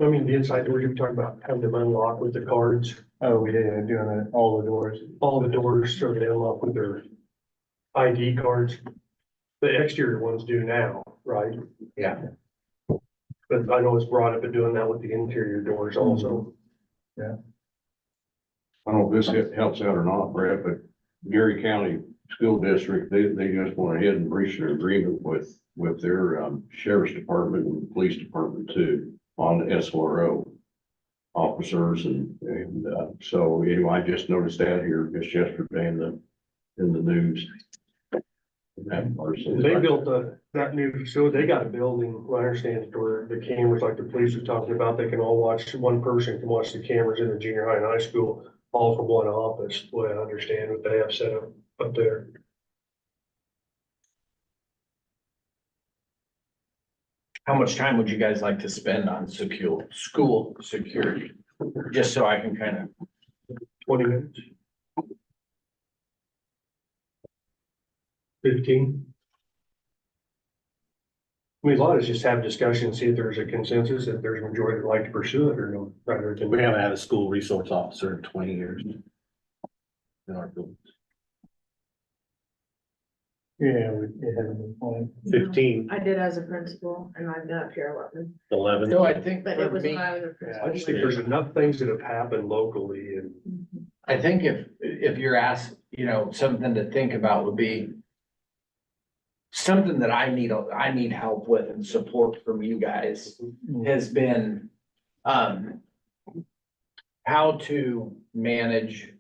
I mean, the inside doors, you talked about having them unlock with the cards, Oh, yeah, doing it, all the doors. all the doors, so they unlock with their ID cards. The exterior ones do now, right? Yeah. But I know it's brought up at doing that with the interior doors also. I don't know if this helps out or not, Brett, but Gary County School District, they just went ahead and reached an agreement with their sheriff's department and police department too on SRO officers and so anyway, I just noticed that here just yesterday in the news. That person- They built that new facility, they got a building, I understand, where the cameras, like the police was talking about, they can all watch, one person can watch the cameras in the junior high and high school, all from one office, the way I understand what they have set up there. How much time would you guys like to spend on school security? Just so I can kind of, 20 minutes. 15. I mean, a lot is just have discussion, see if there's a consensus, if there's a majority that like to pursue it or no, rather than. We haven't had a school resource officer in 20 years. In our building. Yeah, it hasn't been fun. 15, I did as a principal and I've been up here 11, 11. so I think but it for was me, when I was a I principal. just think there's enough things that have happened locally and I think if you're asked, something to think about would be something that I need help with and support from you guys has been, how to manage,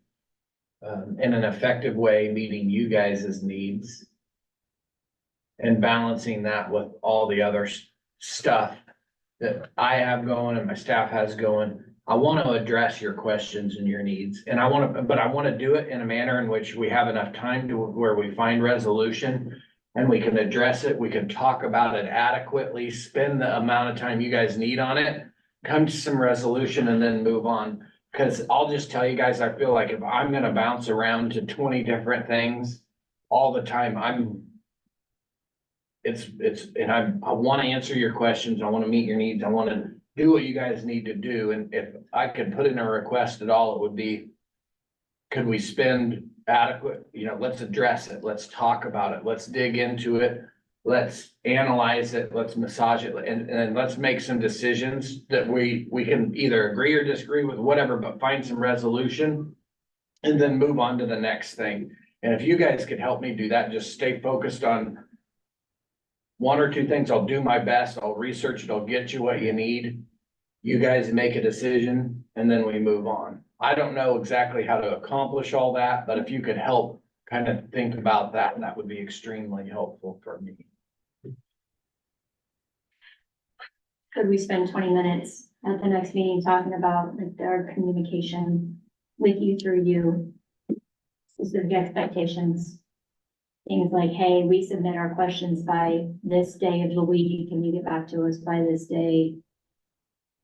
in an effective way, meeting you guys' needs and balancing that with all the other stuff that I have going and my staff has going. I want to address your questions and your needs, and I want to do it in a manner in which we have enough time to where we find resolution and we can address it, we can talk about it adequately, spend the amount of time you guys need on it, come to some resolution and then move on. Cause I'll just tell you guys, I feel like if I'm gonna bounce around to 20 different things all the time, I want to answer your questions. I want to meet your needs. I want to do what you guys need to do. And if I could put in a request at all, it would be, could we spend adequate, let's address it. Let's talk about it. Let's dig into it. Let's analyze it. Let's massage it and let's make some decisions that we can either agree or disagree with, whatever, but find some resolution and then move on to the next thing. And if you guys could help me do that, just stay focused on one or two things. I'll do my best. I'll research it. I'll get you what you need. You guys make a decision and then we move on. I don't know exactly how to accomplish all that, but if you could help kind of think about that, that would be extremely helpful for me. Could we spend 20 minutes at the next meeting talking about like our communication with you through you? Specific expectations. Things like, hey, we submit our questions by this day of the week. Can you get back to us by this day?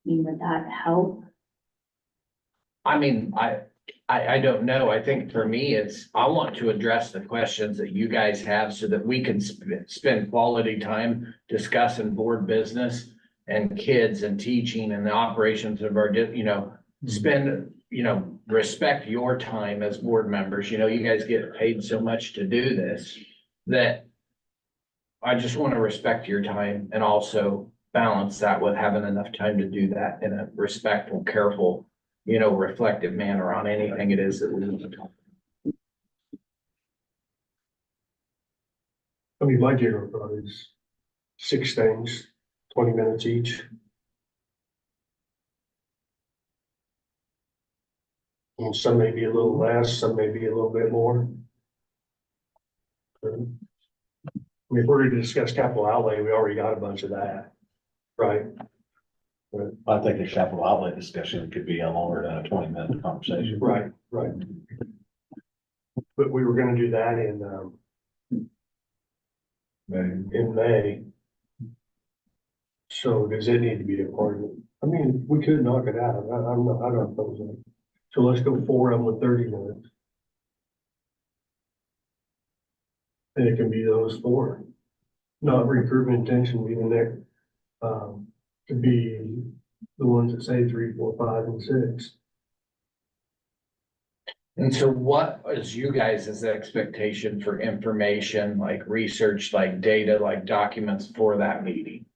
Would that help? I mean, I don't know. I think for me, I want to address the questions that you guys have so that we can spend quality time discussing board business and kids and teaching and the operations of our, spend, respect your time as board members. You guys get paid so much to do this that I just want to respect your time and also balance that with having enough time to do that in a respectful, careful, reflective manner on anything it is that we need to talk about. I mean, my general thought is 6 things, 20 minutes each. And some may be a little less, some may be a little bit more. I mean, if we're gonna discuss capital outlay, we already got a bunch of that, right? I think the capital outlay discussion could be a longer than a 20-minute conversation. Right. But we were gonna do that in May. So does it need to be a part of it? I mean, we could knock it out. I don't oppose it. So let's go 4 of them with 30 minutes. And it can be those 4. Not recruitment intention, be the next, could be the ones that say 3, 4, 5, and 6. And so what is you guys' expectation for information, like research, like data, like documents for that meeting?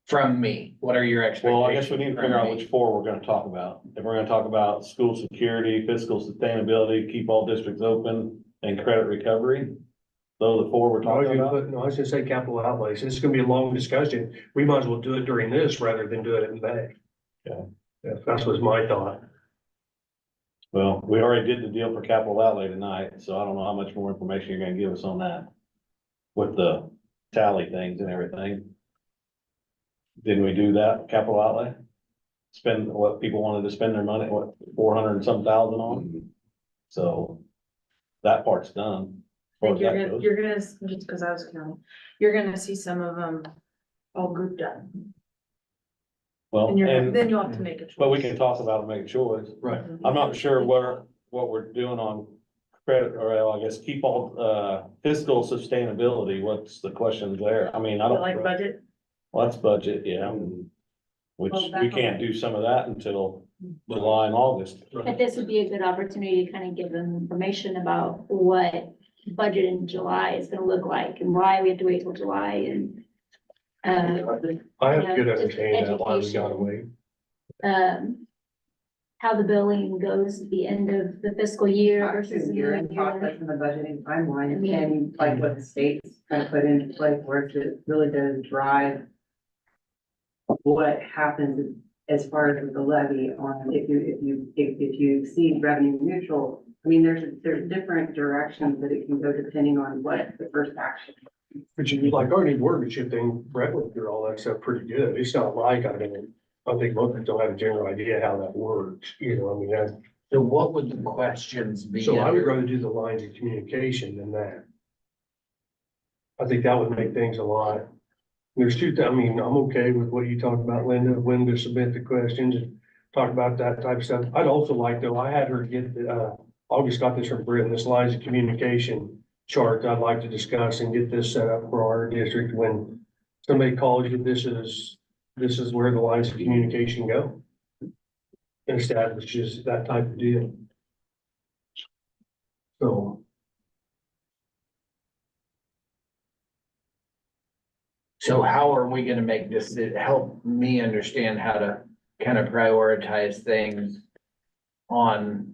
From me, what are your expectations? Well, I guess we need to figure out from me? which 4 we're gonna talk about. If we're gonna talk about school security, fiscal sustainability, keep all districts open, and credit recovery. Those are the 4 we're talking about. No, I was gonna say capital outlays. It's gonna be a long discussion. We might as well do it during this rather than do it in May. Yeah, that was my thought. Well, we already did the deal for capital outlay tonight, so I don't know how much more information you're gonna give us on that. With the tally things and everything. Didn't we do that, capital outlay? Spend what people wanted to spend their money, what, 400 and some thousand on? So that part's done. I think As far as that goes. you're gonna, just because I was counting, you're gonna see some of them all grouped up. Well, And and, then you'll have to make a choice. but we can talk about it, and make a choice. Right. I'm not sure what we're doing on credit, or I guess keep all, fiscal sustainability. What's the question there? I mean, I don't. Like budget? Well, that's budget, yeah, which Well, we back can't do some of that until July and August. But this would be a good opportunity to kind of give them information about what budget in July is gonna look like and why we have to wait till July and. I have Yeah, good just understanding of why we gotta education. wait. How the billing goes at the end of the fiscal year Actually, versus the you're year. in process in the budgeting timeline and like what the state's kind of put into play for it really does drive what happens as far as with the levy on if you exceed revenue neutral. I mean, there's different directions that it can go depending on what the first action. But you, like our new workmanship thing, Brett went through all that stuff pretty good. It's not like, I think most people don't have a general idea how that works, I mean, that. So what would the questions be? So I would under- rather do the lines of communication than that. I think that would make things a lot. There's I mean, I'm okay with what you talked about, Linda, when to submit the questions and talk about that type of stuff. I'd also like, though, I had her get, August got this from Britain, this lines of communication chart I'd like to discuss and get this set up for our district. When somebody calls you, this is where the lines of communication go. And establishes that type of deal. So how are we gonna make this, help me understand how to kind of prioritize things on.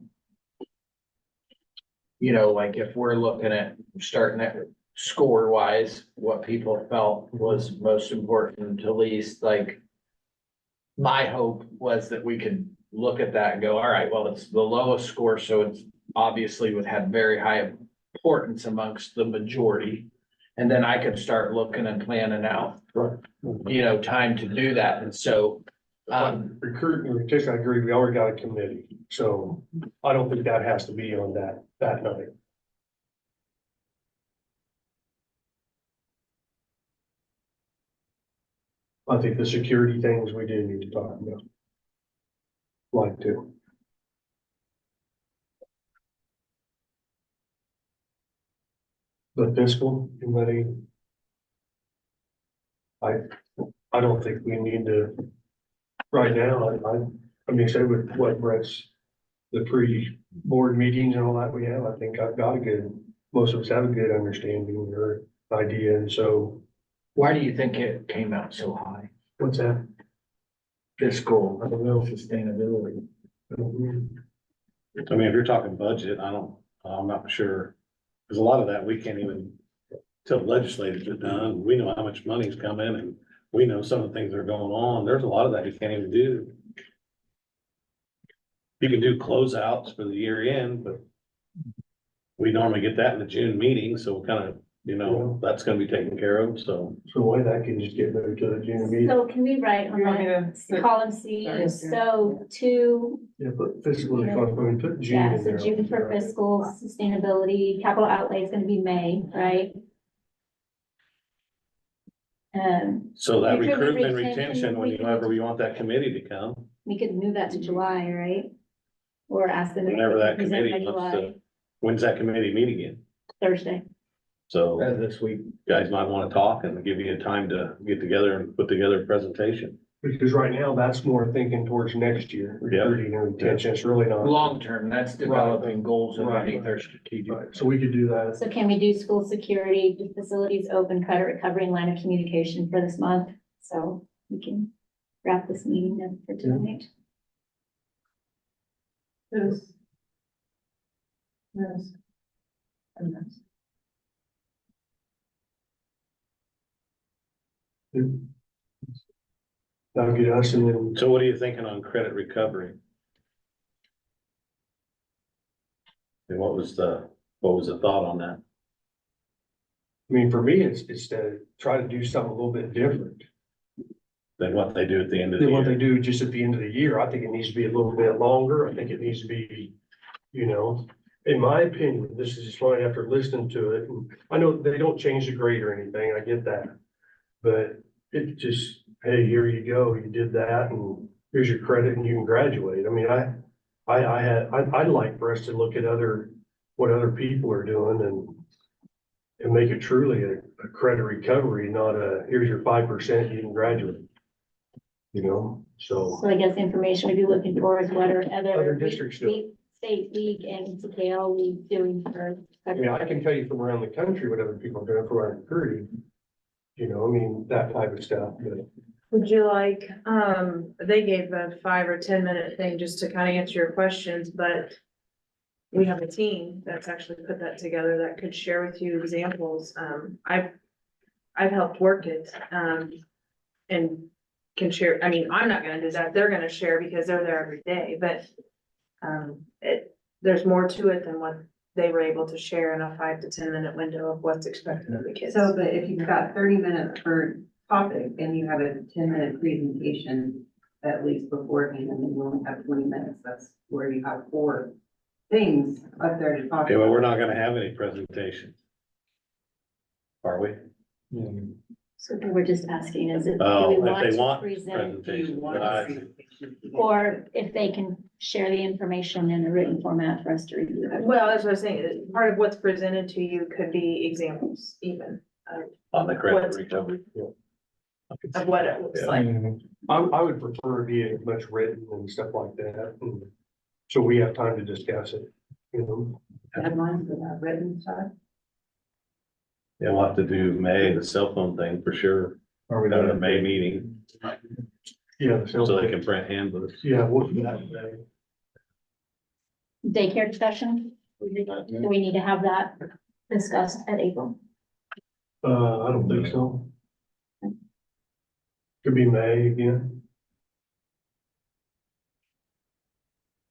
Like if we're looking at starting at score wise, what people felt was most important to least, like. My hope was that we could look at that and go, all right, well, it's the lowest score, so it's obviously would have very high importance amongst the majority. And then I could start looking and planning out, time to do that. And so, Recruitment, I agree, we already got a committee, so I don't think that has to be on that night. I think the security things we do need to talk about. Like to. The fiscal committee. I don't think we need to, right now, I mean, say with what Brett's, the pre-board meetings and all that we have, I think I've got most of us have a good understanding or idea, and so. why do you think it came out so high? What's that? Fiscal, I don't know, sustainability. I mean, if you're talking budget, I'm not sure, because a lot of that we can't even, till the legislators are done, we know how much money's coming and we know some of the things that are going on. There's a lot of that you can't even do. You can do closeouts for the year end, but we normally get that in the June meeting, so kind of, that's gonna be taken care of, so. So why that can just get moved to the June meeting? So can we write on You want me that to? column C, so two, Yeah, but fiscal, put June yeah, in so there. June for fiscal sustainability, capital outlay is gonna be May, right? So that Recruitment, recruitment retention, retention, whenever we want that committee to come, we could move that to July, right? Or ask them. if they whenever can that present by committee wants July, to, when's that committee meet again? Thursday. So This week. guys might wanna talk and give you a time to get together and put together a presentation. Because right now, that's more thinking towards next year, recruiting and retention, it's really not. Long-term, that's developing goals underneath their strategic. Right, so we could do that. So can we do school security, facilities open, credit recovery and line of communication for this month? So we can wrap this meeting up for tonight. Yes. Yes. And yes. That'll get us and then. So what are you thinking on credit recovery? And what was the thought on that? I mean, for me, it's to try to do something a little bit different Than what they do at the end of the than what they year? do just at the end of the year. I think it needs to be a little bit longer. I think it needs to be, in my opinion, this is just right after listening to it. And I know they don't change the grade or anything. I get that. But it just, hey, here you go. You did that and here's your credit and you can graduate. I mean, I'd like for us to look at what other people are doing and make it truly a credit recovery, not here's your 5%, you can graduate. So. So I guess the information we'd be looking for is what are Other other districts do. state league and TKL league doing for. I mean, I can tell you from around the country what other people are doing for our recruiting. That type of stuff, but. Would you like, they gave a 5 or 10 minute thing just to kind of answer your questions, but we have a team that's actually put that together that could share with you examples. I've helped work it, and can share, I mean, I'm not gonna do that. They're gonna share because they're there every day, but there's more to it than what they were able to share in a 5 to 10 minute window of what's expected of the kids. So, but if you've got 30 minutes per topic and you have a 10-minute presentation at least beforehand, and then you only have 20 minutes, that's where you have 4 things up there to talk Okay, well, about. we're not gonna have any presentations. Are we? So we're just asking, is it, do Oh, we if want they to want present? presentations, but I, Or if they can share the information in a written format for us to review. Well, that's what I was saying, part of what's presented to you could be examples even on the credit What's- recovery. of what it looks like. I would prefer it be as much written and stuff like that, and so we have time to discuss it, Deadlines for that written side. Yeah, we'll have to do May, the cell phone thing for sure, Are we at a done? May meeting, Yeah. so they can print handbooks. Yeah, we'll do that today. Daycare discussion, do we need to have that discussed at April? I don't think so. Could be May again.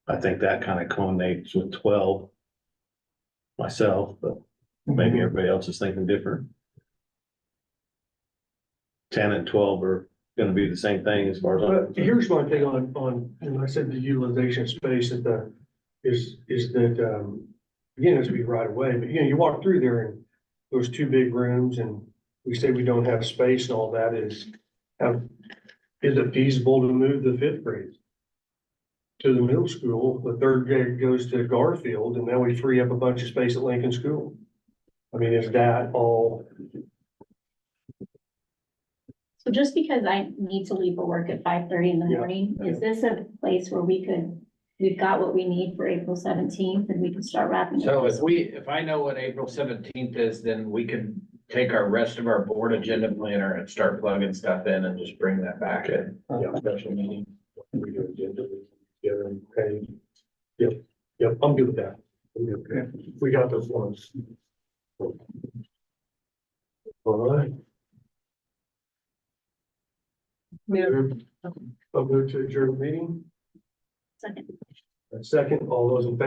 I think that kind of culminates with 12 myself, but maybe everybody else is thinking different. 10 and 12 are gonna be the same thing as far as. But here's my thing on, and I said the utilization of space at is that, again, it's be right away, but you walk through there and those 2 big rooms and we say we don't have space and all that is it feasible to move the 5th grade to the middle school? The 3rd grade goes to Garfield and now we free up a bunch of space at Lincoln School. I mean, is that all? So just because I need to leave for work at 5:30 in the Yeah, morning, is this a place where we've got what we need for April 17th and we can start wrapping? So up? if I know what April 17th is, then we could take our rest of our board agenda planner and start plugging stuff in and just bring that back in. Yeah. Special meeting. We do agenda together and pay. Yep, I'm good with that. I'm good with that. We got those ones. All right. Yeah. I'll go to adjourn the meeting. Second. A second, all those in favor?